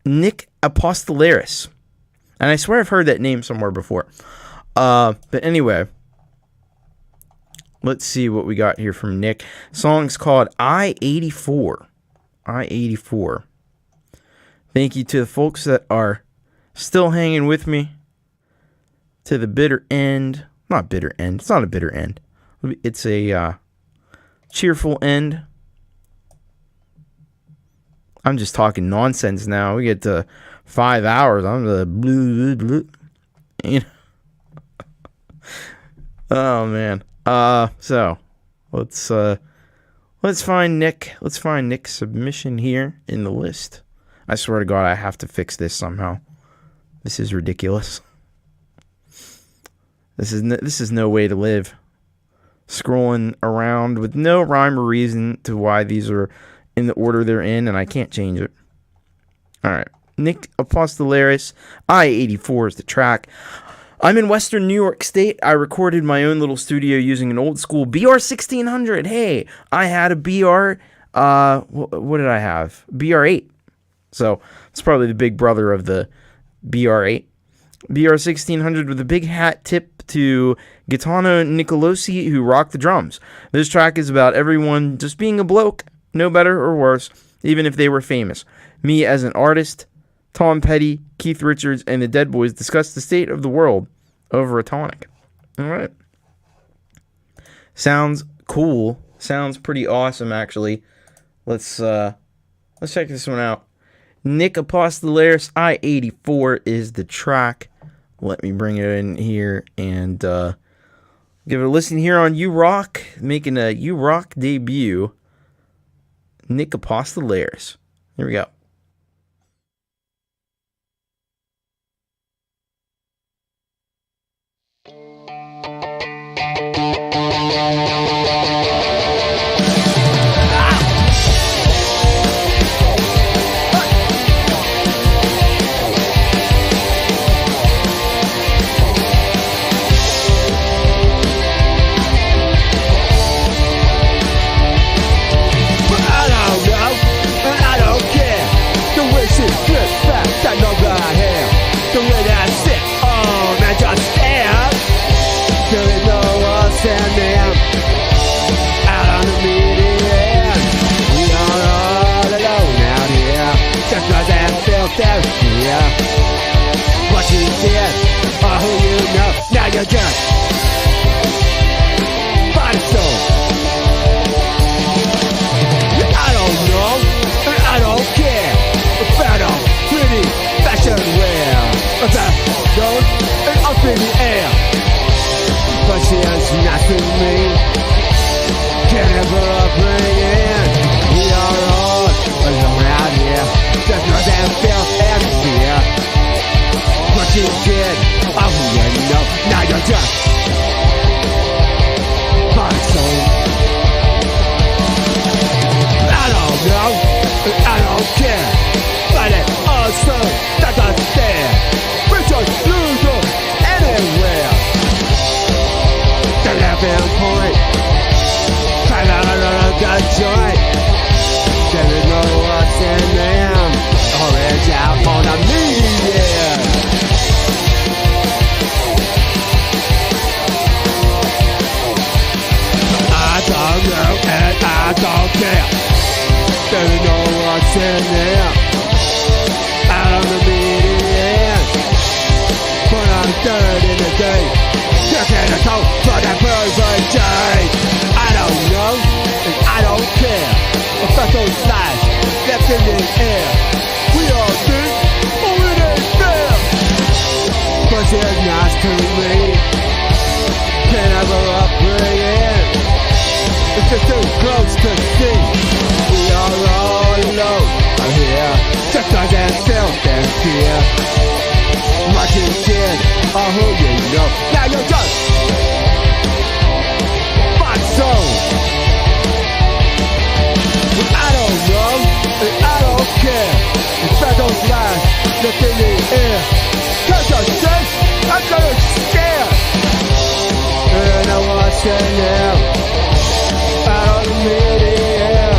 Nick Apostolaris. And I swear I've heard that name somewhere before. But anyway, let's see what we got here from Nick. Song's called I-84. I-84. Thank you to the folks that are still hanging with me to the bitter end. Not bitter end. It's not a bitter end. It's a cheerful end. I'm just talking nonsense now. We get to 5 hours. I'm the blue. You know? Oh man. So let's find Nick. Let's find Nick's submission here in the list. I swear to God, I have to fix this somehow. This is ridiculous. This is no way to live. Scrolling around with no rhyme or reason to why these are in the order they're in, and I can't change it. All right. Nick Apostolaris, I-84 is the track. I'm in Western New York State. I recorded my own little studio using an old school BR-1600. Hey, I had a BR, what did I have? BR-8. So it's probably the big brother of the BR-8. BR-1600 with a big hat tip to Gaetano Nicolosi, who rocked the drums. This track is about everyone just being a bloke, no better or worse, even if they were famous. Me as an artist, Tom Petty, Keith Richards, and the Dead Boys discuss the state of the world over a tonic. All right. Sounds cool. Sounds pretty awesome, actually. Let's check this one out. Nick Apostolaris, I-84 is the track. Let me bring it in here and give it a listen here on You Rock, making a You Rock debut. Nick Apostolaris. Here we go. What you did, or who you know, now you're just body soul. I don't know, and I don't care about all pretty fashion wear. About those and up in the air, but she has nothing to me. Can't ever bring in. We are all alone out here. Just know that feel and fear. What you did, a joint. Didn't know what's in them. Orange out on a median. I don't know and I don't care. Didn't know what's in there. Out on the median. When I'm third in the day, checking the toe for that perfect day. I don't know and I don't care. A special slice left in the air. We all think, oh it ain't fair. But it's nice to me. Can ever upgrade. It's just too close to see. We are all alone out here. Just like that filth and fear. Watching kid, or who you know. Now you're just my soul. I don't know, and I don't care. It's back those lies left in the air. Cause I'm safe, I'm gonna scare. And I watch it now. Out on the median.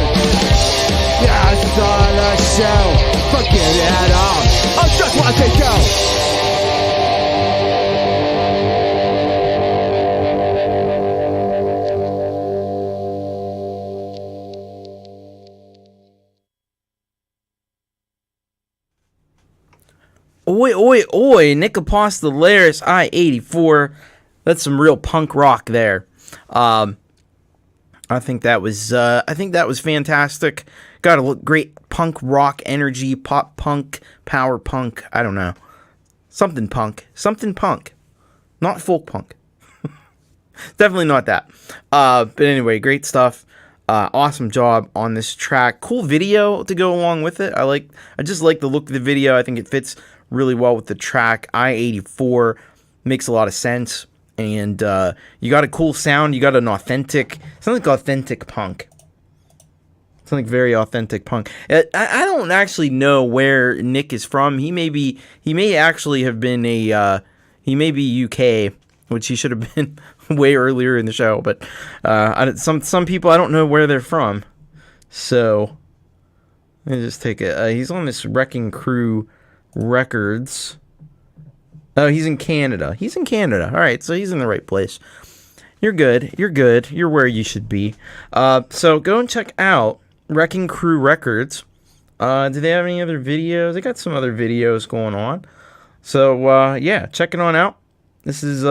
Yeah, it's all a show. Forget it all. I just want to go. Oi, oi, oi, Nick Apostolaris, I-84. That's some real punk rock there. I think that was fantastic. Got a great punk rock energy, pop punk, power punk. I don't know, something punk, not folk punk. Definitely not that. But anyway, great stuff. Awesome job on this track. Cool video to go along with it. I just like the look of the video. I think it fits really well with the track. I-84 makes a lot of sense. And you got a cool sound. You got an authentic, sounds like authentic punk. Something very authentic punk. I don't actually know where Nick is from. He may actually have been he may be UK, which he should have been way earlier in the show. But some people, I don't know where they're from. So let me just take it. He's on this Wrecking Crew Records. Oh, he's in Canada. All right, so he's in the right place. You're good. You're where you should be. So go and check out Wrecking Crew Records. Do they have any other videos? They got some other videos going on. So, yeah, check it on out. This is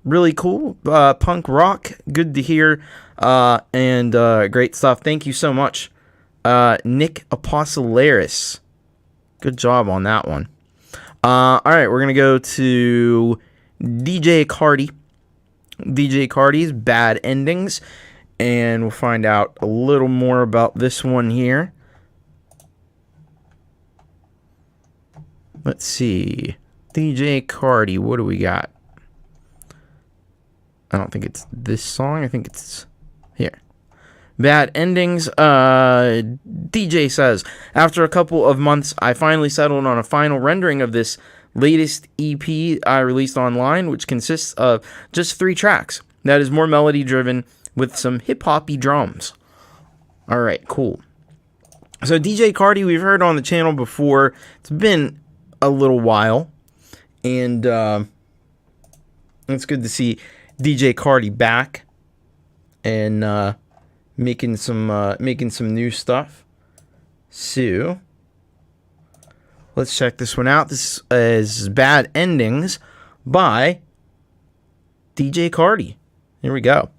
really cool. Punk rock. Good to hear. And great stuff. Thank you so much, Nick Apostolaris. Good job on that one. Alright, we're going to go to DJ Cardi. DJ Cardi's Bad Endings. And we'll find out a little more about this one here. Let's see. DJ Cardi, what do we got? I don't think it's this song. I think it's here. Bad Endings. DJ says, after a couple of months, I finally settled on a final rendering of this latest EP I released online, which consists of just 3 tracks. That is more melody driven with some hip-hoppy drums. Alright, cool. So DJ Cardi, we've heard on the channel before. It's been a little while. And it's good to see DJ Cardi back. And making some new stuff. So let's check this one out. This is Bad Endings by DJ Cardi. Here we go.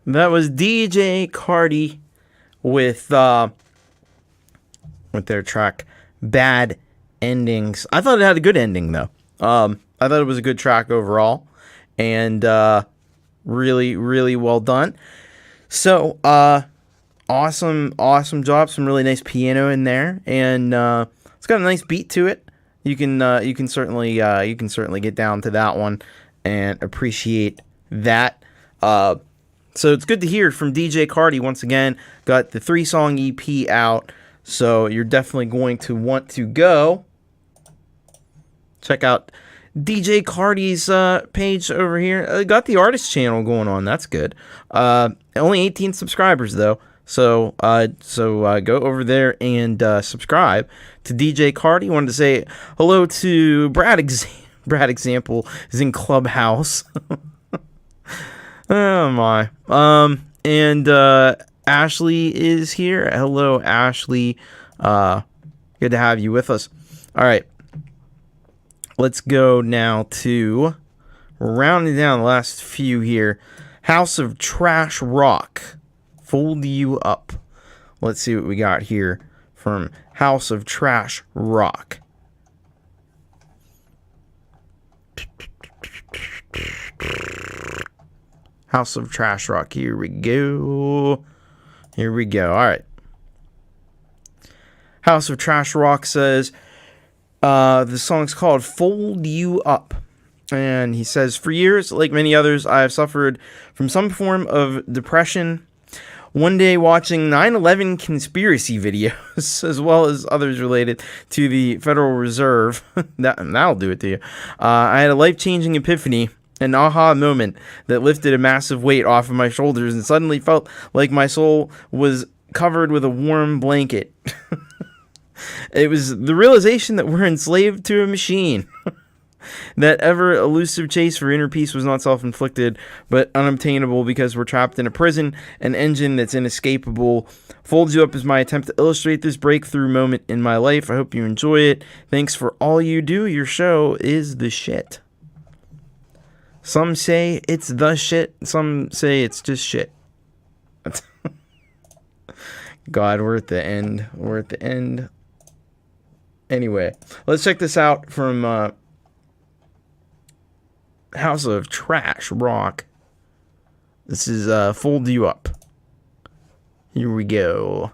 That was DJ Cardi with their track Bad Endings. I thought it had a good ending though. I thought it was a good track overall, and really, really well done. So awesome job. Some really nice piano in there, and it's got a nice beat to it. You can certainly get down to that one and appreciate that. So it's good to hear from DJ Cardi once again. Got the 3-song EP out, so you're definitely going to want to go check out DJ Cardi's page over here. Got the artist channel going on. That's good. Only 18 subscribers though, so go over there and subscribe to DJ Cardi. Wanted to say hello to Brad. Brad Example is in Clubhouse. Oh my. And Ashley is here. Hello, Ashley. Good to have you with us. All right. Let's go now to rounding down the last few here. House of Trash Rock. Fold You Up. Let's see what we got here from House of Trash Rock. House of Trash Rock. Here we go. All right. House of Trash Rock says the song's called Fold You Up. And he says, for years, like many others, I have suffered from some form of depression. One day watching 9/11 conspiracy videos, as well as others related to the Federal Reserve, that'll do it to you. I had a life-changing epiphany, an aha moment that lifted a massive weight off of my shoulders and suddenly felt like my soul was covered with a warm blanket. It was the realization that we're enslaved to a machine. That ever-elusive chase for inner peace was not self-inflicted, but unobtainable because we're trapped in a prison, an engine that's inescapable. Fold You Up is my attempt to illustrate this breakthrough moment in my life. I hope you enjoy it. Thanks for all you do. Your show is the shit. Some say it's the shit. Some say it's just shit. God, we're at the end. Anyway, let's check this out from House of Trash Rock. This is Fold You Up. Here we go.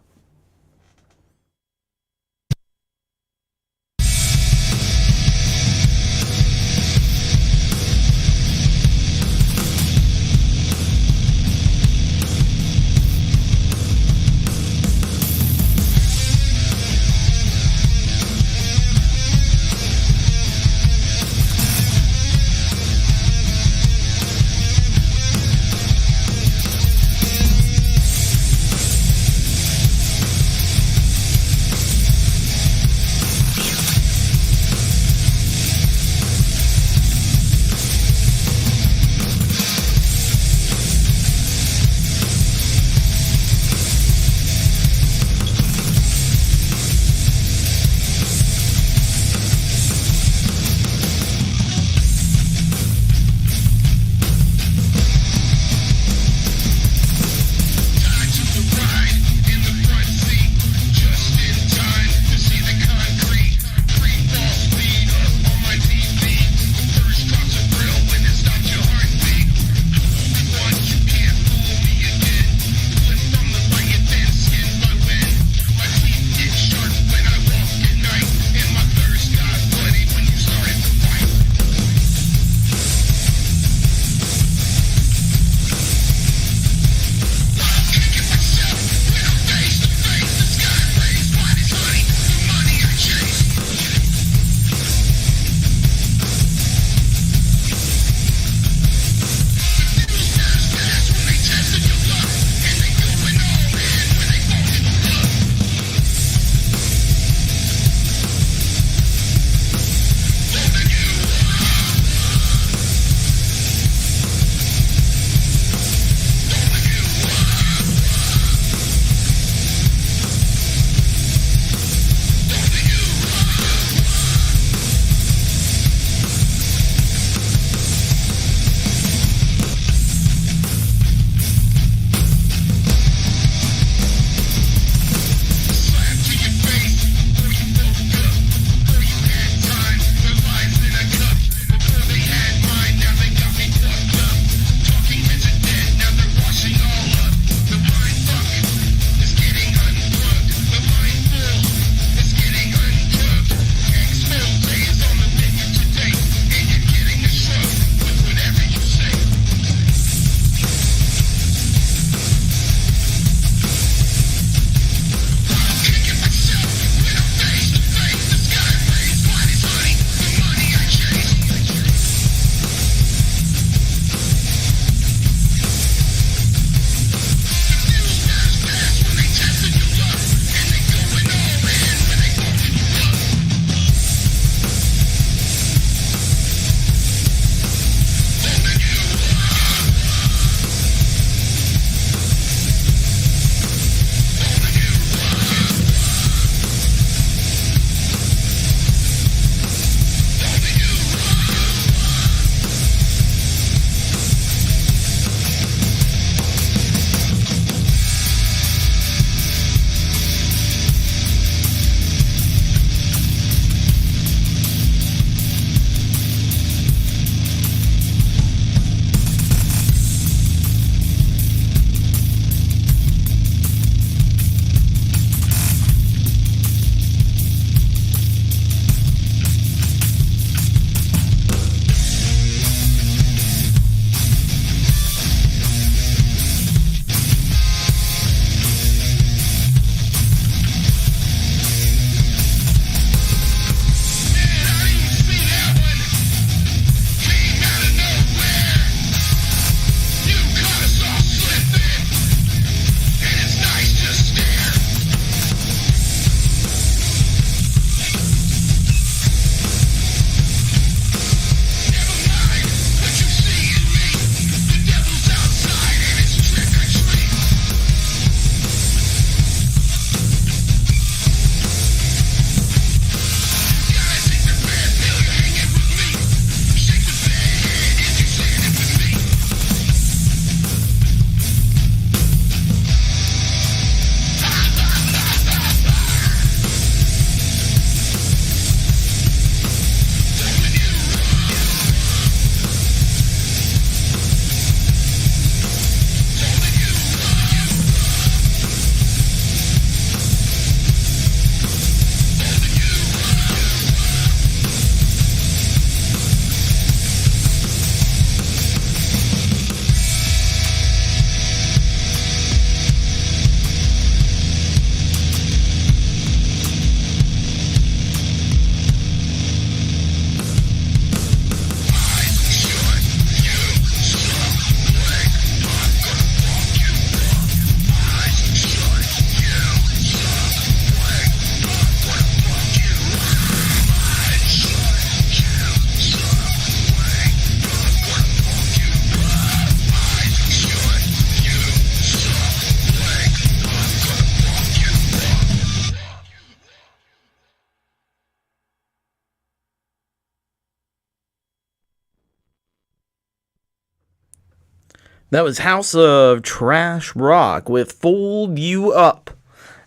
That was House of Trash Rock with Fold You Up.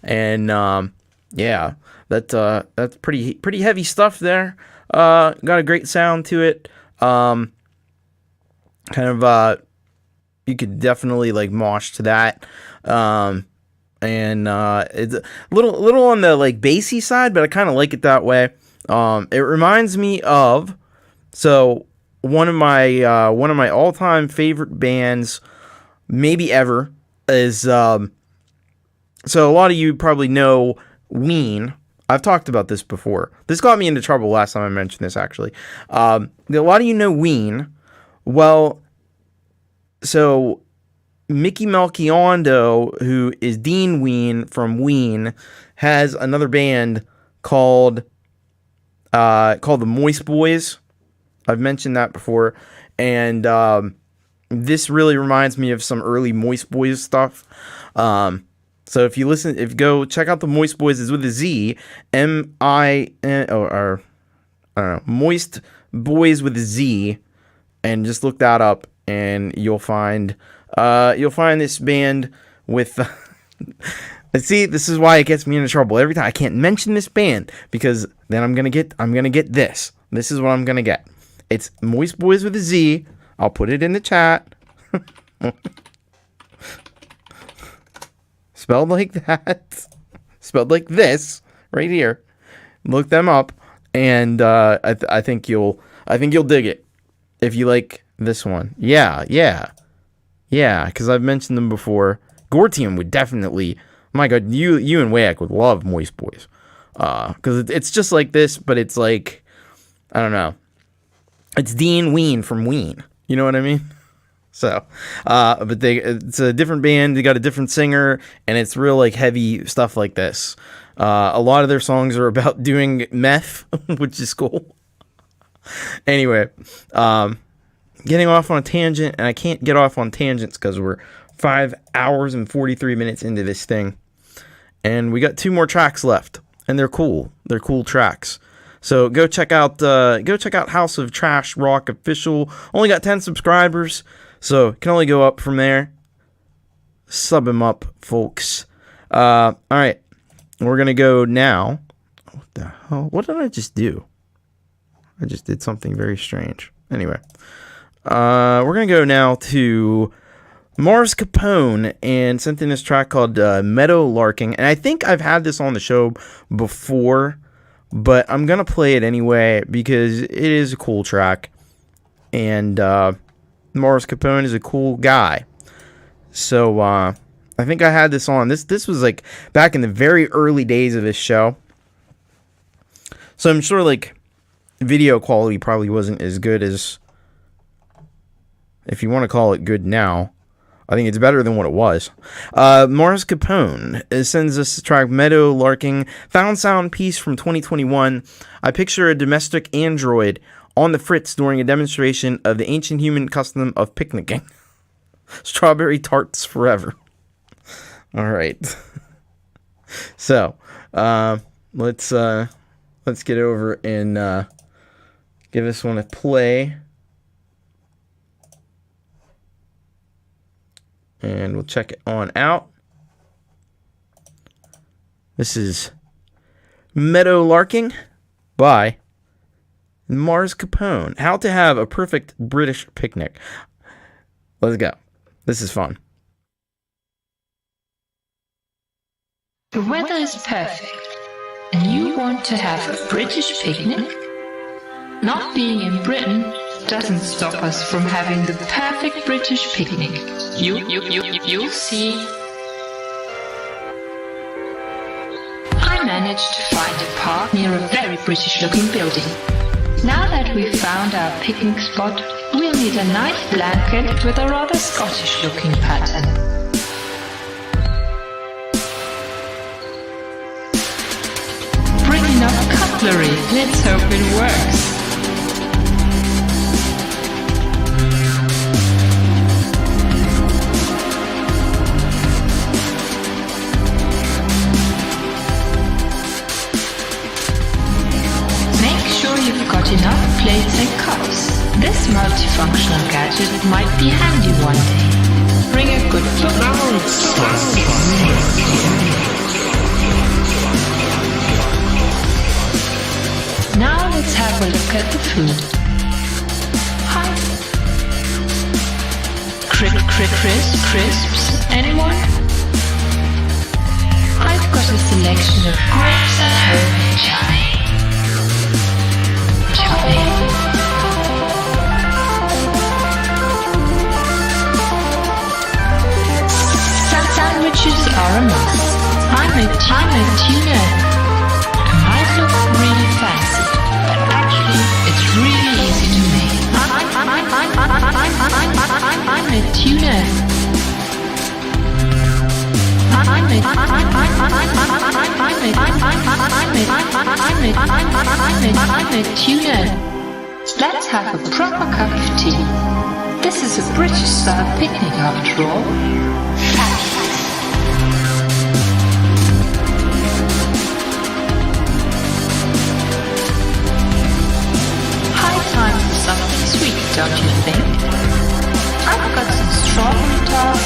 And yeah, that's pretty heavy stuff there. Got a great sound to it. Kind of you could definitely like mosh to that. And it's a little on the like bassy side, but I kind of like it that way. It reminds me of one of my all-time favorite bands, maybe ever, is so a lot of you probably know Ween. I've talked about this before. This got me into trouble last time I mentioned this, actually. A lot of you know Ween. Well, so Mickey Melchiondo, who is Dean Ween from Ween, has another band called the Moist Boys. I've mentioned that before, and this really reminds me of some early Moist Boys stuff. So if you go check out the Moist Boys, is with a Z, M-I-N, or I don't know, Moist Boys with a Z, and just look that up, and you'll find this band with. See, this is why it gets me into trouble every time. I can't mention this band because then I'm gonna get this. This is what I'm gonna get. It's Moist Boys with a Z. I'll put it in the chat. Spelled like that. Spelled like this right here. Look them up, and I think you'll dig it if you like this one. Yeah. Because I've mentioned them before. Gortium would definitely. My God, you and Wayak would love Moist Boys, because it's just like this, but it's like, I don't know. It's Dean Ween from Ween. You know what I mean? So, but it's a different band. They got a different singer, and it's real like heavy stuff like this. A lot of their songs are about doing meth, which is cool. Anyway, getting off on a tangent, and I can't get off on tangents because we're 5 hours and 43 minutes into this thing, and we got 2 more tracks left, and they're cool. They're cool tracks. So go check out House of Trash Rock official. Only got 10 subscribers, so can only go up from there. Sub him up, folks. All right, we're gonna go now. What the hell? What did I just do? I just did something very strange. Anyway, we're gonna go now to Mars Capone and sent in this track called Meadow Larking, and I think I've had this on the show before, but I'm gonna play it anyway because it is a cool track, and Mars Capone is a cool guy. So I think I had this on. This was like back in the very early days of this show, so I'm sure like video quality probably wasn't as good as, if you want to call it good now. I think it's better than what it was. Mars Capone sends us the track Meadow Larking, found sound piece from 2021. I picture a domestic android on the fritz during a demonstration of the ancient human custom of picnicking. Strawberry tarts forever. All right. So, let's get over and give this one a play. And we'll check it on out. This is Meadow Larking by Mars Capone. How to have a perfect British picnic. Let's go. This is fun. The weather is perfect, and you want to have a British picnic? Not being in Britain doesn't stop us from having the perfect British picnic. You'll see. I managed to find a park near a very British-looking building. Now that we've found our picnic spot, we'll need a nice blanket with a rather Scottish-looking pattern. Bring enough cutlery. Let's hope it works. Enough plates and cups. This multifunctional gadget might be handy one day. bring a good foot. Now let's have a look at the food. Hi. Crisps, anyone? I've got a selection of grapes and homemade jelly. Sandwiches are a must. I made tuna. It might look really fancy, but actually it's really easy to make. I made tuna. I made tuna. Let's have a proper cup of tea. This is a British-style picnic after all. High time for something sweet, don't you think? I've got some strawberry tart.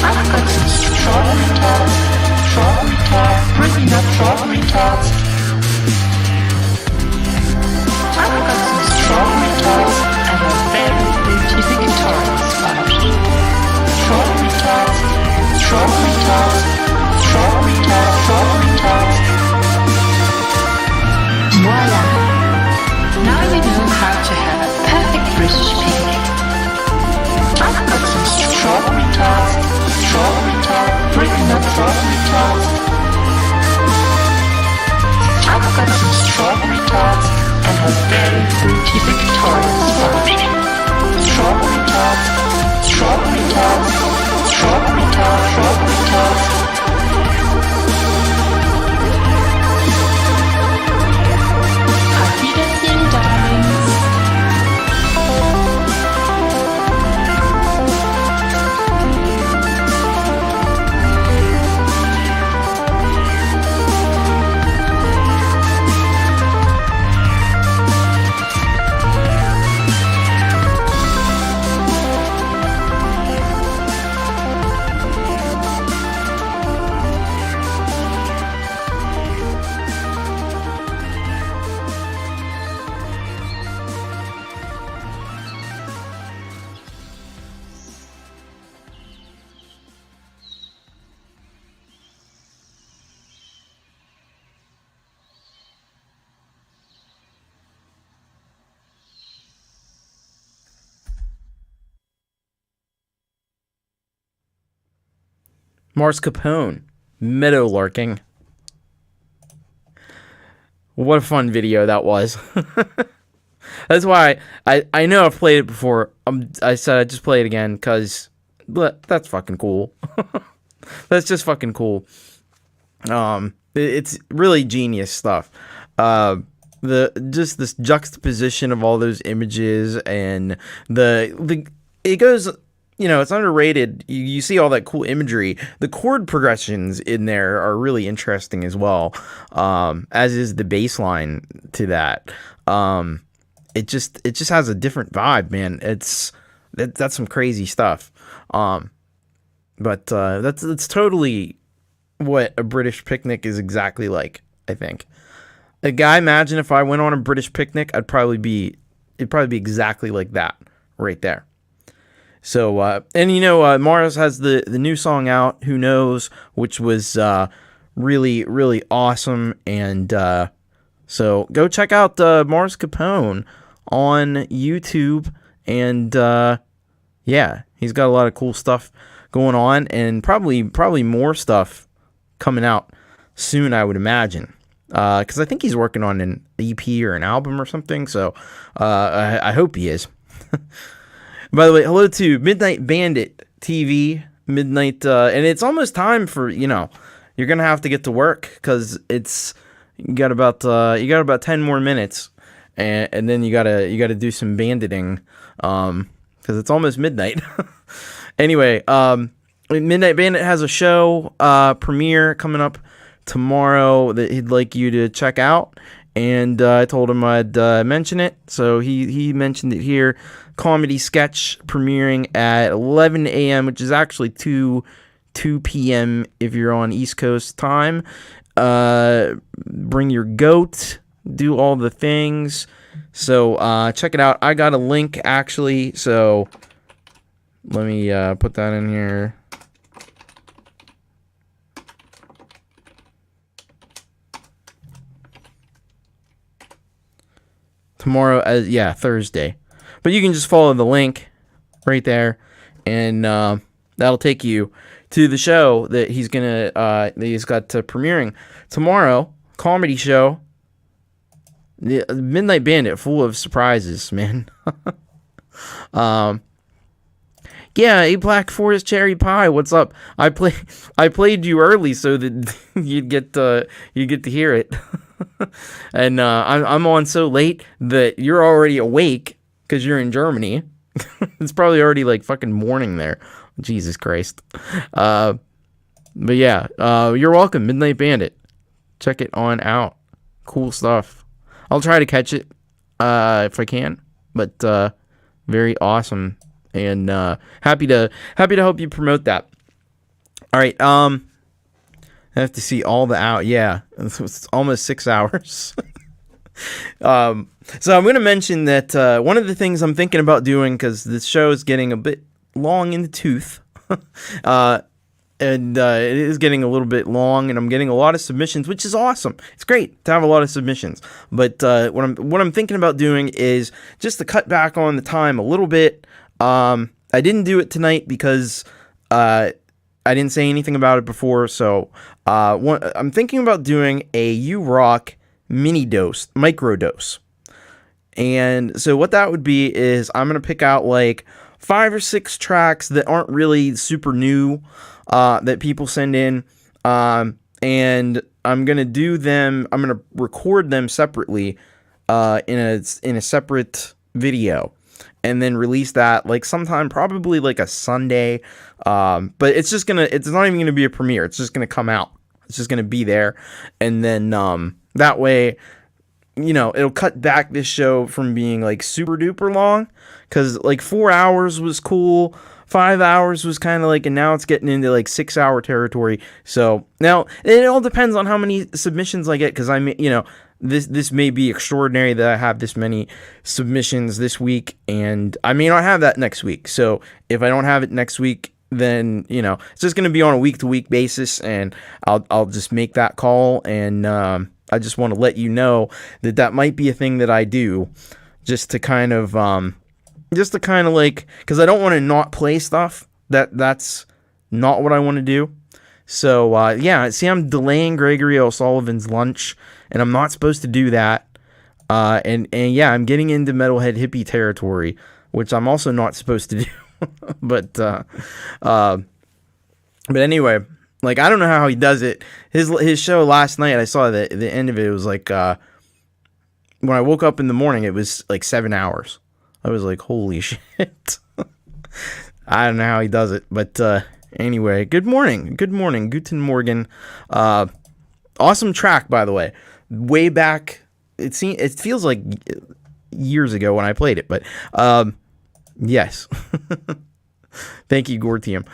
I've got some strawberry tart. Bringing up strawberry tarts. I've got some strawberry tarts and a very fruity Victoria spout. Strawberry tarts. Voila! Now you know how to have a perfect British picnic. I've got some strawberry tarts. Bringing up strawberry tarts. I've got some strawberry tarts and a very fruity Victoria spout. Strawberry tarts. Auf Wiedersehen, darlings. Mars Capone, meadowlarking. What a fun video that was. That's why I know I've played it before. I said I'd just play it again because that's fucking cool. That's just fucking cool. It's really genius stuff. Just this juxtaposition of all those images and it goes. You know, it's underrated. You see all that cool imagery. The chord progressions in there are really interesting as well, as is the bass line to that. It just has a different vibe, man. That's some crazy stuff. But that's totally what a British picnic is exactly like. I think. A guy, imagine if I went on a British picnic, it'd probably be exactly like that right there. So, and you know, Mars has the new song out, Who Knows, which was really, really awesome. And so go check out Mars Capone on YouTube. And yeah, he's got a lot of cool stuff going on and probably more stuff coming out soon, I would imagine. Because I think he's working on an EP or an album or something. So I hope he is. By the way, hello to Midnight Bandit TV, Midnight, and it's almost time for, you know, you're gonna have to get to work because you got about 10 more minutes, and then you gotta do some banditing, because it's almost midnight. Anyway, Midnight Bandit has a show premiere coming up tomorrow that he'd like you to check out, and I told him I'd mention it, so he mentioned it here. Comedy sketch premiering at 11 a.m., which is actually 2 p.m. if you're on East Coast time. Bring your goat, do all the things. So check it out. I got a link actually, so let me put that in here. Tomorrow, Thursday. But you can just follow the link right there, and that'll take you to the show that he's got premiering tomorrow. Comedy show, the Midnight Bandit, full of surprises, man. Yeah, A Black Forest Cherry Pie. What's up? I played you early so that you'd get to hear it. And I'm on so late that you're already awake because you're in Germany. It's probably already like fucking morning there. Jesus Christ. But yeah, you're welcome, Midnight Bandit. Check it on out. Cool stuff. I'll try to catch it if I can. But very awesome, and happy to help you promote that. All right. I have to see all the out. Yeah, it's almost 6 hours. So I'm going to mention that one of the things I'm thinking about doing, because this show is getting a bit long in the tooth, and it is getting a little bit long, and I'm getting a lot of submissions, which is awesome. It's great to have a lot of submissions. But what I'm thinking about doing is just to cut back on the time a little bit. I didn't do it tonight because I didn't say anything about it before, so I'm thinking about doing a U-Rock micro dose. And so what that would be is I'm going to pick out like 5 or 6 tracks that aren't really super new, that people send in, and I'm going to do them, I'm going to record them separately in a separate video, and then release that like sometime, probably like a Sunday. But it's not even gonna be a premiere. It's just gonna come out. It's just gonna be there, and then that way, it'll cut back this show from being like super duper long. Cause like 4 hours was cool, 5 hours was kind of like, and now it's getting into like 6 hour territory. So now it all depends on how many submissions I get. Cause this may be extraordinary that I have this many submissions this week, and I may not have that next week. So if I don't have it next week, then it's just going to be on a week-to-week basis, and I'll just make that call. And I just want to let you know that might be a thing that I do, just to kind of like, because I don't want to not play stuff that's not what I want to do. So yeah, see, I'm delaying Gregory O'Sullivan's lunch, and I'm not supposed to do that. And yeah, I'm getting into metalhead hippie territory, which I'm also not supposed to do. But anyway, like, I don't know how he does it. His show last night, I saw the end of it. It was like, when I woke up in the morning, it was like 7 hours. I was like, holy shit. I don't know how he does it, but anyway, good morning, Guten Morgen. Awesome track, by the way. Way back, it feels like years ago when I played it, but yes. Thank you, Gortium.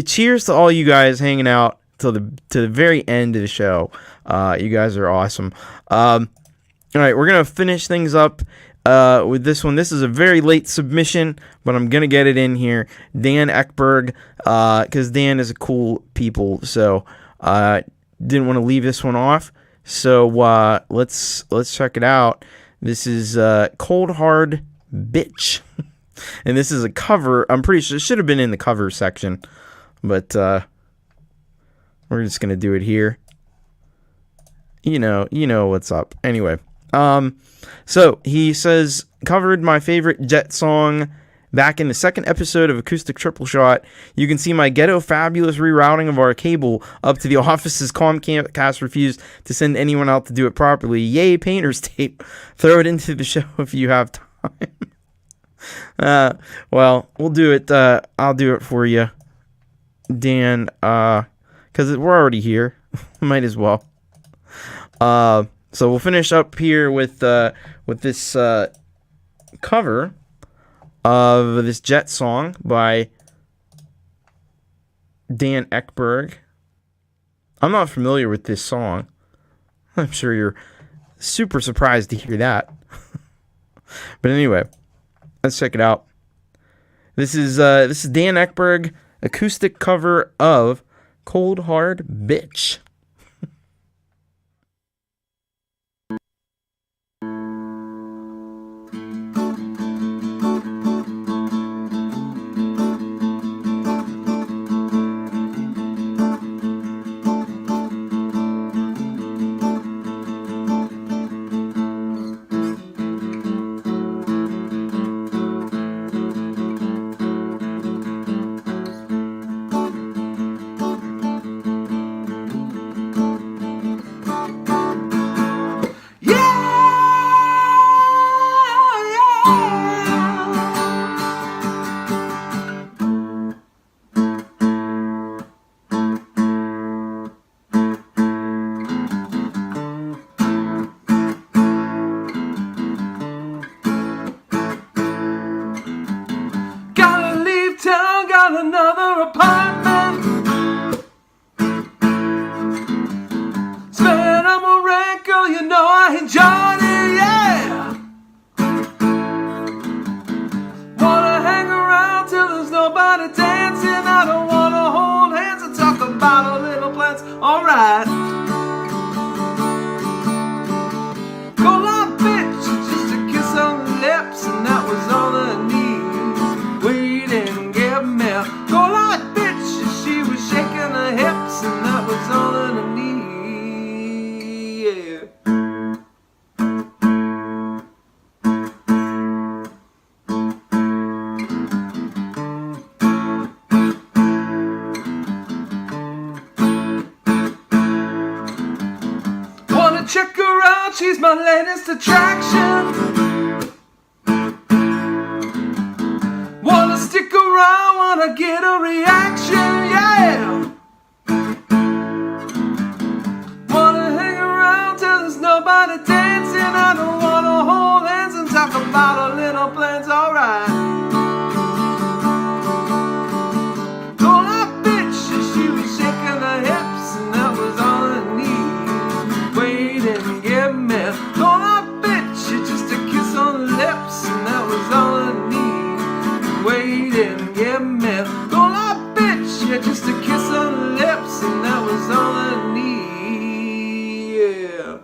Cheers to all you guys hanging out to the very end of the show. You guys are awesome. All right, we're gonna finish things up with this one. This is a very late submission, but I'm gonna get it in here. Dan Eckberg, because Dan is a cool people, so didn't want to leave this one off. So let's check it out. This is Cold Hard Bitch. And this is a cover. I'm pretty sure it should have been in the cover section, but we're just gonna do it here. You know what's up. Anyway, so he says, covered my favorite Jet song back in the second episode of Acoustic Triple Shot. You can see my ghetto fabulous rerouting of our cable up to the office's Comcast refused to send anyone out to do it properly. Yay, painter's tape. Throw it into the show if you have time. Well, we'll do it. I'll do it for you, Dan, because we're already here. Might as well. So we'll finish up here with this cover of this Jet song by Dan Ekberg. I'm not familiar with this song. I'm sure you're super surprised to hear that. But anyway, let's check it out. This is Dan Ekberg acoustic cover of Cold Hard Bitch. She's my latest attraction. Wanna stick around, wanna get a reaction, yeah. Wanna hang around till there's nobody dancing. I don't wanna hold hands and talk about our little plans, alright. Told that bitch and she was shaking her hips, and that was all I need. Wait and get me. Told that bitch just a kiss on the lips, and that was all I need. Wait and get me. Told that bitch just a kiss on the lips, and that was all I need. Yeah.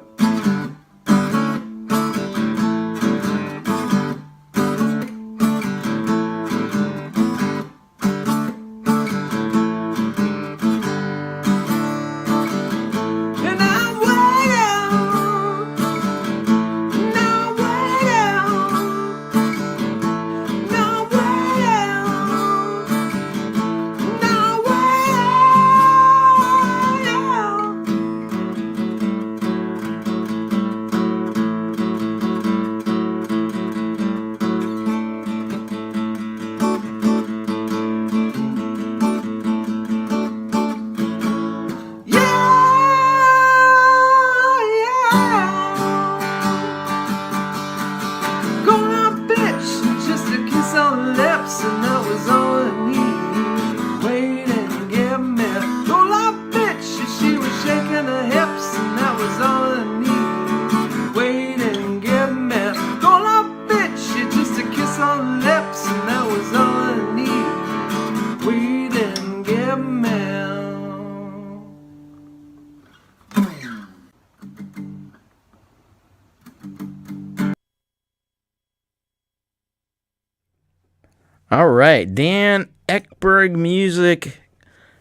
All right, Dan Ekberg music,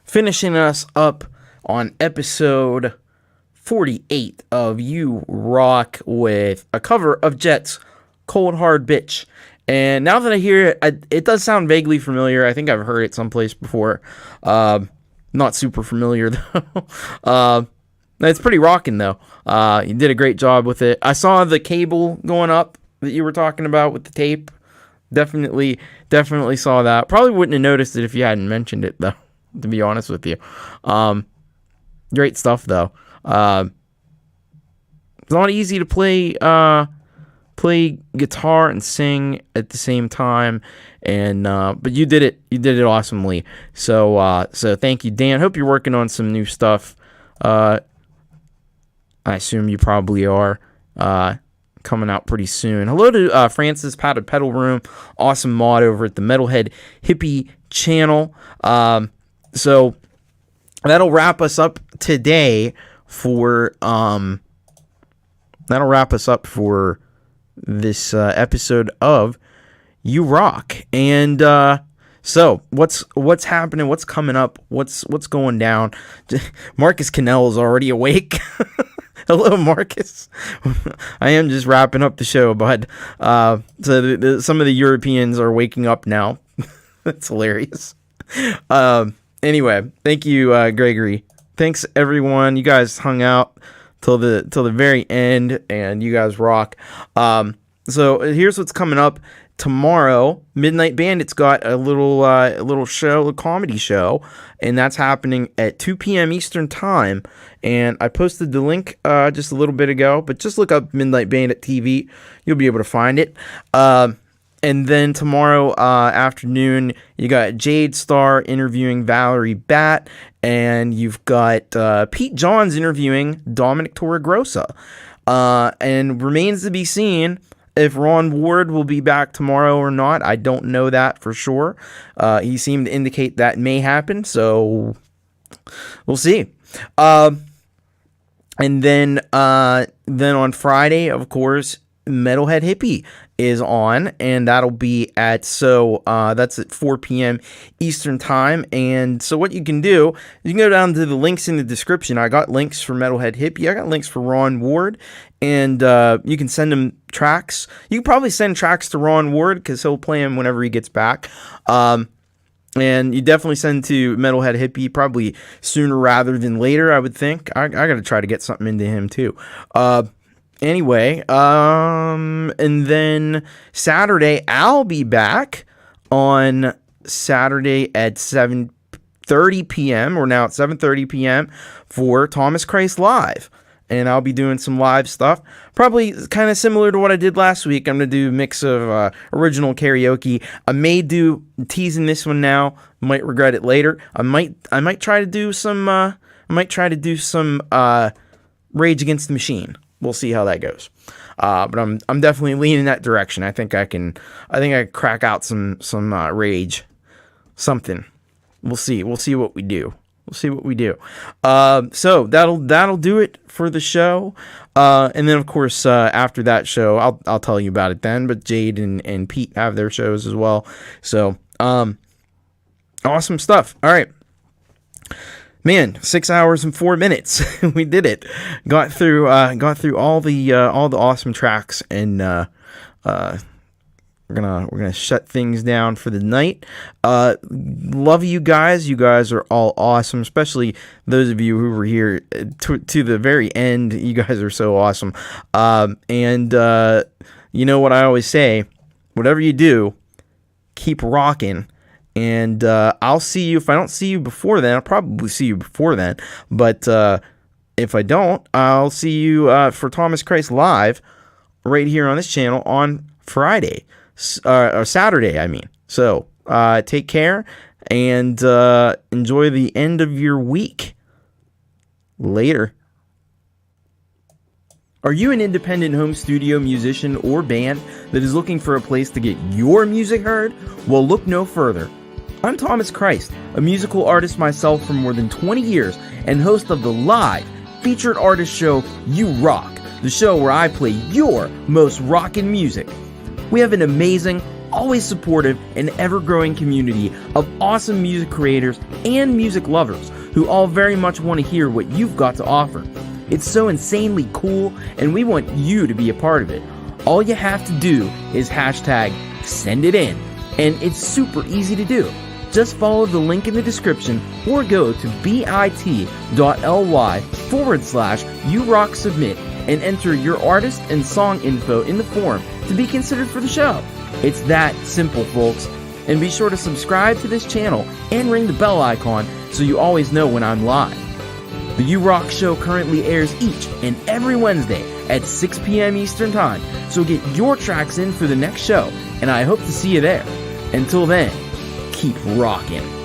finishing us up on episode 48 of You Rock with a cover of Jet's Cold Hard Bitch. And now that I hear it, it does sound vaguely familiar. I think I've heard it someplace before. Not super familiar, though. It's pretty rocking, though. You did a great job with it. I saw the cable going up that you were talking about with the tape. Definitely saw that. Probably wouldn't have noticed it if you hadn't mentioned it, though, to be honest with you. Great stuff, though. not easy to play guitar and sing at the same time, and but you did it awesomely. So thank you, Dan. Hope you're working on some new stuff. I assume you probably are. Coming out pretty soon. Hello to Francis Padded Pedal Room, awesome mod over at the Metalhead Hippie channel. So that'll wrap us up today for this episode of You Rock. And so what's happening? What's coming up? What's going down? Marcus Cannell is already awake. Hello, Marcus. I am just wrapping up the show, bud. So some of the Europeans are waking up now. That's hilarious. Anyway, thank you, Gregory. Thanks, everyone. You guys hung out till the very end, and you guys rock. So here's what's coming up. Tomorrow, Midnight Bandit's got a little show, a comedy show, and that's happening at 2 p.m. Eastern Time. And I posted the link just a little bit ago, but just look up Midnight Bandit TV. You'll be able to find it. And then tomorrow afternoon, you got Jade Star interviewing Valerie Bat, and you've got Pete Johns interviewing Dominic Torregrossa. And remains to be seen if Ron Ward will be back tomorrow or not. I don't know that for sure. He seemed to indicate that may happen, so we'll see. And then on Friday, of course, Metalhead Hippie is on, and that'll be that's at 4 p.m. Eastern Time. And so what you can do, you can go down to the links in the description. I got links for Metalhead Hippie. I got links for Ron Ward, and you can send him tracks. You can probably send tracks to Ron Ward because he'll play them whenever he gets back. And you definitely send to Metalhead Hippie probably sooner rather than later, I would think. I got to try to get something into him too. Anyway, and then Saturday, I'll be back on Saturday at 7:30 p.m. We're now at 7:30 p.m. for Thomas Christ Live. And I'll be doing some live stuff. Probably kind of similar to what I did last week. I'm going to do a mix of original karaoke. I may do, teasing this one now, might regret it later. I might try to do some Rage Against the Machine. We'll see how that goes. But I'm definitely leaning in that direction. I think I can crack out some Rage. Something. We'll see. We'll see what we do. So that'll do it for the show. And then of course after that show, I'll tell you about it then. But Jade and Pete have their shows as well. So awesome stuff. All right. Man, 6 hours and 4 minutes. We did it. Got through all the awesome tracks, and we're gonna shut things down for the night. Love you guys. You guys are all awesome, especially those of you who were here to the very end. You guys are so awesome. And you know what I always say: whatever you do, keep rocking. And I'll see you. If I don't see you before then, I'll probably see you before then. But if I don't, I'll see you for Thomas Christ Live right here on this channel on Friday. Or Saturday, I mean. So, take care and enjoy the end of your week. Later. Are you an independent home studio musician or band that is looking for a place to get your music heard? Well, look no further. I'm Thomas Christ, a musical artist myself for more than 20 years and host of the live featured artist show You Rock, the show where I play your most rockin' music. We have an amazing, always supportive, and ever-growing community of awesome music creators and music lovers who all very much want to hear what you've got to offer. It's so insanely cool, and we want you to be a part of it. All you have to do is hashtag send it in, and it's super easy to do. Just follow the link in the description or go to bit.ly/YouRockSubmit and enter your artist and song info in the form to be considered for the show. It's that simple, folks. And be sure to subscribe to this channel and ring the bell icon so you always know when I'm live. The You Rock Show currently airs each and every Wednesday at 6 p.m. Eastern Time, so get your tracks in for the next show, and I hope to see you there. Until then, keep rockin'.